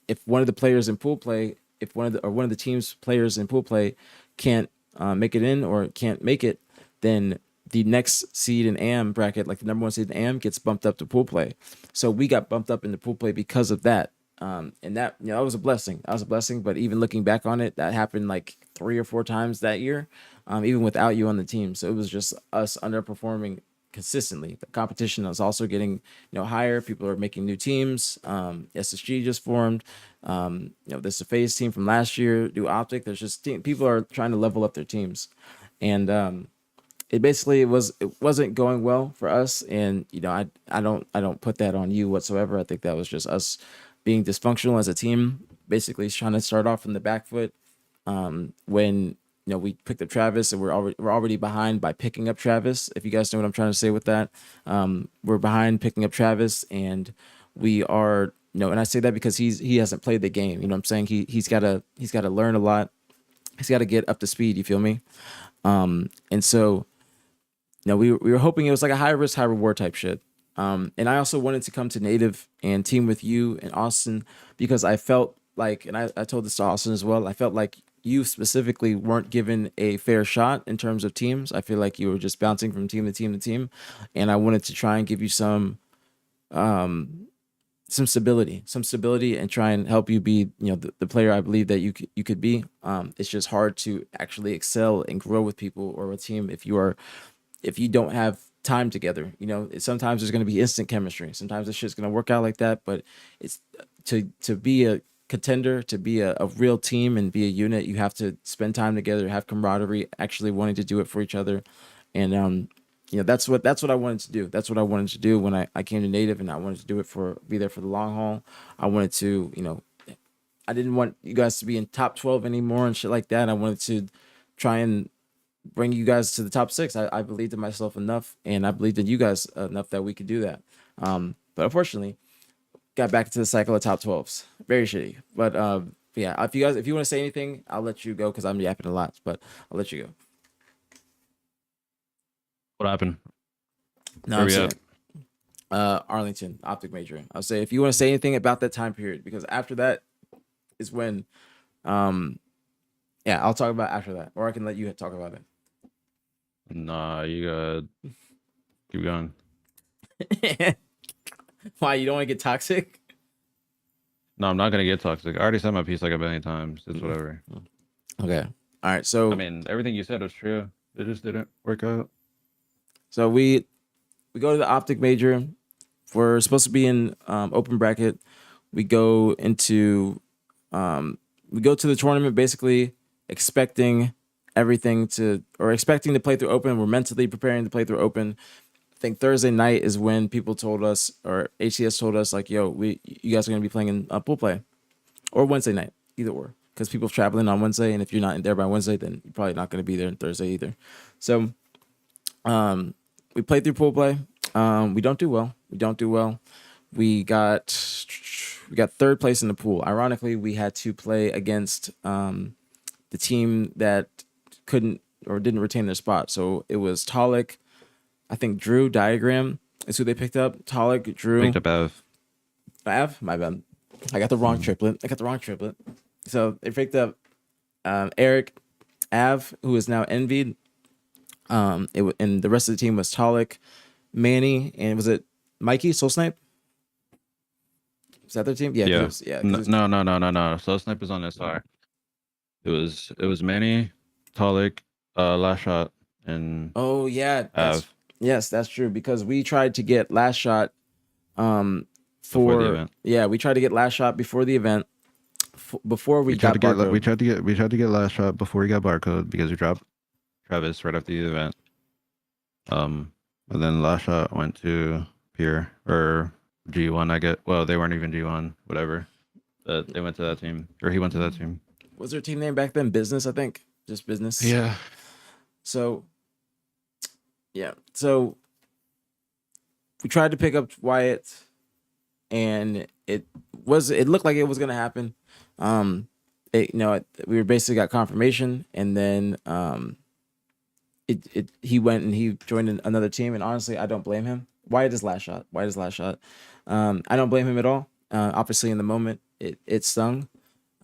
if one of the players in pool play, if one of the team's players in pool play can't make it in or can't make it, then the next seed in AM bracket, like the number one seed in AM, gets bumped up to pool play. So we got bumped up into pool play because of that. And that, that was a blessing. That was a blessing. But even looking back on it, that happened like 3 or 4 times that year, even without you on the team. So it was just us underperforming consistently. The competition is also getting higher. People are making new teams. SSG just formed. This is a phase team from last year. New Optic. There's just people are trying to level up their teams, and it wasn't going well for us. And I don't put that on you whatsoever. I think that was just us being dysfunctional as a team. Basically, trying to start off from the back foot. When we picked up Travis, and we're already behind by picking up Travis. If you guys know what I'm trying to say with that, we're behind picking up Travis, and we are, and I say that because he hasn't played the game. You know what I'm saying? He's got to learn a lot. He's got to get up to speed. You feel me? And so, we were hoping it was like a high risk, high reward type shit. And I also wanted to come to Native and team with you and Austin, because I felt like, and I told this to Austin as well, I felt like you specifically weren't given a fair shot in terms of teams. I feel like you were just bouncing from team to team to team, and I wanted to try and give you some stability, and try and help you be, the player I believe that you could be. It's just hard to actually excel and grow with people or a team if you don't have time together. Sometimes there's going to be instant chemistry. Sometimes this shit's going to work out like that, but it's to be a contender, to be a real team and be a unit, you have to spend time together, have camaraderie, actually wanting to do it for each other. And that's what I wanted to do. That's what I wanted to do when I came to Native, and I wanted to do it be there for the long haul. I wanted to, I didn't want you guys to be in top 12 anymore and shit like that. I wanted to try and bring you guys to the top 6. I believed in myself enough, and I believed in you guys enough that we could do that. But unfortunately, got back into the cycle of top 12s. Very shitty. But yeah, if you want to say anything, I'll let you go because I'm yapping a lot, but I'll let you go. What happened? No, Where I'm we saying, at? Arlington, Optic major. I'll say if you want to say anything about that time period, because after that is when, yeah, I'll talk about after that, or I can let you talk about Nah, you gotta keep going. it. Why, you don't want to get toxic? No, I'm not gonna get toxic. I already said my piece like a billion times. It's whatever. Okay. All right. So I mean, everything you said was true. It just didn't work out. So we go to the Optic major. We're supposed to be in open bracket. We go into we go to the tournament basically expecting everything to, or expecting to play through open. We're mentally preparing to play through open. I think Thursday night is when people told us, or HCS told us, like, yo, you guys are gonna be playing in pool play, or Wednesday night, either or, because people traveling on Wednesday, and if you're not there by Wednesday, then you're probably not gonna be there on Thursday either. So we played through pool play. We don't do well. We got third place in the pool. Ironically, we had to play against the team that couldn't or didn't retain their spot. So it was Talik, I think Drew Diagram is who they picked up. Talik, Drew. Picked up Av? My bad. I got the wrong triplet. So they picked up Eric, Av, who is now envied. And the rest of the team was Talik, Manny, and was it Mikey Soul Snipe? Is that their team? Yeah. Yeah. No. Soul Snipe is on SR. It was Manny, Talik, Last Shot, and oh yeah, Av. Yes, that's true, because we tried to get Last Shot Before the event. Yeah, we tried to get Last Shot before the event. Before we tried to get Last Shot before we got barcode because we dropped Travis right after the event. And then Last Shot went to Pier or G1. Well, they weren't even G1, whatever. But they went to that team, or he went to that team. Was their team name back then Business? I think just Business. Yeah. So we tried to pick up Wyatt, and it looked like it was gonna happen. We basically got confirmation, and then he went and he joined another team, and honestly, I don't blame him. Wyatt is Last Shot. I don't blame him at all. Obviously, in the moment, it stung.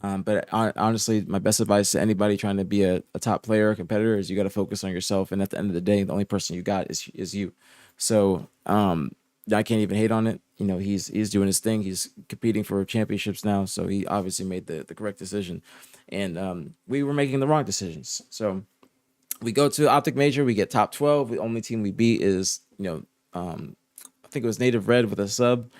But honestly, my best advice to anybody trying to be a top player or competitor is you got to focus on yourself. And at the end of the day, the only person you got is you. So I can't even hate on it. He's doing his thing. He's competing for championships now. So he obviously made the correct decision. And we were making the wrong decisions. So we go to Optic Major. We get top 12. The only team we beat is, I think it was Native Red with a sub.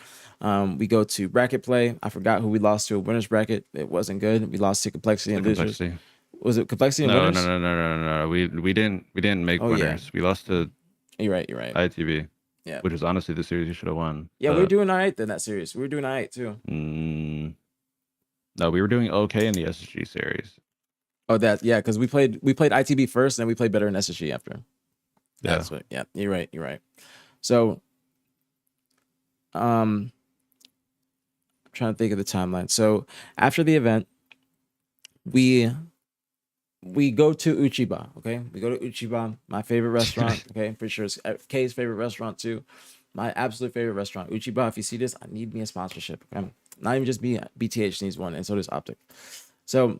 We go to bracket play. I forgot who we lost to a winners bracket. It wasn't good. We lost to Complexity and Losers. Was it Complexity and Winners? No. We didn't make winners. Yeah. We lost to. You're right. ITB. Yeah. Which is honestly the series you should have won. Yeah, we were doing all right in that series. We were doing all right too. No, we were doing okay in the SSG series. Oh, because we played ITB first, and then we played better in SSG after. Yeah. That's what. Yeah, you're right. So, I'm trying to think of the timeline. So after the event, we go to Uchiba. Okay, we go to Uchiba, my favorite restaurant. Okay, I'm pretty sure it's K's favorite restaurant too. My absolute favorite restaurant, Uchiba. If you see this, I need me a sponsorship. Okay, not even just me. BTH needs one, and so does Optic. So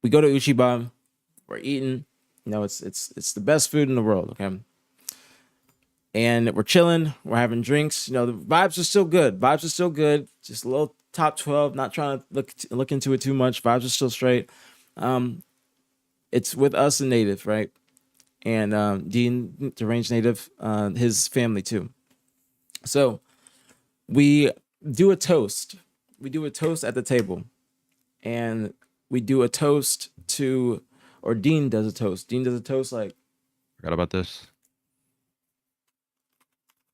we go to Uchiba. We're eating. It's the best food in the world. Okay. And we're chilling. We're having drinks. The vibes are still good. Just a little top 12. Not trying to look into it too much. Vibes are still straight. It's with us and Native, right? And Dean, Deranged Native, his family too. So we do a toast. We do a toast at the table. And we do a toast to, or Dean does a toast. Dean does a toast like. Forgot about this.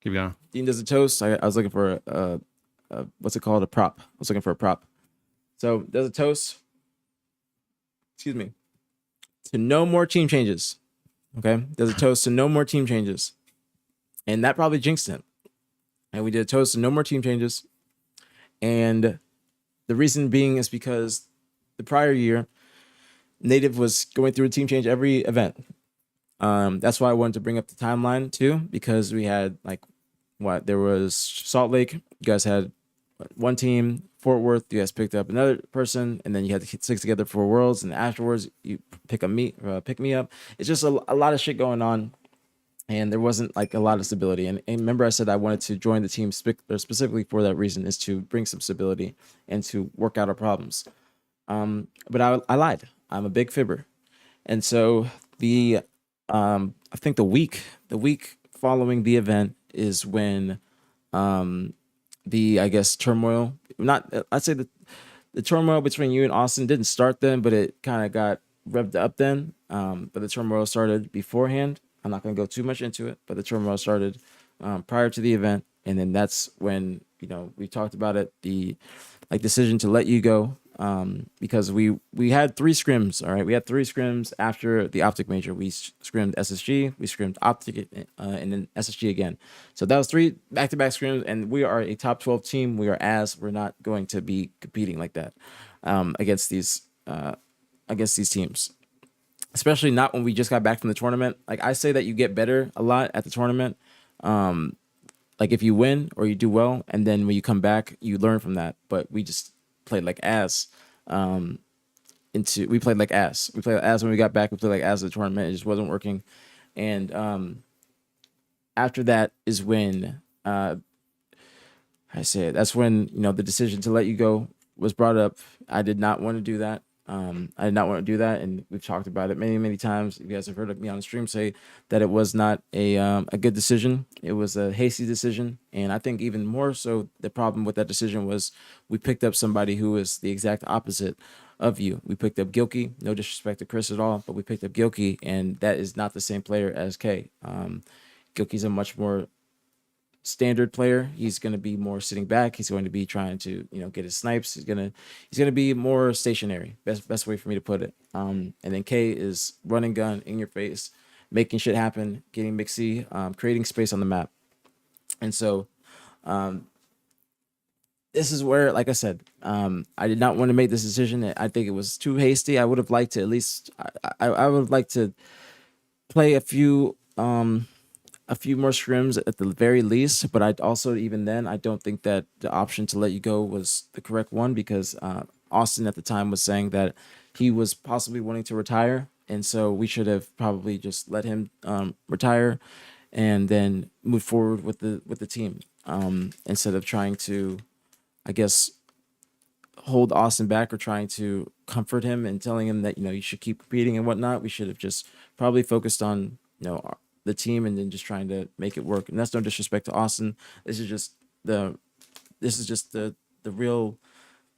Keep going. Dean does a toast. I was looking for what's it called? A prop. I was looking for a prop. So does a toast. Excuse me. To no more team changes. Okay. Does a toast to no more team changes. And that probably jinxed him. And we did a toast to no more team changes. And The reason being is because the prior year, Native was going through a team change every event. That's why I wanted to bring up the timeline too, because we had like there was Salt Lake. You guys had one team. Fort Worth, you guys picked up another person, and then you had to stick together for Worlds, and afterwards you pick me up. It's just a lot of shit going on, and there wasn't like a lot of stability. And remember, I said I wanted to join the team specifically for that reason, is to bring some stability and to work out our problems. But I lied. I'm a big fibber, and so I think the week following the event is when I guess turmoil. I'd say the turmoil between you and Austin didn't start then, but it kind of got revved up then. But the turmoil started beforehand. I'm not going to go too much into it, but the turmoil started prior to the event, and then that's when we talked about it. The decision to let you go, because we had 3 scrims. All right, we had 3 scrims after the Optic major. We scrimmed SSG, we scrimmed Optic, and then SSG again. So that was 3 back-to-back scrims, and we are a top 12 team. We're not going to be competing like that against these teams, especially not when we just got back from the tournament. Like, I say that you get better a lot at the tournament. Like, if you win or you do well, and then when you come back, you learn from that. But we just played like ass. We played like ass. We played like ass when we got back. We played like ass at the tournament. It just wasn't working. And after that is when that's when the decision to let you go was brought up. I did not want to do that. And we've talked about it many, many times. You guys have heard me on the stream say that it was not a good decision. It was a hasty decision, and I think even more so, the problem with that decision was we picked up somebody who is the exact opposite of you. We picked up Gilkey. No disrespect to Chris at all, but we picked up Gilkey, and that is not the same player as K. Gilkey's a much more standard player. He's going to be more sitting back. He's going to be trying to get his snipes. He's going to be more stationary. Best way for me to put it. And then K is running gun in your face, making shit happen, getting mixy, creating space on the map. And so this is where, like I said, I did not want to make this decision. I think it was too hasty. I would have liked to at least I would like to play a few more scrims at the very least, but even then, I don't think that the option to let you go was the correct one, because Austin at the time was saying that he was possibly wanting to retire, and so we should have probably just let him retire and then move forward with the team, instead of trying to, I guess, hold Austin back or trying to comfort him and telling him that you should keep competing and whatnot. We should have just probably focused on the team and then just trying to make it work. And that's no disrespect to Austin. This is just the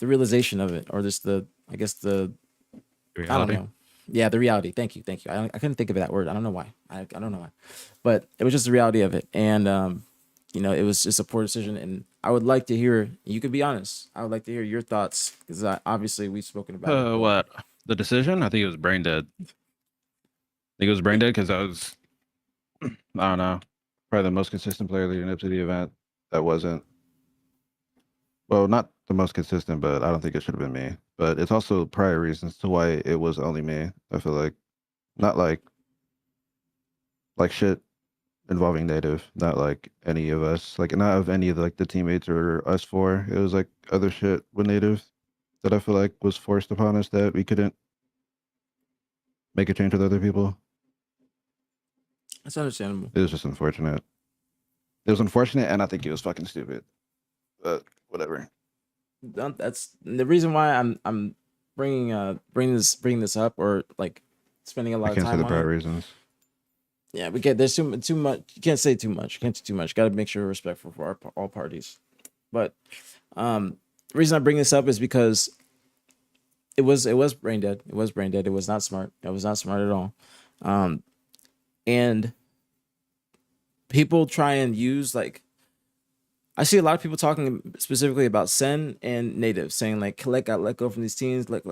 realization of it, or the Reality. I don't know. Yeah, the reality. Thank you. I couldn't think of that word. I don't know why. I don't know why, but it was just the reality of it. And it was just a poor decision. And I would like to hear. You could be honest. I would like to hear your thoughts, because obviously we've spoken about it. What the decision? I think it was brain dead. Because I was, I don't know, probably the most consistent player leading up to the event. That wasn't, well, not the most consistent, but I don't think it should have been me. But it's also prior reasons to why it was only me. I feel like, not like shit involving Native, not like any of us, like not of any of the teammates or us 4. It was like other shit with Native that I feel like was forced upon us that we couldn't make a change with other people. That's understandable. It was just unfortunate. It was unfortunate, and I think it was fucking stupid. But whatever. That's the reason why I'm bringing this up, or like spending a lot I of can't time say the on prior it. reasons. Yeah, there's too much. You can't say too much. Got to make sure we're respectful for all parties. But the reason I bring this up is because it was brain dead. It was brain dead. It was not smart. It was not smart at all. And people try and use, like, I see a lot of people talking specifically about Sen and Native, saying like KUHLECT got let go from these teams, like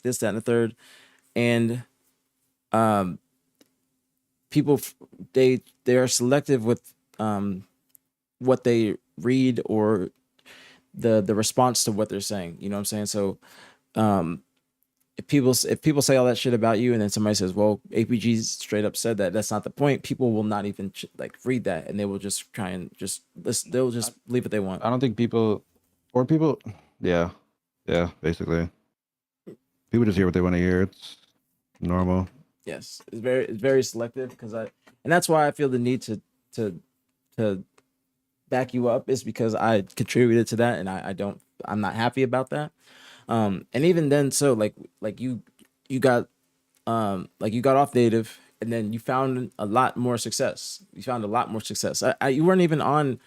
this, that, and the third. And people, they are selective with what they read, or the response to what they're saying. You know what I'm saying? So if people say all that shit about you, and then somebody says, well, aPG straight up said that, that's not the point. People will not even like read that, and they will just try and just listen. They'll just leave what they want. I don't think people, yeah, basically. People just hear what they want to hear. It's normal. Yes, it's very selective, and that's why I feel the need to back you up, is because I contributed to that, and I'm not happy about that. And even then, so like you got off native, and then you found a lot more success. You weren't even on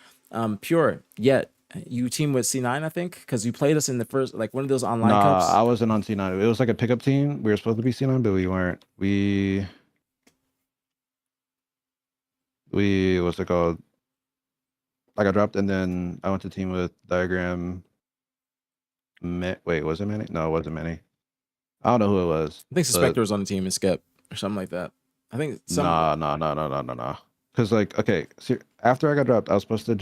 pure yet. You team with C9, I think, because you played us in the first, like, one of those online cups. I wasn't on C9. It was like a pickup team. We were supposed to be C9, but we weren't. What's it called? I got dropped, and then I went to team with Diagram. Wait, was it Manny? No, it wasn't Manny. I don't know who it was. I think Suspector was on the team and Skep or something like that. I think No. Because, like, okay, so after I got dropped, it was supposed to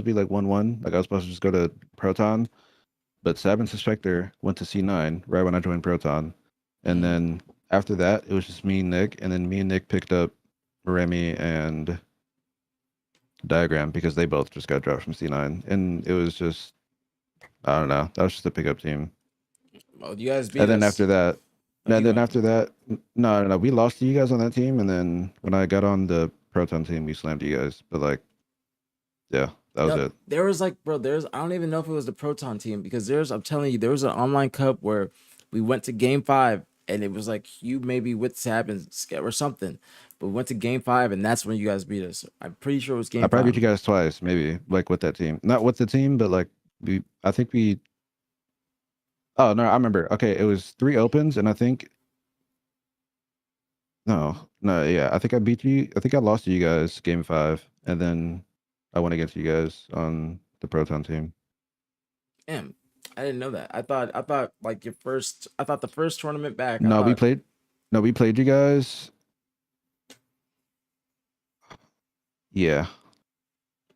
be like 1-1. Like, I was supposed to just go to Proton, but Sab and Suspector went to C9 right when I joined Proton. And then after that, it was just me and Nick, and then me and Nick picked up Remy and Diagram because they both just got dropped from C9. And it was just, I don't know, that was just a pickup team. Well, you guys beat and then us. after that, no, we lost to you guys on that team, and then when I got on the Proton team, we slammed you guys. But, like, yeah, that was it. There was, like, bro, I don't even know if it was the Proton team, because I'm telling you, there was an online cup where we went to game 5, and it was like you maybe with Sab and Skep or something, but we went to game 5, and that's when you guys beat us. I'm pretty sure it was game 5. I probably beat you guys twice, maybe, like, with that team. Not with the team, but, like, oh, no, I remember. Okay, it was 3 opens, and I think... No, yeah. I think I beat you. I think I lost to you guys game 5, and then I went against you guys on the Proton team. Damn, I didn't know that. I thought like the first tournament back. We played you guys. Yeah.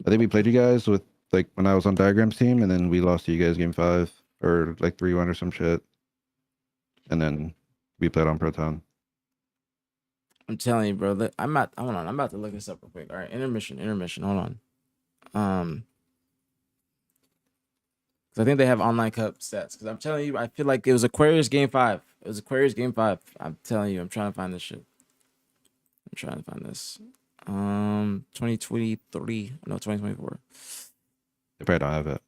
I think we played you guys with, like, when I was on Diagram's team, and then we lost to you guys game 5, or like 3-1 or some shit. And then we played on Proton. I'm telling you, bro. Hold on. I'm about to look this up real quick. All right, intermission. Hold on. Because I think they have online cup stats. Because I'm telling you, I feel like it was Aquarius game 5. I'm telling you, I'm trying to find this shit. 2023. No, 2024. They probably don't have it.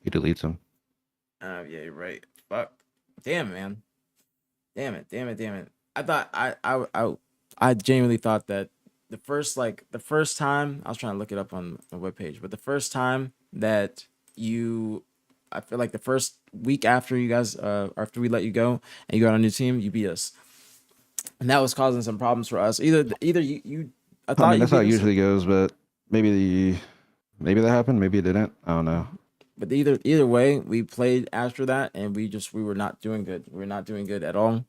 He deletes them. Yeah, you're right. Fuck. Damn, man. Damn it. I genuinely thought that the first time, I was trying to look it up on the webpage, but the first time that I feel like the first week after you guys, after we let you go and you got on a new team, you beat us. And that was causing some problems for us. Either you I thought that's how it usually goes, but maybe that happened, maybe it didn't. I don't know. But either way, we played after that, and we were not doing good. We were not doing good at all.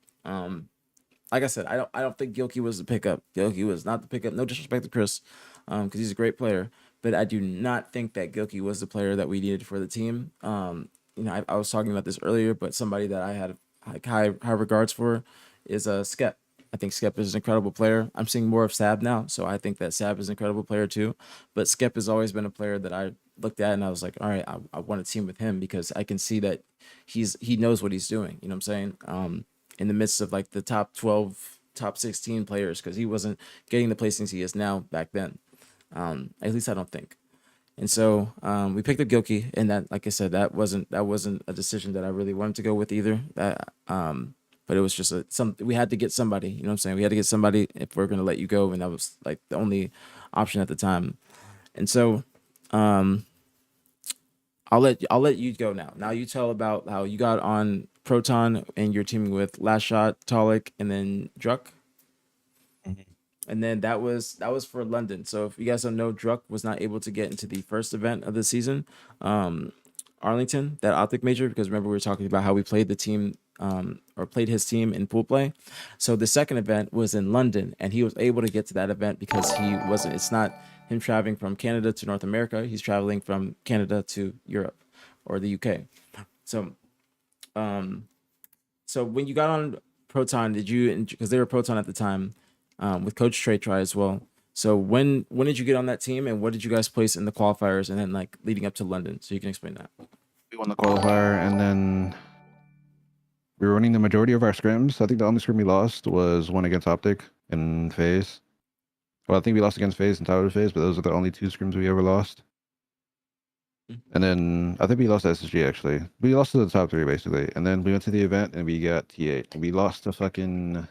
Like I said, I don't think Gilkey was the pickup. Gilkey was not the pickup. No disrespect to Chris, because he's a great player. But I do not think that Gilkey was the player that we needed for the team. I was talking about this earlier, but somebody that I had like high regards for is Skep. I think Skep is an incredible player. I'm seeing more of Sab now, so I think that Sab is an incredible player too. But Skep has always been a player that I looked at and I was like, all right, I want to team with him because I can see that he knows what he's doing. You know what I'm saying? In the midst of like the top 12, top 16 players, because he wasn't getting the placings he is now back then. At least I don't think. And so we picked up Gilkey, and that, like I said, that wasn't a decision that I really wanted to go with either. But it was just we had to get somebody. You know what I'm saying? We had to get somebody if we're gonna let you go, and that was like the only option at the time. And so I'll let you go now. Now you tell about how you got on Proton and you're teaming with Last Shot, Tolic, and then Druck. Mm-hmm. And then that was for London. So if you guys don't know, Druck was not able to get into the first event of the season, Arlington, that Optic major, because remember we were talking about how we played the team or played his team in pool play. So the second event was in London, and he was able to get to that event because him traveling from Canada to North America. He's traveling from Canada to Europe or the UK. So, so when you got on Proton, did you, because they were Proton at the time, with Coach Trey Try as well. So when did you get on that team, and what did you guys place in the qualifiers, and then like leading up to London? So you can explain that. We won the qualifier, and then we were winning the majority of our scrims. I think the only scrim we lost was one against Optic and FaZe. Well, I think we lost against FaZe and Tyler FaZe, but those are the only 2 scrims we ever lost. And then I think we lost to SSG actually. We lost to the top 3 basically. And then we went to the event and we got T8. And we lost to fucking.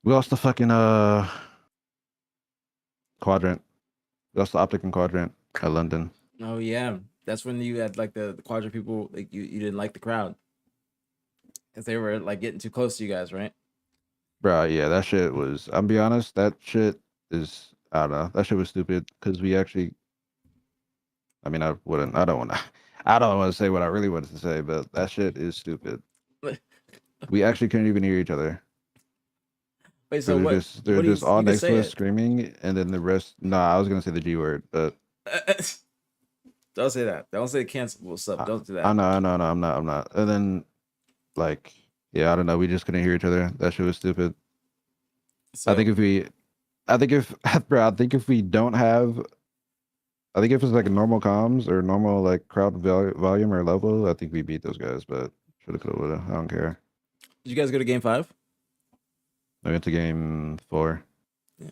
We lost to fucking Quadrant. We lost to Optic and Quadrant at London. Oh yeah, that's when you had like the Quadrant people. Like you didn't like the crowd because they were like getting too close to you guys, right? Bro, yeah, that shit was. I'm be honest, that shit is. I don't know. That shit was stupid because we actually. I mean, I wouldn't. I don't want to. I don't want to say what I really wanted to say, but that shit is stupid. We actually couldn't even hear each other. Wait, so they're just all next to us screaming, and then the rest. Nah, I was gonna say the G word, but don't say that. Don't say cancelable stuff. Don't do that. I know. I'm not. And then, like, yeah, I don't know. We just couldn't hear each other. That shit was stupid. So, I think if we don't have. I think if it's like a normal comms or normal like crowd volume or level, I think we beat those guys. But shoulda, coulda, woulda. I don't care. did you guys go to game 5? I went to game 4. Yeah.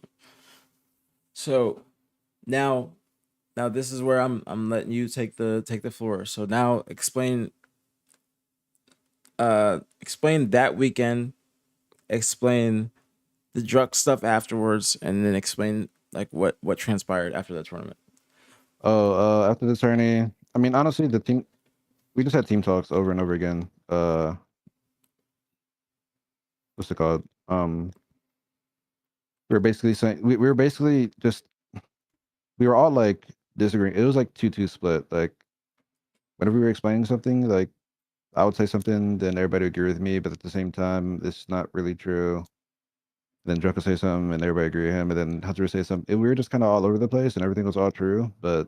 So now this is where I'm letting you take the floor. So now explain that weekend, explain the drug stuff afterwards, and then explain like what transpired after that tournament. Oh, after the tourney, I mean, honestly, the team, we just had team talks over and over again. What's it called? We were basically saying we were basically just we were all like disagreeing. It was like 2-2 split. Like whenever we were explaining something, like I would say something, then everybody would agree with me, but at the same time, it's not really true. Then Drunk would say something and everybody agree with him, and then Hunter would say something. We were just kind of all over the place and everything was all true, but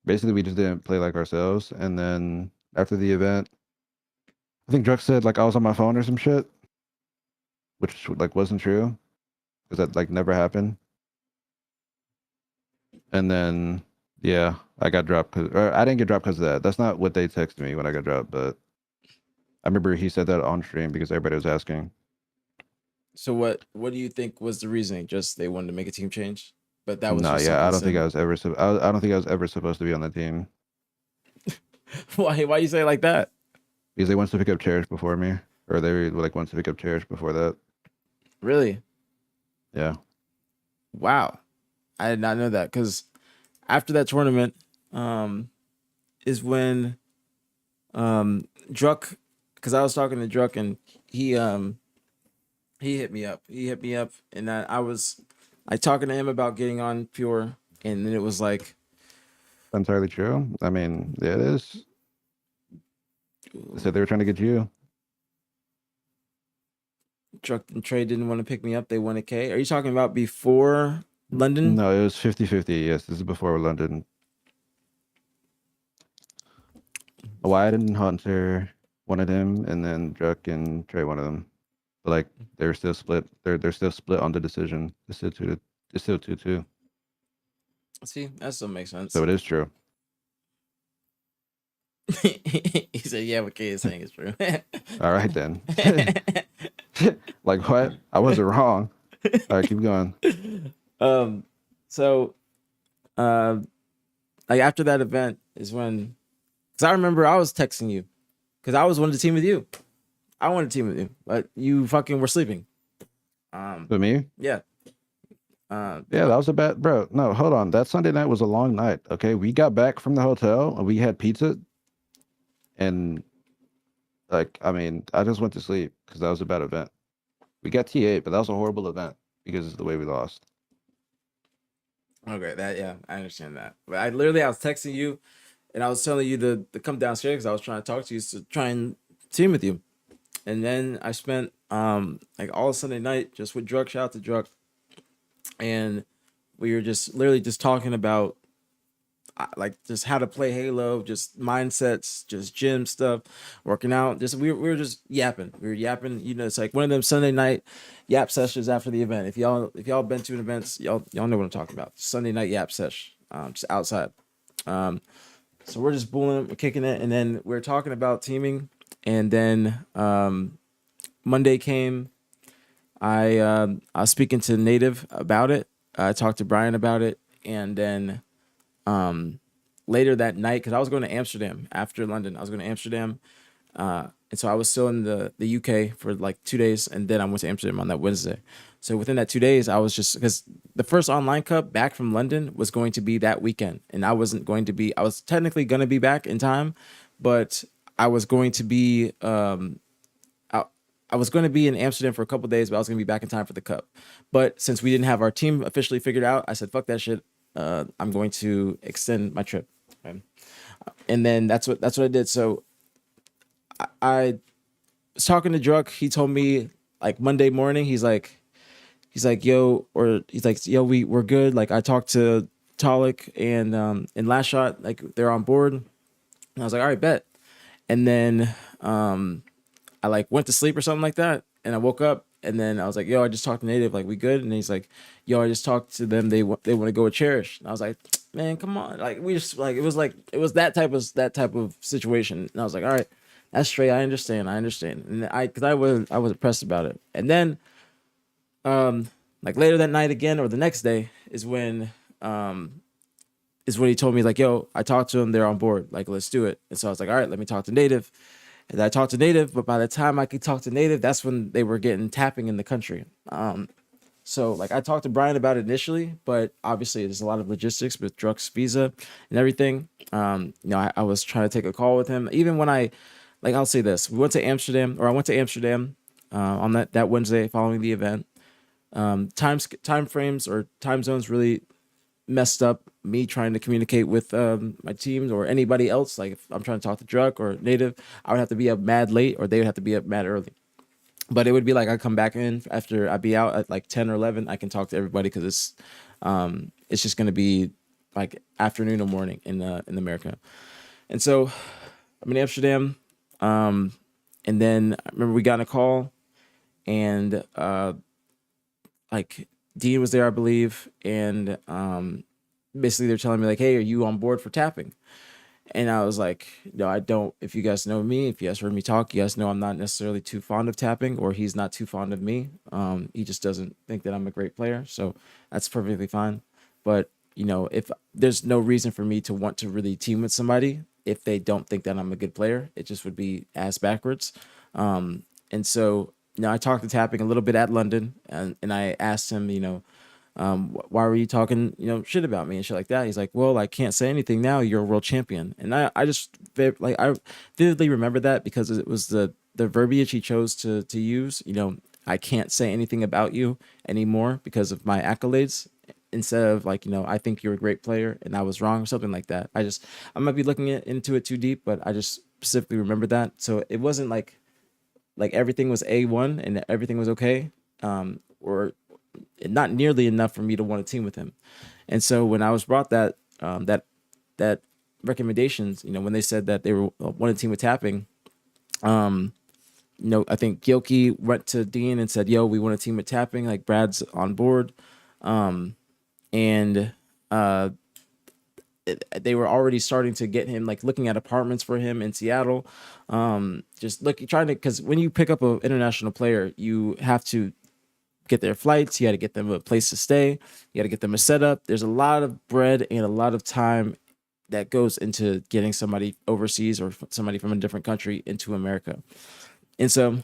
basically we just didn't play like ourselves. And then after the event, I think Drunk said like I was on my phone or some shit, which like wasn't true because that like never happened. And then yeah, I got dropped or I didn't get dropped because of that. That's not what they texted me when I got dropped, but I remember he said that on stream because everybody was asking. So what do you think was the reasoning? Just they wanted to make a team change, but that was No, just yeah, I don't something think I was ever. I don't think I was ever supposed to be on the team Why you say it like that? because they wanted to pick up Cherish before me, or they like wanted to pick up Cherish before that. Really? Yeah. Wow, I did not know that. Because after that tournament, is when Druck, because I was talking to Druck and he hit me up. He hit me up, and I was like talking to him about getting on Pure, and then it was like Entirely true. I mean, yeah, it is. They said they were trying to get you. Druck and Trey didn't want to pick me up. They wanted K. Are you talking about before London? No, it was 50-50. Yes, this is before London. Wyatt and Hunter wanted him, and then Druck and Trey wanted him. But like they're still split. They're still split on the decision. It's still 2-2. See, that still makes sense. So it is true. He said, "Yeah, what K is saying is true." All right then. Like what? I wasn't wrong. All right, keep going. So, like after that event is when, because I remember I was texting you, because I was wanting to team with you. I wanted to team with you, but you fucking were sleeping. With me? Yeah. Yeah, that was a bad, bro. No, hold on. That Sunday night was a long night. Okay, we got back from the hotel and we had pizza, and like, I mean, I just went to sleep because that was a bad event. We got T8, but that was a horrible event because of the way we lost. Okay, yeah, I understand that. But I was texting you, and I was telling you to come downstairs because I was trying to talk to you to try and team with you. And then I spent like all Sunday night just with Druck. Shout out to Druck. and we were just literally just talking about like just how to play Halo, just mindsets, just gym stuff, working out. Just we were just yapping. We were yapping. You know, it's like one of them Sunday night yap sessions after the event. If y'all been to events, y'all know what I'm talking about. Sunday night yap sesh, just outside. So we're just bulling, we're kicking it, and then we're talking about teaming. And then Monday came. I was speaking to Native about it. I talked to Brian about it, and then later that night, because I was going to Amsterdam after London. I was going to Amsterdam, and so I was still in the UK for like 2 days, and then I went to Amsterdam on that Wednesday. So within that 2 days, I was just, because the first online cup back from London was going to be that weekend, and I wasn't going to be. I was technically going to be back in time, but I was going to be. I was going to be in Amsterdam for a couple of days, but I was going to be back in time for the cup. But since we didn't have our team officially figured out, I said, fuck that shit. I'm going to extend my trip. Okay. And then that's what I did. So I was talking to Druck. He told me like Monday morning, he's like, yo, we're good. Like I talked to Talik and Last Shot, like they're on board. And I was like, all right, bet. And then I like went to sleep or something like that, and I woke up, and then I was like, "Yo, I just talked to Native, like we good?" And he's like, "Yo, I just talked to them. They want to go with Cherish." And I was like, "Man, come on!" Like we just like it was that type of situation. And I was like, "All right, that's straight. I understand. And because I was impressed about it. And then, like later that night again or the next day is when he told me like, "Yo, I talked to them. They're on board. Like let's do it." And so I was like, "All right, let me talk to Native." And I talked to Native, but by the time I could talk to Native, that's when they were getting tapping in the country. So like I talked to Brian about it initially, but obviously there's a lot of logistics with Druck's visa and everything. I was trying to take a call with him. Even when I'll say this, I went to Amsterdam on that Wednesday following the event. Time frames or time zones really messed up me trying to communicate with my teams or anybody else. Like if I'm trying to talk to Druck or Native, I would have to be up mad late or they would have to be up mad early. But it would be like I come back in after I'd be out at like 10 or 11. I can talk to everybody because it's just going to be like afternoon or morning in America. And so I'm in Amsterdam. And then I remember we got in a call and like Dean was there, I believe. And basically they're telling me like, "Hey, are you on board for tapping?" And I was like, "No, I don't. If you guys know me, if you guys heard me talk, you guys know I'm not necessarily too fond of tapping, or he's not too fond of me. He just doesn't think that I'm a great player. So that's perfectly fine. But, if there's no reason for me to want to really team with somebody if they don't think that I'm a good player, it just would be ass backwards. And so, I talked to tapping a little bit at London and I asked him, why were you talking, shit about me and shit like that? He's like, "Well, I can't say anything now. You're a world champion." And I just like, I vividly remember that because it was the verbiage he chose to use. I can't say anything about you anymore because of my accolades, instead of like, I think you're a great player and I was wrong or something like that. I might be looking into it too deep, but I just specifically remember that. So it wasn't like everything was A1 and everything was okay. Or not nearly enough for me to want to team with him. And so when I was brought that recommendations, when they said that they were wanted to team with tapping, I think Gilkey went to Dean and said, "Yo, we want to team with tapping, like Brad's on board." And they were already starting to get him, like looking at apartments for him in Seattle. Because when you pick up an international player, you have to get their flights, you got to get them a place to stay, you got to get them a setup. There's a lot of bread and a lot of time that goes into getting somebody overseas or somebody from a different country into America. And so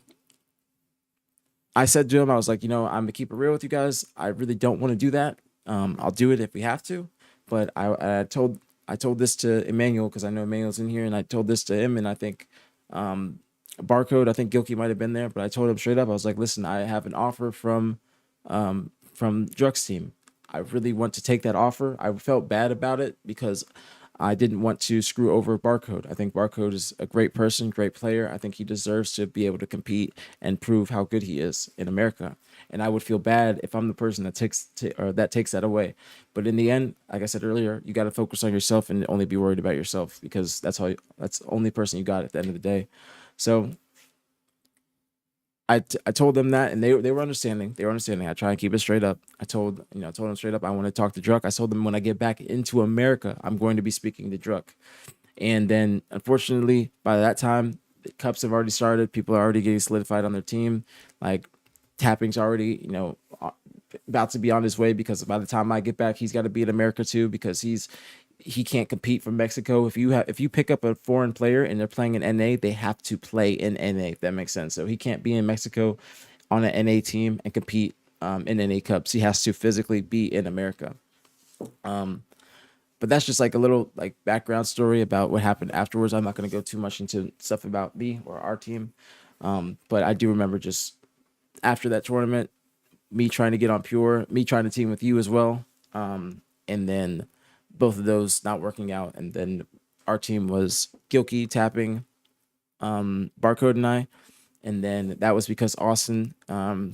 I said to him, I was like, I'm gonna keep it real with you guys. I really don't want to do that. I'll do it if we have to, but I told this to Emmanuel because I know Emmanuel's in here, and I told this to him, and I think Barcode, I think Gilkey might have been there, but I told him straight up, I was like, "Listen, I have an offer from Druck's team. I really want to take that offer." I felt bad about it because I didn't want to screw over Barcode. I think Barcode is a great person, great player. I think he deserves to be able to compete and prove how good he is in America. And I would feel bad if I'm the person that takes that away. But in the end, like I said earlier, you got to focus on yourself and only be worried about yourself, because that's the only person you got at the end of the day. So I told them that, and they were understanding. They were understanding. I try and keep it straight up. I told them straight up, I want to talk to Druck. I told them when I get back into America, I'm going to be speaking to Druck. And then, unfortunately, by that time, the cups have already started. People are already getting solidified on their team. Like, Tapping's already, about to be on his way, because by the time I get back, he's got to be in America too, because he can't compete from Mexico. If you pick up a foreign player and they're playing in NA, they have to play in NA, if that makes sense. So he can't be in Mexico on an NA team and compete in NA Cups. He has to physically be in America. But that's just like a little like background story about what happened afterwards. I'm not going to go too much into stuff about me or our team. But I do remember just after that tournament, me trying to get on Pure, me trying to team with you as well. And then both of those not working out. And then our team was Gilkey, Tapping, Barcode, and I. And then that was because Austin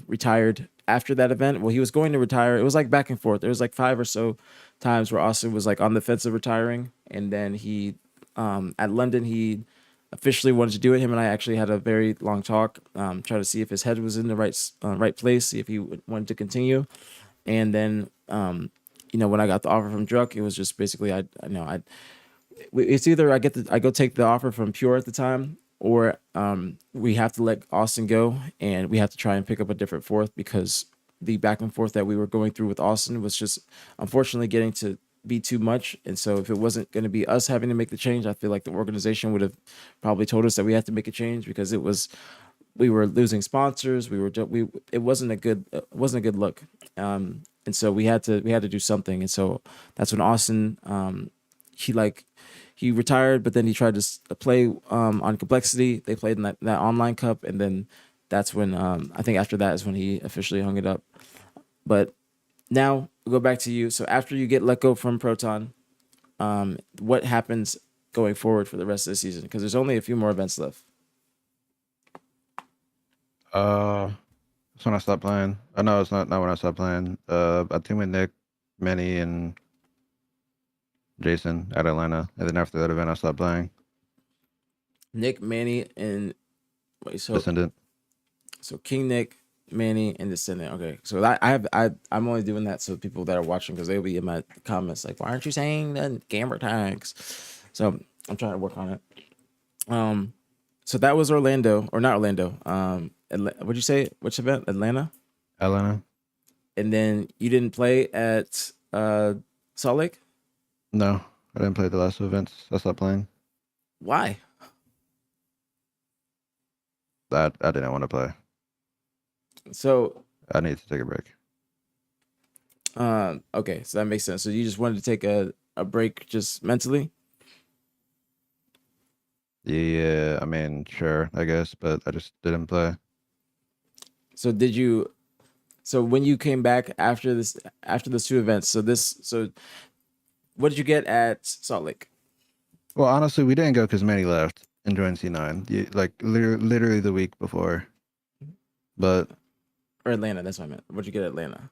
retired after that event. Well, he was going to retire. It was like back and forth. There was like 5 or so times where Austin was like on the fence of retiring. And then he, at London, he officially wanted to do it. Him and I actually had a very long talk, try to see if his head was in the right place, see if he wanted to continue. And then, when I got the offer from Druck, it was just basically, it's either I go take the offer from Pure at the time, or we have to let Austin go and we have to try and pick up a different fourth, because the back and forth that we were going through with Austin was just unfortunately getting to be too much. And so if it wasn't going to be us having to make the change, I feel like the organization would have probably told us that we had to make a change, because we were losing sponsors. It wasn't a good look. And so we had to do something. And so that's when Austin, he retired, but then he tried to play on Complexity. They played in that online cup. And then that's when, I think after that is when he officially hung it up. But now we'll go back to you. So after you get let go from Proton, what happens going forward for the rest of the season? Because there's only a few more events left. That's when I stopped playing. No, it's not when I stopped playing. I teamed with Nick, Manny, and Jason at Atlanta, and then after that event, I stopped playing. Nick, Manny, and Descendant. So King Nick, Manny, and Descendant. Okay, so I'm only doing that so people that are watching, because they'll be in my comments like, why aren't you saying the gamer tags? So I'm trying to work on it. So that was Orlando, or not Orlando. What'd you say? Which event? Atlanta. And then you didn't play at Salt Lake? No, I didn't play the last two events. I stopped playing. Why? I didn't want to play. So I need to take a break. Okay, so that makes sense. So you just wanted to take a break just mentally? Yeah, I mean, sure, I guess, but I just didn't play. So when you came back after those two events, so what did you get at Salt Lake? Well, honestly, we didn't go because Manny left and joined C9, like literally the week before. But or Atlanta, that's what I meant. What'd you get at Atlanta?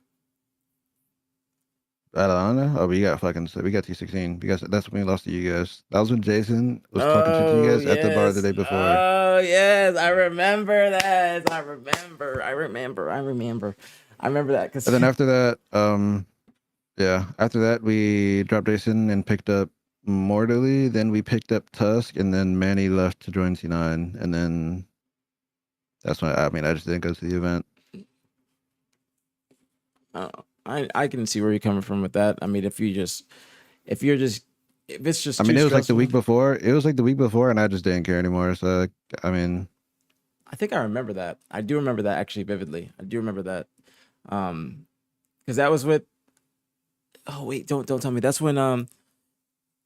Atlanta? Oh, we got T16 because that's when we lost to you guys. That was when Jason was talking shit to you guys at the bar the day before. Oh yes, I remember that. I remember that. And then after that, we dropped Jason and picked up Mortally. Then we picked up Tusk, and then Manny left to join C9, and then that's when I just didn't go to the event. I can see where you're coming from with that. I mean, if it's just I mean, it was like the stressful. week before. It was like the week before, and I just didn't care anymore. So I mean, I think I remember that. I do remember that actually vividly. I do remember that. Because that was with. Oh wait, don't tell me. That's when you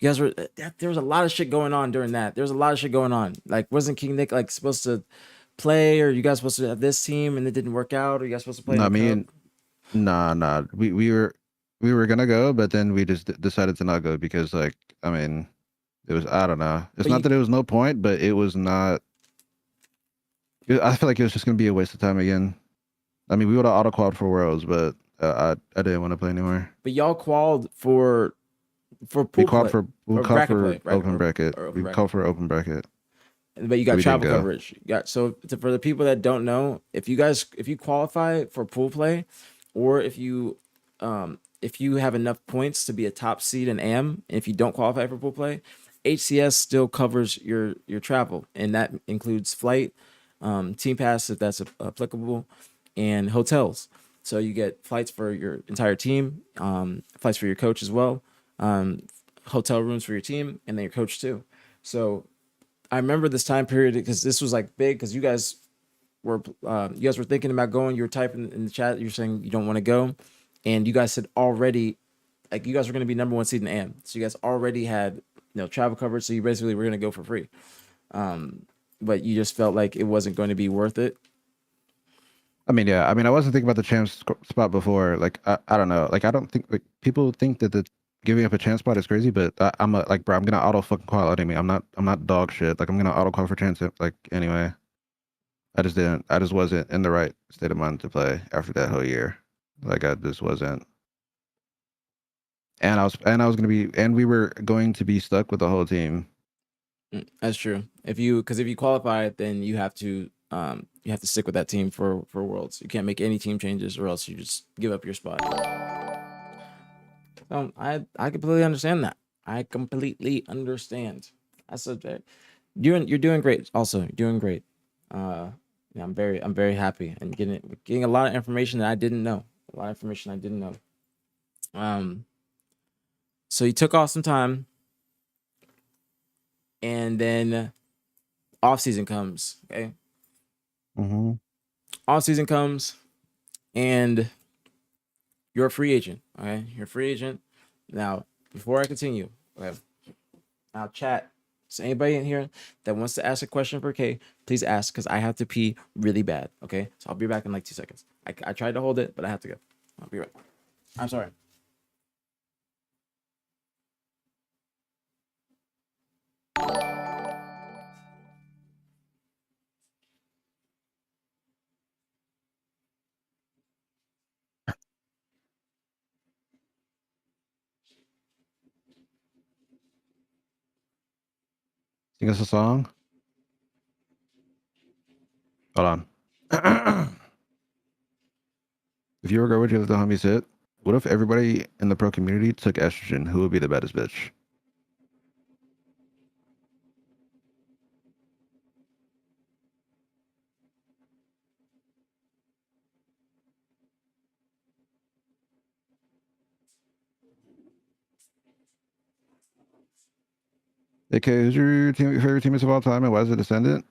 guys were. There was a lot of shit going on during that. There was a lot of shit going on. Like, wasn't King Nick like supposed to play, or you guys supposed to have this team and it didn't work out, or you guys supposed to play? Nah. We were gonna go, but then we just decided to not go because, like, I mean, It was, I don't know. It's But not you- that it was no point, but it was not. I feel like it was just gonna be a waste of time again. I mean, we would have auto qualified for Worlds, but I didn't want to play anymore. But y'all qualified for pool We called play. we Or called bracket for play, open bracket. or open We bracket. called for open bracket. But you got We didn't travel go. coverage. You got for the people that don't know, if you qualify for pool play, or if you have enough points to be a top seed in AM, and if you don't qualify for pool play, HCS still covers your travel, and that includes flight, team pass if that's applicable, and hotels. So you get flights for your entire team, flights for your coach as well, hotel rooms for your team, and then your coach too. So I remember this time period because this was like big because you guys were thinking about going. You were typing in the chat. You're saying you don't want to go, and you guys had already, like, you guys were going to be number 1 seed in AM. So you guys already had travel coverage. So you basically were going to go for free, but you just felt like it wasn't going to be worth it. I mean, yeah. I mean, I wasn't thinking about the champs spot before. Like, I don't know. Like, I don't think, like, people think that the giving up a chance spot is crazy, but I'm like, bro, I'm gonna auto fucking qualify anyway. I'm not dog shit. Like, I'm gonna auto qualify for chance. Like, anyway, I just wasn't in the right state of mind to play after that whole year. Like, I just wasn't. And I was we were going to be stuck with the whole team. That's true. If you qualify, then you have to stick with that team for Worlds. You can't make any team changes, or else you just give up your spot. I completely understand that. I completely understand. That's a you're doing great. Also, you're doing great. Yeah, I'm very happy and getting a lot of information that I didn't know. A lot of information I didn't know. So you took off some time, and then off season comes. Okay. Mm-hmm. Off season comes, and you're a free agent. Okay, you're a free agent. Now, before I continue, okay, now chat. So anybody in here that wants to ask a question for K, please ask, because I have to pee really bad. Okay, so I'll be back in like 2 seconds. I tried to hold it, but I have to go. I'll be right. I'm sorry. Sing us a song. Hold on. If you were a girl, would you let the homies hit? What if everybody in the pro community took estrogen? Who would be the baddest bitch? AK, who's your favorite teammates of all time, and why is it Descendant?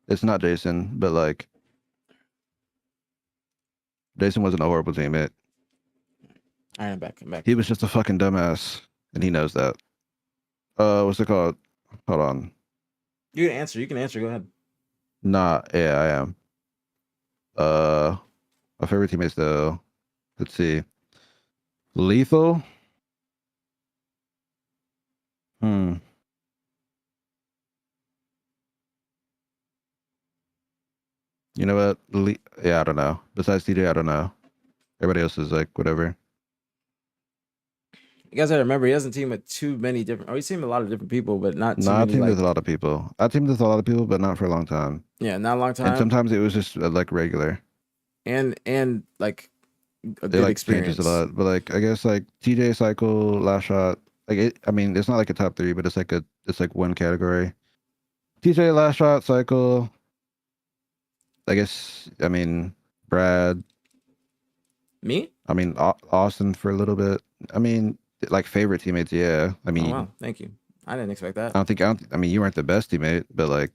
It's not Jason, but like, Jason wasn't a horrible teammate. All right, I'm back. He was just a fucking dumbass, and he knows that. What's it called? Hold on. You can answer. Go ahead. Nah, yeah, I am. My favorite teammates though. Let's see. Lethal. You know what? Yeah, I don't know. Besides TJ, I don't know. Everybody else is like whatever. You guys gotta remember, he doesn't team with too many different. He's teamed with a lot of different people, but not too No, I many. teamed with a lot of people. I teamed with a lot of people, but not for a long time. Yeah, not a long time. And sometimes it was just like regular. And like a It good like experience. changes a lot. But like I guess like TJ cycle, last shot. Like it, I mean, it's not like a top 3, but it's like one category. TJ, last shot, cycle. I guess, I mean, Brad. Me? I mean, Austin for a little bit. I mean, like favorite teammates, yeah. I mean, Oh, wow, thank you. I didn't expect that. I mean, you weren't the best teammate, but like.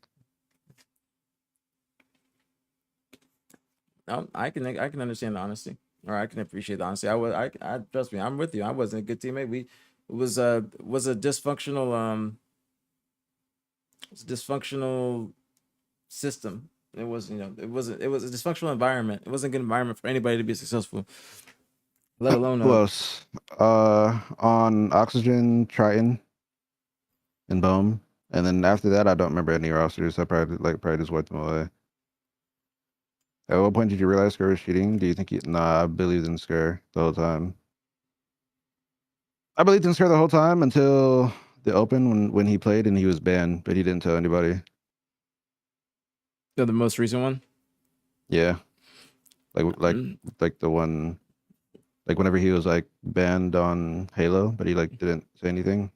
No, I can understand the honesty, or I can appreciate the honesty. I trust me, I'm with you. I wasn't a good teammate. It was a dysfunctional system. It was, it was a dysfunctional environment. It wasn't a good environment for anybody to be successful, let alone Who else? On Oxygen, Triton. and Bohm. And then after that, I don't remember any rosters. I probably just wiped them away. At what point did you realize Scar was cheating? Do you think Nah, I believed in Scar the whole time. I believed in Scar the whole time until the Open when he played and he was banned, but he didn't tell anybody. The most recent one? Yeah. Like the one, like whenever he was like banned on Halo, but he like didn't say anything.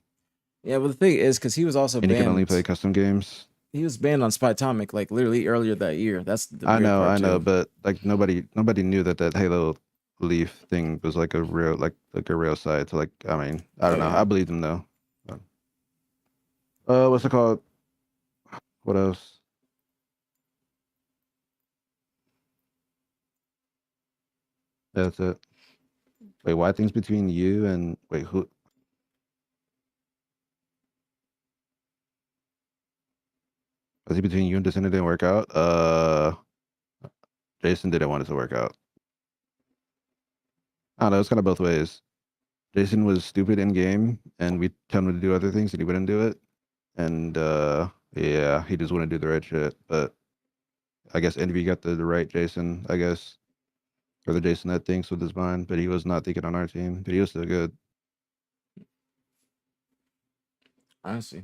Yeah, well the thing is, because he was also And banned. he can only play custom games. He was banned on Spytomic like literally earlier that year. That's the I weird know, part, I know, too. but like nobody knew that Halo Leaf thing was like a real a real site. So like, I mean, I don't know. Yeah. I believed him though. What's it called? What else? That's it. Wait, why things between you and who? Was he between you and Descendant didn't work out? Jason didn't want it to work out. I don't know. It's kind of both ways. Jason was stupid in game, and we tell him to do other things, and he wouldn't do it. And yeah, he just wouldn't do the right shit. But I guess Envy got the right Jason, I guess, or the Jason that thinks with his mind. But he was not thinking on our team. But he was still good. I see.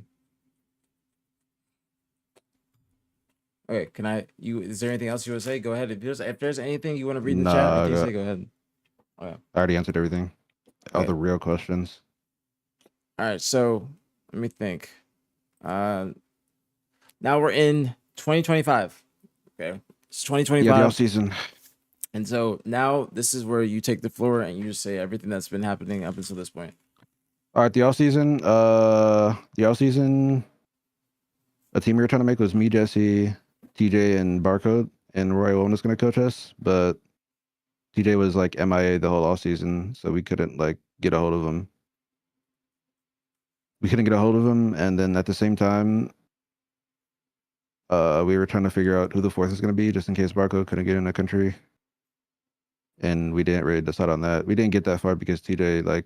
Okay, can I? Is there anything else you want to say? Go ahead. If there's anything you want to read in the chat, Nah, like you say, go ahead. Okay. I already answered everything. All Okay. the real questions. All right, so let me think. Now we're in 2025. Okay, it's 2025. Yeah, the off season. And so now this is where you take the floor and you just say everything that's been happening up until this point. All right, the off season. A team we were trying to make was me, Jesse, TJ, and Barcode, and Roy Owen was going to coach us, but TJ was like MIA the whole off season, so we couldn't like get a hold of him. And then at the same time, we were trying to figure out who the fourth is going to be, just in case Barcode couldn't get in the country. And we didn't really decide on that. We didn't get that far because TJ like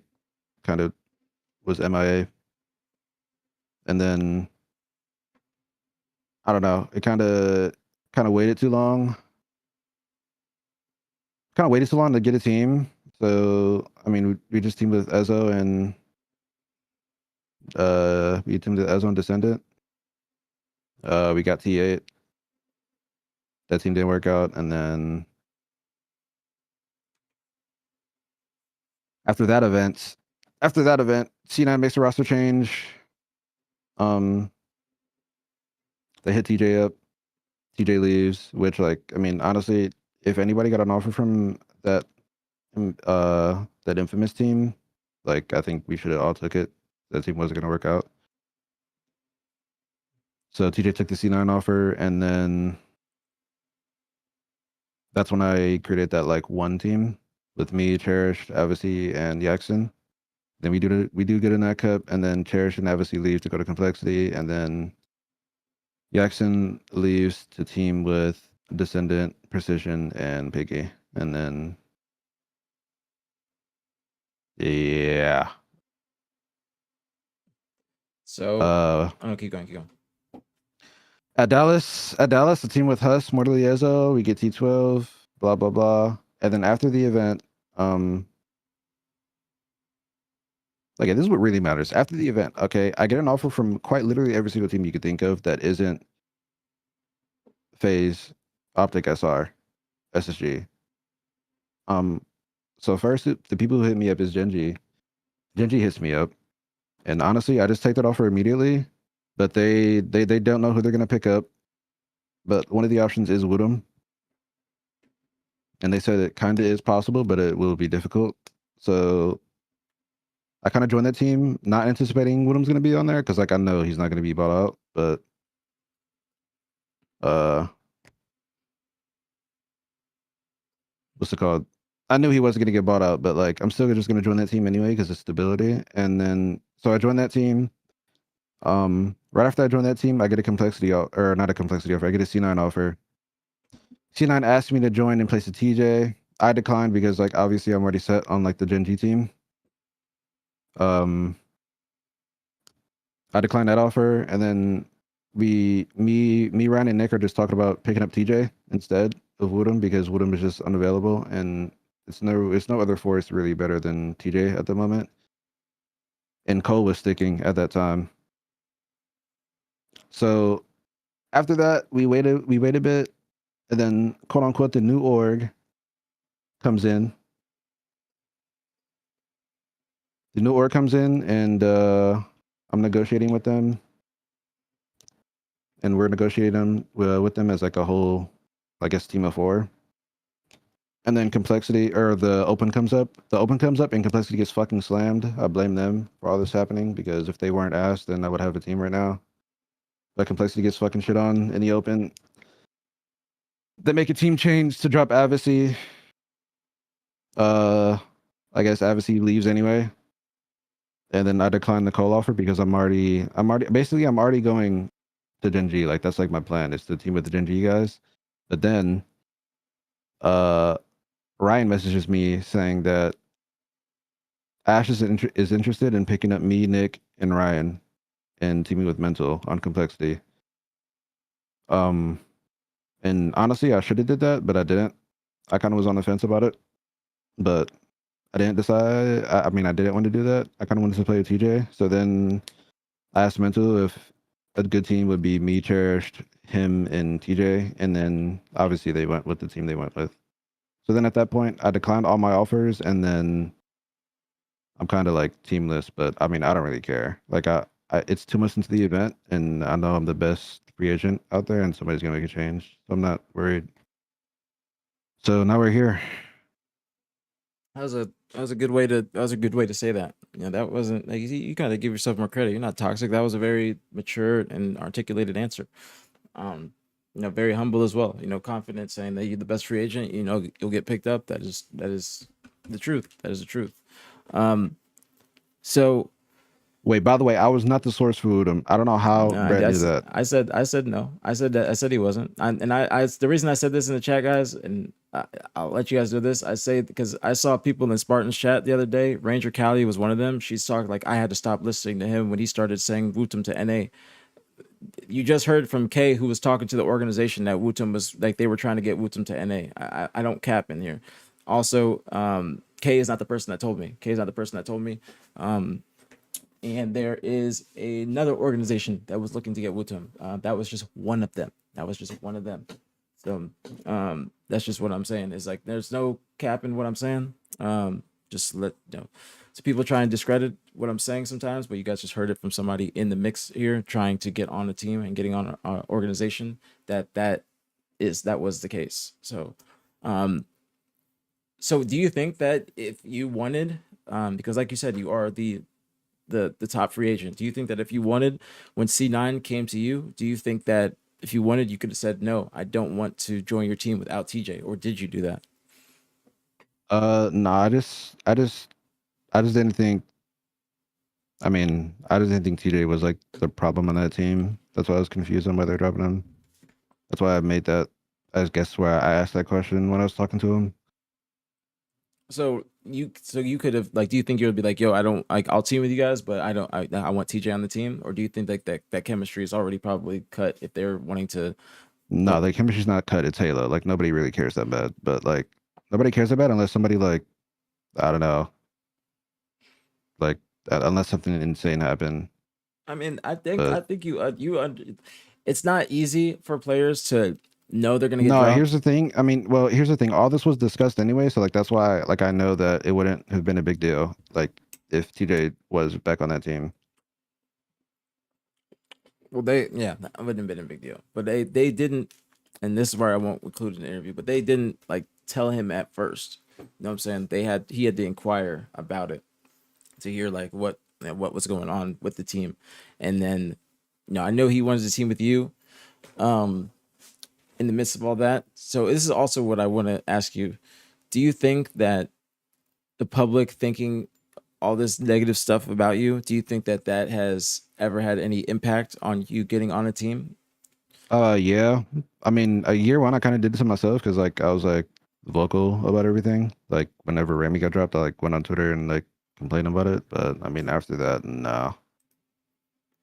kind of was MIA. And then I don't know. It kind of waited too long. To get a team. So I mean, we just teamed with Ezo and Descendant. We got T8. That team didn't work out, and then after that event, C9 makes a roster change. They hit TJ up. TJ leaves, which like, I mean, honestly, if anybody got an offer from that infamous team, like I think we should have all took it. That team wasn't gonna work out. So TJ took the C9 offer, and then that's when I created that like one team with me, Cherished, Avicii, and Yaxon. Then we do get in that cup, and then Cherish and Avicii leave to go to Complexity, and then Yaxon leaves to team with Descendant, Precision, and Piggy. And then yeah. So keep going. At Dallas, a team with Huss, Mortally Ezo, we get T12, blah blah blah. And then after the event, like this is what really matters. After the event, okay, I get an offer from quite literally every single team you could think of that isn't FaZe, Optic, SR, SSG. So first, the people who hit me up is Genji. Genji hits me up, and honestly, I just take that offer immediately. But they don't know who they're gonna pick up. But one of the options is Woodham, and they said it kind of is possible, but it will be difficult. So I kind of joined that team, not anticipating Woodham's gonna be on there, because like I know he's not gonna be bought out. But what's it called? I knew he wasn't going to get bought out, but like I'm still just going to join that team anyway because of stability. And then so I joined that team. Right after I joined that team, I get a complexity or not a complexity offer. I get a C9 offer. C9 asked me to join in place of TJ. I declined because like obviously I'm already set on like the Gen G team. I declined that offer, and then me, Ryan, and Nick are just talking about picking up TJ instead of Woodham because Woodham is just unavailable, and it's no other force really better than TJ at the moment. And Cole was sticking at that time. So after that, we wait a bit, and then quote unquote the new org comes in. The new org comes in, and I'm negotiating with them, and we're negotiating with them as like a whole, I guess, team of 4. And then complexity or the open comes up. The open comes up and complexity gets fucking slammed. I blame them for all this happening because if they weren't asked, then I would have a team right now. But complexity gets fucking shit on in the open. They make a team change to drop Advocacy. I guess Advocacy leaves anyway. And then I decline the call offer because I'm already going to Gen G. Like that's like my plan is to team with the Gen G guys. But then Ryan messages me saying that Ash is interested in picking up me, Nick, and Ryan and teaming with Mental on complexity. And honestly, I should have did that, but I didn't. I kind of was on the fence about it, but I didn't decide. I mean, I didn't want to do that. I kind of wanted to play with TJ. So then I asked Mental if a good team would be me, Cherished, him, and TJ. And then obviously they went with the team they went with. So then at that point, I declined all my offers, and then I'm kind of like teamless. But I mean, I don't really care. Like it's 2 months into the event, and I know I'm the best free agent out there, and somebody's gonna make a change. So I'm not worried. So now we're here. That was a good way to say that. You know, that wasn't like you gotta give yourself more credit. You're not toxic. That was a very mature and articulated answer. You know, very humble as well. You know, confident, saying that you're the best free agent. You know, you'll get picked up. That is the truth. That is the truth. So wait, by the way, I was not the source for Udom. I don't know how Brett knew that. I said no. I said he wasn't. I the reason I said this in the chat, guys, and I'll let you guys do this. I say because I saw people in Spartan's chat the other day. Ranger Callie was one of them. She's talking like I had to stop listening to him when he started saying Wutum to NA. You just heard from Kay, who was talking to the organization, that Wutum was like they were trying to get Wutum to NA. I don't cap in here. Also, Kay is not the person that told me. Kay is not the person that told me. And there is another organization that was looking to get Wutum. That was just one of them. So that's just what I'm saying. Is like there's no cap in what I'm saying. Just let you know. So people try and discredit what I'm saying sometimes, but you guys just heard it from somebody in the mix here, trying to get on a team and getting on an organization. That was the case. So, so do you think that if you wanted, because like you said, you are the top free agent. Do you think that if you wanted, when C9 came to you, do you think that if you wanted, you could have said, no, I don't want to join your team without TJ, or did you do that? No, I just didn't think. I mean, I just didn't think TJ was like the problem on that team. That's why I was confused on why they're dropping him. That's why I made that. I guess where I asked that question when I was talking to him. So you could have like, do you think you would be like, yo, I don't like, I'll team with you guys, but I want TJ on the team? Or do you think like that chemistry is already probably cut if they're wanting to? No, the chemistry's not cut. It's Halo. Like nobody really cares that bad, but like nobody cares that bad unless somebody like, I don't know, like unless something insane happened. I mean, I think it's not easy for players to know they're gonna get dropped. Here's the thing. I mean, well, here's the thing. All this was discussed anyway, so like that's why like I know that it wouldn't have been a big deal like if TJ was back on that team. Well, that wouldn't have been a big deal, but they didn't, and this is where I won't include in the interview, but they didn't like tell him at first. You know what I'm saying? He had to inquire about it to hear like what was going on with the team, and then I know he wanted to team with you. In the midst of all that, so this is also what I want to ask you: do you think that the public thinking all this negative stuff about you, do you think that has ever had any impact on you getting on a team? Yeah. I mean, year one, I kind of did this to myself because like I was like vocal about everything. Like whenever Rami got dropped, I like went on Twitter and like complained about it. But I mean, after that, no.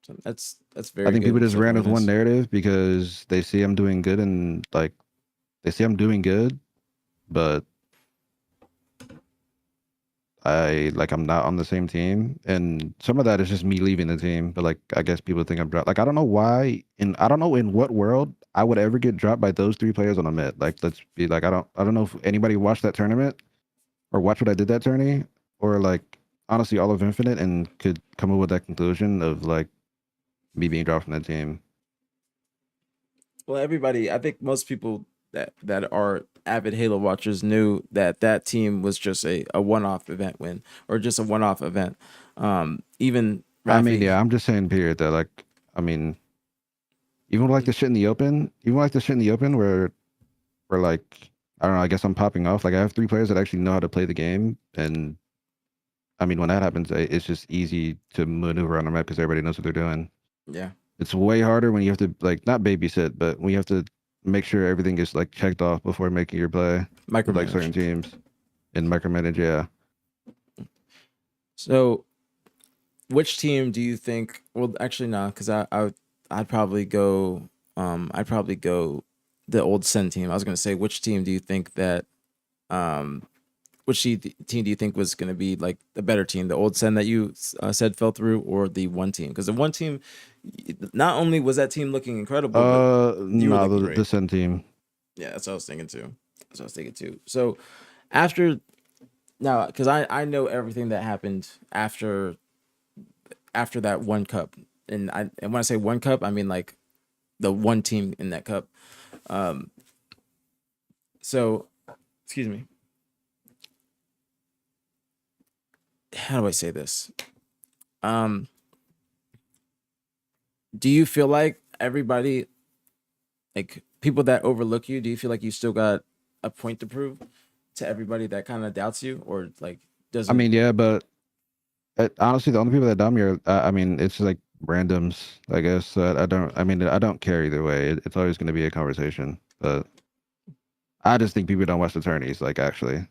So that's very. I think good people just ran with one self-awareness. narrative because they see I'm doing good and like they see I'm doing good, but I'm not on the same team, and some of that is just me leaving the team. But like I guess people think I'm dropped. Like I don't know why, I don't know in what world I would ever get dropped by those 3 players on a mid. Like let's be like I don't know if anybody watched that tournament or watched what I did that tourney, or like honestly all of Infinite and could come up with that conclusion of like me being dropped from that team. Well, everybody, I think most people that are avid Halo watchers knew that that team was just a one-off event win or just a one-off event. Even I mean, Rafi, yeah, I'm just saying period that like I mean even like the shit in the open, where like I don't know, I guess I'm popping off. Like I have 3 players that actually know how to play the game, and I mean when that happens, it's just easy to maneuver on the map because everybody knows what they're doing. yeah, It's way harder when you have to like not babysit, but when you have to make sure everything is like checked off before making your play with like certain micromanage. teams and micromanage. Yeah, So, which team do you think? Well, actually, no, because I'd probably go. I'd probably go the old Sen team. I was gonna say, which team do you think that? Team do you think was gonna be like the better team? The old Sen that you said fell through, or the one team? Because the one team, not only was that team looking incredible, but you were no, looking the great. Sen team. Yeah, that's what I was thinking too. That's what I was thinking too. So after now, because I know everything that happened after that one cup, and when I say one cup, I mean like the one team in that cup. So excuse me. How do I say this? Do you feel like everybody, like people that overlook you, do you feel like you still got a point to prove to everybody that kind of doubts you, or like doesn't? I mean, yeah, but honestly, the only people that dumb me are, I mean, it's like randoms, I guess. I mean, I don't care either way. It's always going to be a conversation, but I just think people don't watch the tourneys, like actually.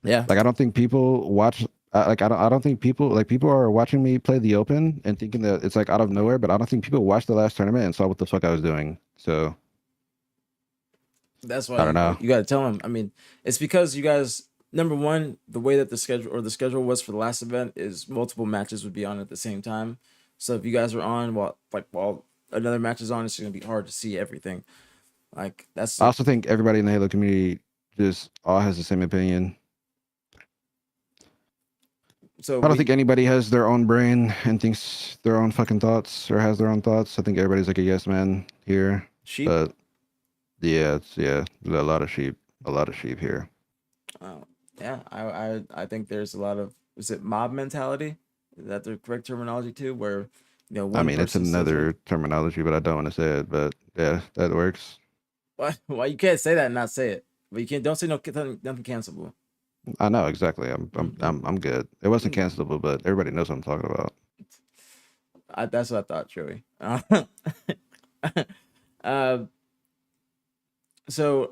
Yeah. Like I don't think people watch. I don't think people are watching me play the open and thinking that it's like out of nowhere. But I don't think people watched the last tournament and saw what the fuck I was doing. So That's why I don't know. you got to tell them. I mean, it's because you guys, number one, the way that the schedule was for the last event is multiple matches would be on at the same time. So if you guys are on while another match is on, it's going to be hard to see everything. Like that's. I also think everybody in the Halo community just all has the same opinion. So I don't think anybody has their own brain and thinks their own fucking thoughts or has their own thoughts. I think everybody's like a yes man here. sheep. But yeah, there's a lot of sheep here. Yeah, I think there's a lot of, is it mob mentality? Is that the correct terminology too? Where one I mean, it's person says another terminology, but I don't want to say it. But yeah, that works. why you can't say that and not say it? But you can't, don't say nothing cancelable. I know exactly. I'm good. It wasn't cancelable, but everybody knows what I'm talking about. That's what I thought, Joey. So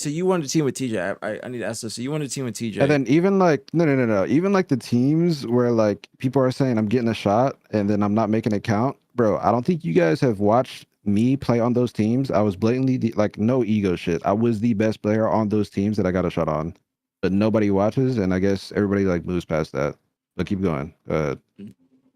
you wanted to team with TJ? I need to ask this. So you wanted to team with TJ, And then even like no. Even like the teams where like people are saying I'm getting a shot and then I'm not making it count, bro. I don't think you guys have watched me play on those teams. I was blatantly like no ego shit. I was the best player on those teams that I got a shot on, but nobody watches, and I guess everybody like moves past that. But keep going. Go ahead.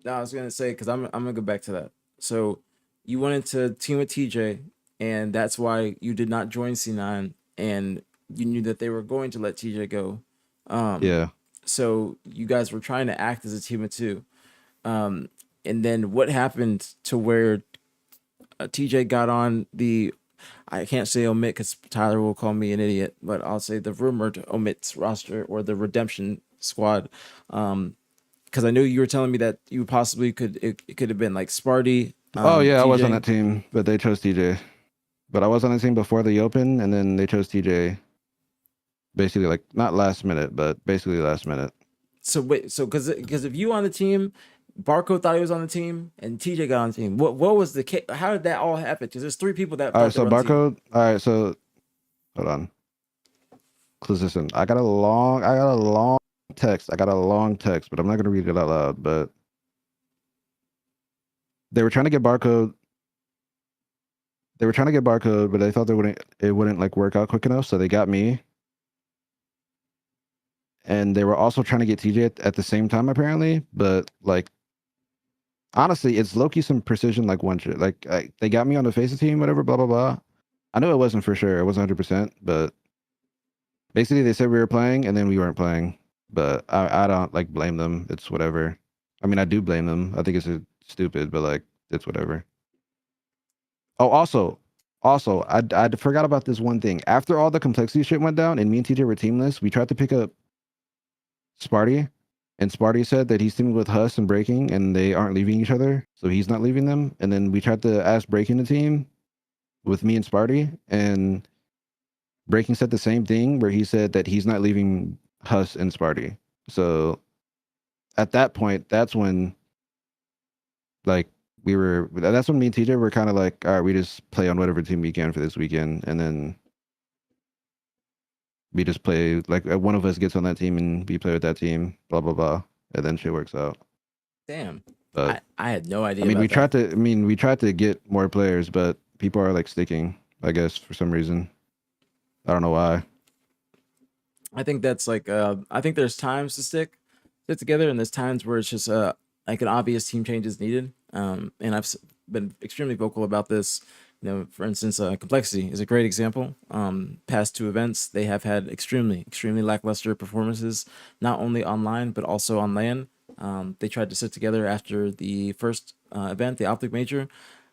No, I was gonna say because I'm gonna go back to that. So you wanted to team with TJ, and that's why you did not join C9, and you knew that they were going to let TJ go. Yeah. So you guys were trying to act as a team of two. And then what happened to where TJ got on the, I can't say omit because Tyler will call me an idiot, but I'll say the rumored omits roster or the redemption squad. Because I know you were telling me that you possibly it could have been like Sparty. Oh yeah, I was TJ. on that team, but they chose TJ. But I was on the team before the open, and then they chose TJ. Basically, like not last minute, but basically last minute. So wait, so because if you on the team, Barco thought he was on the team, and TJ got on the team. What was the case? How did that all happen? Because there's 3 people that. All right, so they were on the team. Barcode. All right, so hold on. Cause listen, I got a long text. I got a long text, but I'm not gonna read it out loud. But they were trying to get barcode. They were trying to get barcode, but they thought it wouldn't like work out quick enough, so they got me. And they were also trying to get TJ at the same time, apparently. But like, honestly, it's low key some precision, like one shit. Like they got me on the face of team, whatever, blah blah blah. I know it wasn't for sure. It wasn't 100%, but basically they said we were playing, and then we weren't playing. But I don't like blame them. It's whatever. I mean, I do blame them. I think it's stupid, but like it's whatever. Oh, also, I forgot about this one thing. After all the complexity shit went down, and me and TJ were teamless, we tried to pick up Sparty, and Sparty said that he's teaming with Huss and Breaking, and they aren't leaving each other, so he's not leaving them. And then we tried to ask Breaking to team with me and Sparty, and Breaking said the same thing, where he said that he's not leaving Huss and Sparty. So at that point, that's when like that's when me and TJ were kind of like, all right, we just play on whatever team we can for this weekend, and then we just play like one of us gets on that team and we play with that team, blah blah blah, and then shit works out. Damn. But I had no idea. I mean, about we tried to get more players, but people are like sticking, I guess, for some reason. I don't know why. I think that's like I think there's times to stick together, and there's times where it's just like an obvious team change is needed. And I've been extremely vocal about this. You know, for instance, Complexity is a great example. Past two events, they have had extremely lackluster performances, not only online but also on LAN. They tried to sit together after the first event, the Optic Major.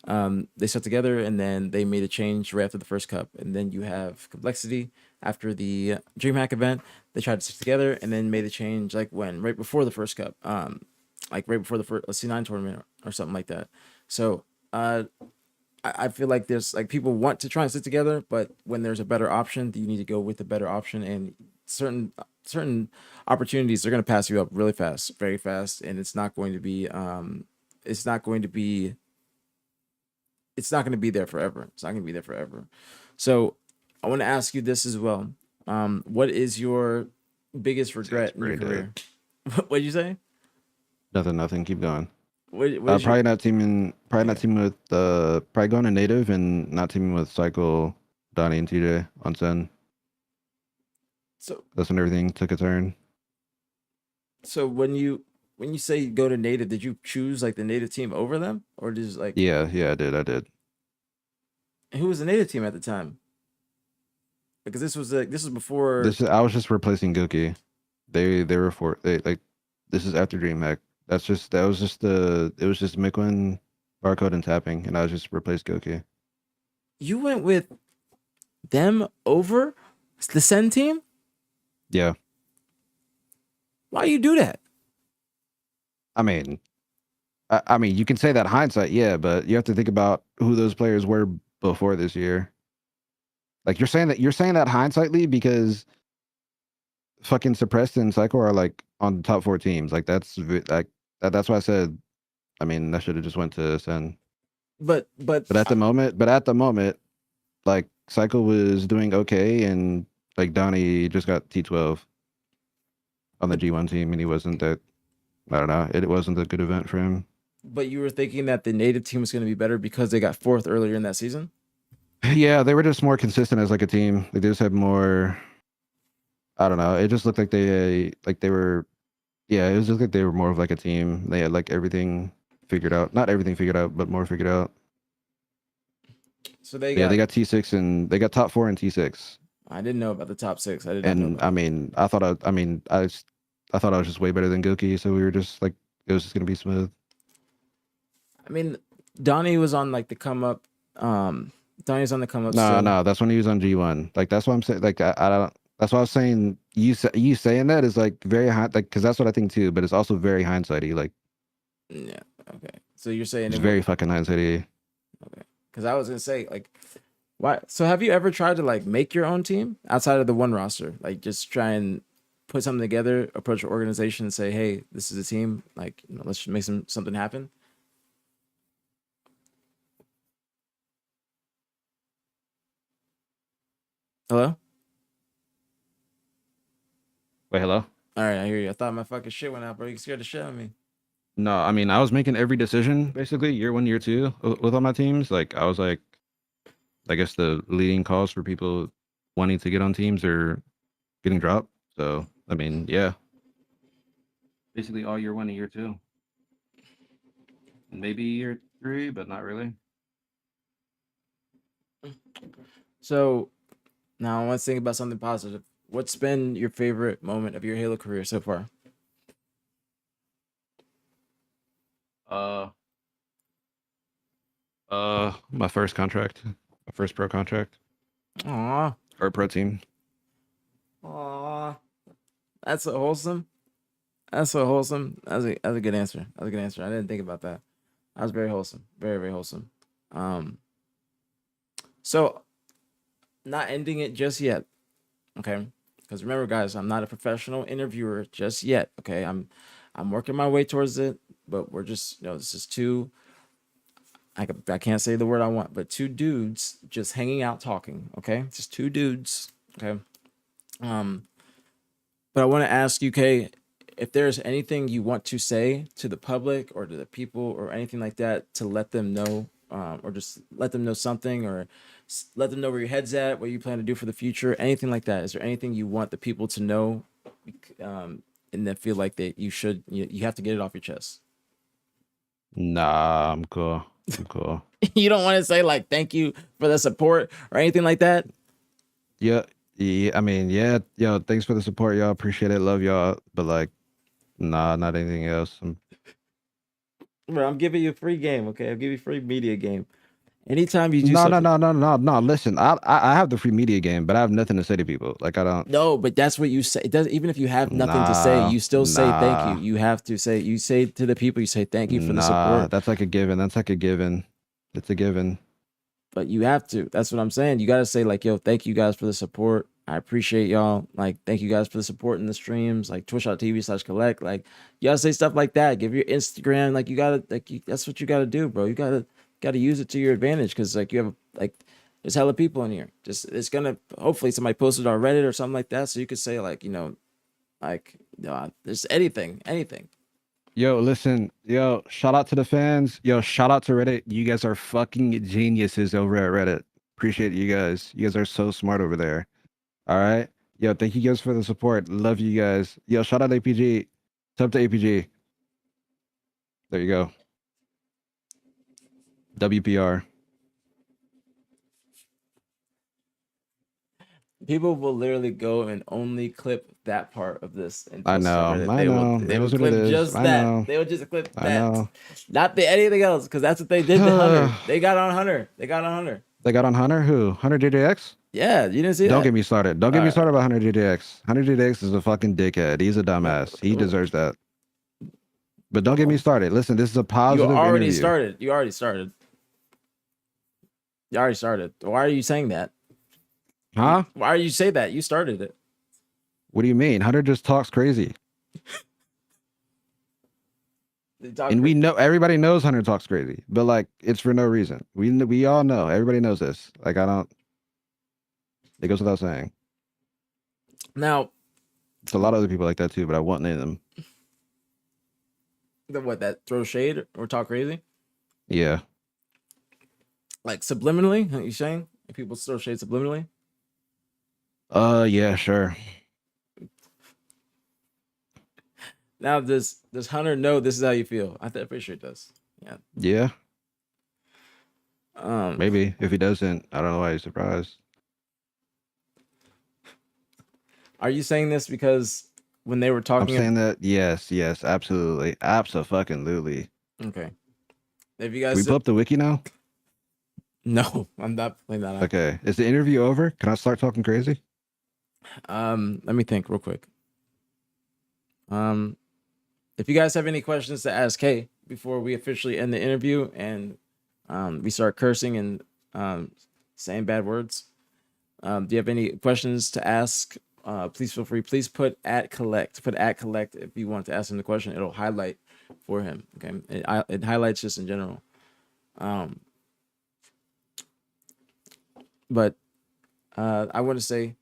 They sat together, and then they made a change right after the first cup. And then you have Complexity after the DreamHack event. They tried to sit together and then made a change like right before the first cup, like right before the first C9 tournament or something like that. So I feel like there's like people want to try and sit together, but when there's a better option, you need to go with the better option. And certain opportunities, they're going to pass you up really fast, very fast, and it's not going to be there forever. It's not going to be there forever. So I want to ask you this as well. What is your biggest regret in your career? What did you say? Nothing. Keep going. What Probably not teaming with probably going to native and not teaming with Cycle, Donnie, and TJ on Sen. So that's when everything took a turn. So when you say go to native, did you choose like the native team over them, or just like? Yeah, I did. And who was the native team at the time? Because this was before. I was just replacing Goki. They were this is after DreamHack. It was just Miquin, Barcode, and Tapping, and I was just replaced Goki. You went with them over the Sen team? Yeah. Why you do that? I mean, you can say that hindsight, yeah, but you have to think about who those players were before this year. Like you're saying that hindsightly because fucking Suppressed and Psycho are like on the top 4 teams. Like that's why I said, I mean, that should have just went to Sen. But at the moment, like Psycho was doing okay, and like Donnie just got T12 on the G1 team, and he wasn't that. I don't know. It wasn't a good event for him. But you were thinking that the native team was going to be better because they got 4th earlier in that season? Yeah, they were just more consistent as like a team. They just had more. I don't know. It just looked like they were. Yeah, it was just like they were more of like a team. They had like everything figured out. Not everything figured out, but more figured out. So they got T6 and they got top 4 and T6. I didn't know about the top 6. I didn't. And I mean, I thought I was just way better than Goki, so we were just like it was just gonna be smooth. I mean, Donnie was on like the come up. Donnie's on the come up. No, that's when he was on G1. Like that's what I'm saying. Like I don't. That's what I was saying. You saying that is like very high. Like because that's what I think too. But it's also very hindsighty. Like yeah. Okay. So you're saying it's very fucking hindsighty. Okay. Because I was gonna say like, why? So have you ever tried to like make your own team outside of the one roster? Like just try and put something together, approach your organization, and say, hey, this is a team. Like let's make something happen. Hello? Wait, hello? All right, I hear you. I thought my fucking shit went out, bro. You scared the shit out of me. No, I mean, I was making every decision basically year 1, year 2 with all my teams. Like, I was like, I guess the leading cause for people wanting to get on teams or getting dropped. So, I mean, yeah, basically all year 1 and year 2, maybe year 3, but not really. So now let's think about something positive. What's been your favorite moment of your Halo career so far? My first contract, my first pro contract Aw, or pro team. aw, that's so wholesome. That's so wholesome. That's a good answer. That's a good answer. I didn't think about that. That was very wholesome. Very, very wholesome. So not ending it just yet. Okay. Because remember, guys, I'm not a professional interviewer just yet. Okay. I'm working my way towards it, but we're just, this is two. I can't say the word I want, but two dudes just hanging out talking. Okay. Just two dudes. Okay. But I want to ask you, Kay, if there's anything you want to say to the public or to the people or anything like that to let them know, or just let them know something, or let them know where your head's at, what you plan to do for the future, anything like that. Is there anything you want the people to know, and then feel like that you have to get it off your chest? Nah, I'm cool. I'm cool. You don't want to say like thank you for the support or anything like that? Yeah, yeah. I mean, yeah, yo, thanks for the support, y'all. Appreciate it. Love y'all. But like, nah, not anything else. Bro, I'm giving you a free game, okay? I'll give you a free media game. Anytime you do No, no, something. no, no, no, no. Listen, I have the free media game, but I have nothing to say to people. Like, I don't. No, but that's what you say. It does, even if you have nothing to say, Nah, you still say thank you. nah, You have to say, you say to the people, you say thank you for the nah. support. That's like a given. That's like a given. It's a given. But you have to. That's what I'm saying. You got to say like, yo, thank you guys for the support. I appreciate y'all. Like, thank you guys for the support in the streams, like twitch.tv/collect. Like, you gotta say stuff like that. Give your Instagram, like you gotta, that's what you gotta do, bro. You gotta use it to your advantage, because like you have like there's hella people in here. Just it's gonna hopefully somebody posted on Reddit or something like that, so you could say like there's anything. Yo, listen, yo, shout out to the fans. Yo, shout out to Reddit. You guys are fucking geniuses over at Reddit. Appreciate you guys. You guys are so smart over there. All right. Yo, thank you guys for the support. Love you guys. Yo, shout out aPG. Sub to aPG. There you go. WPR. People will literally go and only clip that part of this and I post it on know. Reddit. I They will know. they It will is what it clip is. just I that. know. They will just clip I that. know. Not the anything else, because that's what they did to Hunter. They got on Hunter. They got on Hunter. They got on Hunter? Who? Hunter JJX? Yeah, you didn't see Don't that? get me started. Don't get All me right. started about Hunter JJX. Hunter JJX is a fucking dickhead. He's a dumbass. He deserves that. But don't get me started. Listen, this is a You positive already interview. started. You already started. You already started. Why are you saying that? Huh? Why are you say that? You started it. What do you mean? Hunter just talks crazy. And we know, everybody knows Hunter talks crazy, but like it's for no reason. We all know. Everybody knows this. Like I don't. It goes without saying. Now, It's a lot of other people like that too, but I won't name them. that throw shade or talk crazy? Yeah. Like subliminally? Are you saying? If people throw shade subliminally? Yeah, sure. Now, does Hunter know this is how you feel? I'm pretty sure it does. Yeah. Yeah. Um, Maybe if he doesn't, I don't know why he's surprised. Are you saying this because when they were I'm talking? saying that. Yes, absolutely, absolutely. Okay. Have you guys? We pull up the wiki now. No, I'm not playing that. Okay, is the interview over? Can I start talking crazy? Let me think real quick. If you guys have any questions to ask Kay before we officially end the interview and we start cursing and saying bad words, do you have any questions to ask? Please feel free. Please put @KUHLECT. Put @KUHLECT if you want to ask him the question. It'll highlight for him. Okay, it highlights just in general. But I want to say,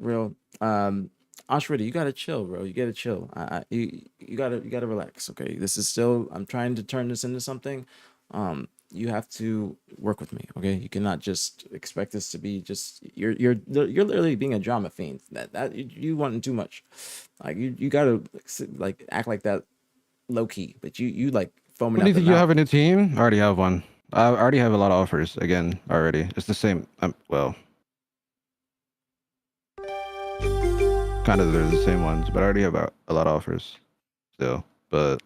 real. Ashwita, you gotta chill, bro. You gotta chill. You gotta relax. Okay, this is still. I'm trying to turn this into something. You have to work with me. Okay, you cannot just expect this to be just. You're literally being a drama fiend. That you wanting too much. Like you gotta like act like that low key, but you like foaming When do at you the think you mouth. have a new team? I already have one. I already have a lot of offers again already. It's the same. Well, kind of they're the same ones, but I already have a lot of offers still. But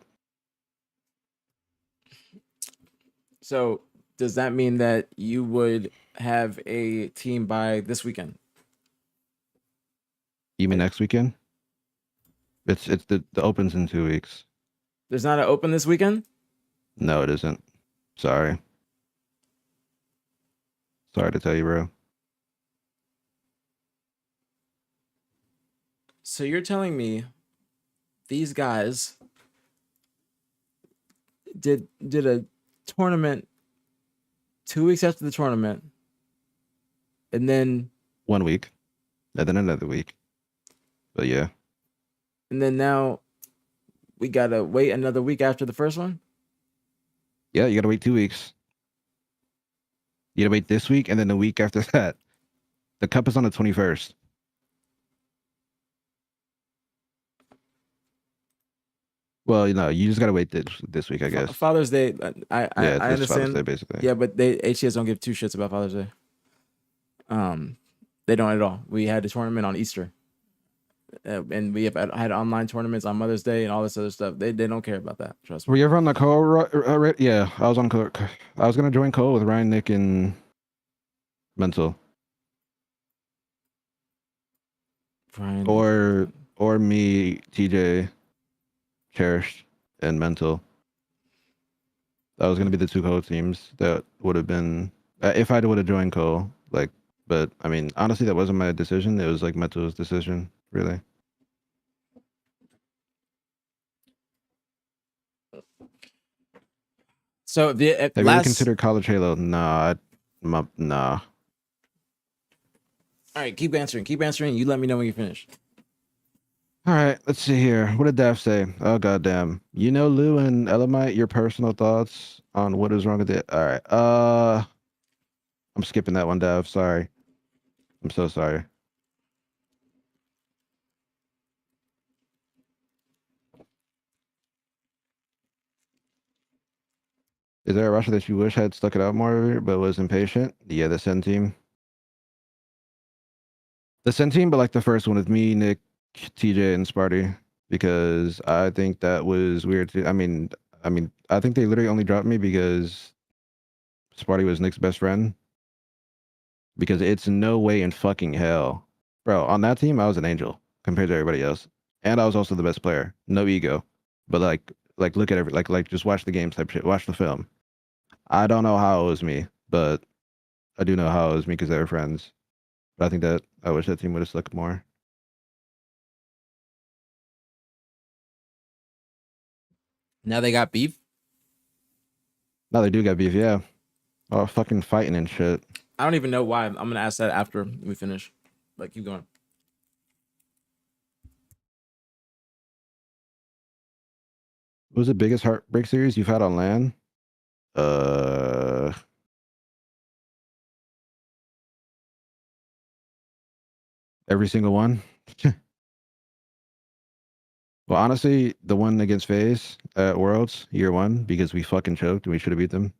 So does that mean that you would have a team by this weekend? you mean next weekend? It's the opens in 2 weeks. There's not an open this weekend? No, it isn't. Sorry. Sorry to tell you, bro. So you're telling me these guys did a tournament 2 weeks after the tournament, and then 1 week, and then another week. But yeah, now we gotta wait another week after the first one? yeah, you gotta wait 2 weeks. You gotta wait this week, and then the week after that. The cup is on the 21st. Well, you know, you just gotta wait this week, I guess. Father's Day, I Yeah, it's understand. Father's Day, basically. Yeah, but HCS don't give two shits about Father's Day. They don't at all. We had a tournament on Easter, and we have had online tournaments on Mother's Day and all this other stuff. They don't care about that. Trust me. Were you ever on the call? Yeah, I was on call. I was gonna join call with Ryan, Nick, and Mental, Brian, or me, TJ, Cherished, and Mental. That was gonna be the two co teams that would have been if I would have joined co. Like, but I mean, honestly, that wasn't my decision. It was like Mental's decision, really. So the Have you ever considered College Halo? Nah, nah. All right, keep answering. Keep answering. You let me know when you finish. All right, let's see here. What did Daff say? Oh goddamn. You know, Lou and Elamite, your personal thoughts on what is wrong with it. All right. I'm skipping that one, Dav. Sorry. I'm so sorry. Is there a Russia that you wish had stuck it out more but was impatient? Yeah, the Sen team. The Sen team, but like the first one with me, Nick, TJ, and Sparty, because I think that was weird too. I mean, I think they literally only dropped me because Sparty was Nick's best friend. Because it's no way in fucking hell. Bro, on that team, I was an angel compared to everybody else. And I was also the best player. No ego. But like look at every like just watch the game type shit. Watch the film. I don't know how it was me, but I do know how it was me because they were friends. But I think that I wish that team would have stuck more. Now they got beef. Now they do got beef, yeah. Oh, fucking fighting and shit. I don't even know why. I'm gonna ask that after we finish. Like, keep going. What was the biggest heartbreak series you've had on LAN? Every single one. Well, honestly, the one against FaZe at Worlds, year one, because we fucking choked and we should have beat them.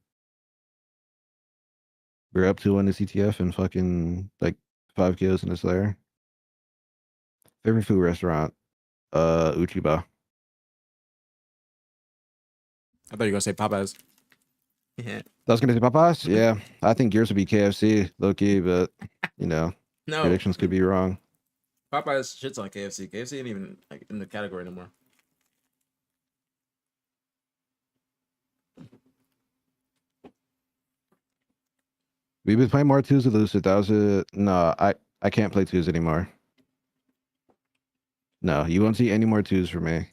We were up 2-1 to CTF and fucking like 5 kills in a Slayer. Favorite food restaurant? Uchiba. I thought you were gonna say Popeyes. Yeah. I was gonna say Popeyes? Yeah. I think yours would be KFC, low key, but you know, No. predictions could be wrong. Popeyes shits on KFC. KFC ain't even like in the category anymore. We've been playing more twos with Lucid. That was a no, I can't play twos anymore. No, you won't see any more twos for me.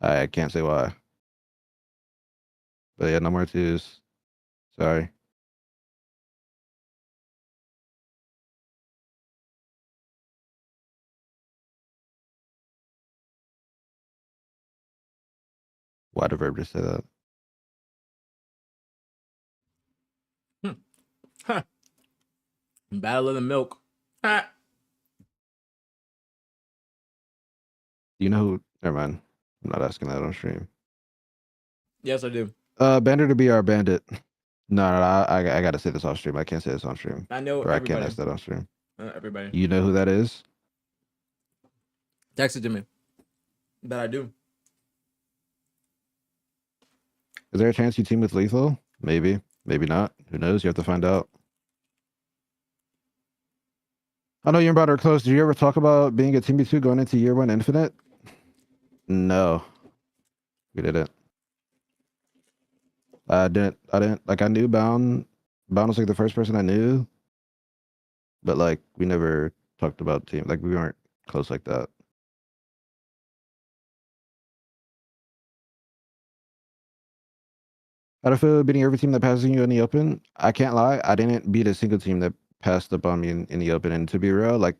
I can't say why. But yeah, no more twos. Sorry. Why did Verb just say that? Huh. Battle of the Milk. Ha. Do you know who? Never mind. I'm not asking that on stream. Yes, I do. Banter to be our bandit. No, I gotta say this on stream. I can't say this on stream. I know Or I can't everybody. ask that on stream. Everybody. You know who that is? Text it to me. That I do. Is there a chance you team with Lethal? Maybe. Maybe not. Who knows? You have to find out. I know you and Brad are close. Did you ever talk about being a Team B2 going into year 1 Infinite? No. We didn't. I didn't like I knew Bound was like the first person I knew. But like we never talked about team. Like we weren't close like that. How do I feel beating every team that passes you in the open? I can't lie. I didn't beat a single team that passed up on me in the open. And to be real, like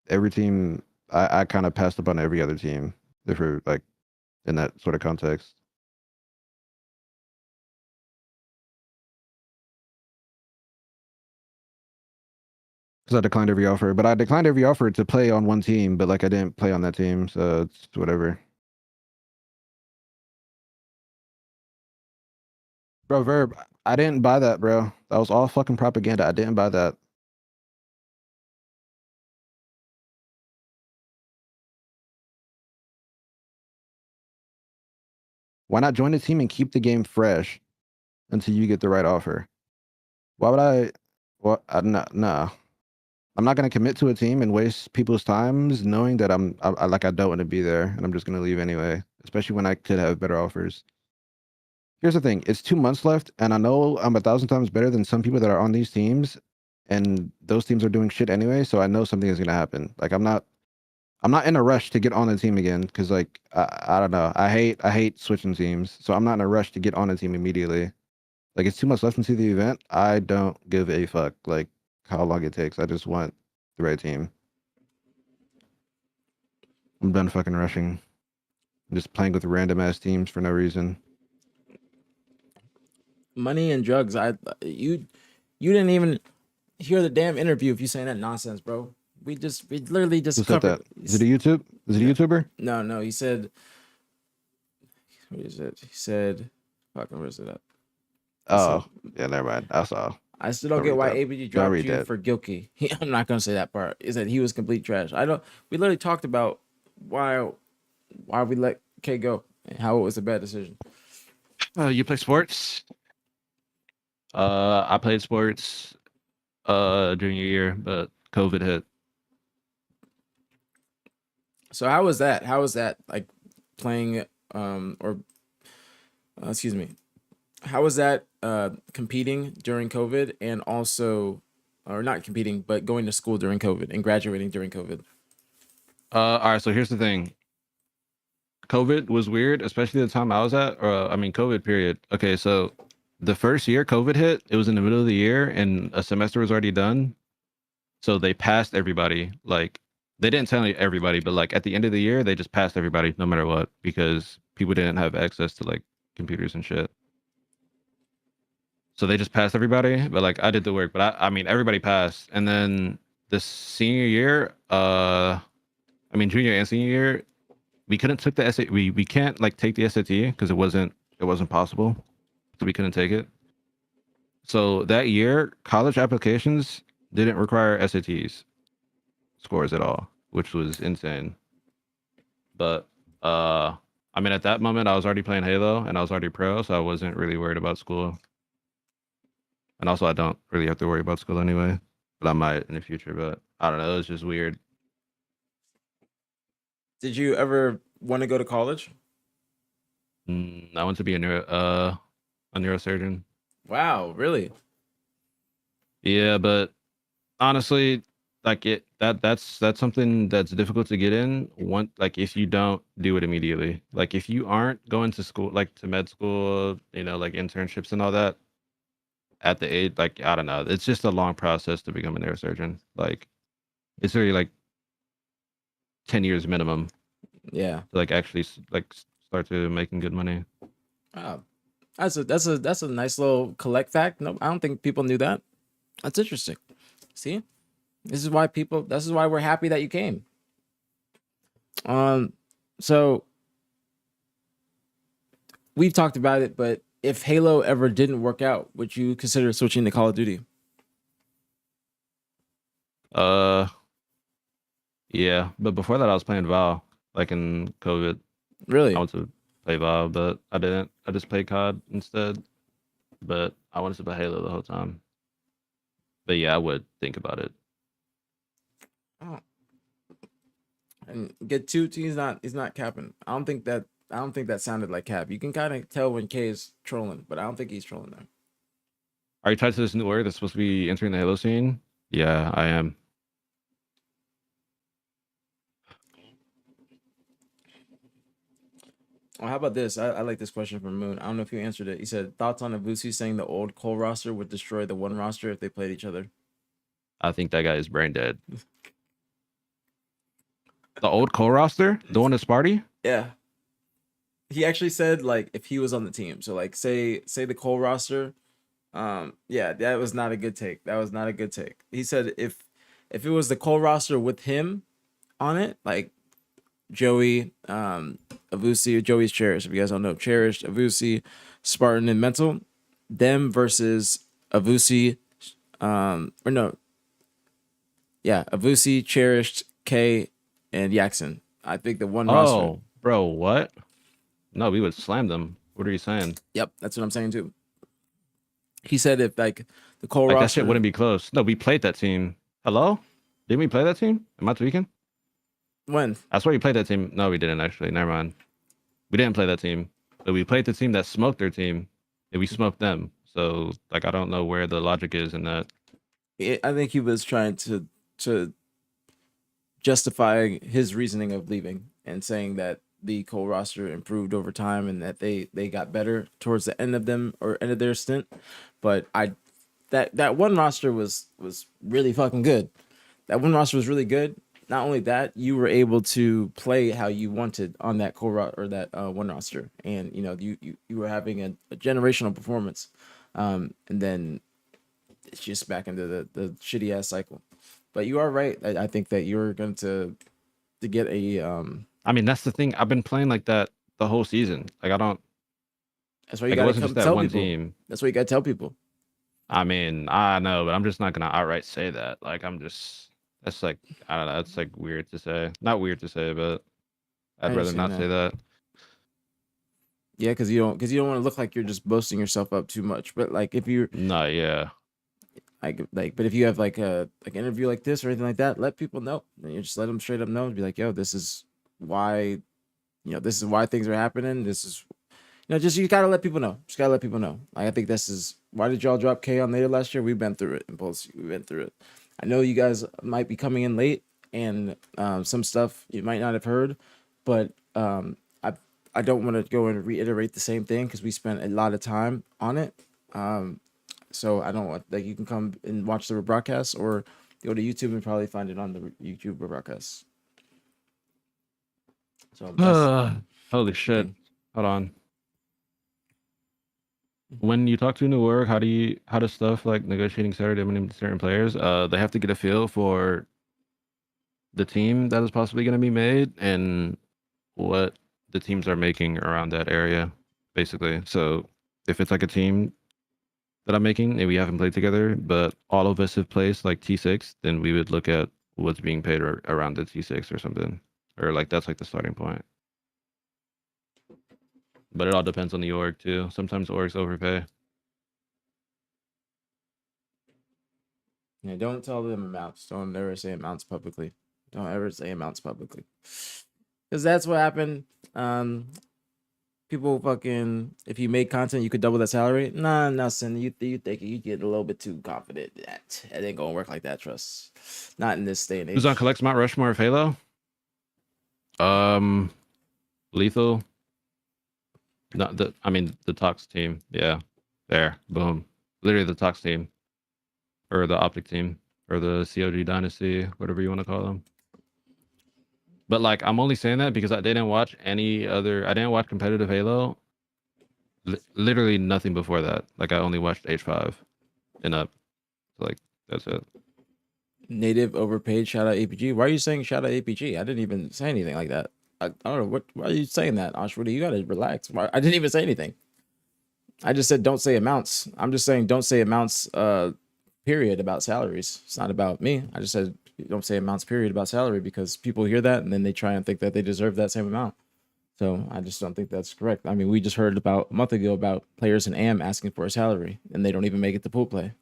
every team, I kind of passed up on every other team. Therefore, like in that sort of context. Because I declined every offer, but I declined every offer to play on one team, but like I didn't play on that team, so it's whatever. Bro, Verb, I didn't buy that, bro. That was all fucking propaganda. I didn't buy that. Why not join the team and keep the game fresh until you get the right offer? Why would I? What? No. I'm not gonna commit to a team and waste people's times knowing that I don't want to be there and I'm just gonna leave anyway. Especially when I could have better offers. Here's the thing: it's 2 months left, and I know I'm 1,000 times better than some people that are on these teams, and those teams are doing shit anyway. So I know something is gonna happen. Like I'm not in a rush to get on the team again because like I don't know. I hate switching teams, so I'm not in a rush to get on a team immediately. Like it's 2 months left into the event. I don't give a fuck like how long it takes. I just want the right team. I'm done fucking rushing. I'm just playing with random ass teams for no reason. Money and drugs. You didn't even hear the damn interview if you saying that nonsense, bro. We literally just Who said covered. that? Is it a YouTube? Is it a YouTuber? No. He said. What is it? He said. Fucking where's it at? Oh, yeah, never mind. I saw. I still don't Don't get why read that. aPG Don't dropped read you that. for Gilkey. I'm not gonna say that part. Is that he was complete trash. I don't. We literally talked about why we let K go and how it was a bad decision. You play sports? I played sports junior year, but COVID hit. So how was that? How was that like playing excuse me. How was that competing during COVID and also or not competing but going to school during COVID and graduating during COVID? All right, so here's the thing. COVID was weird, especially the time I was at, COVID period. Okay, so the first year COVID hit, it was in the middle of the year and a semester was already done. So they passed everybody. Like they didn't tell everybody, but like at the end of the year, they just passed everybody no matter what because people didn't have access to like computers and shit. So they just passed everybody, but like I did the work, but I mean everybody passed. And then the senior year, junior and senior year, we couldn't take the SAT. We can't like take the SAT because it wasn't possible. So we couldn't take it. So that year, college applications didn't require SATs scores at all, which was insane. But at that moment I was already playing Halo and I was already pro, so I wasn't really worried about school. And also I don't really have to worry about school anyway. But I might in the future, but I don't know, it was just weird. Did you ever want to go to college? I want to be a neurosurgeon. Wow, really? Yeah, but honestly, like that's something that's difficult to get in if you don't do it immediately. Like if you aren't going to school, like to med school, like internships and all that at the age, like I don't know, it's just a long process to become a neurosurgeon. Like it's really like 10 years minimum. Yeah. To like actually like start to making good money. Wow. That's a nice little collect fact. No, I don't think people knew that. That's interesting. See? This is why we're happy that you came. So we've talked about it, but if Halo ever didn't work out, would you consider switching to Call of Duty? Yeah, but before that I was playing VoW, like in COVID. Really? I wanted to play VoW, but I didn't. I just played COD instead. But I wanted to play Halo the whole time. But yeah, I would think about it. Oh. And get two. He's not capping. I don't think that sounded like cap. You can kind of tell when K is trolling, but I don't think he's trolling there. Are you tied to this new org that's supposed to be entering the Halo scene? Yeah, I am. Oh, how about this? I like this question from Moon. I don't know if you answered it. He said, thoughts on Abusi saying the old Cole roster would destroy the one roster if they played each other. I think that guy is brain dead. The old Cole roster? The one at Sparty? Yeah. He actually said, like, if he was on the team. So, like, say the Cole roster. Yeah, that was not a good take. That was not a good take. He said if it was the Cole roster with him on it, like Joey, Avusi, Joey's Cherished. If you guys don't know, Cherished, Avusi, Spartan, and Mental, them versus Avusi, Avusi, Cherished, K, and Yaxon. I think the one roster. Oh, bro, what? No, we would slam them. What are you saying? Yep, that's what I'm saying too. He said if like the Cole like roster, that shit wouldn't be close. No, we played that team. Hello? Didn't we play that team? Am I tweaking? When? I swear we played that team. No, we didn't actually. Never mind. We didn't play that team. But we played the team that smoked their team, and we smoked them. So, like, I don't know where the logic is in that. I think he was trying to justify his reasoning of leaving and saying that the Cole roster improved over time and that they got better towards the end of their stint. But that one roster was really fucking good. That one roster was really good. Not only that, you were able to play how you wanted on that one roster, and you were having a generational performance, and then it's just back into the shitty ass cycle. But you are right. I think that you're going to get a. I mean, that's the thing. I've been playing like that the whole season. Like I don't. That's why you like, gotta it wasn't come just that tell one people. team. That's what you gotta tell people. I mean, I know, but I'm just not gonna outright say that. Like I'm just. That's like I don't know. That's like weird to say. Not weird to say, but I'd rather not say that. Yeah, because you don't want to look like you're just boasting yourself up too much. But like if you're yeah. But if you have like an interview like this or anything like that, let people know. And you just let them straight up know and be like, yo, this is why, this is why things are happening. This is, just you gotta let people know. Just gotta let people know. Like I think this is why did y'all drop K on later last year? We've been through it. Impulse, we went through it. I know you guys might be coming in late and some stuff you might not have heard, but I don't want to go and reiterate the same thing because we spent a lot of time on it. So I don't want you can come and watch the rebroadcast or go to YouTube and probably find it on the YouTube rebroadcast. So holy shit. Hold on. When you talk to New Org, how does stuff like negotiating Saturday minimum to certain players? They have to get a feel for the team that is possibly going to be made and what the teams are making around that area, basically. So if it's like a team that I'm making and we haven't played together, but all of us have placed like T6, then we would look at what's being paid around the T6 or something, or like that's like the starting point. But it all depends on the org too. Sometimes orgs overpay. Yeah, don't tell them amounts. Don't ever say amounts publicly. Don't ever say amounts publicly, because that's what happened. People fucking, if you make content, you could double that salary. Nah, son, you think you get a little bit too confident. That it ain't gonna work like that. Trust, not in this day and age. Who's on Collect's Mount Rushmore of Halo? Lethal. No, the Tox team. Yeah, there, boom. Literally the Tox team, or the Optic team, or the COG Dynasty, whatever you want to call them. But like, I'm only saying that because I didn't watch any other. I didn't watch competitive Halo Literally nothing before that. Like I only watched H5 and up. So, like that's it. Native overpaid. Shout out APG. Why are you saying shout out APG? I didn't even say anything like that. I don't know what. Why are you saying that, Ashwini? You gotta relax. I didn't even say anything. I just said don't say amounts. I'm just saying don't say amounts. Period about salaries. It's not about me. I just said don't say amounts. Period about salary because people hear that and then they try and think that they deserve that same amount. So I just don't think that's correct. I mean, we just heard about a month ago about players in AM asking for a salary and they don't even make it to pool play.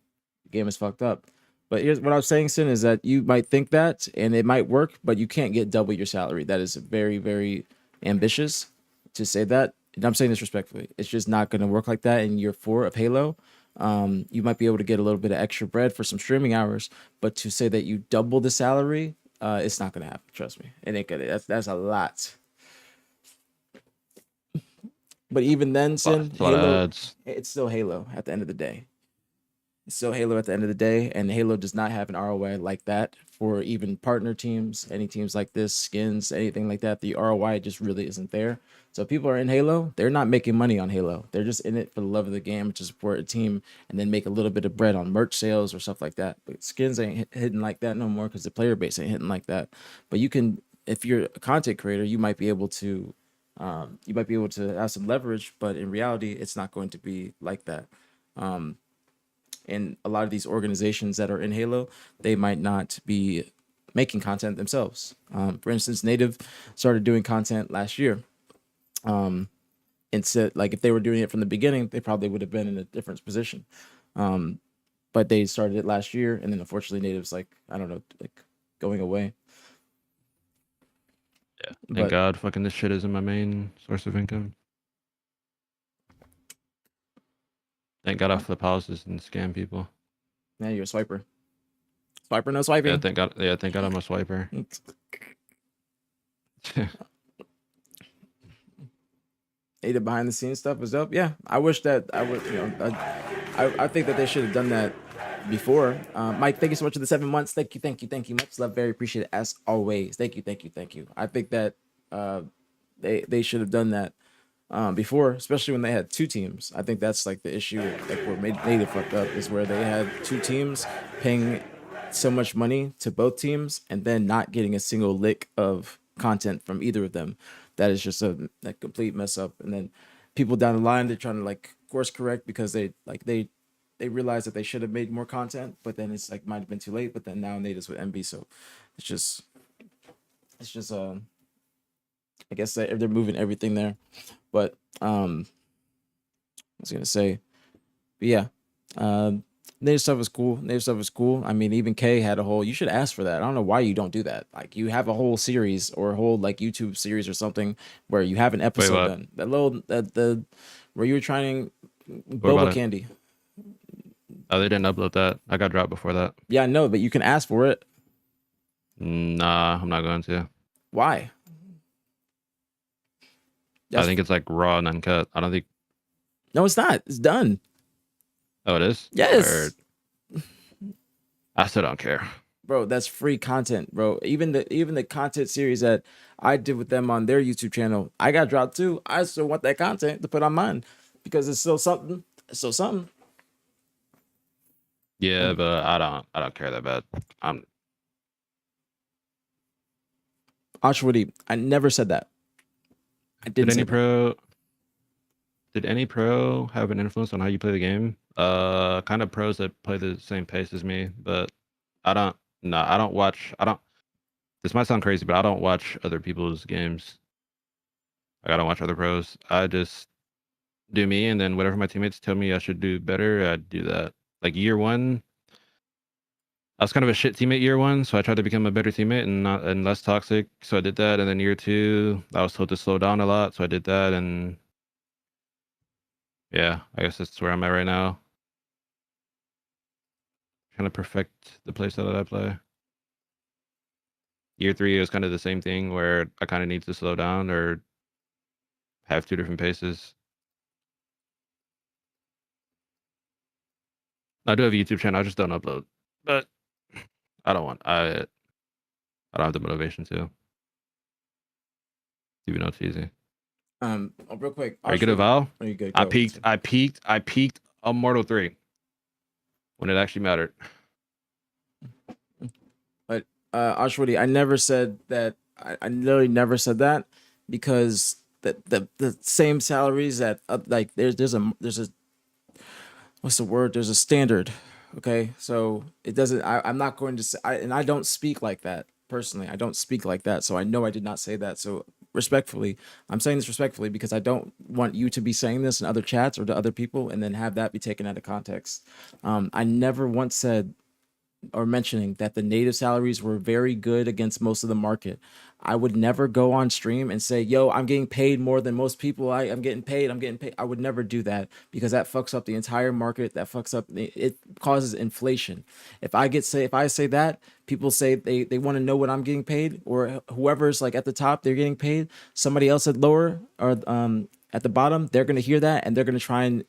The game is fucked up. But here's what I was saying, Sin, is that you might think that and it might work, but you can't get double your salary. That is very, very ambitious to say that. And I'm saying this respectfully. It's just not going to work like that in year 4 of Halo. You might be able to get a little bit of extra bread for some streaming hours, but to say that you double the salary, it's not going to happen. Trust me. It ain't gonna. That's a lot. But even then, Sin, Halo, it's still Halo at the end of the day. It's still Halo at the end of the day, and Halo does not have an ROI like that for even partner teams, any teams like this, skins, anything like that. The ROI just really isn't there. So if people are in Halo, they're not making money on Halo. They're just in it for the love of the game to support a team and then make a little bit of bread on merch sales or stuff like that. But skins ain't hitting like that no more because the player base ain't hitting like that. But you can, if you're a content creator, you might be able to have some leverage, but in reality, it's not going to be like that. And a lot of these organizations that are in Halo, they might not be making content themselves. For instance, Native started doing content last year. Instead, like if they were doing it from the beginning, they probably would have been in a different position. But they started it last year, and then unfortunately, Native's like, I don't know, like going away. Yeah. Thank God fucking this shit isn't my main source of income. Thank God I flip houses and scam people. Yeah, you're a swiper. Swiper, no swiping. Yeah, thank God. Yeah, thank God I'm a swiper. The behind the scenes stuff was dope. Yeah, I wish that I would. I think that they should have done that before. Mike, thank you so much for the 7 months. Thank you. Much love, very appreciated as always. Thank you. I think that they should have done that before, especially when they had 2 teams. I think that's like the issue, like where Native fucked up, is where they had 2 teams paying so much money to both teams and then not getting a single lick of content from either of them. That is just a complete mess up. And then people down the line, they're trying to like course correct because they realize that they should have made more content, but then it's like might have been too late. But then now Native's with MB, so it's just I guess they're moving everything there. But I was gonna say, but yeah, Native stuff was cool. I mean, even K had a whole. You should ask for that. I don't know why you don't do that. Like, you have a whole series or a whole like YouTube series or something where you have an episode done. That little the where you were trying boba candy. Oh, they didn't upload that. I got dropped before that. Yeah, I know, but you can ask for it. Nah, I'm not going to. Why? I think it's like raw and uncut. I don't think. No, it's not. It's done. Oh, it is? Yes. I still don't care. Bro, that's free content, bro. Even the content series that I did with them on their YouTube channel, I got dropped too. I still want that content to put on mine because it's still something. It's still something. Yeah, but I don't care that bad. Ashwadi, I never said that. I didn't. Did any pro have an influence on how you play the game? Kind of pros that play the same pace as me, but I don't watch. This might sound crazy, but I don't watch other people's games. Like, I don't watch other pros. I just do me, and then whatever my teammates tell me I should do better, I do that. Like year 1, I was kind of a shit teammate year 1, so I tried to become a better teammate and less toxic. So I did that, and then year 2, I was told to slow down a lot, so I did that, and yeah, I guess that's where I'm at right now. Trying to perfect the playstyle that I play. Year 3 is kind of the same thing where I kind of need to slow down or have 2 different paces. I do have a YouTube channel. I just don't upload, but I don't have the motivation to, even though it's easy. Real quick. Are you good at Val? Are you good? I Go. peaked Immortal 3 when it actually mattered. But Ashwadi, I never said that. I literally never said that because the same salaries that like there's a what's the word? There's a standard. Okay, so it doesn't. I'm not going to say. And I don't speak like that personally. I don't speak like that. So I know I did not say that. So respectfully, I'm saying this respectfully because I don't want you to be saying this in other chats or to other people and then have that be taken out of context. I never once said or mentioning that the native salaries were very good against most of the market. I would never go on stream and say, yo, I'm getting paid more than most people. I'm getting paid. I'm getting paid. I would never do that because that fucks up the entire market. That fucks up, it causes inflation. If I say that, people say they want to know what I'm getting paid, or whoever's like at the top, they're getting paid. Somebody else at lower or at the bottom, they're going to hear that and they're going to try and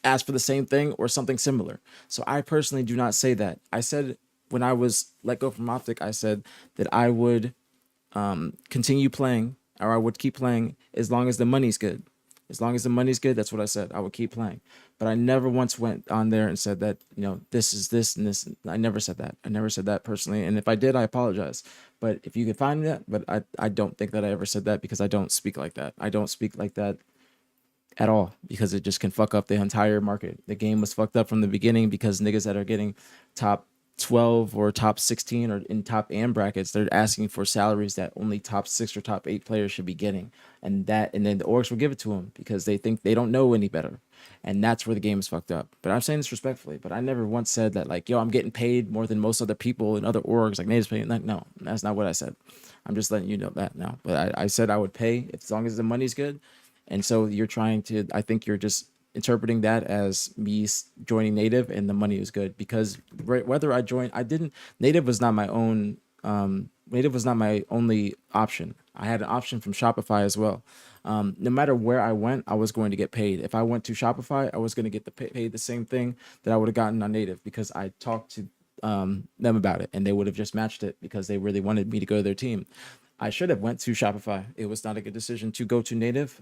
ask for the same thing or something similar. So I personally do not say that. I said when I was let go from Optic, I said that I would continue playing, or I would keep playing as long as the money's good. As long as the money's good, that's what I said. I would keep playing. But I never once went on there and said that, you know, this is this and this. I never said that. I never said that personally. And if I did, I apologize. But if you could find that, but I don't think that I ever said that because I don't speak like that. I don't speak like that at all because it just can fuck up the entire market. The game was fucked up from the beginning because niggas that are getting top 12 or top 16 or in top AM brackets, they're asking for salaries that only top 6 or top 8 players should be getting. And then the orgs will give it to them because they think they don't know any better. And that's where the game is fucked up. But I'm saying this respectfully, but I never once said that like, yo, I'm getting paid more than most other people in other orgs, like natives paying. Like, no, that's not what I said. I'm just letting you know that now. But I said I would pay as long as the money's good. And so you're trying to, I think you're just interpreting that as me joining native and the money is good because whether I joined, native was not my own, native was not my only option. I had an option from Shopify as well. No matter where I went, I was going to get paid. If I went to Shopify, I was going to get paid the same thing that I would have gotten on native because I talked to them about it and they would have just matched it because they really wanted me to go to their team. I should have went to Shopify. It was not a good decision to go to native,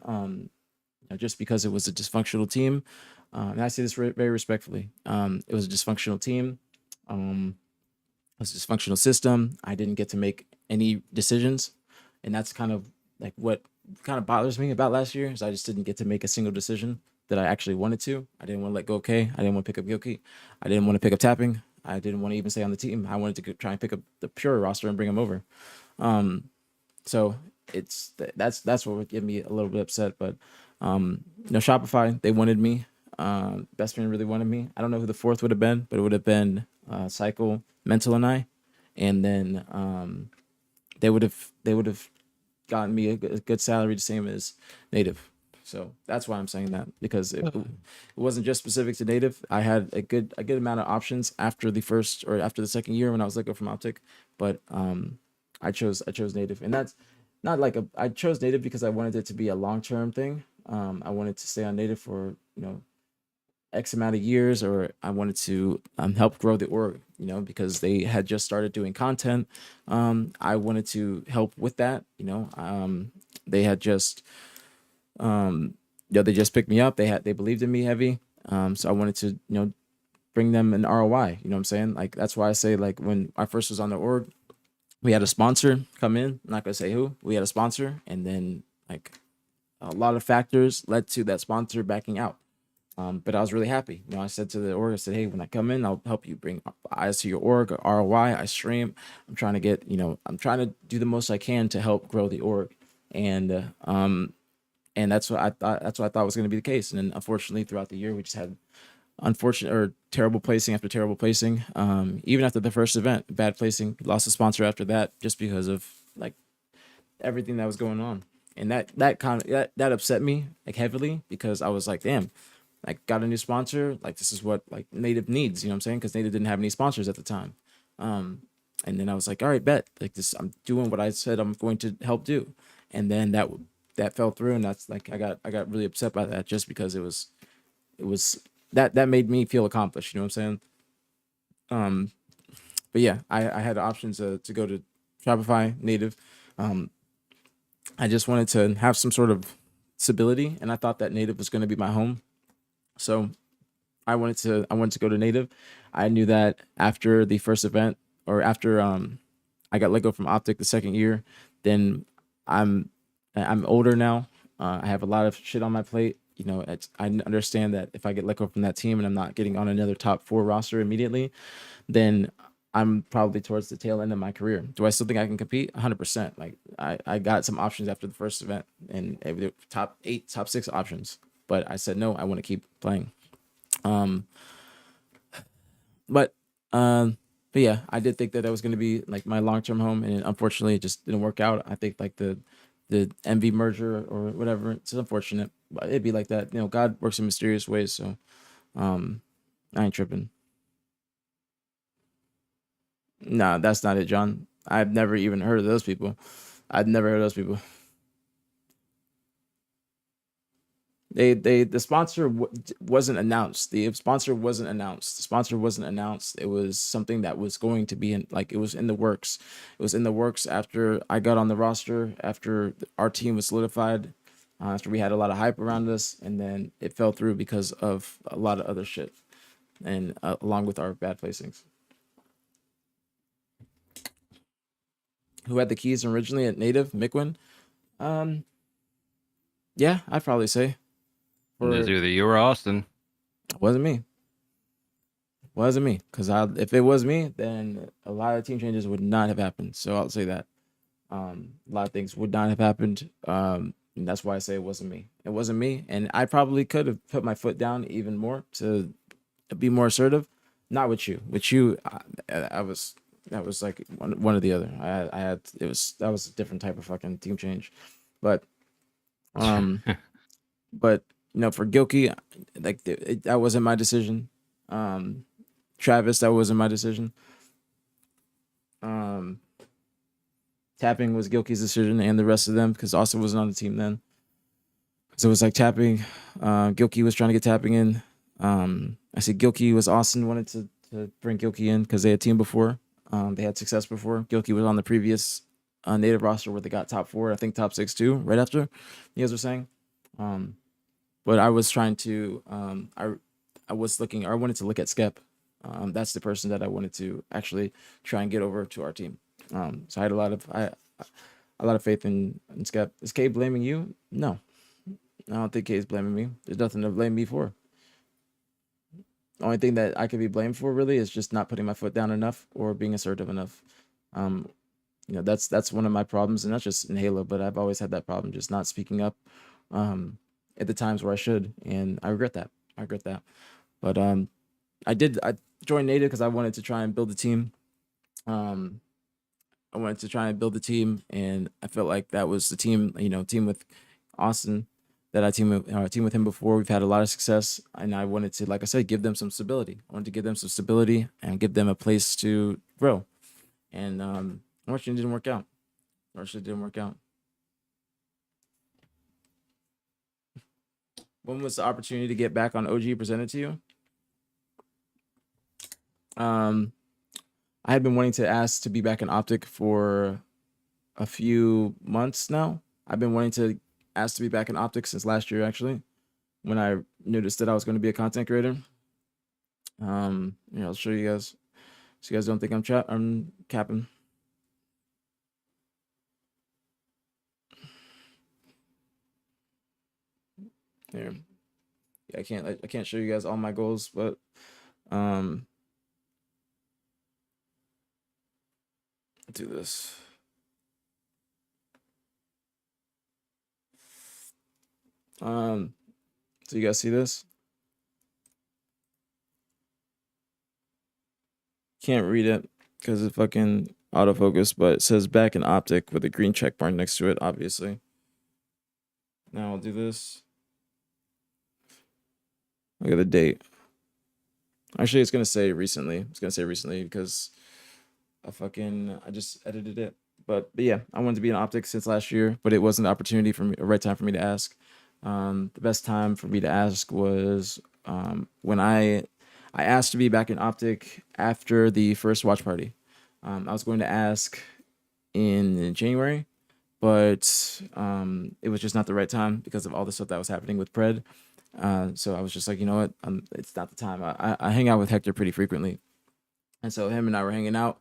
just because it was a dysfunctional team. And I say this very respectfully. It was a dysfunctional team. It was a dysfunctional system. I didn't get to make any decisions, and that's kind of like what kind of bothers me about last year is I just didn't get to make a single decision that I actually wanted to. I didn't want to let go K. I didn't want to pick up Gilkey. I didn't want to pick up tapping. I didn't want to even stay on the team. I wanted to try and pick up the pure roster and bring them over. So that's what would get me a little bit upset. But Shopify, they wanted me. Best friend really wanted me. I don't know who the fourth would have been, but it would have been Cycle, Mental, and I. And then they would have gotten me a good salary, the same as native. So that's why I'm saying that because it wasn't just specific to native. I had a good amount of options after the second year when I was let go from Optic, but I chose native, and that's not like I chose native because I wanted it to be a long-term thing. I wanted to stay on native for X amount of years, or I wanted to help grow the org, because they had just started doing content. I wanted to help with that. They had just they just picked me up. They believed in me heavy. So I wanted to bring them an ROI. You know what I'm saying? Like that's why I say like when I first was on the org, we had a sponsor come in. I'm not gonna say who. We had a sponsor, and then like a lot of factors led to that sponsor backing out. But I was really happy. I said to the org, I said, hey, when I come in, I'll help you bring eyes to your org, ROI. I stream. I'm trying to get, I'm trying to do the most I can to help grow the org. And that's what I thought. That's what I thought was going to be the case. And then unfortunately, throughout the year, we just had unfortunate or terrible placing after terrible placing. Even after the first event, bad placing, lost a sponsor after that, just because of like everything that was going on. And that upset me like heavily because I was like, damn, like got a new sponsor. Like this is what like native needs, you know what I'm saying? Because native didn't have any sponsors at the time. And then I was like, all right, bet like this, I'm doing what I said I'm going to help do. And then that fell through. And that's like, I got really upset by that just because it was that made me feel accomplished. You know what I'm saying? But yeah, I had options to go to Shopify native. I just wanted to have some sort of stability, and I thought that native was going to be my home. So I wanted to go to native. I knew that after the first event, or after I got let go from Optic the second year, then I'm older now. I have a lot of shit on my plate. You know, I understand that if I get let go from that team and I'm not getting on another top 4 roster immediately, then I'm probably towards the tail end of my career. Do I still think I can compete? 100%. Like I got some options after the first event, and top 8, top 6 options. But I said no. I want to keep playing. But yeah, I did think that was going to be like my long-term home, and unfortunately, it just didn't work out. I think like the MV merger or whatever. It's unfortunate, but it'd be like that. You know, God works in mysterious ways. So I ain't tripping. Nah, that's not it, John. I've never even heard of those people. I've never heard of those people. The sponsor wasn't announced. The sponsor wasn't announced. The sponsor wasn't announced. It was something that was going to be in, like, it was in the works. It was in the works after I got on the roster, after our team was solidified, after we had a lot of hype around us, and then it fell through because of a lot of other shit, and along with our bad placings. Who had the keys originally at native? Miquin? Yeah, I'd probably say. It's either you or Austin. Wasn't me. Wasn't me. Because if it was me, then a lot of team changes would not have happened. So I'll say that. A lot of things would not have happened. And that's why I say it wasn't me. It wasn't me. And I probably could have put my foot down even more to be more assertive. Not with you. With you, that was like one or the other. That was a different type of fucking team change. But but you know, for Gilkey, like that wasn't my decision. Travis, that wasn't my decision. Tapping was Gilkey's decision, and the rest of them, because Austin wasn't on the team then. So it was like tapping. Gilkey was trying to get tapping in. I see Gilkey was Austin wanted to bring Gilkey in because they had team before. They had success before. Gilkey was on the previous native roster where they got top 4, I think top 6 too, right after you guys were saying. But I was trying to, I wanted to look at Skep. That's the person that I wanted to actually try and get over to our team. So I had a lot of faith in Skep. Is K blaming you? No, I don't think K is blaming me. There's nothing to blame me for. The only thing that I could be blamed for really is just not putting my foot down enough or being assertive enough. You know, that's one of my problems, and not just in Halo, but I've always had that problem, just not speaking up at the times where I should, and I regret that. But I joined Native because I wanted to try and build a team. I wanted to try and build a team, and I felt like that was the team, you know, team with Austin, that I team with him before. We've had a lot of success, and I wanted to, like I said, give them some stability. I wanted to give them some stability and give them a place to grow. And unfortunately, it didn't work out. When was the opportunity to get back on OG presented to you? I had been wanting to ask to be back in Optic for a few months now. I've been wanting to ask to be back in Optic since last year, actually, when I noticed that I was going to be a content creator. I'll show you guys, so you guys don't think I'm capping. Here, yeah, I can't show you guys all my goals, but do this. So you guys see this? Can't read it because it's fucking autofocus, but it says back in Optic with a green check mark next to it, obviously. Now I'll do this. Look at the date. Actually, it's gonna say recently. It's gonna say recently because I just edited it. But yeah, I wanted to be in Optic since last year, but it wasn't the opportunity for me, a right time for me to ask. The best time for me to ask was when I asked to be back in Optic after the first watch party. I was going to ask in January, but it was just not the right time because of all the stuff that was happening with Pred. So I was just like, you know what, it's not the time. I hang out with Hector pretty frequently, and so him and I were hanging out.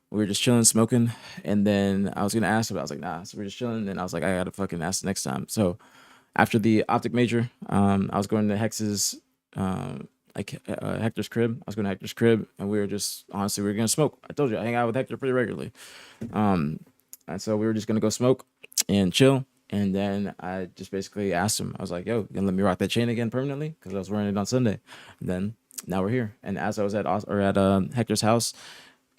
We were just chilling, smoking, and then I was gonna ask him, but I was like, nah. So we're just chilling, and I was like, I gotta fucking ask next time. So after the Optic major, I was going to Hex's, Hector's crib. I was going to Hector's crib, and we were just, honestly, we were gonna smoke. I told you I hang out with Hector pretty regularly, and so we were just gonna go smoke and chill. And then I just basically asked him, I was like, yo, you gonna let me rock that chain again permanently? Because I was wearing it on Sunday. And then now we're here. And as I was at Hector's house,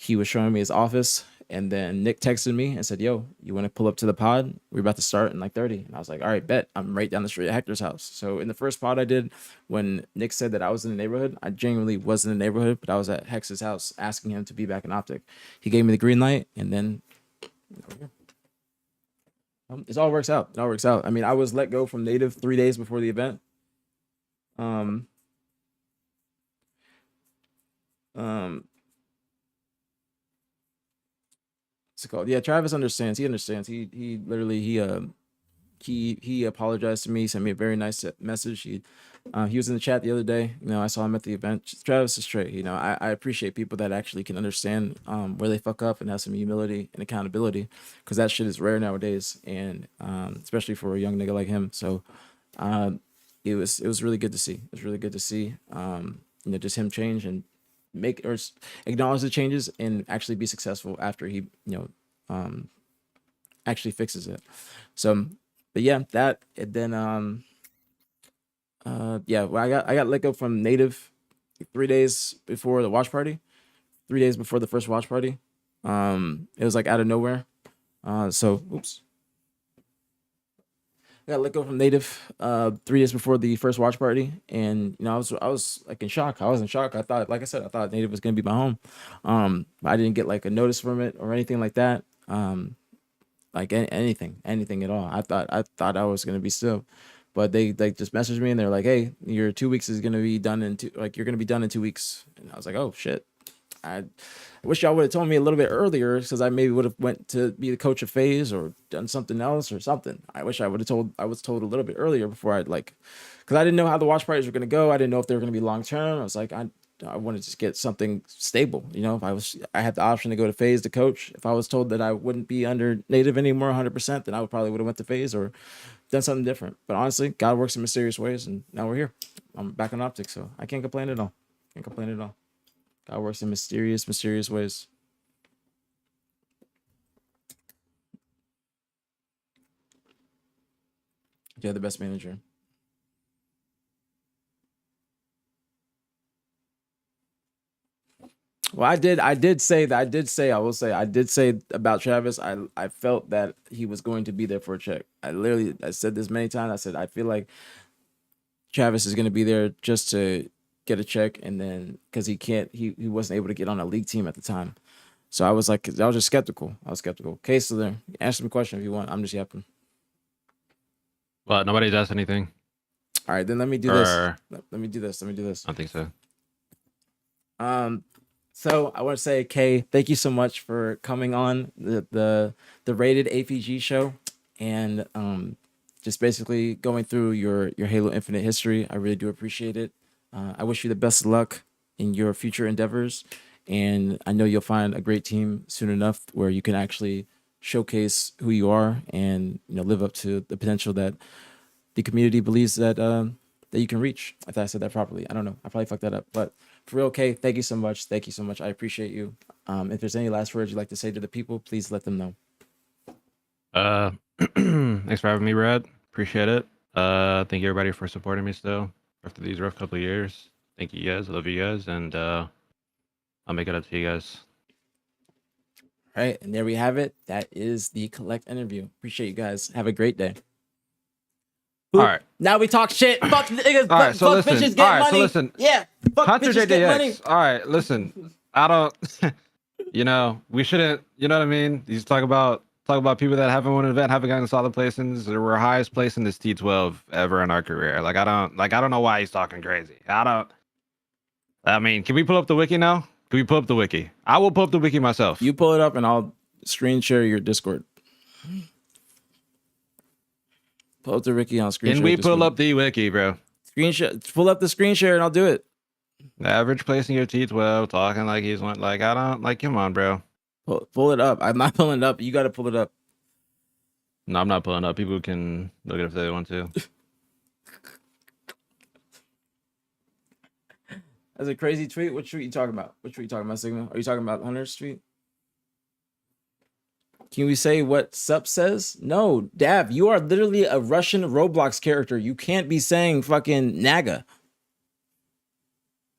he was showing me his office. And then Nick texted me and said, yo, you want to pull up to the pod? We're about to start in like 30. And I was like, all right, bet. I'm right down the street at Hector's house. So in the first pod I did, when Nick said that I was in the neighborhood, I genuinely was in the neighborhood, but I was at Hex's house asking him to be back in Optic. He gave me the green light, and then it all works out. It all works out. I mean, I was let go from Native 3 days before the event. What's it called? Yeah, Travis understands. He understands. He literally he apologized to me. Sent me a very nice message. He was in the chat the other day. You know, I saw him at the event. Travis is straight. You know, I appreciate people that actually can understand where they fuck up and have some humility and accountability, because that shit is rare nowadays, and especially for a young nigga like him. So it was really good to see. It was really good to see. You know, just him change and make or acknowledge the changes and actually be successful after he, you know, actually fixes it. So, but yeah, that, and then yeah, well, I got let go from Native 3 days before the watch party, 3 days before the first watch party. It was like out of nowhere. So oops. I got let go from Native 3 days before the first watch party, and you know, I was like in shock. I was in shock. I thought, like I said, I thought Native was gonna be my home. I didn't get like a notice from it or anything like that. Like anything at all. I thought I was gonna be still, but they just messaged me and they're like, hey, your 2 weeks is gonna be done in you're gonna be done in 2 weeks. And I was like, oh shit. I wish y'all would have told me a little bit earlier, because I maybe would have went to be the coach of FaZe or done something else or something. I wish I was told a little bit earlier before I'd like, because I didn't know how the watch parties were going to go. I didn't know if they were going to be long term. I was like, I wanted to just get something stable. You know, if I had the option to go to FaZe to coach. If I was told that I wouldn't be under Native anymore 100%, then I would have went to FaZe or done something different. But honestly, God works in mysterious ways, and now we're here. I'm back on Optic, so I can't complain at all. God works in mysterious ways. You're the best manager. Well, I did say about Travis, I felt that he was going to be there for a check. I said this many times. I said, I feel like Travis is going to be there just to get a check, and then because he wasn't able to get on a league team at the time. So I was just skeptical. Okay, so there, answer the question if you want. I'm just yapping. Well, nobody's asked anything. All right, then let me do this. Let me do this. I don't think so. So I want to say, Kay, thank you so much for coming on the rated aPG show, and just basically going through your Halo Infinite history. I really do appreciate it. I wish you the best of luck in your future endeavors, and I know you'll find a great team soon enough where you can actually showcase who you are and, you know, live up to the potential that the community believes that that you can reach. I thought I said that properly. I don't know. I probably fucked that up, but for real, Kay, thank you so much. I appreciate you. If there's any last words you'd like to say to the people, please let them know. Thanks for having me, Brad. Appreciate it. Thank you everybody for supporting me still after these rough couple of years. Thank you guys. I love you guys, and I'll make it up to you guys. All right, and there we have it. That is the KUHLECT interview. Appreciate you guys. Have a great day. All right. Now we talk shit. Fuck niggas. All right, so fuck listen. bitches get All right, money. so listen. Yeah. Fuck Hunter bitches get money. JDX. All right, listen. I don't. You know, we shouldn't. You know what I mean? You talk about people that haven't won an event, haven't gotten solid placings. Or we're highest place in this T12 ever in our career. Like I don't know why he's talking crazy. I mean, can we pull up the wiki now? Can we pull up the wiki? I will pull up the wiki myself. You pull it up and I'll screen share your Discord. Pull up the Ricky on screen. Can we pull up the wiki, bro? Screenshot? Pull up the screen share and I'll do it. The average placing of T12, talking like he's one. Like I don't like. Come on, bro. Pull it up. I'm not pulling it up. You got to pull it up. No, I'm not pulling up. People can look at it if they want to. That's a crazy tweet. What tweet you talking about? What tweet you talking about, Sigma? Are you talking about Hunter's tweet? Can we say what Sup says? No, Dav, you are literally a Russian Roblox character. You can't be saying fucking Naga.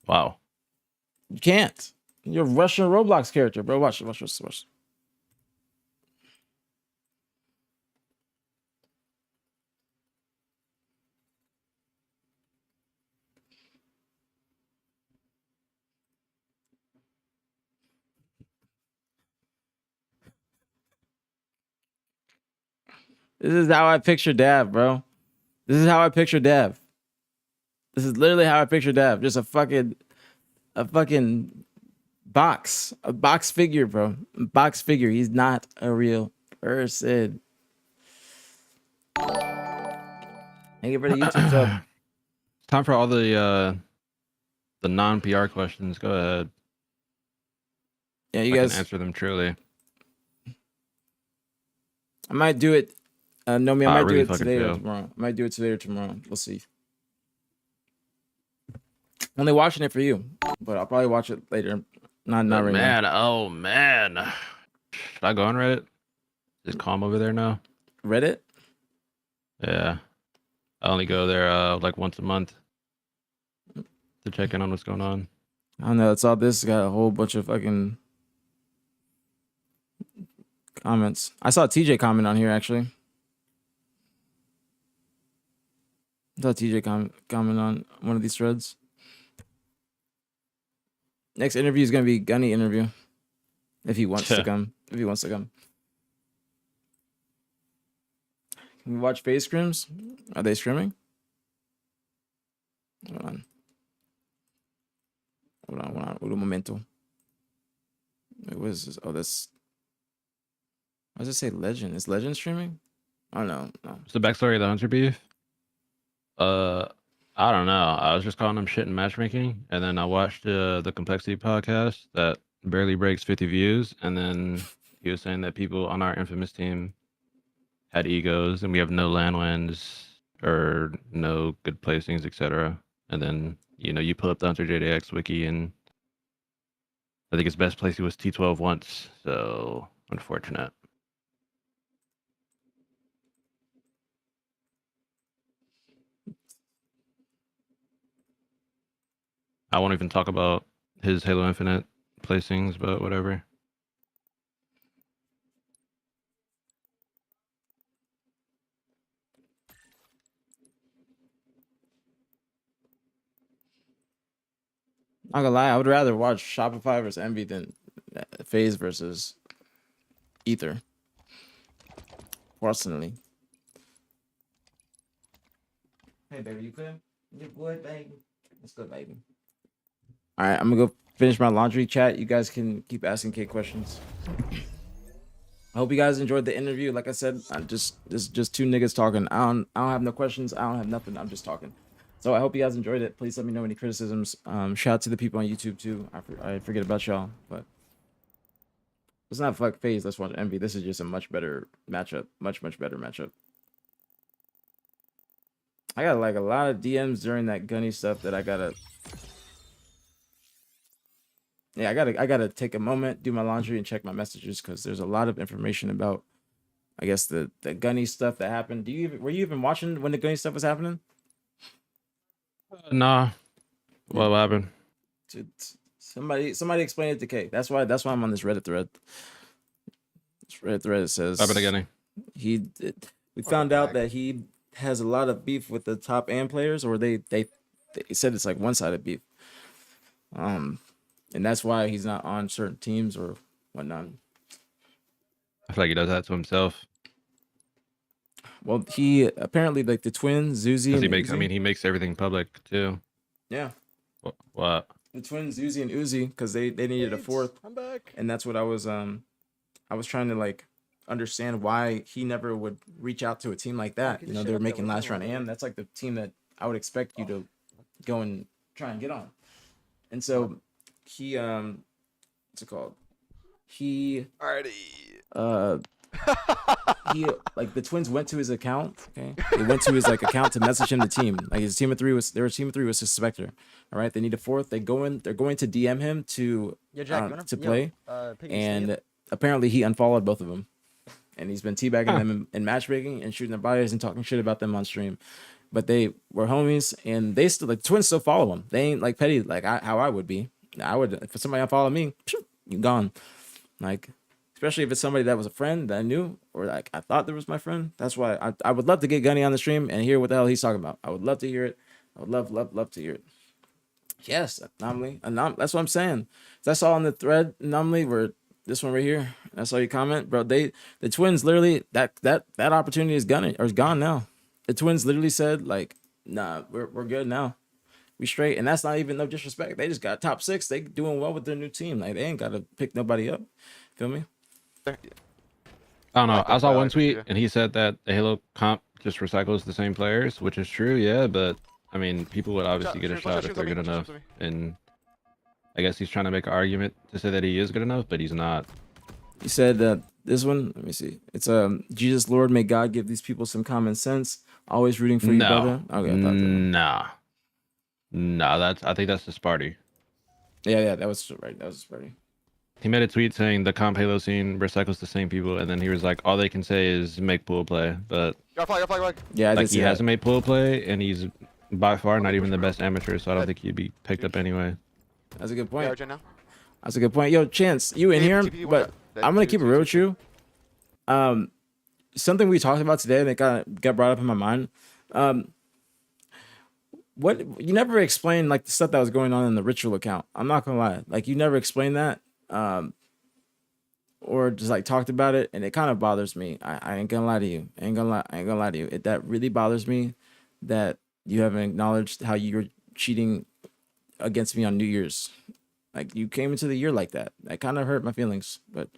Wow. You can't. You're a Russian Roblox character, bro. Watch. This is how I picture Dav, bro. This is how I picture Dav. This is literally how I picture Dav. Just a fucking box. A box figure, bro. Box figure. He's not a real person. Thank you for the YouTube sub. Time for all the non-PR questions. Go ahead. Yeah, you I guys can answer them truly. I might do it. No, me, I might really do it fucking today or feel. tomorrow. I might do it today or tomorrow. We'll see. Only watching it for you, but I'll probably watch it later. Not right Man, now. oh man. Should I go on Reddit? Is calm over there now? Reddit? Yeah. I only go there like once a month to check in on what's going on. I don't know. It's all this. Got a whole bunch of fucking comments. I saw TJ comment on here actually. I saw TJ comment on one of these threads. Next interview is gonna be Gunny interview, if he wants to come. If he wants to come. Can we watch face scrims? Are they scrimming? Hold on. Un momento. What is this? Oh, this. Why does it say Legend? Is Legend streaming? Oh no. What's the backstory of the Hunter beef? I don't know. I was just calling them shit in matchmaking, and then I watched the Complexity podcast that barely breaks 50 views, and then he was saying that people on our infamous team had egos, and we have no land wins or no good placings, etc. And then you pull up the Hunter JDX wiki, and I think his best placing was T12 once. So unfortunate. I won't even talk about his Halo Infinite placings, but whatever. Not gonna lie, I would rather watch Shopify versus Envy than FaZe versus Ether. Personally. Hey baby, you clear? You good, baby? Let's go, baby. All right, I'm gonna go finish my laundry. Chat. You guys can keep asking K questions. I hope you guys enjoyed the interview. Like I said, this is just two niggas talking. I don't have no questions. I don't have nothing. I'm just talking. So I hope you guys enjoyed it. Please let me know any criticisms. Shout out to the people on YouTube too. I forget about y'all, but let's not fuck FaZe. Let's watch Envy. This is just a much better matchup. Much better matchup. I got like a lot of DMs during that Gunny stuff that I gotta. Yeah, I gotta take a moment, do my laundry, and check my messages because there's a lot of information about, I guess the Gunny stuff that happened. Were you even watching when the Gunny stuff was happening? Nah. What happened? Somebody explain it to K. That's why I'm on this Reddit thread. This Reddit thread says. What happened again? We found out that he has a lot of beef with the top AM players, or they said it's like one-sided beef. And that's why he's not on certain teams or whatnot. I feel like he does that to himself. Well, he apparently like the twins, Zuzi and Uzi. He makes everything public too. Yeah. What? The twins, Zuzi and Uzi, because they needed a fourth. I'm back. And that's what I was trying to like understand why he never would reach out to a team like that. You know, they were making last round AM. That's like the team that I would expect you to go and try and get on. And so he what's it called? He he like the Twins went to his account. Okay, they went to his like account to message him the team. Like his team of three was his Spectre. All right, they need a fourth. They're going to DM him to play, and apparently he unfollowed both of them, and he's been teabagging them in matchmaking and shooting their bodies and talking shit about them on stream. But they were homies, and they still like Twins still follow him. They ain't like petty like how I would be. I would if somebody unfollow me, you gone. Like. Especially if it's somebody that was a friend that I knew or like I thought there was my friend. That's why I would love to get Gunny on the stream and hear what the hell he's talking about. I would love to hear it. I would love to hear it. Yes, anomaly. That's what I'm saying. So I saw on the thread anomaly where this one right here. I saw you comment, bro. The Twins literally that opportunity is gone now. The Twins literally said like, nah, we're good now. We straight, and that's not even no disrespect. They just got top 6. They doing well with their new team. Like they ain't got to pick nobody up. Feel me? I don't know. I saw one tweet and he said that the Halo comp just recycles the same players, which is true, yeah, but I mean, people would obviously get a shot if they're good enough. And I guess he's trying to make an argument to say that he is good enough, but he's not. He said that this one, let me see. It's Jesus Lord, may God give these people some common sense. Always rooting for you, brother. Okay, Nah, I think that's the Sparty. Yeah, that was right. That was Sparty. He made a tweet saying the comp Halo scene recycles the same people, and then he was like, all they can say is make pool play, but yeah, like he hasn't made pool play, and he's by far not even the best amateur, so I don't think he'd be picked up anyway. That's a good point. That's a good point. Yo, Chance, you in here, but I'm gonna keep it real with you. Something we talked about today that got brought up in my mind. What you never explained like the stuff that was going on in the Ritual account. I'm not gonna lie, like you never explained that. Or just like talked about it, and it kind of bothers me. I ain't gonna lie to you. I ain't gonna lie to you. That really bothers me that you haven't acknowledged how you're cheating against me on New Year's. Like you came into the year like that. That kind of hurt my feelings. But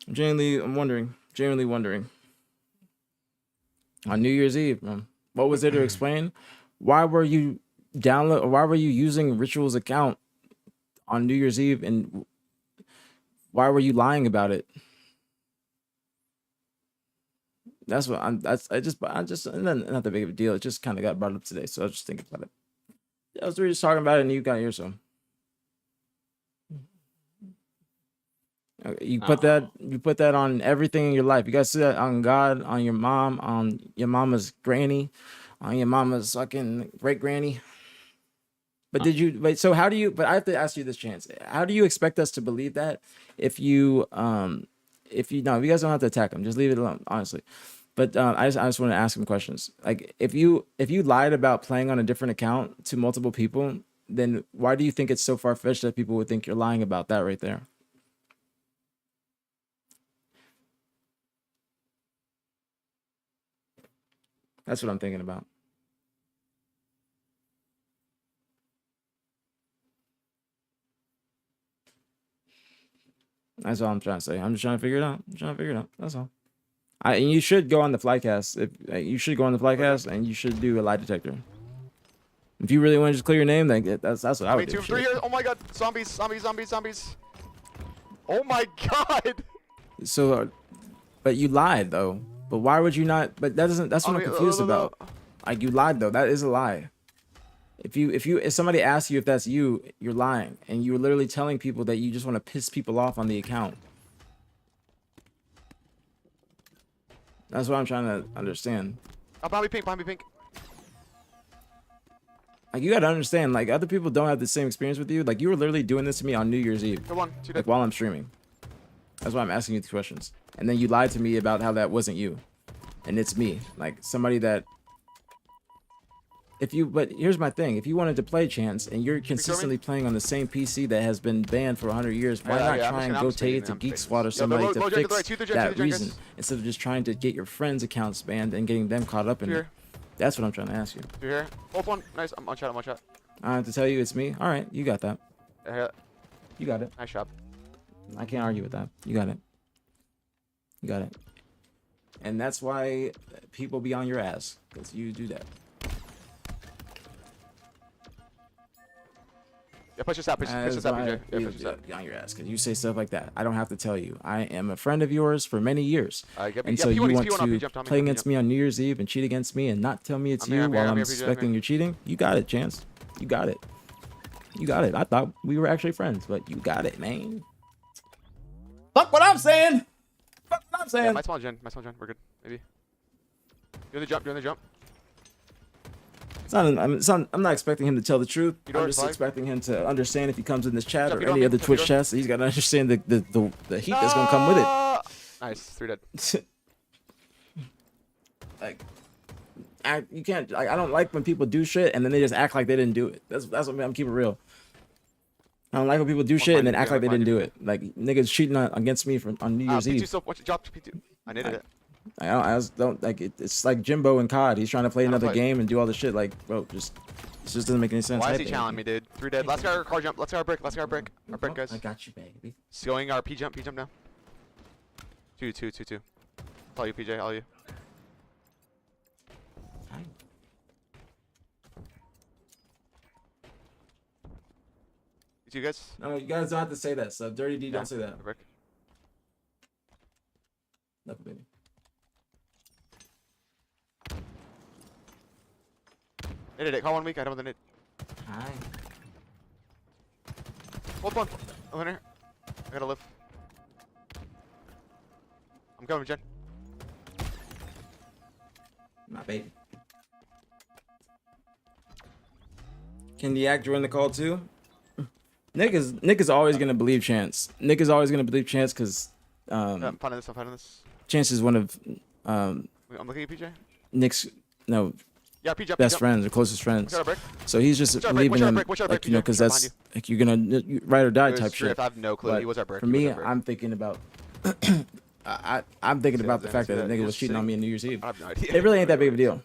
I'm genuinely wondering. On New Year's Eve, man, what was there to explain? Why were you using Ritual's account on New Year's Eve, and why were you lying about it? That's what I just not that big of a deal. It just kind of got brought up today, so I was just thinking about it. Yeah, I was really just talking about it, and you got here, so you put that on everything in your life. You guys see that on God, on your mom, on your mama's granny, on your mama's fucking great granny. But so how do you, but I have to ask you this, Chance. How do you expect us to believe that if you guys don't have to attack him, just leave it alone, honestly. But I just want to ask him questions. Like if you lied about playing on a different account to multiple people, then why do you think it's so far-fetched that people would think you're lying about that right there? That's what I'm thinking about. That's all I'm trying to say. I'm just trying to figure it out. That's all. And you should go on the Flycast. You should go on the Flycast, and you should do a lie detector. If you really want to just clear your name, then that's what I would do. 3 here. Oh my God! Zombies! Oh my God! So, but you lied though. But why would you not? But that doesn't. That's what I'm confused about. Like you lied though. That is a lie. If somebody asks you if that's you, you're lying, and you're literally telling people that you just want to piss people off on the account. That's what I'm trying to understand. Behind me, pink. Like you gotta understand, like other people don't have the same experience with you. Like you were literally doing this to me on New Year's Eve, like while I'm streaming. That's why I'm asking you these questions. And then you lied to me about how that wasn't you, and it's me, like somebody that. But here's my thing: if you wanted to play Chance and you're consistently playing on the same PC that has been banned for 100 years, why not try and go take it to Geek Squad or somebody to fix that reason instead of just trying to get your friends' accounts banned and getting them caught up in it? That's what I'm trying to ask you. You're here. Open. Nice. I'm on chat. I have to tell you it's me. All right, you got that. You got it. Nice job. I can't argue with that. You got it. You got it. And that's why people be on your ass, because you do that. Yeah, push this out. Push this out, PJ. Yeah, push this out. Be on your ass, because you say stuff like that. I don't have to tell you. I am a friend of yours for many years. And so you want to play against me on New Year's Eve and cheat against me and not tell me it's you while I'm suspecting you're cheating? You got it, Chance. You got it. You got it. I thought we were actually friends, but you got it, man. Fuck what I'm saying. Fuck what I'm saying. Yeah, my small gen. We're good. Maybe. Doing the jump. I'm not expecting him to tell the truth. I'm just expecting him to understand if he comes in this chat or any other Twitch chat. So he's got to understand the heat that's gonna come with it. Nice, 3 dead. Like, you can't. I don't like when people do shit and then they just act like they didn't do it. That's what I'm keeping it real. I don't like when people do shit and then act like they didn't do it. Like niggas cheating against me on New Year's Eve. P2 still, watch it drop to P2. I needed it. I just don't like it. It's like Jimbo and COD. He's trying to play another game and do all this shit. Like, bro, it just doesn't make any sense. Why is he challenging me, dude? 3 dead. Let's go our car jump. Let's go our brick. Our brick, guys. I got you, baby. It's going our P jump now. 2. All you, PJ. All you. Hi. You guys? No, you guys don't have to say that stuff. Dirty D, don't say that. Brick. Nothing, baby. Needed it. Call 1 week. I don't want the nade. Hi. Hold one. Winner. I gotta live. I'm coming, Jen. My baby. Can the actor join the call too? Niggas always gonna believe Chance. Niggas always gonna believe Chance because I'm finding this. Chance is one of I'm looking at PJ. Nick's Yeah, PJ. best friends or closest friends. So he's just leaving him, like, you know, because that's like you're gonna ride or die type shit. I have no clue. But He was our brick. for me, I'm thinking about. I'm thinking about the fact that the nigga was cheating on me on New Year's Eve. I have no idea. It really ain't that big of a deal.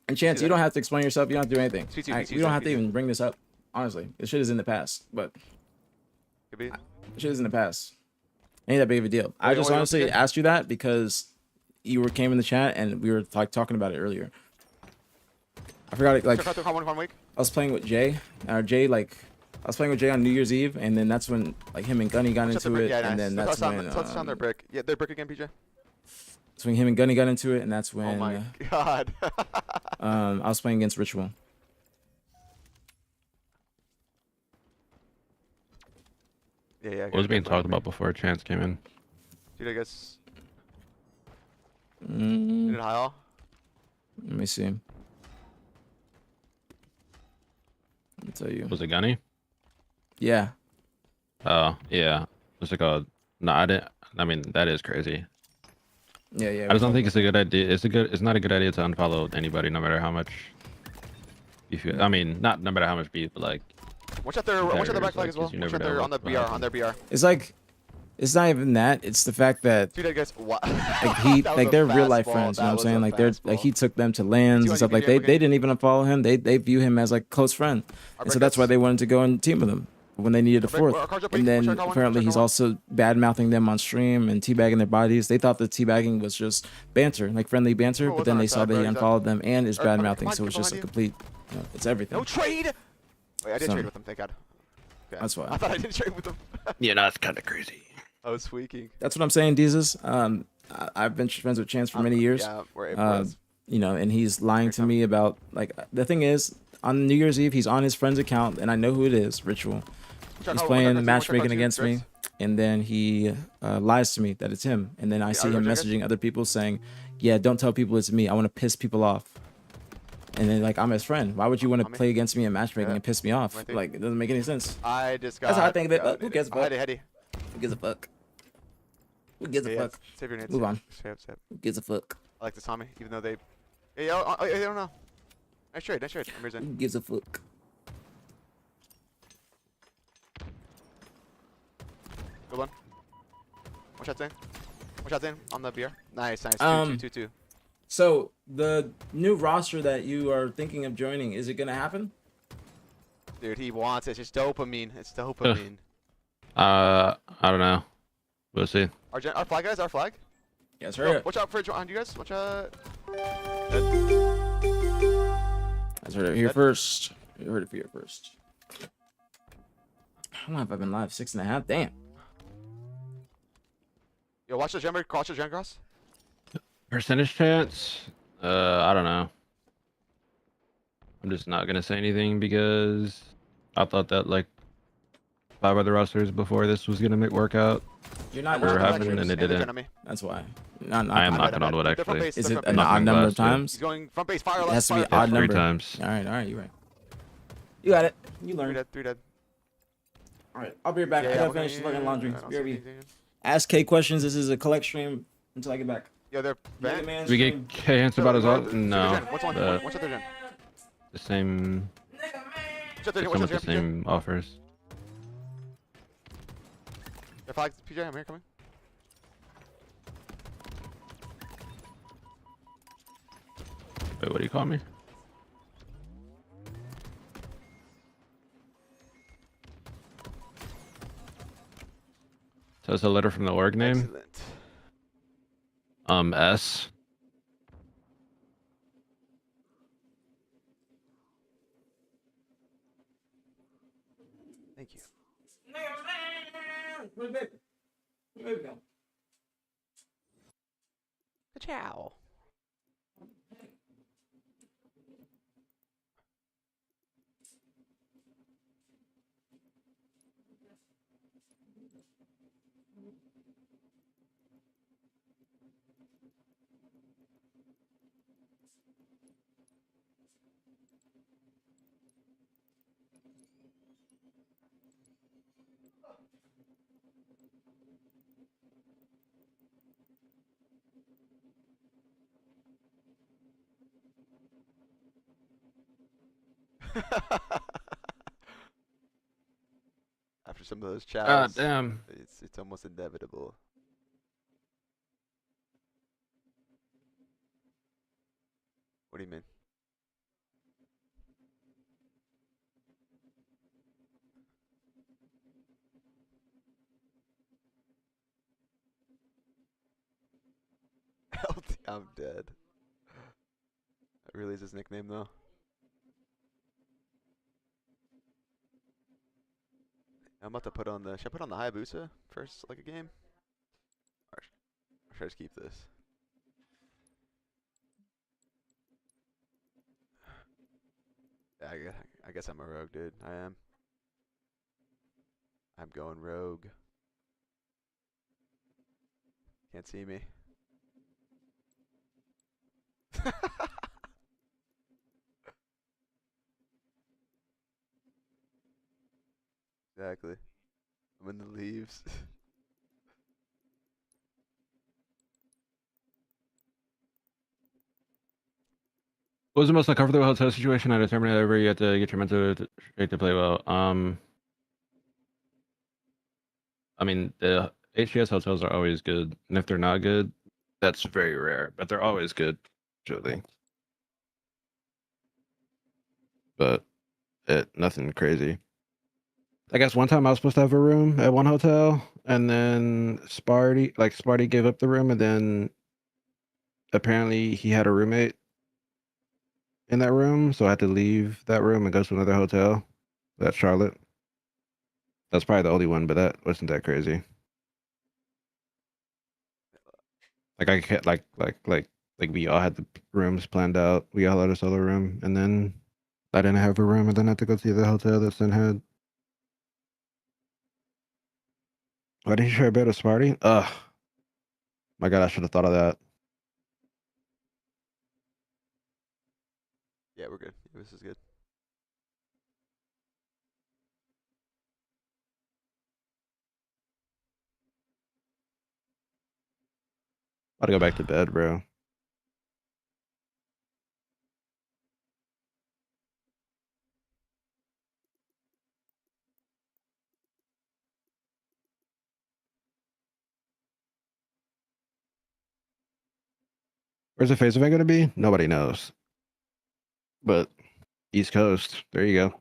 And Chance, you don't have to explain yourself. You don't have to do anything. You don't have to even bring this up. Honestly, this shit is in the past. But shit is in the past. Ain't that big of a deal. I just honestly asked you that because you came in the chat and we were like talking about it earlier. I forgot it. Like I was playing with Jay. I was playing with Jay on New Year's Eve, and then that's when like him and Gunny got into it, and then that's when let's on their brick. Yeah, their brick again, PJ. That's when him and Gunny got into it, and that's when. Oh my god. I was playing against Ritual. Yeah. What was being talked about before Chance came in? Dude, I guess. Did it high all? Let me see. Let me tell you. Was it Gunny? Yeah. Oh, yeah. It's like I didn't. I mean, that is crazy. Yeah. I just don't think it's a good idea. It's not a good idea to unfollow anybody, no matter how much. I mean, not no matter how much beef, but like. Watch out their back flag as well. Watch out their on their BR. It's like, it's not even that. It's the fact that. Dude, I guess what? Like they're real life friends. You know what I'm saying? Like they're like he took them to lands and stuff. Like they didn't even unfollow him. They view him as like close friend, and so that's why they wanted to go and team with him when they needed a fourth. And then apparently he's also bad mouthing them on stream and teabagging their bodies. They thought the teabagging was just banter, like friendly banter, but then they saw that he unfollowed them and is bad mouthing, so it's just a complete. You know, it's everything. No trade. Wait, I did trade with them. Thank God. Okay. That's why. I thought I didn't trade with them. Yeah, that's kind of crazy. I was tweaking. That's what I'm saying, Deezus. I've been friends with Chance for many years. Yeah, we're Aprils. You know, and he's lying to me about like the thing is on New Year's Eve he's on his friend's account and I know who it is, Ritual. He's playing matchmaking against me, and then he lies to me that it's him, and then I see him messaging other people saying, "Yeah, don't tell people it's me. I want to piss people off." And then like I'm his friend. Why would you want to play against me in matchmaking and piss me off? Like it doesn't make any sense. I just got. That's how I think of it. Who gives a fuck? Heady. Who gives a fuck? Who gives a fuck? Save your nades. Move on. Save. Who gives a fuck? I like the Tommy, even though they. Yeah, I don't know. Nice trade. Who gives a fuck? Good one. Watch out, Zane. On the BR. Nice. 2-2. So the new roster that you are thinking of joining, is it gonna happen? Dude, he wants it. It's just dopamine. It's dopamine. I don't know. We'll see. Our flag, guys. Our flag. Yes, Yo, sir. watch out for on you guys. Watch out. That's heard it here Dead. first. You heard it here first. How long have I been live? 6.5. Damn. Yo, watch the gen break. Watch the gen cross. Percentage chance? I don't know. I'm just not gonna say anything because I thought that like 5 other rosters before this was gonna work out. You're not. Were Watch happening the and it gen didn't. on me. That's why. I am knocking on wood They're front actually. base, Is they're it front an base. odd number of glass, dude. times? He's going front base. Fire It left. has to be Fire odd Three number. times. All right, you're right. You got it. You Three learned. dead. 3 dead. All right, I'll be right back. I Yeah, gotta we're gonna- finish fucking laundry. I don't see BRB. anything. Ask K questions. This is a collect stream until I get back. Yo, they're Mega banned. Man We stream. get K answer about his ult? What's No. What's on The, What's other gen? the same. What's other gen? Some What's with the other gen? same offers. The flag, PJ. I'm here coming. Wait, what do you call me? So it's a letter from the org name. Excellent. S. Thank you. Ciao. After some of those chows, Damn. it's almost inevitable. What do you mean? I'm dead. That really is his nickname though. I'm about to put on the. Should I put on the Hayabusa first, like a game? Or should I just keep this? Yeah, I guess I'm a rogue, dude. I am. I'm going rogue. Can't see me. Exactly. I'm in the leaves. What was the most uncomfortable hotel situation? I determined that you have to get your mental straight to play well. I mean, the HGS hotels are always good, and if they're not good, that's very rare. But they're always good, usually. But nothing crazy. I guess one time I was supposed to have a room at one hotel, and then Sparty gave up the room, and then apparently he had a roommate in that room, so I had to leave that room and go to another hotel. That's Charlotte. That's probably the only one, but that wasn't that crazy. Like I can't like we all had the rooms planned out. We all had a solo room, and then I didn't have a room, and then I had to go to the hotel that Sin had. Why didn't you share a bed with Sparty? Ugh. My God, I should have thought of that. Yeah, we're good. This is good. Gotta go back to bed, bro. Where's the phase event gonna be? Nobody knows. But East Coast, there you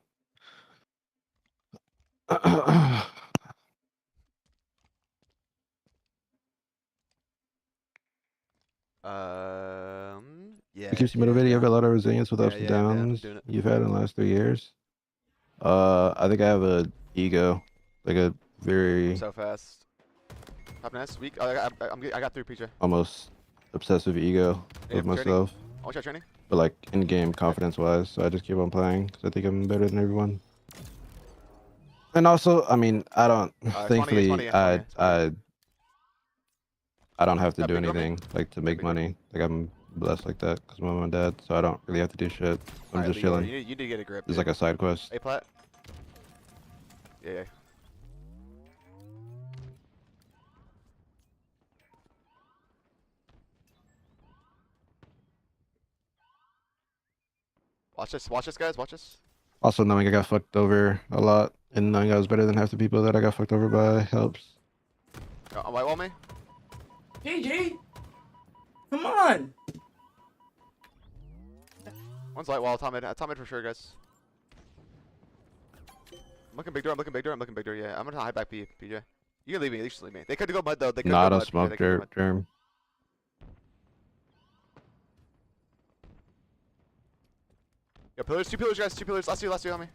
go. It keeps you motivated. You have a lot of resilience with ups and man, I'm downs doing it. you've had in the last 3 years. I think I have a ego, like a very So fast. Top nice. Weak. I got through PJ. almost obsessive ego Yeah, of training. myself, Watch out training. but like in-game confidence-wise. So I just keep on playing because I think I'm better than everyone. And also, I mean, I don't. 20, Thankfully, 20, I don't have to Yeah, do big drum, anything like to make big drum. money. Like I'm blessed like that because my mom and dad, so I don't really have to do shit. I'm Alright, just Lee, chilling. You need to get a grip. It's dude. like a side quest. A plat. Yeah. Watch this, guys. Watch this. Also, knowing I got fucked over a lot and knowing I was better than half the people that I got fucked over by helps. White wall me. GG. Come on. One's light wall. Top mid for sure, guys. I'm looking big door. I'm looking big door. Yeah, I'm gonna hide back B, PJ. You can leave me. At least leave me. They could go mud though. They could Not go a mud. smoke germ. Yo, pillars. 2 pillars, guys. 2 pillars. Last two on me.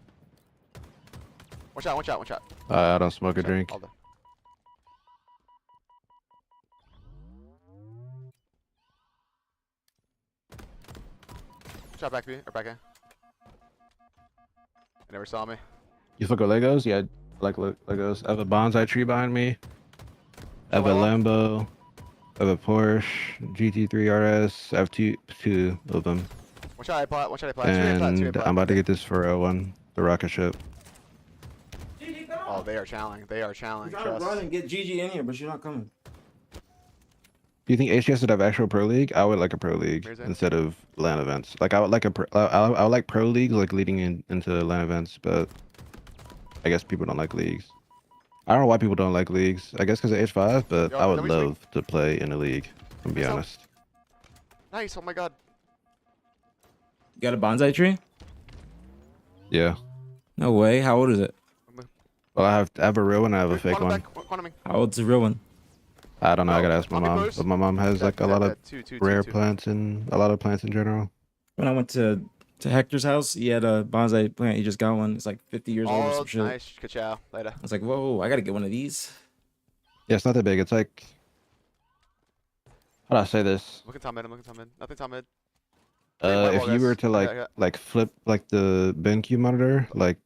Watch out. I don't smoke or Watch out. drink. All day. Watch out back B or back A. They never saw me. You fuck with Legos? Yeah, I like Legos. I have a bonsai tree behind me. I have a Lambo. I have a Porsche GT3 RS. I have two of them. Watch out, I plot. And I'm about to get this Pharrell one, the rocket ship. Oh, they are channeling. I'm trying to run and get GG in here, but you're not coming. Do you think HGS would have actual pro league? I would like a pro league instead of LAN events. Like I would like I would like pro leagues like leading into LAN events, but I guess people don't like leagues. I don't know why people don't like leagues. I guess because of H5, but I would love to play in a league. To be honest. Nice. Oh my god. You got a bonsai tree? Yeah. No way. How old is it? Well, I have a real one. I have a fake one. How old's the real one? I don't know. I gotta ask my mom. But my mom has like a lot of rare plants and a lot of plants in general. When I went to Hector's house, he had a bonsai plant. He just got one. It's like 50 years old or some shit. Nice. Ka-chow. Later. I was like, whoa, I gotta get one of these. Yeah, it's not that big. It's like, how do I say this? I'm looking top mid. Nothing top mid. If you were to like flip like the BenQ monitor like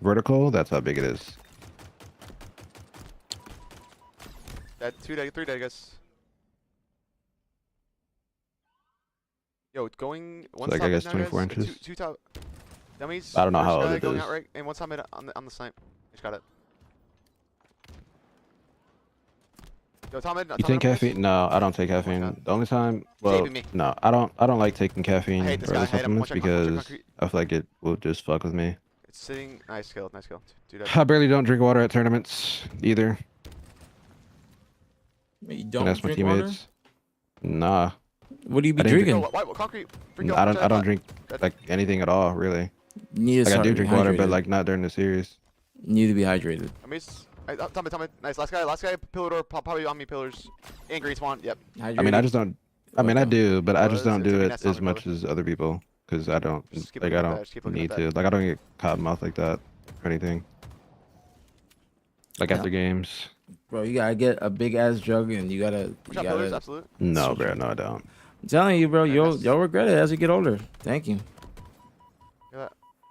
vertical, that's how big it is. Dead. 2 dead. 3 dead, guys. Yo, it's going. One like top I guess mid 24 now, guys. inches. Two top. Dummies. I don't know how First old guy it going is. out right, and one top mid on the snipe. Just got it. Yo, top mid. You take caffeine? No, I don't take caffeine. The only time, well, no, I don't like taking caffeine I hate this or guy. other I hate him. supplements Watch out, because concrete. I feel like it will just fuck with me. It's sitting. Nice kill. Dude, I barely don't drink water at tournaments either. You And don't that's my drink water? teammates. Nah. What do you be I didn't drinking? concrete. I don't drink like anything at all, really. Need to Like I do start drink water, but hydrated. like not during the series. Need to be hydrated. Top mid. Nice. Last guy. Pillar door. Probably on me. Pillars. And green spawn. Yep. I mean, I just don't. I mean, I do, but I just don't it's do okay, it that's not as me, much brother. as other people because I don't Just keep like. looking I at that, don't just keep looking need at to. Like I don't get cotton mouth like that or anything. Like after games. Bro, you gotta get a big ass jug and you gotta. Watch out, pillars. Absolute. No, bro. No, I don't. I'm telling you, bro, you'll regret it as you get older. Thank you.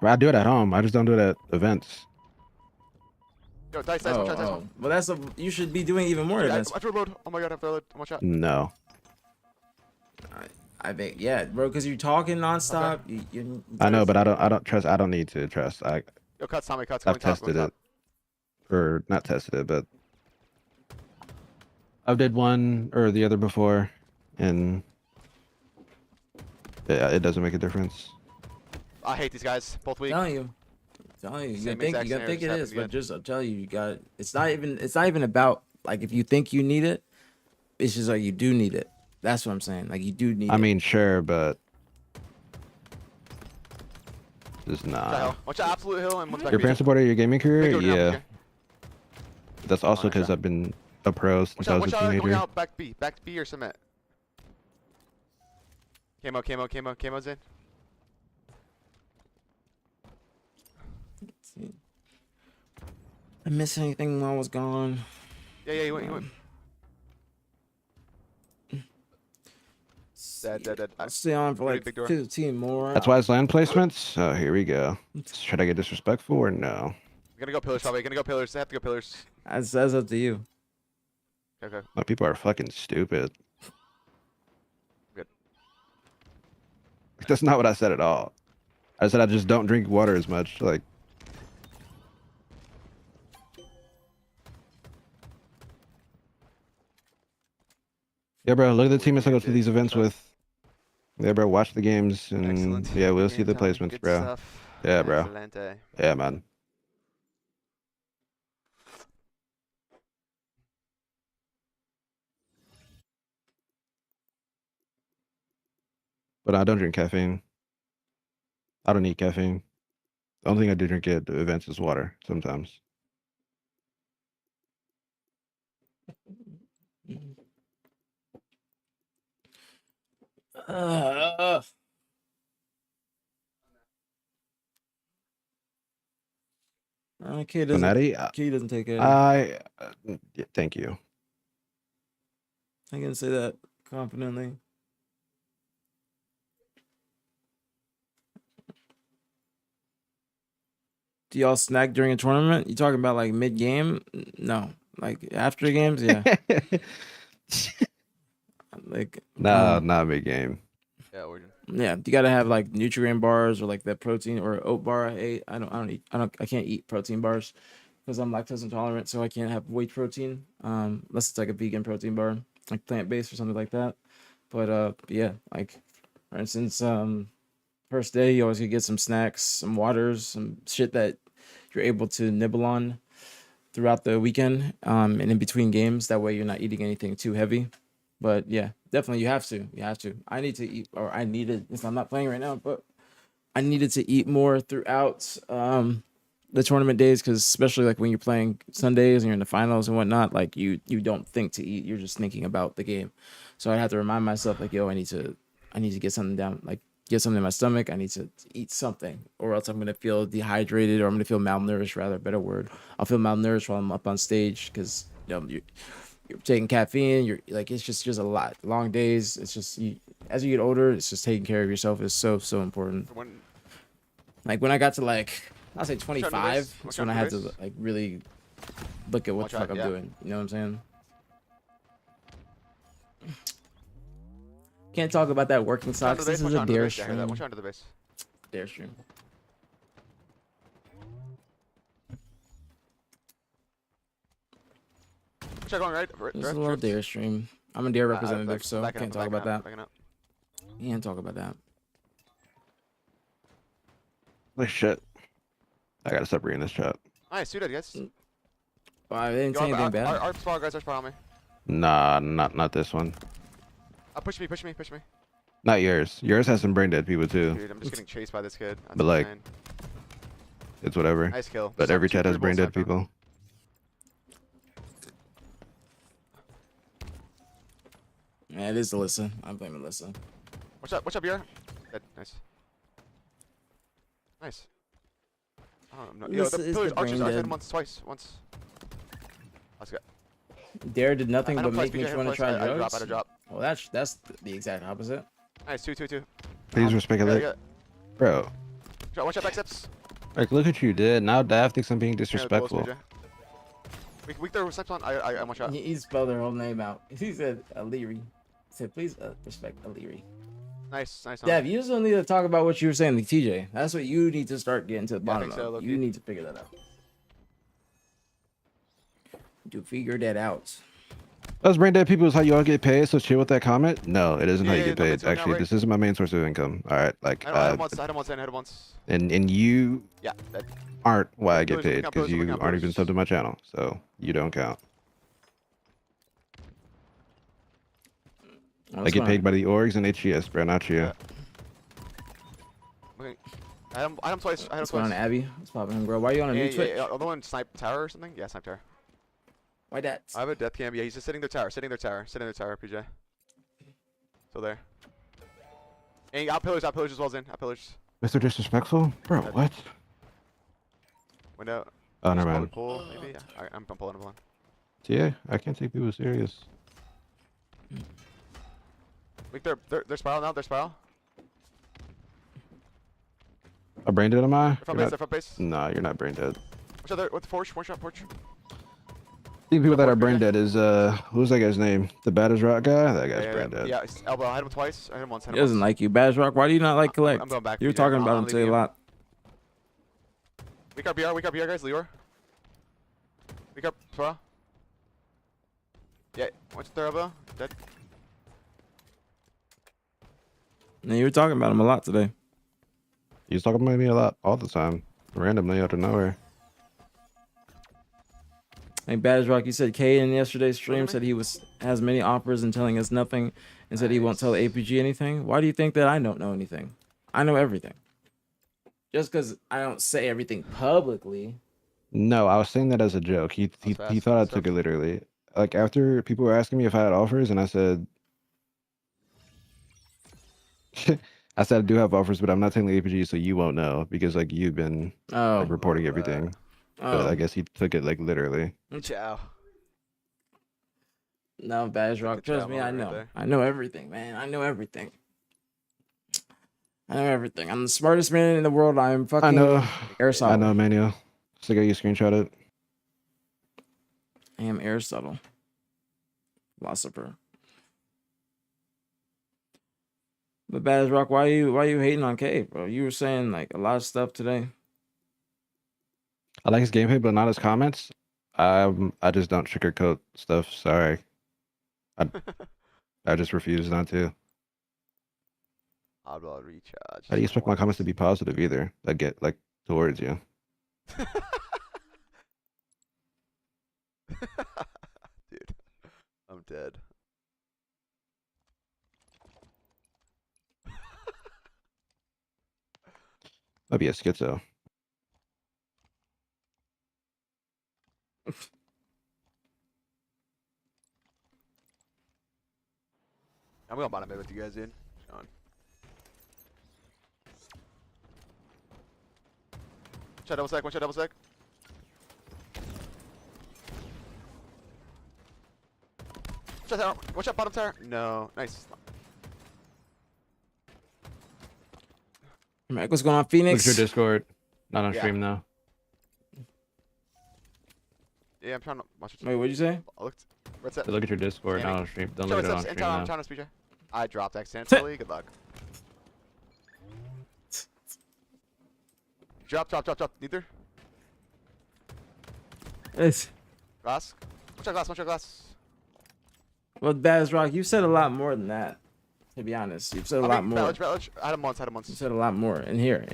I do it at home. I just don't do it at events. Yo, dice. Oh, Watch out, oh. Well, that's you should be doing even more events. I reload. Oh my god, I have to reload. Watch out. No. I think, yeah, bro, because you're talking nonstop. Okay. I know, but I don't trust. I don't need to trust. Yo, cuts, Tommy, cuts. I've tested it, or not tested it, but I've did one or the other before, and yeah, it doesn't make a difference. I hate these guys. Both weak. Telling you, you Same gotta exact think it scenario, is, just but happens just I'll tell you, you got. It's not even about like if you think you need it. It's just like you do need it. That's what I'm saying. Like you do need. I mean, sure, but just nah. Watch out, absolute hill and one's back. Your parents supported your gaming career? Big door now, Yeah. That's also because I've been a pro since I was a Watch out, going teenager. out, back B or cement. Camo's in. Let's see. I missed anything while I was gone? Yeah, he went. Dead. I'll stay on for like big door. 15 more. That's why it's land placements. Oh, here we go. Should I get disrespectful or no? Gonna go pillars probably. Gonna go pillars. They have to go pillars. That's up to you. Okay. My people are fucking stupid. Good. That's not what I said at all. I said I just don't drink water as much. Like, yeah, bro. Look at the teammates I go to these events with. Yeah, bro. Watch the games and Excellent. yeah, we'll Good see the game, Tom. placements, Good bro. stuff. Yeah, bro. Excelente. Yeah, man. But I don't drink caffeine. I don't need caffeine. The only thing I do drink at the events is water sometimes. Kid Fanatic, doesn't take it. yeah, thank you. I can say that confidently. Do y'all snack during a tournament? You talking about like mid game? No, like after games, yeah. Like Nah, not mid game. Yeah, Origin. yeah, you gotta have like nutrient bars or like that protein or oat bar. I can't eat protein bars because I'm lactose intolerant, so I can't have whey protein. Unless it's like a vegan protein bar, like plant based or something like that. But yeah, like for instance, first day you always get some snacks, some waters, some shit that you're able to nibble on throughout the weekend, and in between games. That way you're not eating anything too heavy. But yeah, definitely you have to. You have to. I need to eat, or I needed. Since I'm not playing right now, but I needed to eat more throughout the tournament days, because especially like when you're playing Sundays and you're in the finals and whatnot, like you don't think to eat. You're just thinking about the game. So I had to remind myself, like, yo, I need to get something down, like get something in my stomach. I need to eat something, or else I'm gonna feel dehydrated, or I'm gonna feel malnourished. Rather, better word. I'll feel malnourished while I'm up on stage because you're taking caffeine. You're like, it's just a lot. Long days. It's just as you get older, it's just taking care of yourself is so important. Like when I got to like, I'll say 25, that's when I had to like really look at what the fuck I'm doing. You know what I'm saying? Can't talk about that working socks. This is a dare stream. Watch under the base. Dare stream. Check on right. This is a little dare stream. I'm a dare representative, so can't talk about that. Can't talk about that. Like shit. I gotta stop reading this chat. Nice, do that, guys. Well, I didn't say anything bad. Our spot guys are spot on me. Nah, not this one. Push me. Not yours. Yours has some brain dead people too. Dude, I'm just getting chased by this kid. That's But like, insane. it's whatever. Nice kill. But every chat has brain dead people. Yeah, it is Alyssa. I'm blaming Alyssa. Watch up, BR. Dead. Nice. Oh, no. Yo, the pillars, archers, I hit him twice. Let's go. Dare did nothing but make PJ, me want to try drugs. I drop. Well, that's the exact opposite. Nice, 2. Please respect it, bro. Watch out, back steps. Like, look what you did. Now Dav thinks I'm being disrespectful. We throw steps on. I watch out. He spelled her whole name out. He said Aliri. He said, please respect Aliri. Nice. Dav, you just don't need to talk about what you were saying to TJ. That's what you need to start getting to the bottom of. You need to figure that out. To figure that out. Those brain dead people is how you all get paid, so chill with that comment. No, it isn't how you get no, paid. Actually, right? This isn't my main source of income. All right, like I had him once. And you aren't why I get paid, because you aren't even subbed to my channel, so you don't count. I get paid by the orgs and HGS, bro, not you. Okay. I had him twice. What's going on, Abby? What's popping, bro? Why are you on a new Twitch? Yeah, the one snipe tower or something? Yeah, snipe tower. Why that? I have a death cam. Yeah, he's just sitting their tower, PJ. Still there. And out pillars as well, Zane. Out pillars. Mr. Disrespectful? Bro, what? Window. Oh, Just never probably mind. pull, maybe? Yeah. Alright, I'm pulling. Yeah, I can't take people serious. Wait, they're spiral now. They're spiral. A brain dead am I? They're front base. They're front base. Nah, you're not brain dead. Watch out there with the porch. One shot porch. The people that are brain dead is who's that guy's name? The baddest rock guy? That guy's brain dead. Yeah, elbow. I hit him twice. I hit him once. He doesn't like you, Bash Rock. Why do you not like Collect? I'm going back. You were talking about him today a lot. Weak up BR, guys. Lior. Weak up, Pro. Yeah, watch the elbow. Dead. And you were talking about him a lot today. He's talking about me a lot all the time, randomly out of nowhere. Hey, Bash Rock, you said K in yesterday's stream said he has many offers and telling us nothing, and said he won't tell aPG anything. Why do you think that I don't know anything? I know everything. Just because I don't say everything publicly. No, I was saying that as a joke. He thought I took it literally. Like after people were asking me if I had offers, and I said, I said I do have offers, but I'm not telling the aPG, so you won't know because like you've been like, reporting everything. But I guess he took it like literally. Ciao. No, Bash Rock, trust me, I know. Right, I know everything, man. I know everything. I know everything. I'm the smartest man in the world. I'm fucking I know. Aristotle. I know, Manuel. So I got you screenshot it. I am Aristotle. Philosopher. But Bash Rock, why you hating on K, bro? You were saying like a lot of stuff today. I like his gameplay, but not his comments. I just don't sugarcoat stuff. Sorry. I just refuse not to. How about recharge? I do you expect my comments to be positive either. That get like towards you. Dude, I'm dead. Might be a schizo. I'm going bottom mid with you guys, dude. Sean. One shot double sec. One shot bottom tower. No, nice. Mike, what's going on, Phoenix? Look at your Discord. Not on Yeah. stream though. Yeah, I'm trying to watch it. Wait, what'd you say? I looked. What's that? Look at your Discord, not on stream. Don't look at it on stream now. I'm trying to speak. I dropped accidentally. Good luck. Drop. Neither. It's Glass. One shot glass. well, Bash Rock, you said a lot more than that. To be honest, you've said a lot more. Village. I had him once. You said a lot more. In here,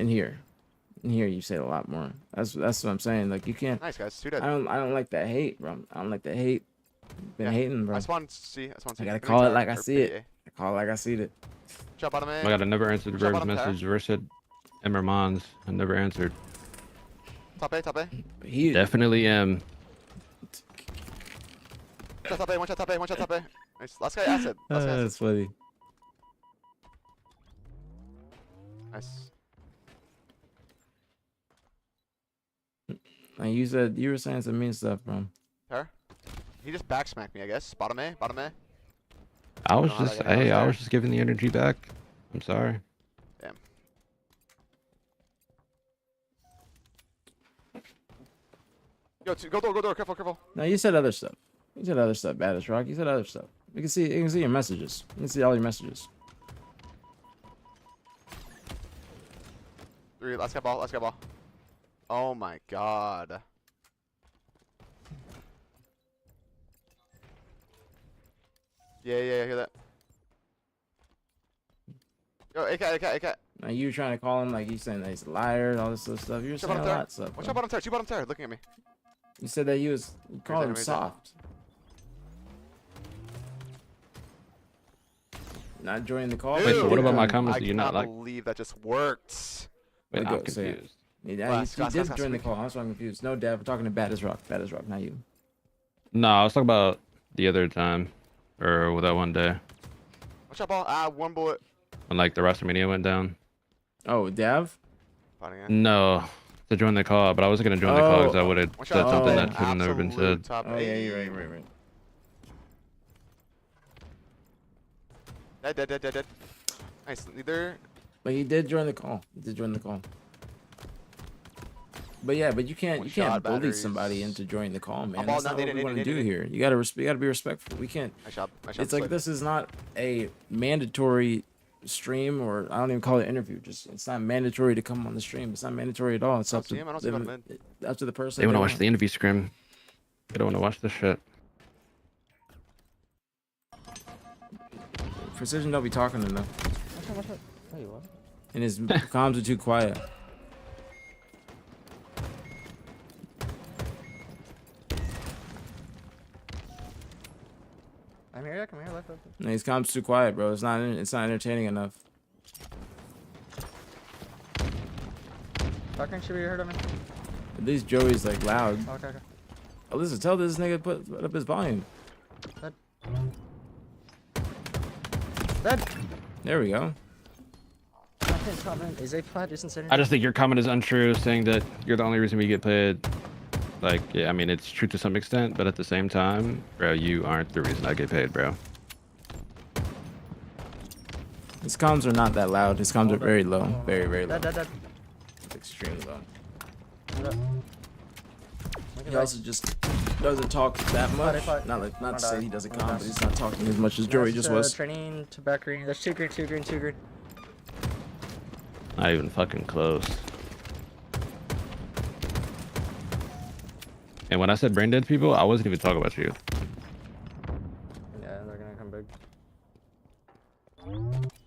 you said a lot more. That's what I'm saying. Like you can't. Nice guys. 2 dead. I don't like that hate, bro. I don't like the hate. Been hating, bro. I spawned C. I gotta call it like I see it. I call it like I see it. Shot bottom A. Oh my god, I never answered Shot Verb's bottom tower. message. Verse said Emmermons. I never answered. Top A. He Definitely am. One shot top A. Nice. Last guy acid. that's funny. Nice. Like you were saying some mean stuff, bro. Tower. He just back smacked me, I guess. Bottom A. I was know how just that guy I was was just giving the energy back. I'm sorry. Damn. Yo, go door. Careful. No, you said other stuff. You said other stuff, Baddest Rock. You said other stuff. You can see your messages. You can see all your messages. 3. Last guy ball. Oh my god. Yeah, hear that. Yo, AK. Now you were trying to call him like you saying that he's a liar and all this other stuff. You were saying a lot of stuff. Watch bro. out bottom tower, looking at me. You said that you called him Where's that? soft. Not joining the call. Wait, so what about my Dude, comments I that you're not cannot like? believe that just worked. Wait, Let I'm go, say it. confused. Yeah, Glass, he did glass, join the speak. call. That's why I'm confused. No, Dev, we're talking to Baddest Rock, not you. No, I was talking about the other time, or that one day. Watch out ball. 1 bullet. when like the WrestleMania went down. Oh, Dav? No, to join the call, but I wasn't gonna join the call because I would have One said shot, something oh. that should have never been absolute said. Top Oh, yeah, you're right, right. Dead. Nice. Neither. But he did join the call. He did join the call. But yeah, but you can't One-shot bully batteries. somebody into joining the call, man. ball, That's not no, what we they want to did do it. here. You gotta be respectful. We can't. I shot It's like this is not a mandatory stream, or I don't even call it interview. Just it's not mandatory to come on the stream. It's not mandatory at all. It's up to I don't see him in. up to the person. They want to watch the interview scrim. They don't want to watch this shit. Precision don't be talking enough. Wait, what? And his comms are too quiet. I'm here, left. No, his comms too quiet, bro. It's not entertaining enough. Talking should be heard of me. At least Joey's like loud. Okay. Oh, listen, tell this nigga put up his volume. Dead. There we go. Is a flat distance I just think your comment is untrue, saying that you're the only reason we get paid. Like, yeah, I mean, it's true to some extent, but at the same time, bro, you aren't the reason I get paid, bro. His comms are not that loud. His comms are very low. Very, very low. Dead. Extremely low. Look He also just doesn't talk that much. Not to say he doesn't comment, but he's not talking as much as Joey just was. Training to back green. There's two green. Not even fucking close. And when I said brain dead people, I wasn't even talking about you. Yeah, they're gonna come big.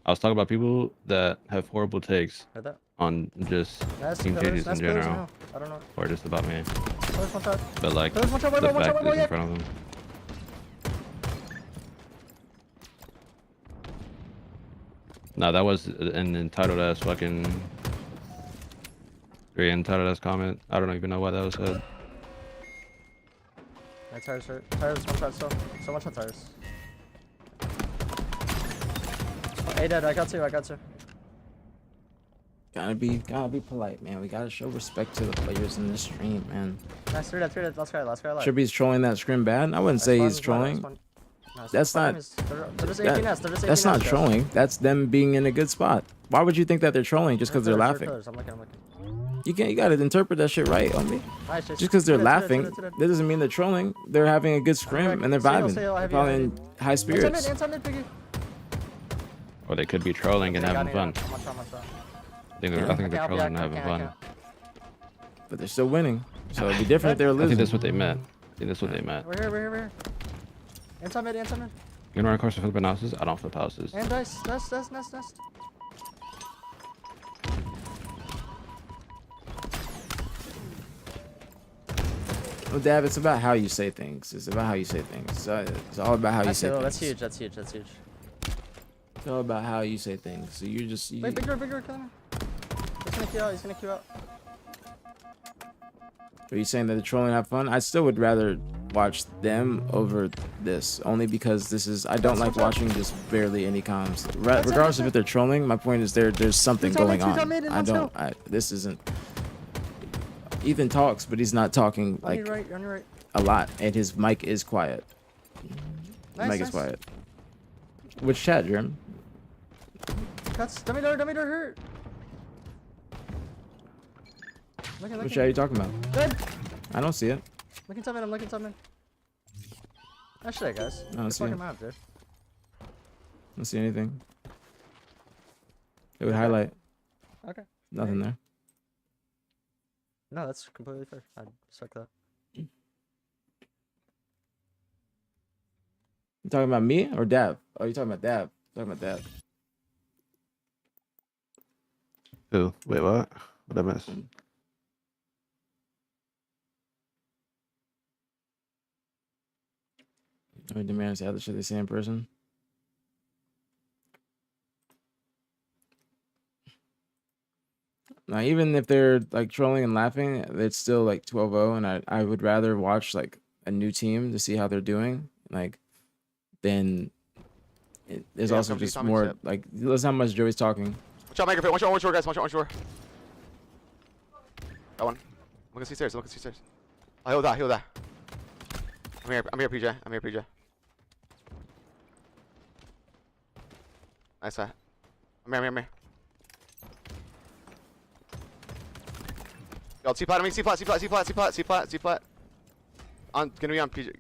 I was talking about people that have horrible takes Heard that? on just team changes in general, I don't know. or just about me. There's one shot. But like, There's one shot, the one fact shot, is in front of them. No, that was an entitled ass fucking very entitled ass comment. I don't even know why that was said. My tires hurt. Tires, one shot still. So one shot tires. Oh, A dead, I got two. Gotta be polite, man. We gotta show respect to the players in this stream, man. Nice, 3 dead. Last guy alive. Should be trolling that scrim bad. I wouldn't say he's trolling. That's not. That's not trolling. That's them being in a good spot. Why would you think that they're trolling just because they're laughing? I'm looking. You gotta interpret that shit right, homie. Nice, Just because they're laughing, that doesn't mean they're trolling. They're having a good scrim and they're vibing. They're probably in high spirits. Or they could be trolling and having fun. I think they're trolling and having fun. But they're still winning. So it'd be different if they were losing. I think that's what they meant. We're here. Anti mid. You can run across the flip houses? I don't flip houses. And dice. Nice. Well, Dab, it's about how you say things. It's all about how you say things. That's huge. It's all about how you say things. So you're just. Wait, bigger, kill him. He's gonna queue out. Are you saying that the trolling have fun? I still would rather watch them over this, only because I don't like watching just barely any comms. Regardless of if they're trolling, my point is there's something going on. This isn't. Ethan talks, but he's not talking like a lot, and his mic is quiet. Mic is quiet. Which chat, Jerm? That's dummy door hurt. Which chat are you talking about? Dead. I don't see it. I'm looking top mid. Nice shit, guys. I don't see it. Map, dude. I don't see anything. It would highlight. Okay. Nothing there. No, that's completely fair. I respect that. You talking about me or Dab? Oh, you talking about Dab? Who? Wait, what? What did I miss? I mean, demands the other shit they say in person. Now, even if they're like trolling and laughing, it's still like 12-0, and I would rather watch like a new team to see how they're doing, like, than There's Yeah, also come to you, just Tommy, more yep. like listen how much Joey's talking. Watch out, microphone. Watch out, onshore, guys. Watch out, onshore. That one. Look at C-stairs. Look at C-stairs. Oh, heal that. Heal that. I'm here, PJ. I'm here, PJ. Nice, I'm here. Yo, C-plat, I mean, C-plat. Gonna be on PJ.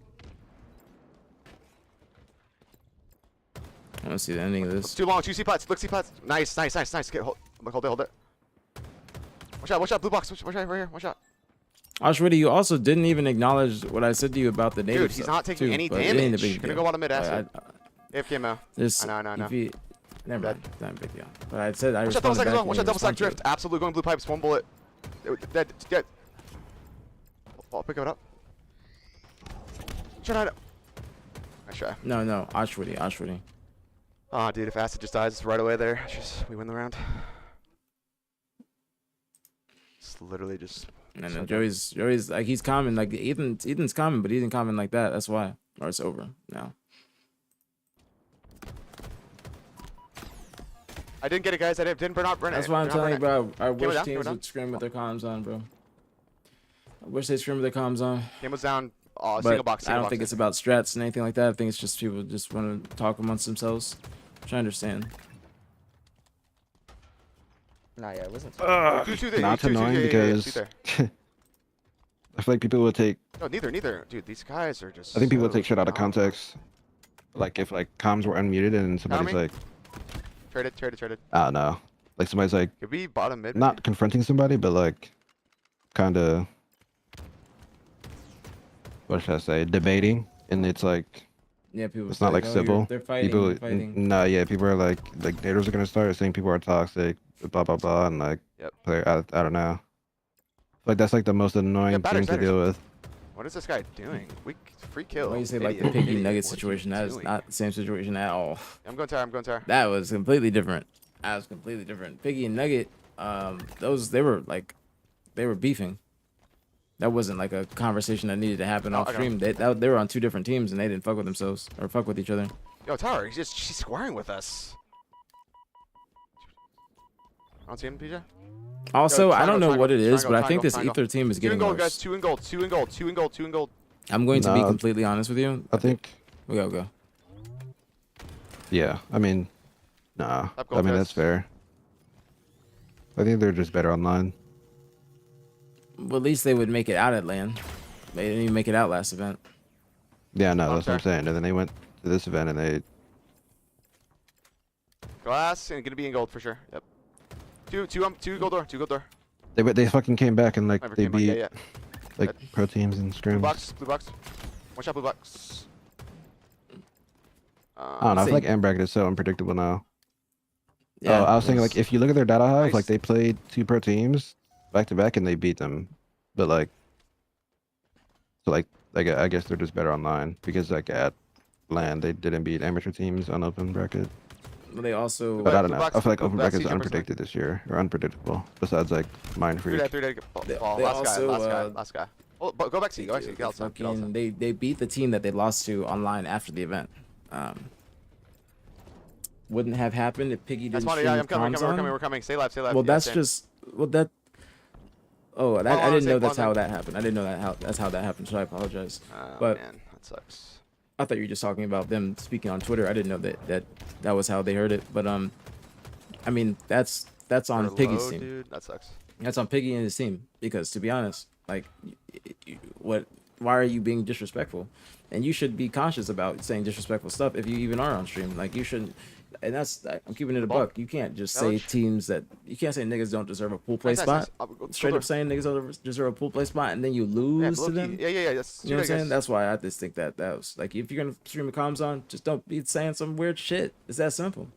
I don't see the ending of It's this. too long. 2 C-plats. Look, C-plats. Nice. Get, hold it. Watch out, blue box. Watch out, right here. Watch out. Ashwini, you also didn't even acknowledge what I said to you about the native Dude, he's stuff, not taking too, any but it ain't a damage. big Gonna deal. go out of mid Like, acid. AFK Mo. This, I know. Never mind. It's not a big deal. But I said I Watch out, double responded stack as back. well. Watch out, double stack drift. Absolute going blue pipes. 1 bullet. Dead. I'll pick it up. Shut up. Nice try. No, Ashwini. Oh, dude, if acid just dies right away there, we win the round. It's literally just. And then Joey's like he's common. Like Ethan's common, but he isn't common like that. That's why. Or it's over now. I didn't get it, guys. I didn't burn it. That's why I'm telling you, bro. I wish down, teams would scream with their comms on, bro. I wish they scream with their comms on. Game was down. Single But box. I don't think it's about strats and anything like that. I think it's just people just want to talk amongst themselves. I'm trying to understand. Nah, yeah, listen. Not annoying because I feel like people would take. No, neither. Dude, these guys are just. I think people would so take shit out of dumb. context. Like if like comms were unmuted and somebody's me? like, Traded. I don't know, like somebody's like Could be bottom mid. not confronting somebody, but like kind of what should I say, debating, and it's like Yeah, people. it's not like civil. They're fighting. People, They're fighting. no, yeah, people are like natives are gonna start saying people are toxic, blah blah blah, and like, I don't know. Like that's like the most annoying thing to deal with. What is this guy doing? Free kill. Why you say like the piggy nugget situation? That is not the same situation at all. I'm going tower. That was completely different. Piggy and Nugget, they were beefing. That wasn't like a conversation that needed to happen off stream. They were on 2 different teams and they didn't fuck with themselves or fuck with each other. Yo, tower, she's squaring with us. I don't see him, PJ. Also, I don't know triangle, what it is, triangle, but I think this triangle. Ether team is getting 2 in gold, worse. guys. 2 in gold. 2 in gold. I'm going to be completely honest with you. I think. Go. Yeah, I mean, nah. I mean that's fair. I think they're just better online. Well, at least they would make it out at LAN. They didn't even make it out last event. Yeah, no, that's what I'm saying. And then they went to this event and they. Glass and gonna be in gold for sure. Yep. Two gold door. They fucking came back and like Never they came back, beat yeah. like pro teams and Blue scrims. box. Watch out, blue box. I don't know. I feel like M bracket is so unpredictable now. Yeah, I was thinking like if you look at their data hive, Nice. like they played 2 pro teams back to back and they beat them, but like, so like I guess they're just better online because like at LAN they didn't beat amateur teams on open bracket. They also. But I don't know. box, I feel like blue open box, bracket is CJ unpredicted this year or unpredictable. Besides like Mind Freak. 3 dead. They Last guy. Oh, but go back to you. Get outside. They beat the team that they lost to online after the event. Wouldn't have happened if Piggy That's didn't funny. stream Yeah, with comms on. we're coming. Stay live. Well, that's just that. Oh, I didn't know that's how that happened. I didn't know that's how that happened. So I apologize. But man, that sucks. I thought you were just talking about them speaking on Twitter. I didn't know that was how they heard it. But I mean that's on Piggy's team. Dude, that sucks. That's on Piggy and his team because to be honest, like, why are you being disrespectful? And you should be conscious about saying disrespectful stuff if you even are on stream. Like you shouldn't. And that's I'm keeping it a buck. You can't just say teams that you can't say niggas don't deserve a pool play spot. Straight up saying niggas don't deserve a pool play spot, and then you lose to them. Yeah. You know what I'm saying? That's why I just think that was like if you're gonna stream the comms on, just don't be saying some weird shit. It's that simple.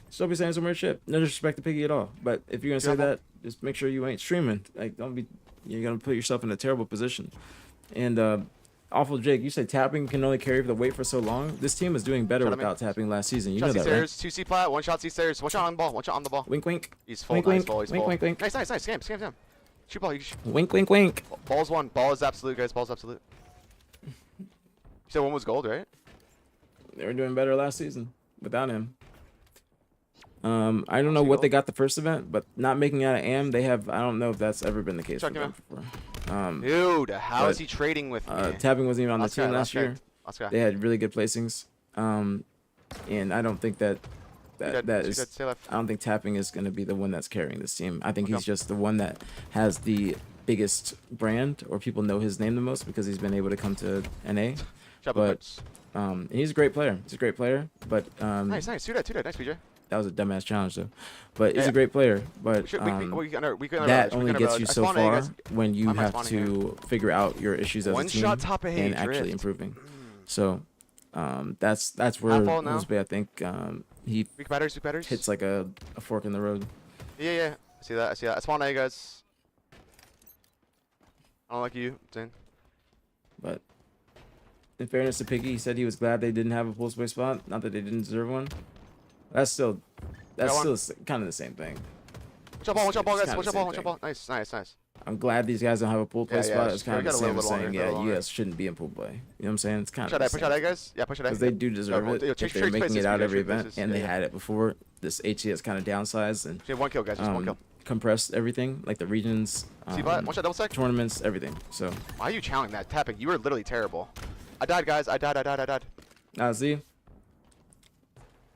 Just don't be saying some weird shit. No disrespect to Piggy at all. But if you're gonna say that, just make sure you ain't streaming. Like don't be. You're gonna put yourself in a terrible position. And Awful Jake, you say tapping can only carry the weight for so long. This team was doing better without tapping last season. You know that, right? 2 C plat, 1 shot C stairs, 1 shot on the ball, 1 shot on the ball. Wink, wink. He's full. Wink, Nice wink. ball. He's Wink, full. wink, wink. Nice. Scam. Shoot ball. Wink, wink, wink. Ball's 1. Ball is absolute, guys. Ball's absolute. You said 1 was gold, right? They were doing better last season without him. I don't know what they got the first event, but not making out of AM, they have. I don't know if that's ever been the case for them before. Dude, how is he trading with me? Tapping wasn't even on the team last year. Let's go. They had really good placings, and I don't think that is. I don't think Tapping is going to be the one that's carrying this team. I think he's just the one that has the biggest brand, or people know his name the most because he's been able to come to NA. But he's a great player. He's a great player. But nice. Two that. Nice, PJ. That was a dumbass challenge though. But he's a great player. But that only gets you so far when you have to figure out your issues as a team and actually improving. So that's where Mosby, I think he hits like a fork in the road. Yeah. I see that. I spawn A, guys. I don't like you, Zane. But in fairness to Piggy, he said he was glad they didn't have a pool space spot. Not that they didn't deserve one. That's still kind of the same thing. Watch out, ball, guys. Watch out, ball. Nice. I'm glad these guys don't have a pool play spot. It's kind of the same as saying, you guys shouldn't be in pool play. You know what I'm saying? It's kind of push out, guys. Yeah, push out. Because they do deserve it. If they're making it out every event, and they had it before, this HC has kind of downsized and one kill, guys. Just one kill. Compressed everything, like the regions, watch out, double sec. tournaments, everything. So why are you challenging that? Tapping. You were literally terrible. I died, guys. I died. See,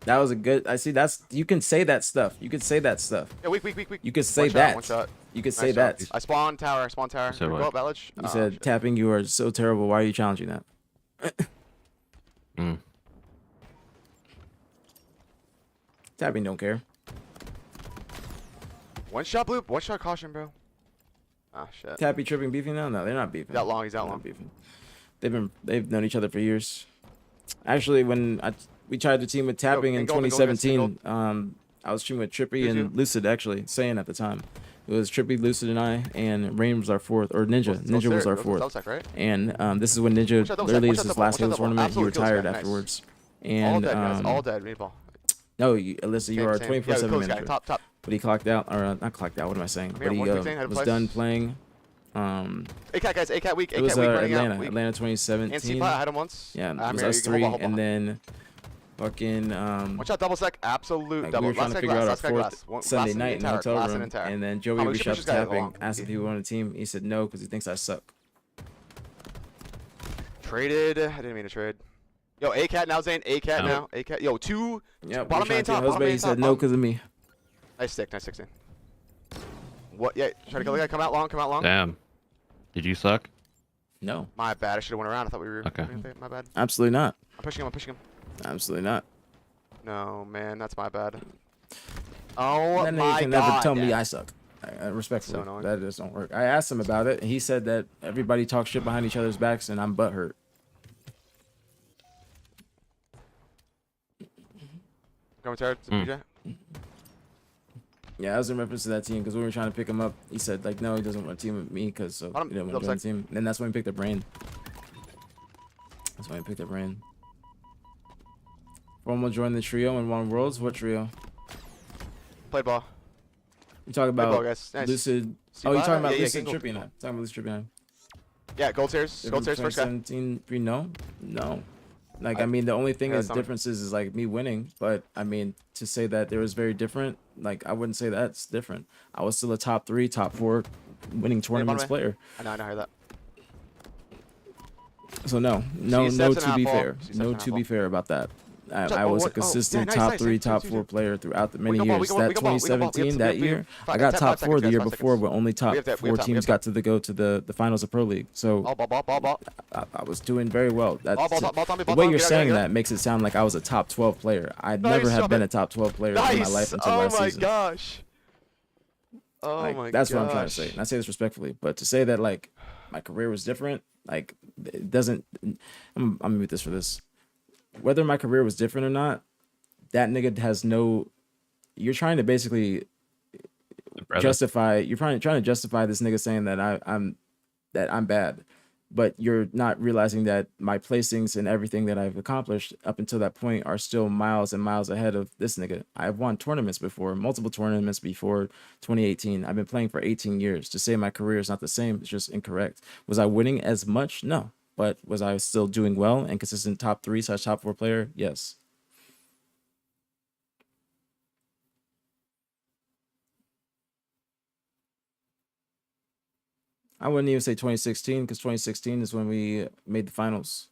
that was a good. I see. You can say that stuff. Yeah, weak. You could say that. One shot. You could say that. I spawned tower. So Go up, Village. You said Tapping. You are so terrible. Why are you challenging that? Tapping don't care. One shot bloop. One shot caution, bro. Ah, shit. Tappy tripping beefing now? No, they're not beefing. He's out long. Beefing. They've known each other for years. Actually, when we tried to team with Tapping in 2017, I was teaming with Trippy and Lucid, actually, saying at the time. It was Trippy, Lucid, and I, and Rain was our fourth, or Ninja. Ninja was our fourth. And this is when Ninja literally is his last Halo tournament. He retired afterwards. And all dead. Meatball. No, Alyssa, you are 24/7 manager. Top. But he clocked out, or not clocked out. What am I saying? But he was done playing. ACAT, guys. ACAT weak. It was Atlanta 2017. And I had him once. Yeah, it was us three, and then fucking watch out, double sec, absolute double. We were trying to figure out our fourth Sunday night in the hotel room, and then Joey reached out to Tapping, asked if he wanted a team. He said no because he thinks I suck. Traded. I didn't mean to trade. Yo, ACAT now, Zane. ACAT now. ACAT. Yo, two. Yeah, bottom main top. He said no because of me. Nice stick, Zane. What? Yeah, try to kill the guy. Come out long. Damn. Did you suck? No. My bad. I should have went around. I thought we were. Okay. My bad. Absolutely not. I'm pushing him. Absolutely not. No, man, that's my bad. Oh then my you can God. never tell me I suck. Respectfully, So that just don't work. I asked him about it, and he said that everybody talks shit behind each other's backs, and I'm butthurt. Commentary, PJ. Yeah, I was in reference to that team because we were trying to pick him up. He said like, no, he doesn't want to team with me because he didn't want to join the team. And that's when we picked up Rain. Formal joined the trio and won Worlds. What trio? Played ball. You talking about ball, guys. Nice. Lucid? Oh, you talking about Lucid Trippy and I? Talking about Lucid Trippy and I? Yeah, gold stairs. Gold stairs first guy. 17, no. Like, I mean, the only thing is differences is like me winning, but I mean, to say that there was very different, like I wouldn't say that's different. I was still a top 3, top 4 winning tournaments player. I know, I heard that. So no, to be fair. No, to be fair about that. I was a consistent top 3, top 4 player throughout the many years. That 2017, that year, I got top 4 the year before, but only top 4 teams got to go to the finals of Pro League. So I was doing very well. The way you're saying that makes it sound like I was a top 12 player. I never have been a top 12 player in my life until last season. Gosh. Oh my gosh. That's what I'm trying to say. And I say this respectfully, but to say that like my career was different, like it doesn't. I'm gonna mute this for this. Whether my career was different or not, that nigga has no. You're trying to basically justify. You're trying to justify this nigga saying that I'm bad, but you're not realizing that my placings and everything that I've accomplished up until that point are still miles and miles ahead of this nigga. I've won tournaments before, multiple tournaments before 2018. I've been playing for 18 years. To say my career is not the same is just incorrect. Was I winning as much? No. but was I still doing well and consistent top 3 / top 4 player? Yes. I wouldn't even say 2016 because 2016 is when we made the finals.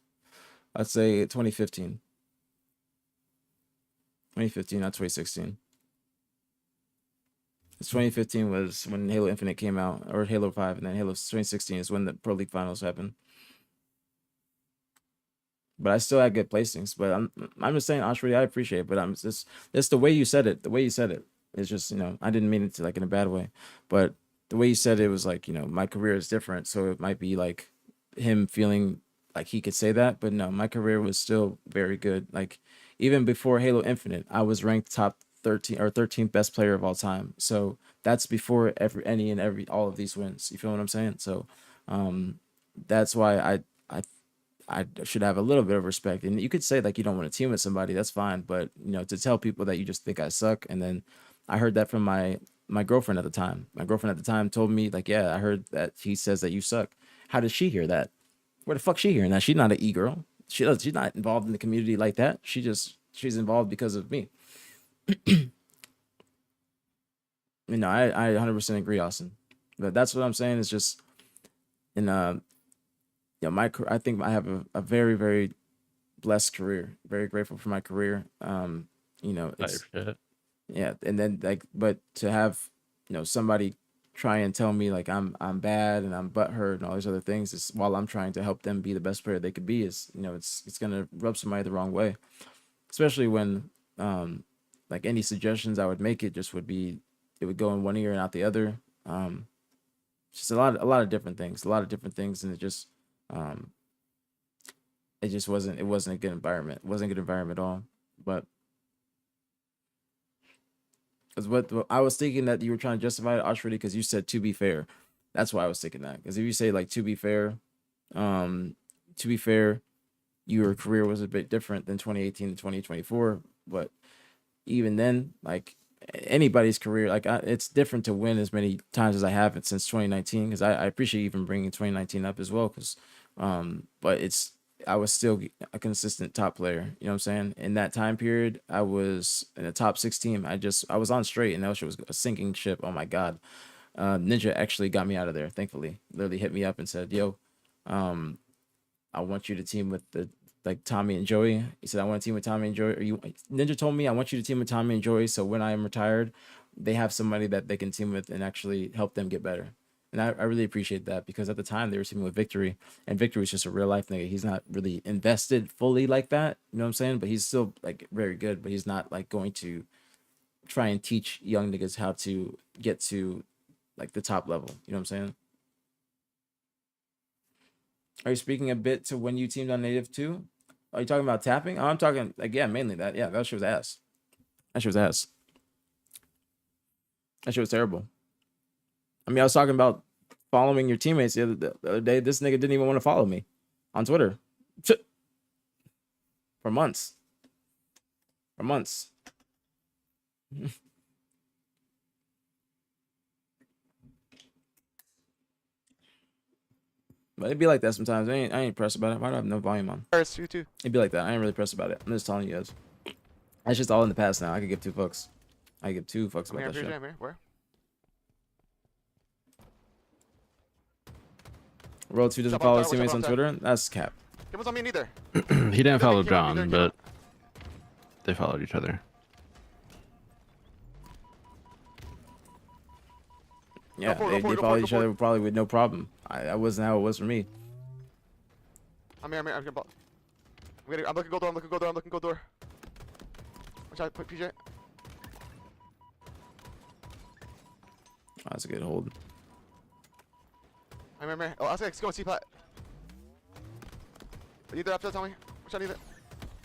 I'd say 2015. 2015, not 2016. 2015 was when Halo Infinite came out, or Halo 5, and then Halo 2016 is when the Pro League finals happened. But I still had good placings. But I'm just saying, Ashwari, I appreciate it, but I'm just, it's the way you said it. The way you said it is just, you know, I didn't mean it to like in a bad way, but the way you said it was like, you know, my career is different, so it might be like him feeling like he could say that, but no, my career was still very good. Like even before Halo Infinite, I was ranked top 13 or 13th best player of all time. So that's before all of these wins. You feel what I'm saying? So that's why I should have a little bit of respect. And you could say like you don't want to team with somebody, that's fine, but you know, to tell people that you just think I suck. And then I heard that from my girlfriend at the time. My girlfriend at the time told me like, yeah, I heard that he says that you suck. How does she hear that? Where the fuck she hearing that? She's not an e-girl. She's not involved in the community like that. She's involved because of me. You know, I 100% agree, Austin. But that's what I'm saying. Is just in you know, I think I have a very, very blessed career. Very grateful for my career. You know, it's, yeah, and then like, but to have, you know, somebody try and tell me like I'm bad and I'm butthurt and all these other things is while I'm trying to help them be the best player they could be, is, you know, it's gonna rub somebody the wrong way, especially when like any suggestions I would make, it would go in one ear and out the other. Just a lot of different things, and it just wasn't a good environment. It wasn't a good environment at all. But because what I was thinking that you were trying to justify it, Ashwari, because you said to be fair. That's why I was thinking that. Because if you say like to be fair, your career was a bit different than 2018 to 2024. But even then, like anybody's career, like it's different to win as many times as I have it since 2019. Because I appreciate even bringing 2019 up as well. Because but I was still a consistent top player. You know what I'm saying? In that time period, I was in a top 6 team. I was on straight, and that shit was a sinking ship. Oh my God. Ninja actually got me out of there, thankfully. Literally hit me up and said, yo, I want you to team with Tommy and Joey. He said, I want to team with Tommy and Joey. Ninja told me, I want you to team with Tommy and Joey, so when I am retired, they have somebody that they can team with and actually help them get better. And I really appreciate that, because at the time they were teaming with Victory, and Victory is just a real life nigga. He's not really invested fully like that. You know what I'm saying? But he's still like very good, but he's not like going to try and teach young niggas how to get to like the top level. You know what I'm saying? Are you speaking a bit to when you teamed on Native 2? Are you talking about tapping? Oh, I'm talking like, yeah, mainly that. Yeah, that shit was ass. That shit was ass. That shit was terrible. I mean, I was talking about following your teammates the other day. This nigga didn't even want to follow me on Twitter for months. But it'd be like that sometimes. I ain't pressed about it. Why do I have no volume on? You too. It'd be like that. I ain't really pressed about it. I'm just telling you guys. That's just all in the past now. I could give 2 fucks. I give 2 fucks about that shit. Where? Road 2 doesn't follow his teammates on Twitter. That's cap. It was on me neither. He didn't follow John, but they followed each other. Yeah, they followed each other probably with no problem. That wasn't how it was for me. I'm here. I'm looking gold door. I'm looking gold door. Watch out, put PJ. Oh, that's a good hold. I remember. Oh, let's go and see Pat. Either after, tell me. Watch out, either.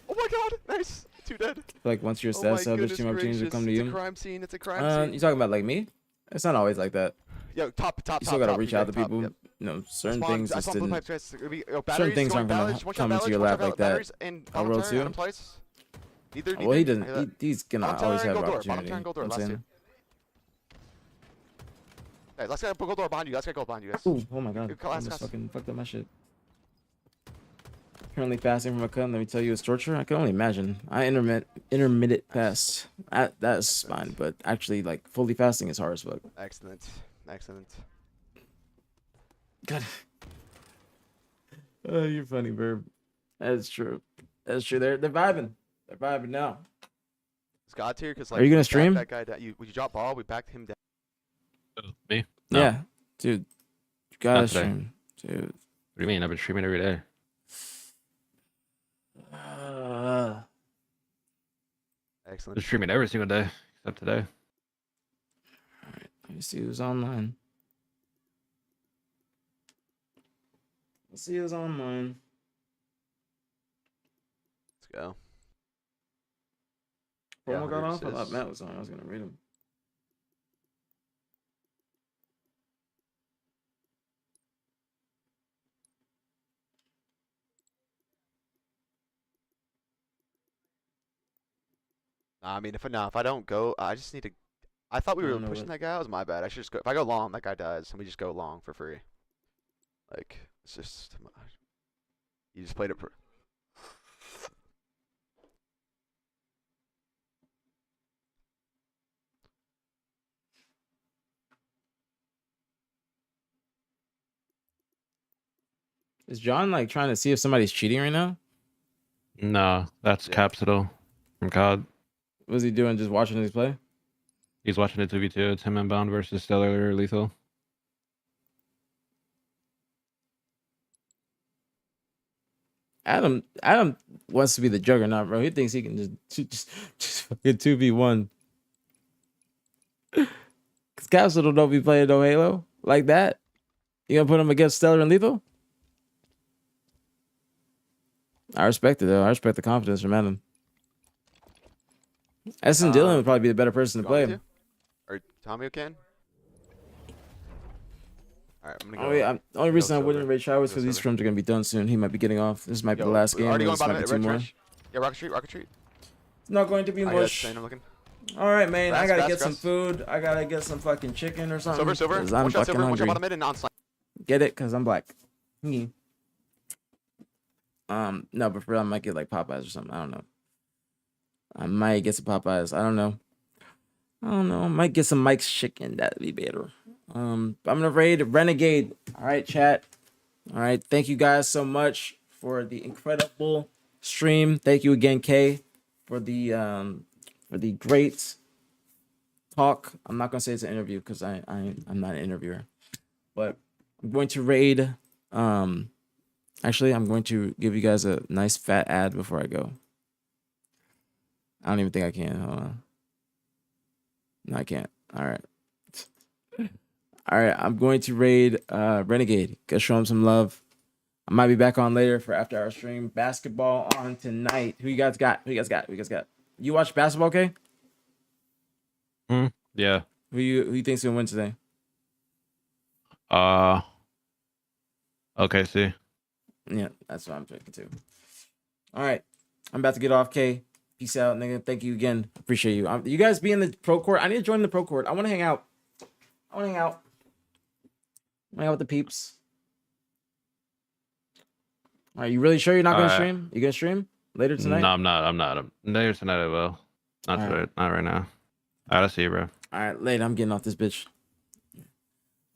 Oh my God, nice. 2 dead. I feel like once you're stats up, there's team opportunities to come to you. It's a crime scene. It's a crime scene. You talking about like me? It's not always like that. Yo, top. You still gotta reach out to people. Yep. You know, certain things just didn't. Certain things aren't gonna come into your lap like that. I'll roll 2. Well, he doesn't. He's gonna always have an opportunity. You know what I'm saying? Hey, let's get a gold door behind you. Let's get gold behind you guys. Ooh, oh my God. I almost fucking fucked up my shit. Currently fasting from a cut. Let me tell you, it's torture. I can only imagine. I intermittent fast. That's fine, but actually, like fully fasting is hard as fuck. Excellent. Excellent. God. Oh, you're funny, Verb. That's true. That's true. They're vibing. They're vibing now. It's God tier because like. Are you gonna we backed stream? That guy down. Would you drop ball? We backed him down. Me? No. Yeah, dude. You gotta Not today. stream, dude. What do you mean? I've been streaming every day. Excellent. Been streaming every single day except today. All right. Let me see who's online. Let's see who's online. Let's go. Promo got 100 off. I thought assists. Matt was on. I was gonna read him. I mean, if I don't go, I just need to. I thought we I were don't know pushing what- that guy. That was my bad. I should just go. If I go long, that guy dies, and we just go long for free. Like it's just. You just played it. Is John like trying to see if somebody's cheating right now? No, that's Yeah. Capsule from COD. What's he doing? Just watching these play? He's watching it 2v2. It's him Inbound versus Stellar Lethal. Adam wants to be the juggernaut, bro. He thinks he can just fucking 2v1. Cause Capsule don't be playing no Halo like that. You gonna put him against Stellar and Lethal? I respect it though. I respect the confidence from Adam. Essen Dillon would probably be the better person to You want play me him. Or Tommy can. All right, I'm gonna Oh go. yeah, only reason I silver. wouldn't rate Showers Go because these silver. streams are gonna be done soon. He might be getting off. This might be the Yo, last game. Already Then going this bottom might be red two more. trench. Yeah, Rocket Street. Rocket Street. It's not going to be Alright, much. yes, I'm looking. All right, man. I Grass, gotta grass, get some grass. food. I gotta get some fucking chicken or something. Silver. 'cause I'm Watch out, fucking silver. Watch out, hungry. bottom mid and on side. Get it? Cause I'm black. No, but for real, I might get like Popeyes or something. I don't know. I might get some Popeyes. I don't know. I might get some Mike's chicken. That'd be better. I'm gonna raid Renegade. All right, chat. All right. Thank you guys so much for the incredible stream. Thank you again, Kay, for the great talk. I'm not gonna say it's an interview because I'm not an interviewer, but I'm going to raid. Actually, I'm going to give you guys a nice fat ad before I go. I don't even think I can. Hold on. No, I can't. All right. All right. I'm going to raid Renegade. Go show him some love. I might be back on later for after our stream. Basketball on tonight. Who you guys got? You watch basketball, okay? Yeah. Who you think's gonna win today? Okay, see. Yeah, that's what I'm thinking too. All right. I'm about to get off, K. Peace out, nigga. Thank you again. Appreciate you. You guys be in the pro court. I need to join the pro court. I want to hang out. Hang out with the peeps. Are you really sure you're not gonna stream? You gonna stream later tonight? No, I'm not. Later tonight I will. Not All today. right. Not right now. All right, I'll see you, bro. All right, later. I'm getting off this bitch.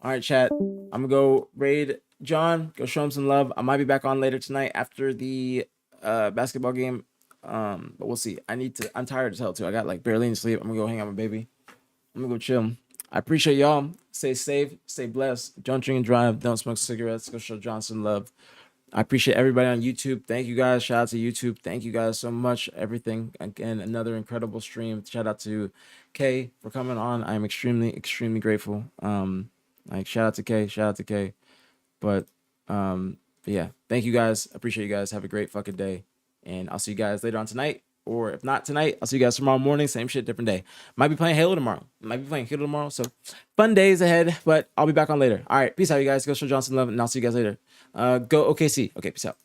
All right, chat. I'm gonna go raid John. Go show him some love. I might be back on later tonight after the basketball game. But we'll see. I'm tired as hell too. I got like barely any sleep. I'm gonna go hang out with my baby. I'm gonna go chill. I appreciate y'all. Stay safe, stay blessed. Don't drink and drive. Don't smoke cigarettes. Go show Johnson love. I appreciate everybody on YouTube. Thank you guys. Shout out to YouTube. Thank you guys so much. Everything. Again, another incredible stream. Shout out to Kay for coming on. I'm extremely, extremely grateful. Like shout out to Kay. But yeah, thank you guys. Appreciate you guys. Have a great fucking day. And I'll see you guys later on tonight. Or if not tonight, I'll see you guys tomorrow morning. Same shit, different day. Might be playing Halo tomorrow. So fun days ahead, but I'll be back on later. All right. Peace out, you guys. Go show Johnson love, and I'll see you guys later. Go OKC. Okay, peace out.